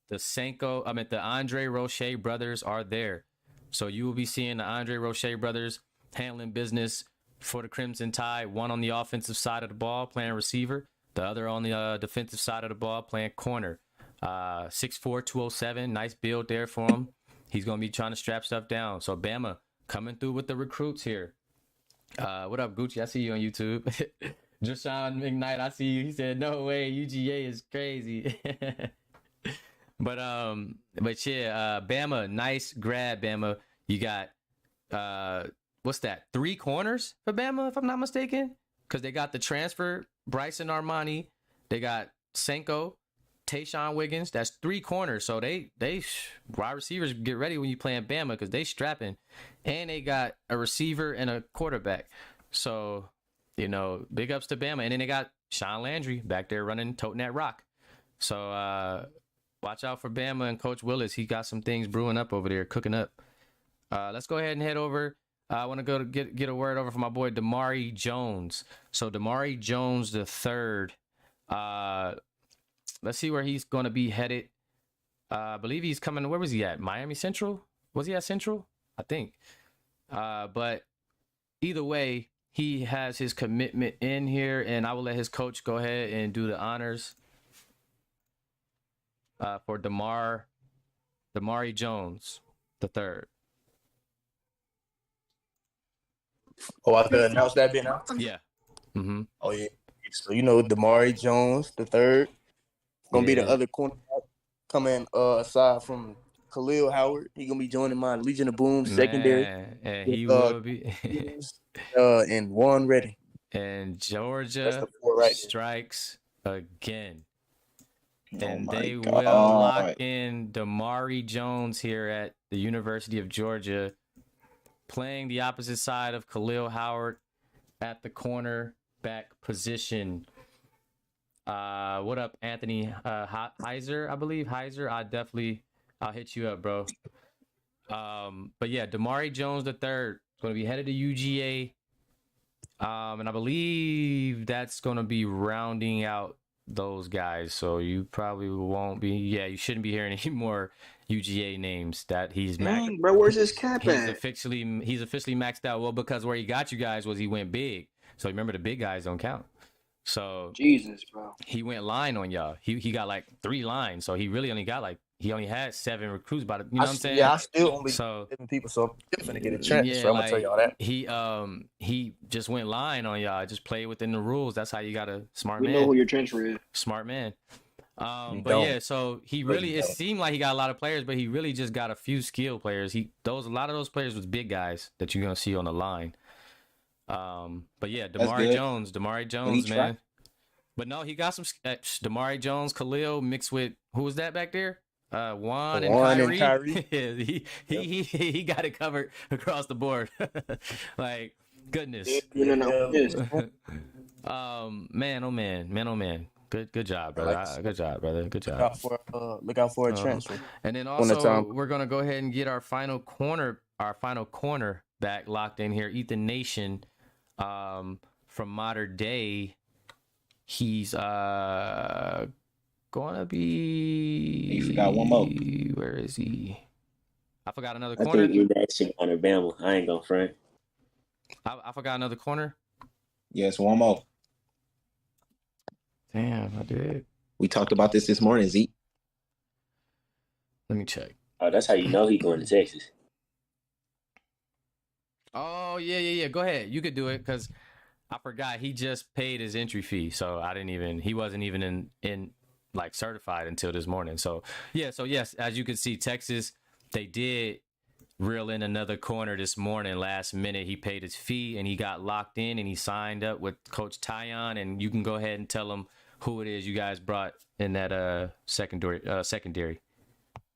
Speaker 1: The Andre Roche brothers are there. So you will be seeing the Andre Roche brothers handling business for the Crimson Tide. One on the offensive side of the ball playing receiver, the other on the defensive side of the ball playing corner. 6'4", 207, nice build there for him. He's going to be trying to strap stuff down. So Bama coming through with the recruits here. What up, Gucci? I see you on YouTube. Jashawn McKnight, I see you. He said, no way, UGA is crazy. But yeah, Bama, nice grab, Bama. You got, what's that, 3 corners for Bama, if I'm not mistaken? Because they got the transfer, Bryson Armani. They got Senko, Tayshawn Wiggins. That's 3 corners. So they wide receivers get ready when you playing Bama because they strapping, and they got a receiver and a quarterback. So big ups to Bama. And then they got Sean Landry back there toting that rock. So watch out for Bama and Coach Willis. He got some things brewing up over there, cooking up. Let's go ahead and head over. I want to go to get a word over from my boy Damari Jones. So Damari Jones the third. Let's see where he's going to be headed. I believe he's coming. Where was he at? Miami Central? Was he at Central? I think. But either way, he has his commitment in here, and I will let his coach go ahead and do the honors for Damari Jones the third.
Speaker 20: Oh, I could announce that bit now?
Speaker 1: Yeah. Mm-hmm.
Speaker 20: Oh, yeah. So, Damari Jones the third. Gonna be the other cornerback coming aside from Khalil Howard. He gonna be joining my Legion of Boom secondary.
Speaker 1: And he will be
Speaker 20: and Warren Redding.
Speaker 1: And Georgia strikes again. And they will lock in Damari Jones here at the University of Georgia, playing the opposite side of Khalil Howard at the cornerback position. What up, Anthony Heiser? I believe Heiser. I'll hit you up, bro. But yeah, Damari Jones III is going to be headed to UGA. And I believe that's going to be rounding out those guys. So you probably won't be. Yeah, you shouldn't be hearing any more UGA names that he's
Speaker 3: Dang, bro, where's his cap
Speaker 1: he's
Speaker 3: at?
Speaker 1: officially maxed out. Well, because where he got you guys was he went big. So remember, the big guys don't count. So
Speaker 3: Jesus, bro.
Speaker 1: He went line on y'all. He got like 3 lines. So he really only got he only had 7 recruits by the, you know what I'm saying?
Speaker 7: Yeah, I still only 7 people, so I'm gonna get a chance.
Speaker 1: Yeah,
Speaker 7: So I'm gonna tell y'all that.
Speaker 1: He just went line on y'all. Just play within the rules. That's how you got a smart
Speaker 3: We
Speaker 1: man.
Speaker 3: know who your transfer is.
Speaker 1: Smart man. But
Speaker 7: don't.
Speaker 1: yeah, so he really it seemed like he got a lot of players, but he really just got a few skill players. A lot of those players was big guys that you're gonna see on the line. But yeah, Damari Jones, man. But no, he got some Damari Jones, Khalil mixed with who was that back there? Juan and Kyrie. he got it covered across the board. Like goodness.
Speaker 3: Man,
Speaker 1: oh man. Good job, brother. Good job, brother. Good job.
Speaker 20: Look out for a transfer.
Speaker 1: And then also we're gonna go ahead and get our final cornerback locked in here. Ethan Nation, from Modern Day. He's gonna be.
Speaker 8: You forgot one more.
Speaker 1: Where is he? I forgot another
Speaker 8: I
Speaker 1: corner.
Speaker 8: think you actually on Alabama. I ain't gonna front.
Speaker 1: I forgot another corner.
Speaker 18: Yes, one more.
Speaker 1: Damn, I did.
Speaker 18: We talked about this morning, Zeke.
Speaker 1: Let me check.
Speaker 8: Oh, that's how you know he going to Texas.
Speaker 1: Oh yeah. Go ahead. You could do it because I forgot he just paid his entry fee, so he wasn't even in like certified until this morning. So yes, as you can see, Texas, they did reel in another corner this morning. Last minute, he paid his fee and he got locked in and he signed up with Coach Tyon. And you can go ahead and tell him who it is you guys brought in that secondary.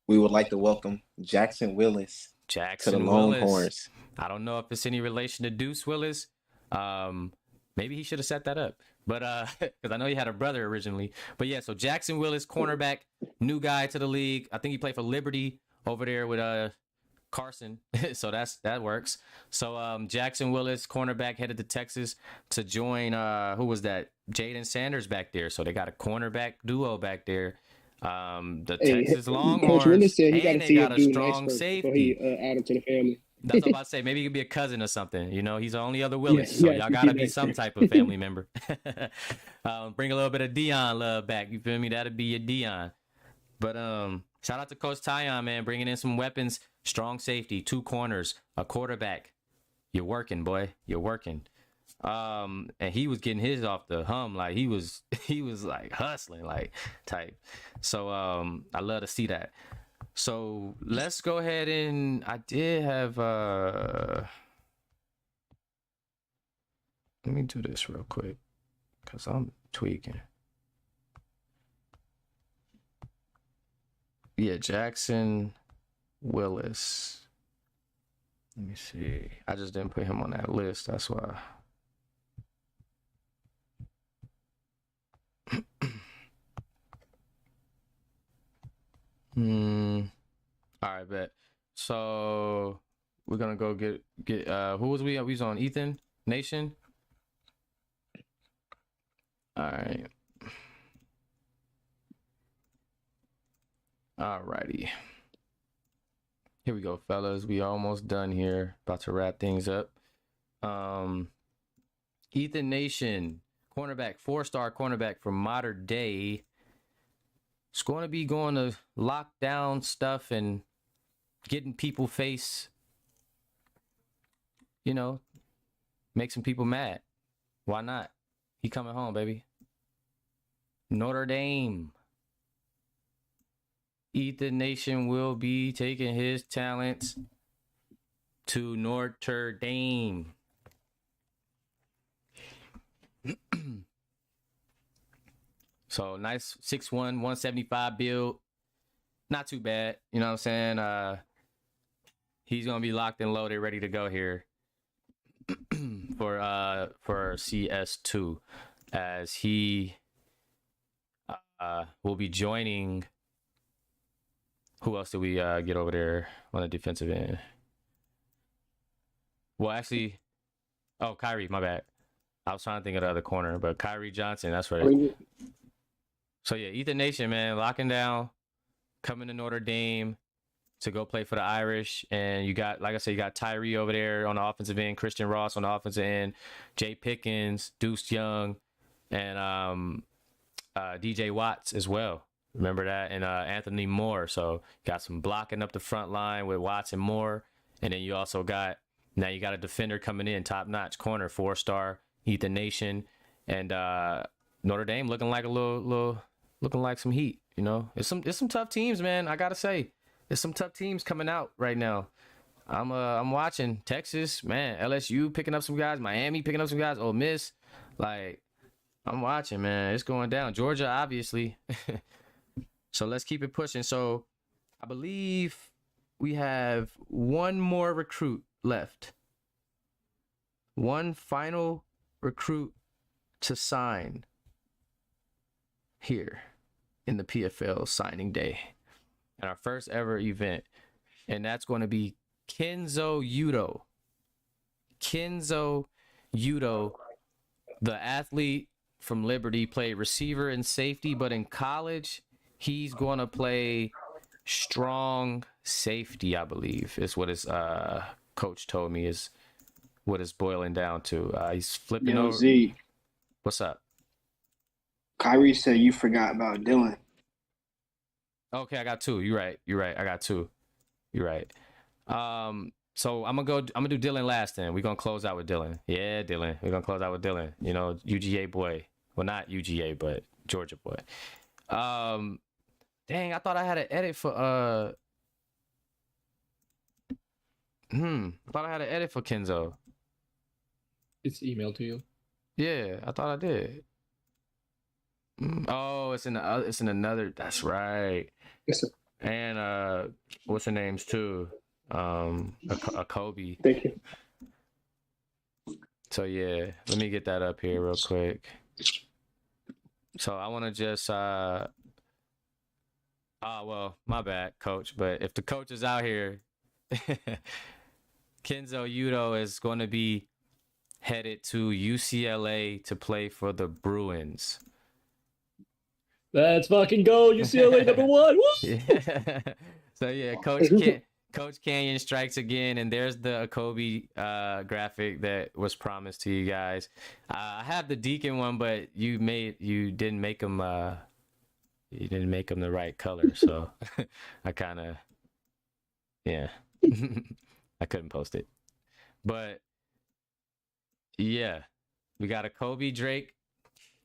Speaker 18: We would like to welcome Jackson Willis to the Longhorns.
Speaker 1: I don't know if it's any relation to Deuce Willis. Maybe he should have set that up, but because I know he had a brother originally. But yeah, so Jackson Willis, cornerback, new guy to the league. I think he played for Liberty over there with Carson, so that works. So Jackson Willis, cornerback, headed to Texas to join. Who was that? Jaden Sanders back there. So they got a cornerback duo back there. Texas Longhorns,
Speaker 4: Coach Willis said he
Speaker 1: and
Speaker 4: got
Speaker 1: they
Speaker 4: to
Speaker 1: got a
Speaker 4: see
Speaker 1: strong safety.
Speaker 4: Before he add him to the family.
Speaker 1: That's what I'm about to say. Maybe he could be a cousin or something. You know, he's the only other Willis, so y'all gotta be some type of family member. Bring a little bit of Dion love back. You feel me? That'd be your Dion. But shout out to Coach Tyon, man, bringing in some weapons, strong safety, 2 corners, a quarterback. You're working, boy. You're working. And he was getting his off the hum, like he was like hustling, like type. So I love to see that. So let's go ahead and I did have let me do this real quick because I'm tweaking. Yeah, Jackson Willis. Let me see. I just didn't put him on that list. That's why. All right, bet. So we're gonna go get who was we? We was on Ethan Nation. All right. All righty. Here we go, fellas. We almost done here. About to wrap things up. Ethan Nation, cornerback, 4-star cornerback from Modern Day. It's going to be going to lock down stuff and getting people face, make some people mad. Why not? He coming home, baby. Notre Dame. Ethan Nation will be taking his talents to Notre Dame. So nice 6'1", 175 build. Not too bad. You know what I'm saying? he's gonna be locked and loaded, ready to go here for CS2, as he will be joining. Who else did we get over there on the defensive end? Well, actually, Kyrie, my bad. I was trying to think of the other corner, but Kyrie Johnson, that's right. So yeah, Ethan Nation, man, locking down, coming to Notre Dame to go play for the Irish. And you got, like I said, you got Tyree over there on the offensive end, Christian Ross on the offensive end, Jay Pickens, Deuce Young, and DJ Watts as well. Remember that? And Anthony Moore. So got some blocking up the front line with Watts and Moore. And then you also got, now you got a defender coming in, top-notch corner, 4-star, Ethan Nation. And Notre Dame looking like a little looking like some heat, you know. It's some tough teams, man. I gotta say, there's some tough teams coming out right now. I'm watching Texas, man, LSU picking up some guys, Miami picking up some guys, Ole Miss, like I'm watching, man. It's going down. Georgia, obviously. So let's keep it pushing. So I believe we have one more recruit left. One final recruit to sign here in the PFL signing day and our first ever event, and that's going to be Kenzo Udo. Kenzo Udo, the athlete from Liberty, played receiver and safety, but in college he's going to play strong safety, I believe, is what his coach told me is what it's boiling down to. He's flipping over.
Speaker 12: Zeke.
Speaker 1: What's up?
Speaker 12: Kyrie said you forgot about Dylan.
Speaker 1: Okay, I got two. You're right. I got two. You're right. So I'm gonna do Dylan last then. We're gonna close out with Dylan. Yeah, Dylan. We're gonna close out with Dylan. You know, UGA boy. Well, not UGA, but Georgia boy. Dang, I thought I had an edit for I thought I had an edit for Kenzo.
Speaker 9: It's emailed to you.
Speaker 1: Yeah, I thought I did. Oh, it's in another. That's right.
Speaker 12: Yes, sir.
Speaker 1: And what's her name's too? A Kobe.
Speaker 12: Thank you.
Speaker 1: So yeah, let me get that up here real quick. So I want to just well, my bad, coach. But if the coach is out here, Kenzo Udo is going to be headed to UCLA to play for the Bruins.
Speaker 9: Let's fucking go, UCLA number one. Woo!
Speaker 1: Yeah. So yeah, Coach Canyon strikes again, and there's the Kobe graphic that was promised to you guys. I have the Deacon one, but you didn't make them the right color, so I kind of I couldn't post it. But yeah, we got a Kobe Drake,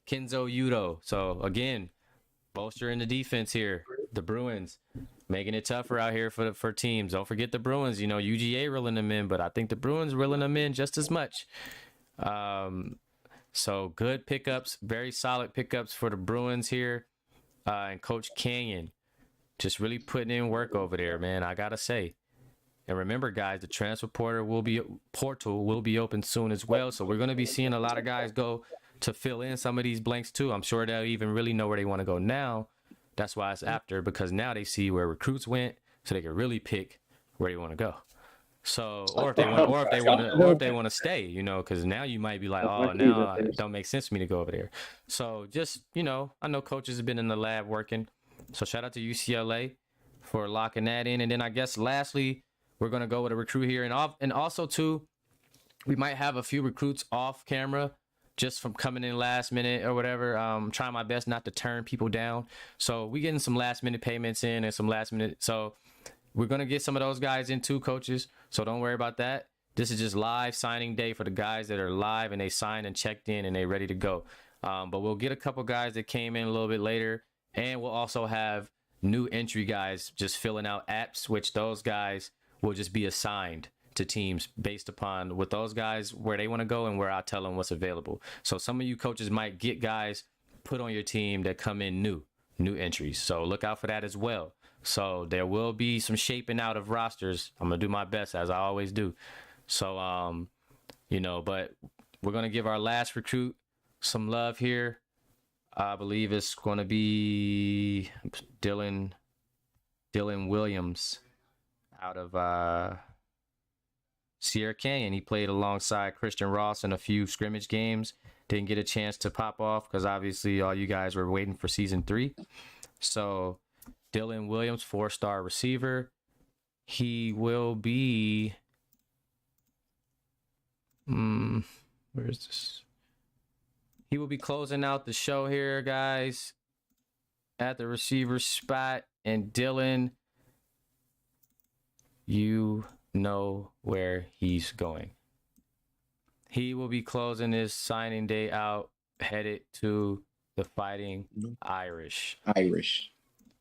Speaker 1: Kenzo Udo. So again, bolstering the defense here. The Bruins making it tougher out here for teams. Don't forget the Bruins. You know, UGA reeling them in, but I think the Bruins reeling them in just as much. So good pickups, very solid pickups for the Bruins here. And Coach Canyon just really putting in work over there, man. I gotta say. And remember, guys, the transfer portal will be open soon as well. So we're gonna be seeing a lot of guys go to fill in some of these blanks too. I'm sure they'll even really know where they want to go now. That's why it's after, because now they see where recruits went, so they can really pick where they want to go. So, or if they want to stay, you know, because now you might be like, oh, now it don't make sense for me to go over there. So just, you know, I know coaches have been in the lab working. So shout out to UCLA for locking that in. And then I guess lastly, we're gonna go with a recruit here, and also too, we might have a few recruits off camera, just from coming in last minute or whatever. Trying my best not to turn people down. So we getting some last minute payments in and some last minute. So we're going to get some of those guys in too, coaches. So don't worry about that. This is just live signing day for the guys that are live and they signed and checked in and they ready to go. But we'll get a couple guys that came in a little bit later, and we'll also have new entry guys just filling out apps, which those guys will just be assigned to teams based upon what those guys, where they want to go and where I tell them what's available. So some of you coaches might get guys put on your team that come in new entries. So look out for that as well. So there will be some shaping out of rosters. I'm gonna do my best, as I always do. So but we're gonna give our last recruit some love here. I believe it's gonna be Dylan Williams out of Sierra Canyon. He played alongside Christian Ross in a few scrimmage games. Didn't get a chance to pop off because obviously all you guys were waiting for season 3. So Dylan Williams, 4-star receiver. He will be where is this? He will be closing out the show here, guys, at the receiver spot. And Dylan, you know where he's going. He will be closing his signing day out, headed to the Fighting Irish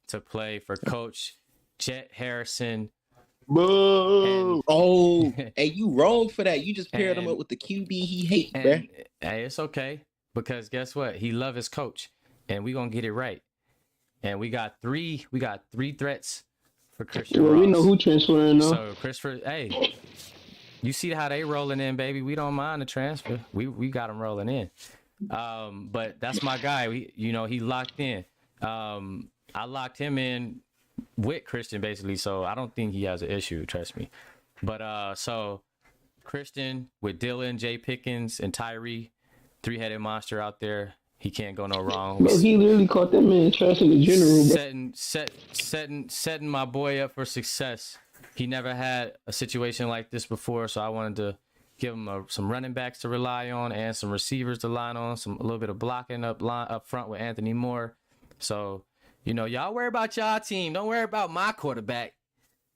Speaker 1: to play for Coach Jet Harrison.
Speaker 18: Boo! Hey, you wrong for that. You just paired him up with the QB he hates, bruh.
Speaker 1: Hey, it's okay, because guess what? He love his coach, and we gonna get it right. And we got three threats for Christian Ross.
Speaker 23: We know who transferring though.
Speaker 1: So Christopher, hey, you see how they rolling in, baby. We don't mind the transfer. We got them rolling in. But that's my guy. He locked in. I locked him in with Christian basically, so I don't think he has an issue, trust me. But so Christian with Dylan, Jay Pickens, and Tyree, 3-headed monster out there. He can't go no wrong.
Speaker 23: Bro, he literally caught that man trash in the general, bro.
Speaker 1: Setting my boy up for success. He never had a situation like this before, so I wanted to give him some running backs to rely on and some receivers to line on, a little bit of blocking up front with Anthony Moore. So, y'all worry about y'all team. Don't worry about my quarterback.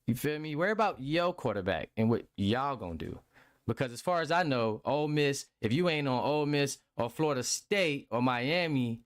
Speaker 1: You feel me? Worry about your quarterback and what y'all gonna do. Because as far as I know, Ole Miss, if you ain't on Ole Miss or Florida State or Miami,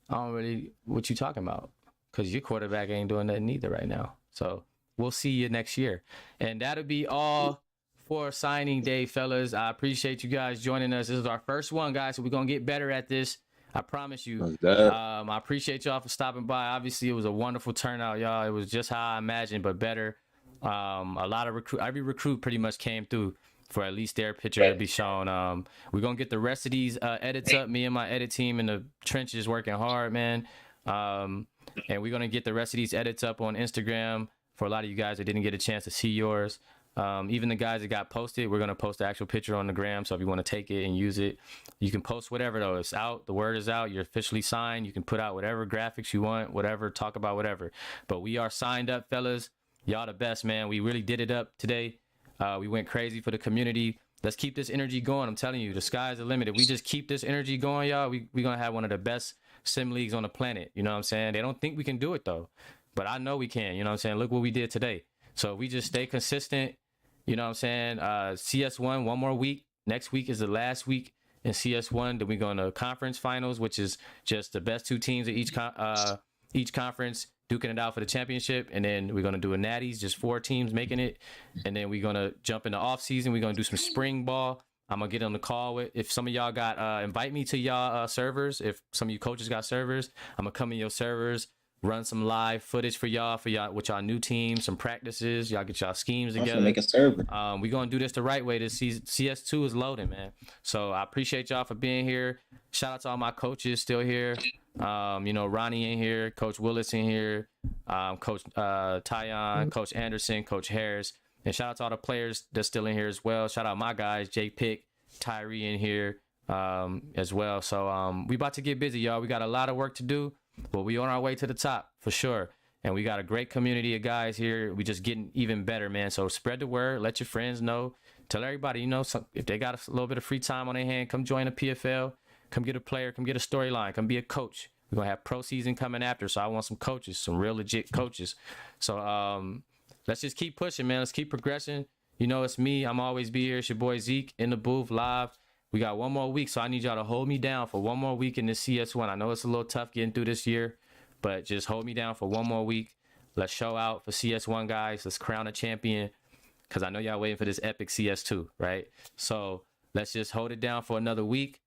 Speaker 1: I don't really what you talking about. Because your quarterback ain't doing nothing either right now. So we'll see you next year. And that'll be all for signing day, fellas. I appreciate you guys joining us. This is our first one, guys, so we're going to get better at this. I promise you. I appreciate y'all for stopping by. Obviously, it was a wonderful turnout, y'all. It was just how I imagined, but better. A lot of every recruit pretty much came through for at least their picture to be shown. We're going to get the rest of these edits up. Me and my edit team in the trenches working hard, man. And we're going to get the rest of these edits up on Instagram for a lot of you guys that didn't get a chance to see yours. Even the guys that got posted, we're going to post the actual picture on the gram. So if you want to take it and use it, you can post whatever, though. It's out. The word is out. You're officially signed. You can put out whatever graphics you want, whatever, talk about whatever. But we are signed up, fellas. Y'all the best, man. We really did it up today. We went crazy for the community. Let's keep this energy going. I'm telling you, the sky's the limit. If we just keep this energy going, y'all, we're going to have one of the best sim leagues on the planet. You know what I'm saying? They don't think we can do it, though. But I know we can. You know what I'm saying? Look what we did today. So we just stay consistent. You know what I'm saying? CS1, one more week. Next week is the last week in CS1. Then we go into conference finals, which is just the best 2 teams of each conference duking it out for the championship. And then we're going to do a natties, just 4 teams making it. And then we're going to jump into off season. We're going to do some spring ball. I'm going to get on the call with, if some of y'all got, invite me to y'all servers. If some of you coaches got servers, I'm going to come in your servers, run some live footage for y'all with y'all new teams, some practices. Y'all get y'all schemes together. Make a server. We're going to do this the right way. This season, CS2 is loading, man. So I appreciate y'all for being here. Shout out to all my coaches still here. Ronnie in here, Coach Willis in here, Coach Tyon, Coach Anderson, Coach Harris. And shout out to all the players that's still in here as well. Shout out my guys, Jay Pick, Tyree in here as well. So we about to get busy, y'all. We got a lot of work to do. But we on our way to the top for sure. And we got a great community of guys here. We just getting even better, man. So spread the word. Let your friends know. Tell everybody, if they got a little bit of free time on their hand, come join the PFL. Come get a player. Come get a storyline. Come be a coach. We're going to have pro season coming after. So I want some coaches, some real legit coaches. So let's just keep pushing, man. Let's keep progressing. It's me. I'm always be here. It's your boy Zeke in the booth live. We got one more week, so I need y'all to hold me down for one more week in this CS1. I know it's a little tough getting through this year, but just hold me down for one more week. Let's show out for CS1, guys. Let's crown a champion, because I know y'all waiting for this epic CS2, right? So let's just hold it down for another week.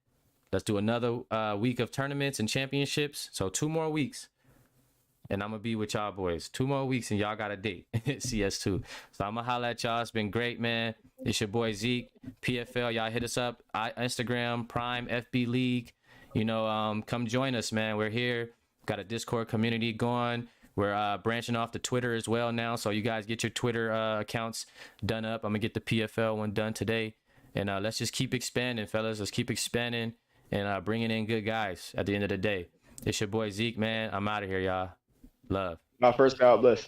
Speaker 1: Let's do another week of tournaments and championships. So 2 more weeks. and I'm gonna be with y'all boys 2 more weeks, and y'all got a date. CS2. So I'm gonna holla at y'all. It's been great, man. It's your boy Zeke, PFL. Y'all hit us up. Instagram, Prime, FB League. You know, come join us, man. We're here. Got a Discord community going. We're branching off to Twitter as well now. So you guys get your Twitter accounts done up. I'm gonna get the PFL one done today. And let's just keep expanding, fellas. Let's keep expanding and bringing in good guys at the end of the day. It's your boy Zeke, man. I'm out of here, y'all. Love.
Speaker 2: My first God bless.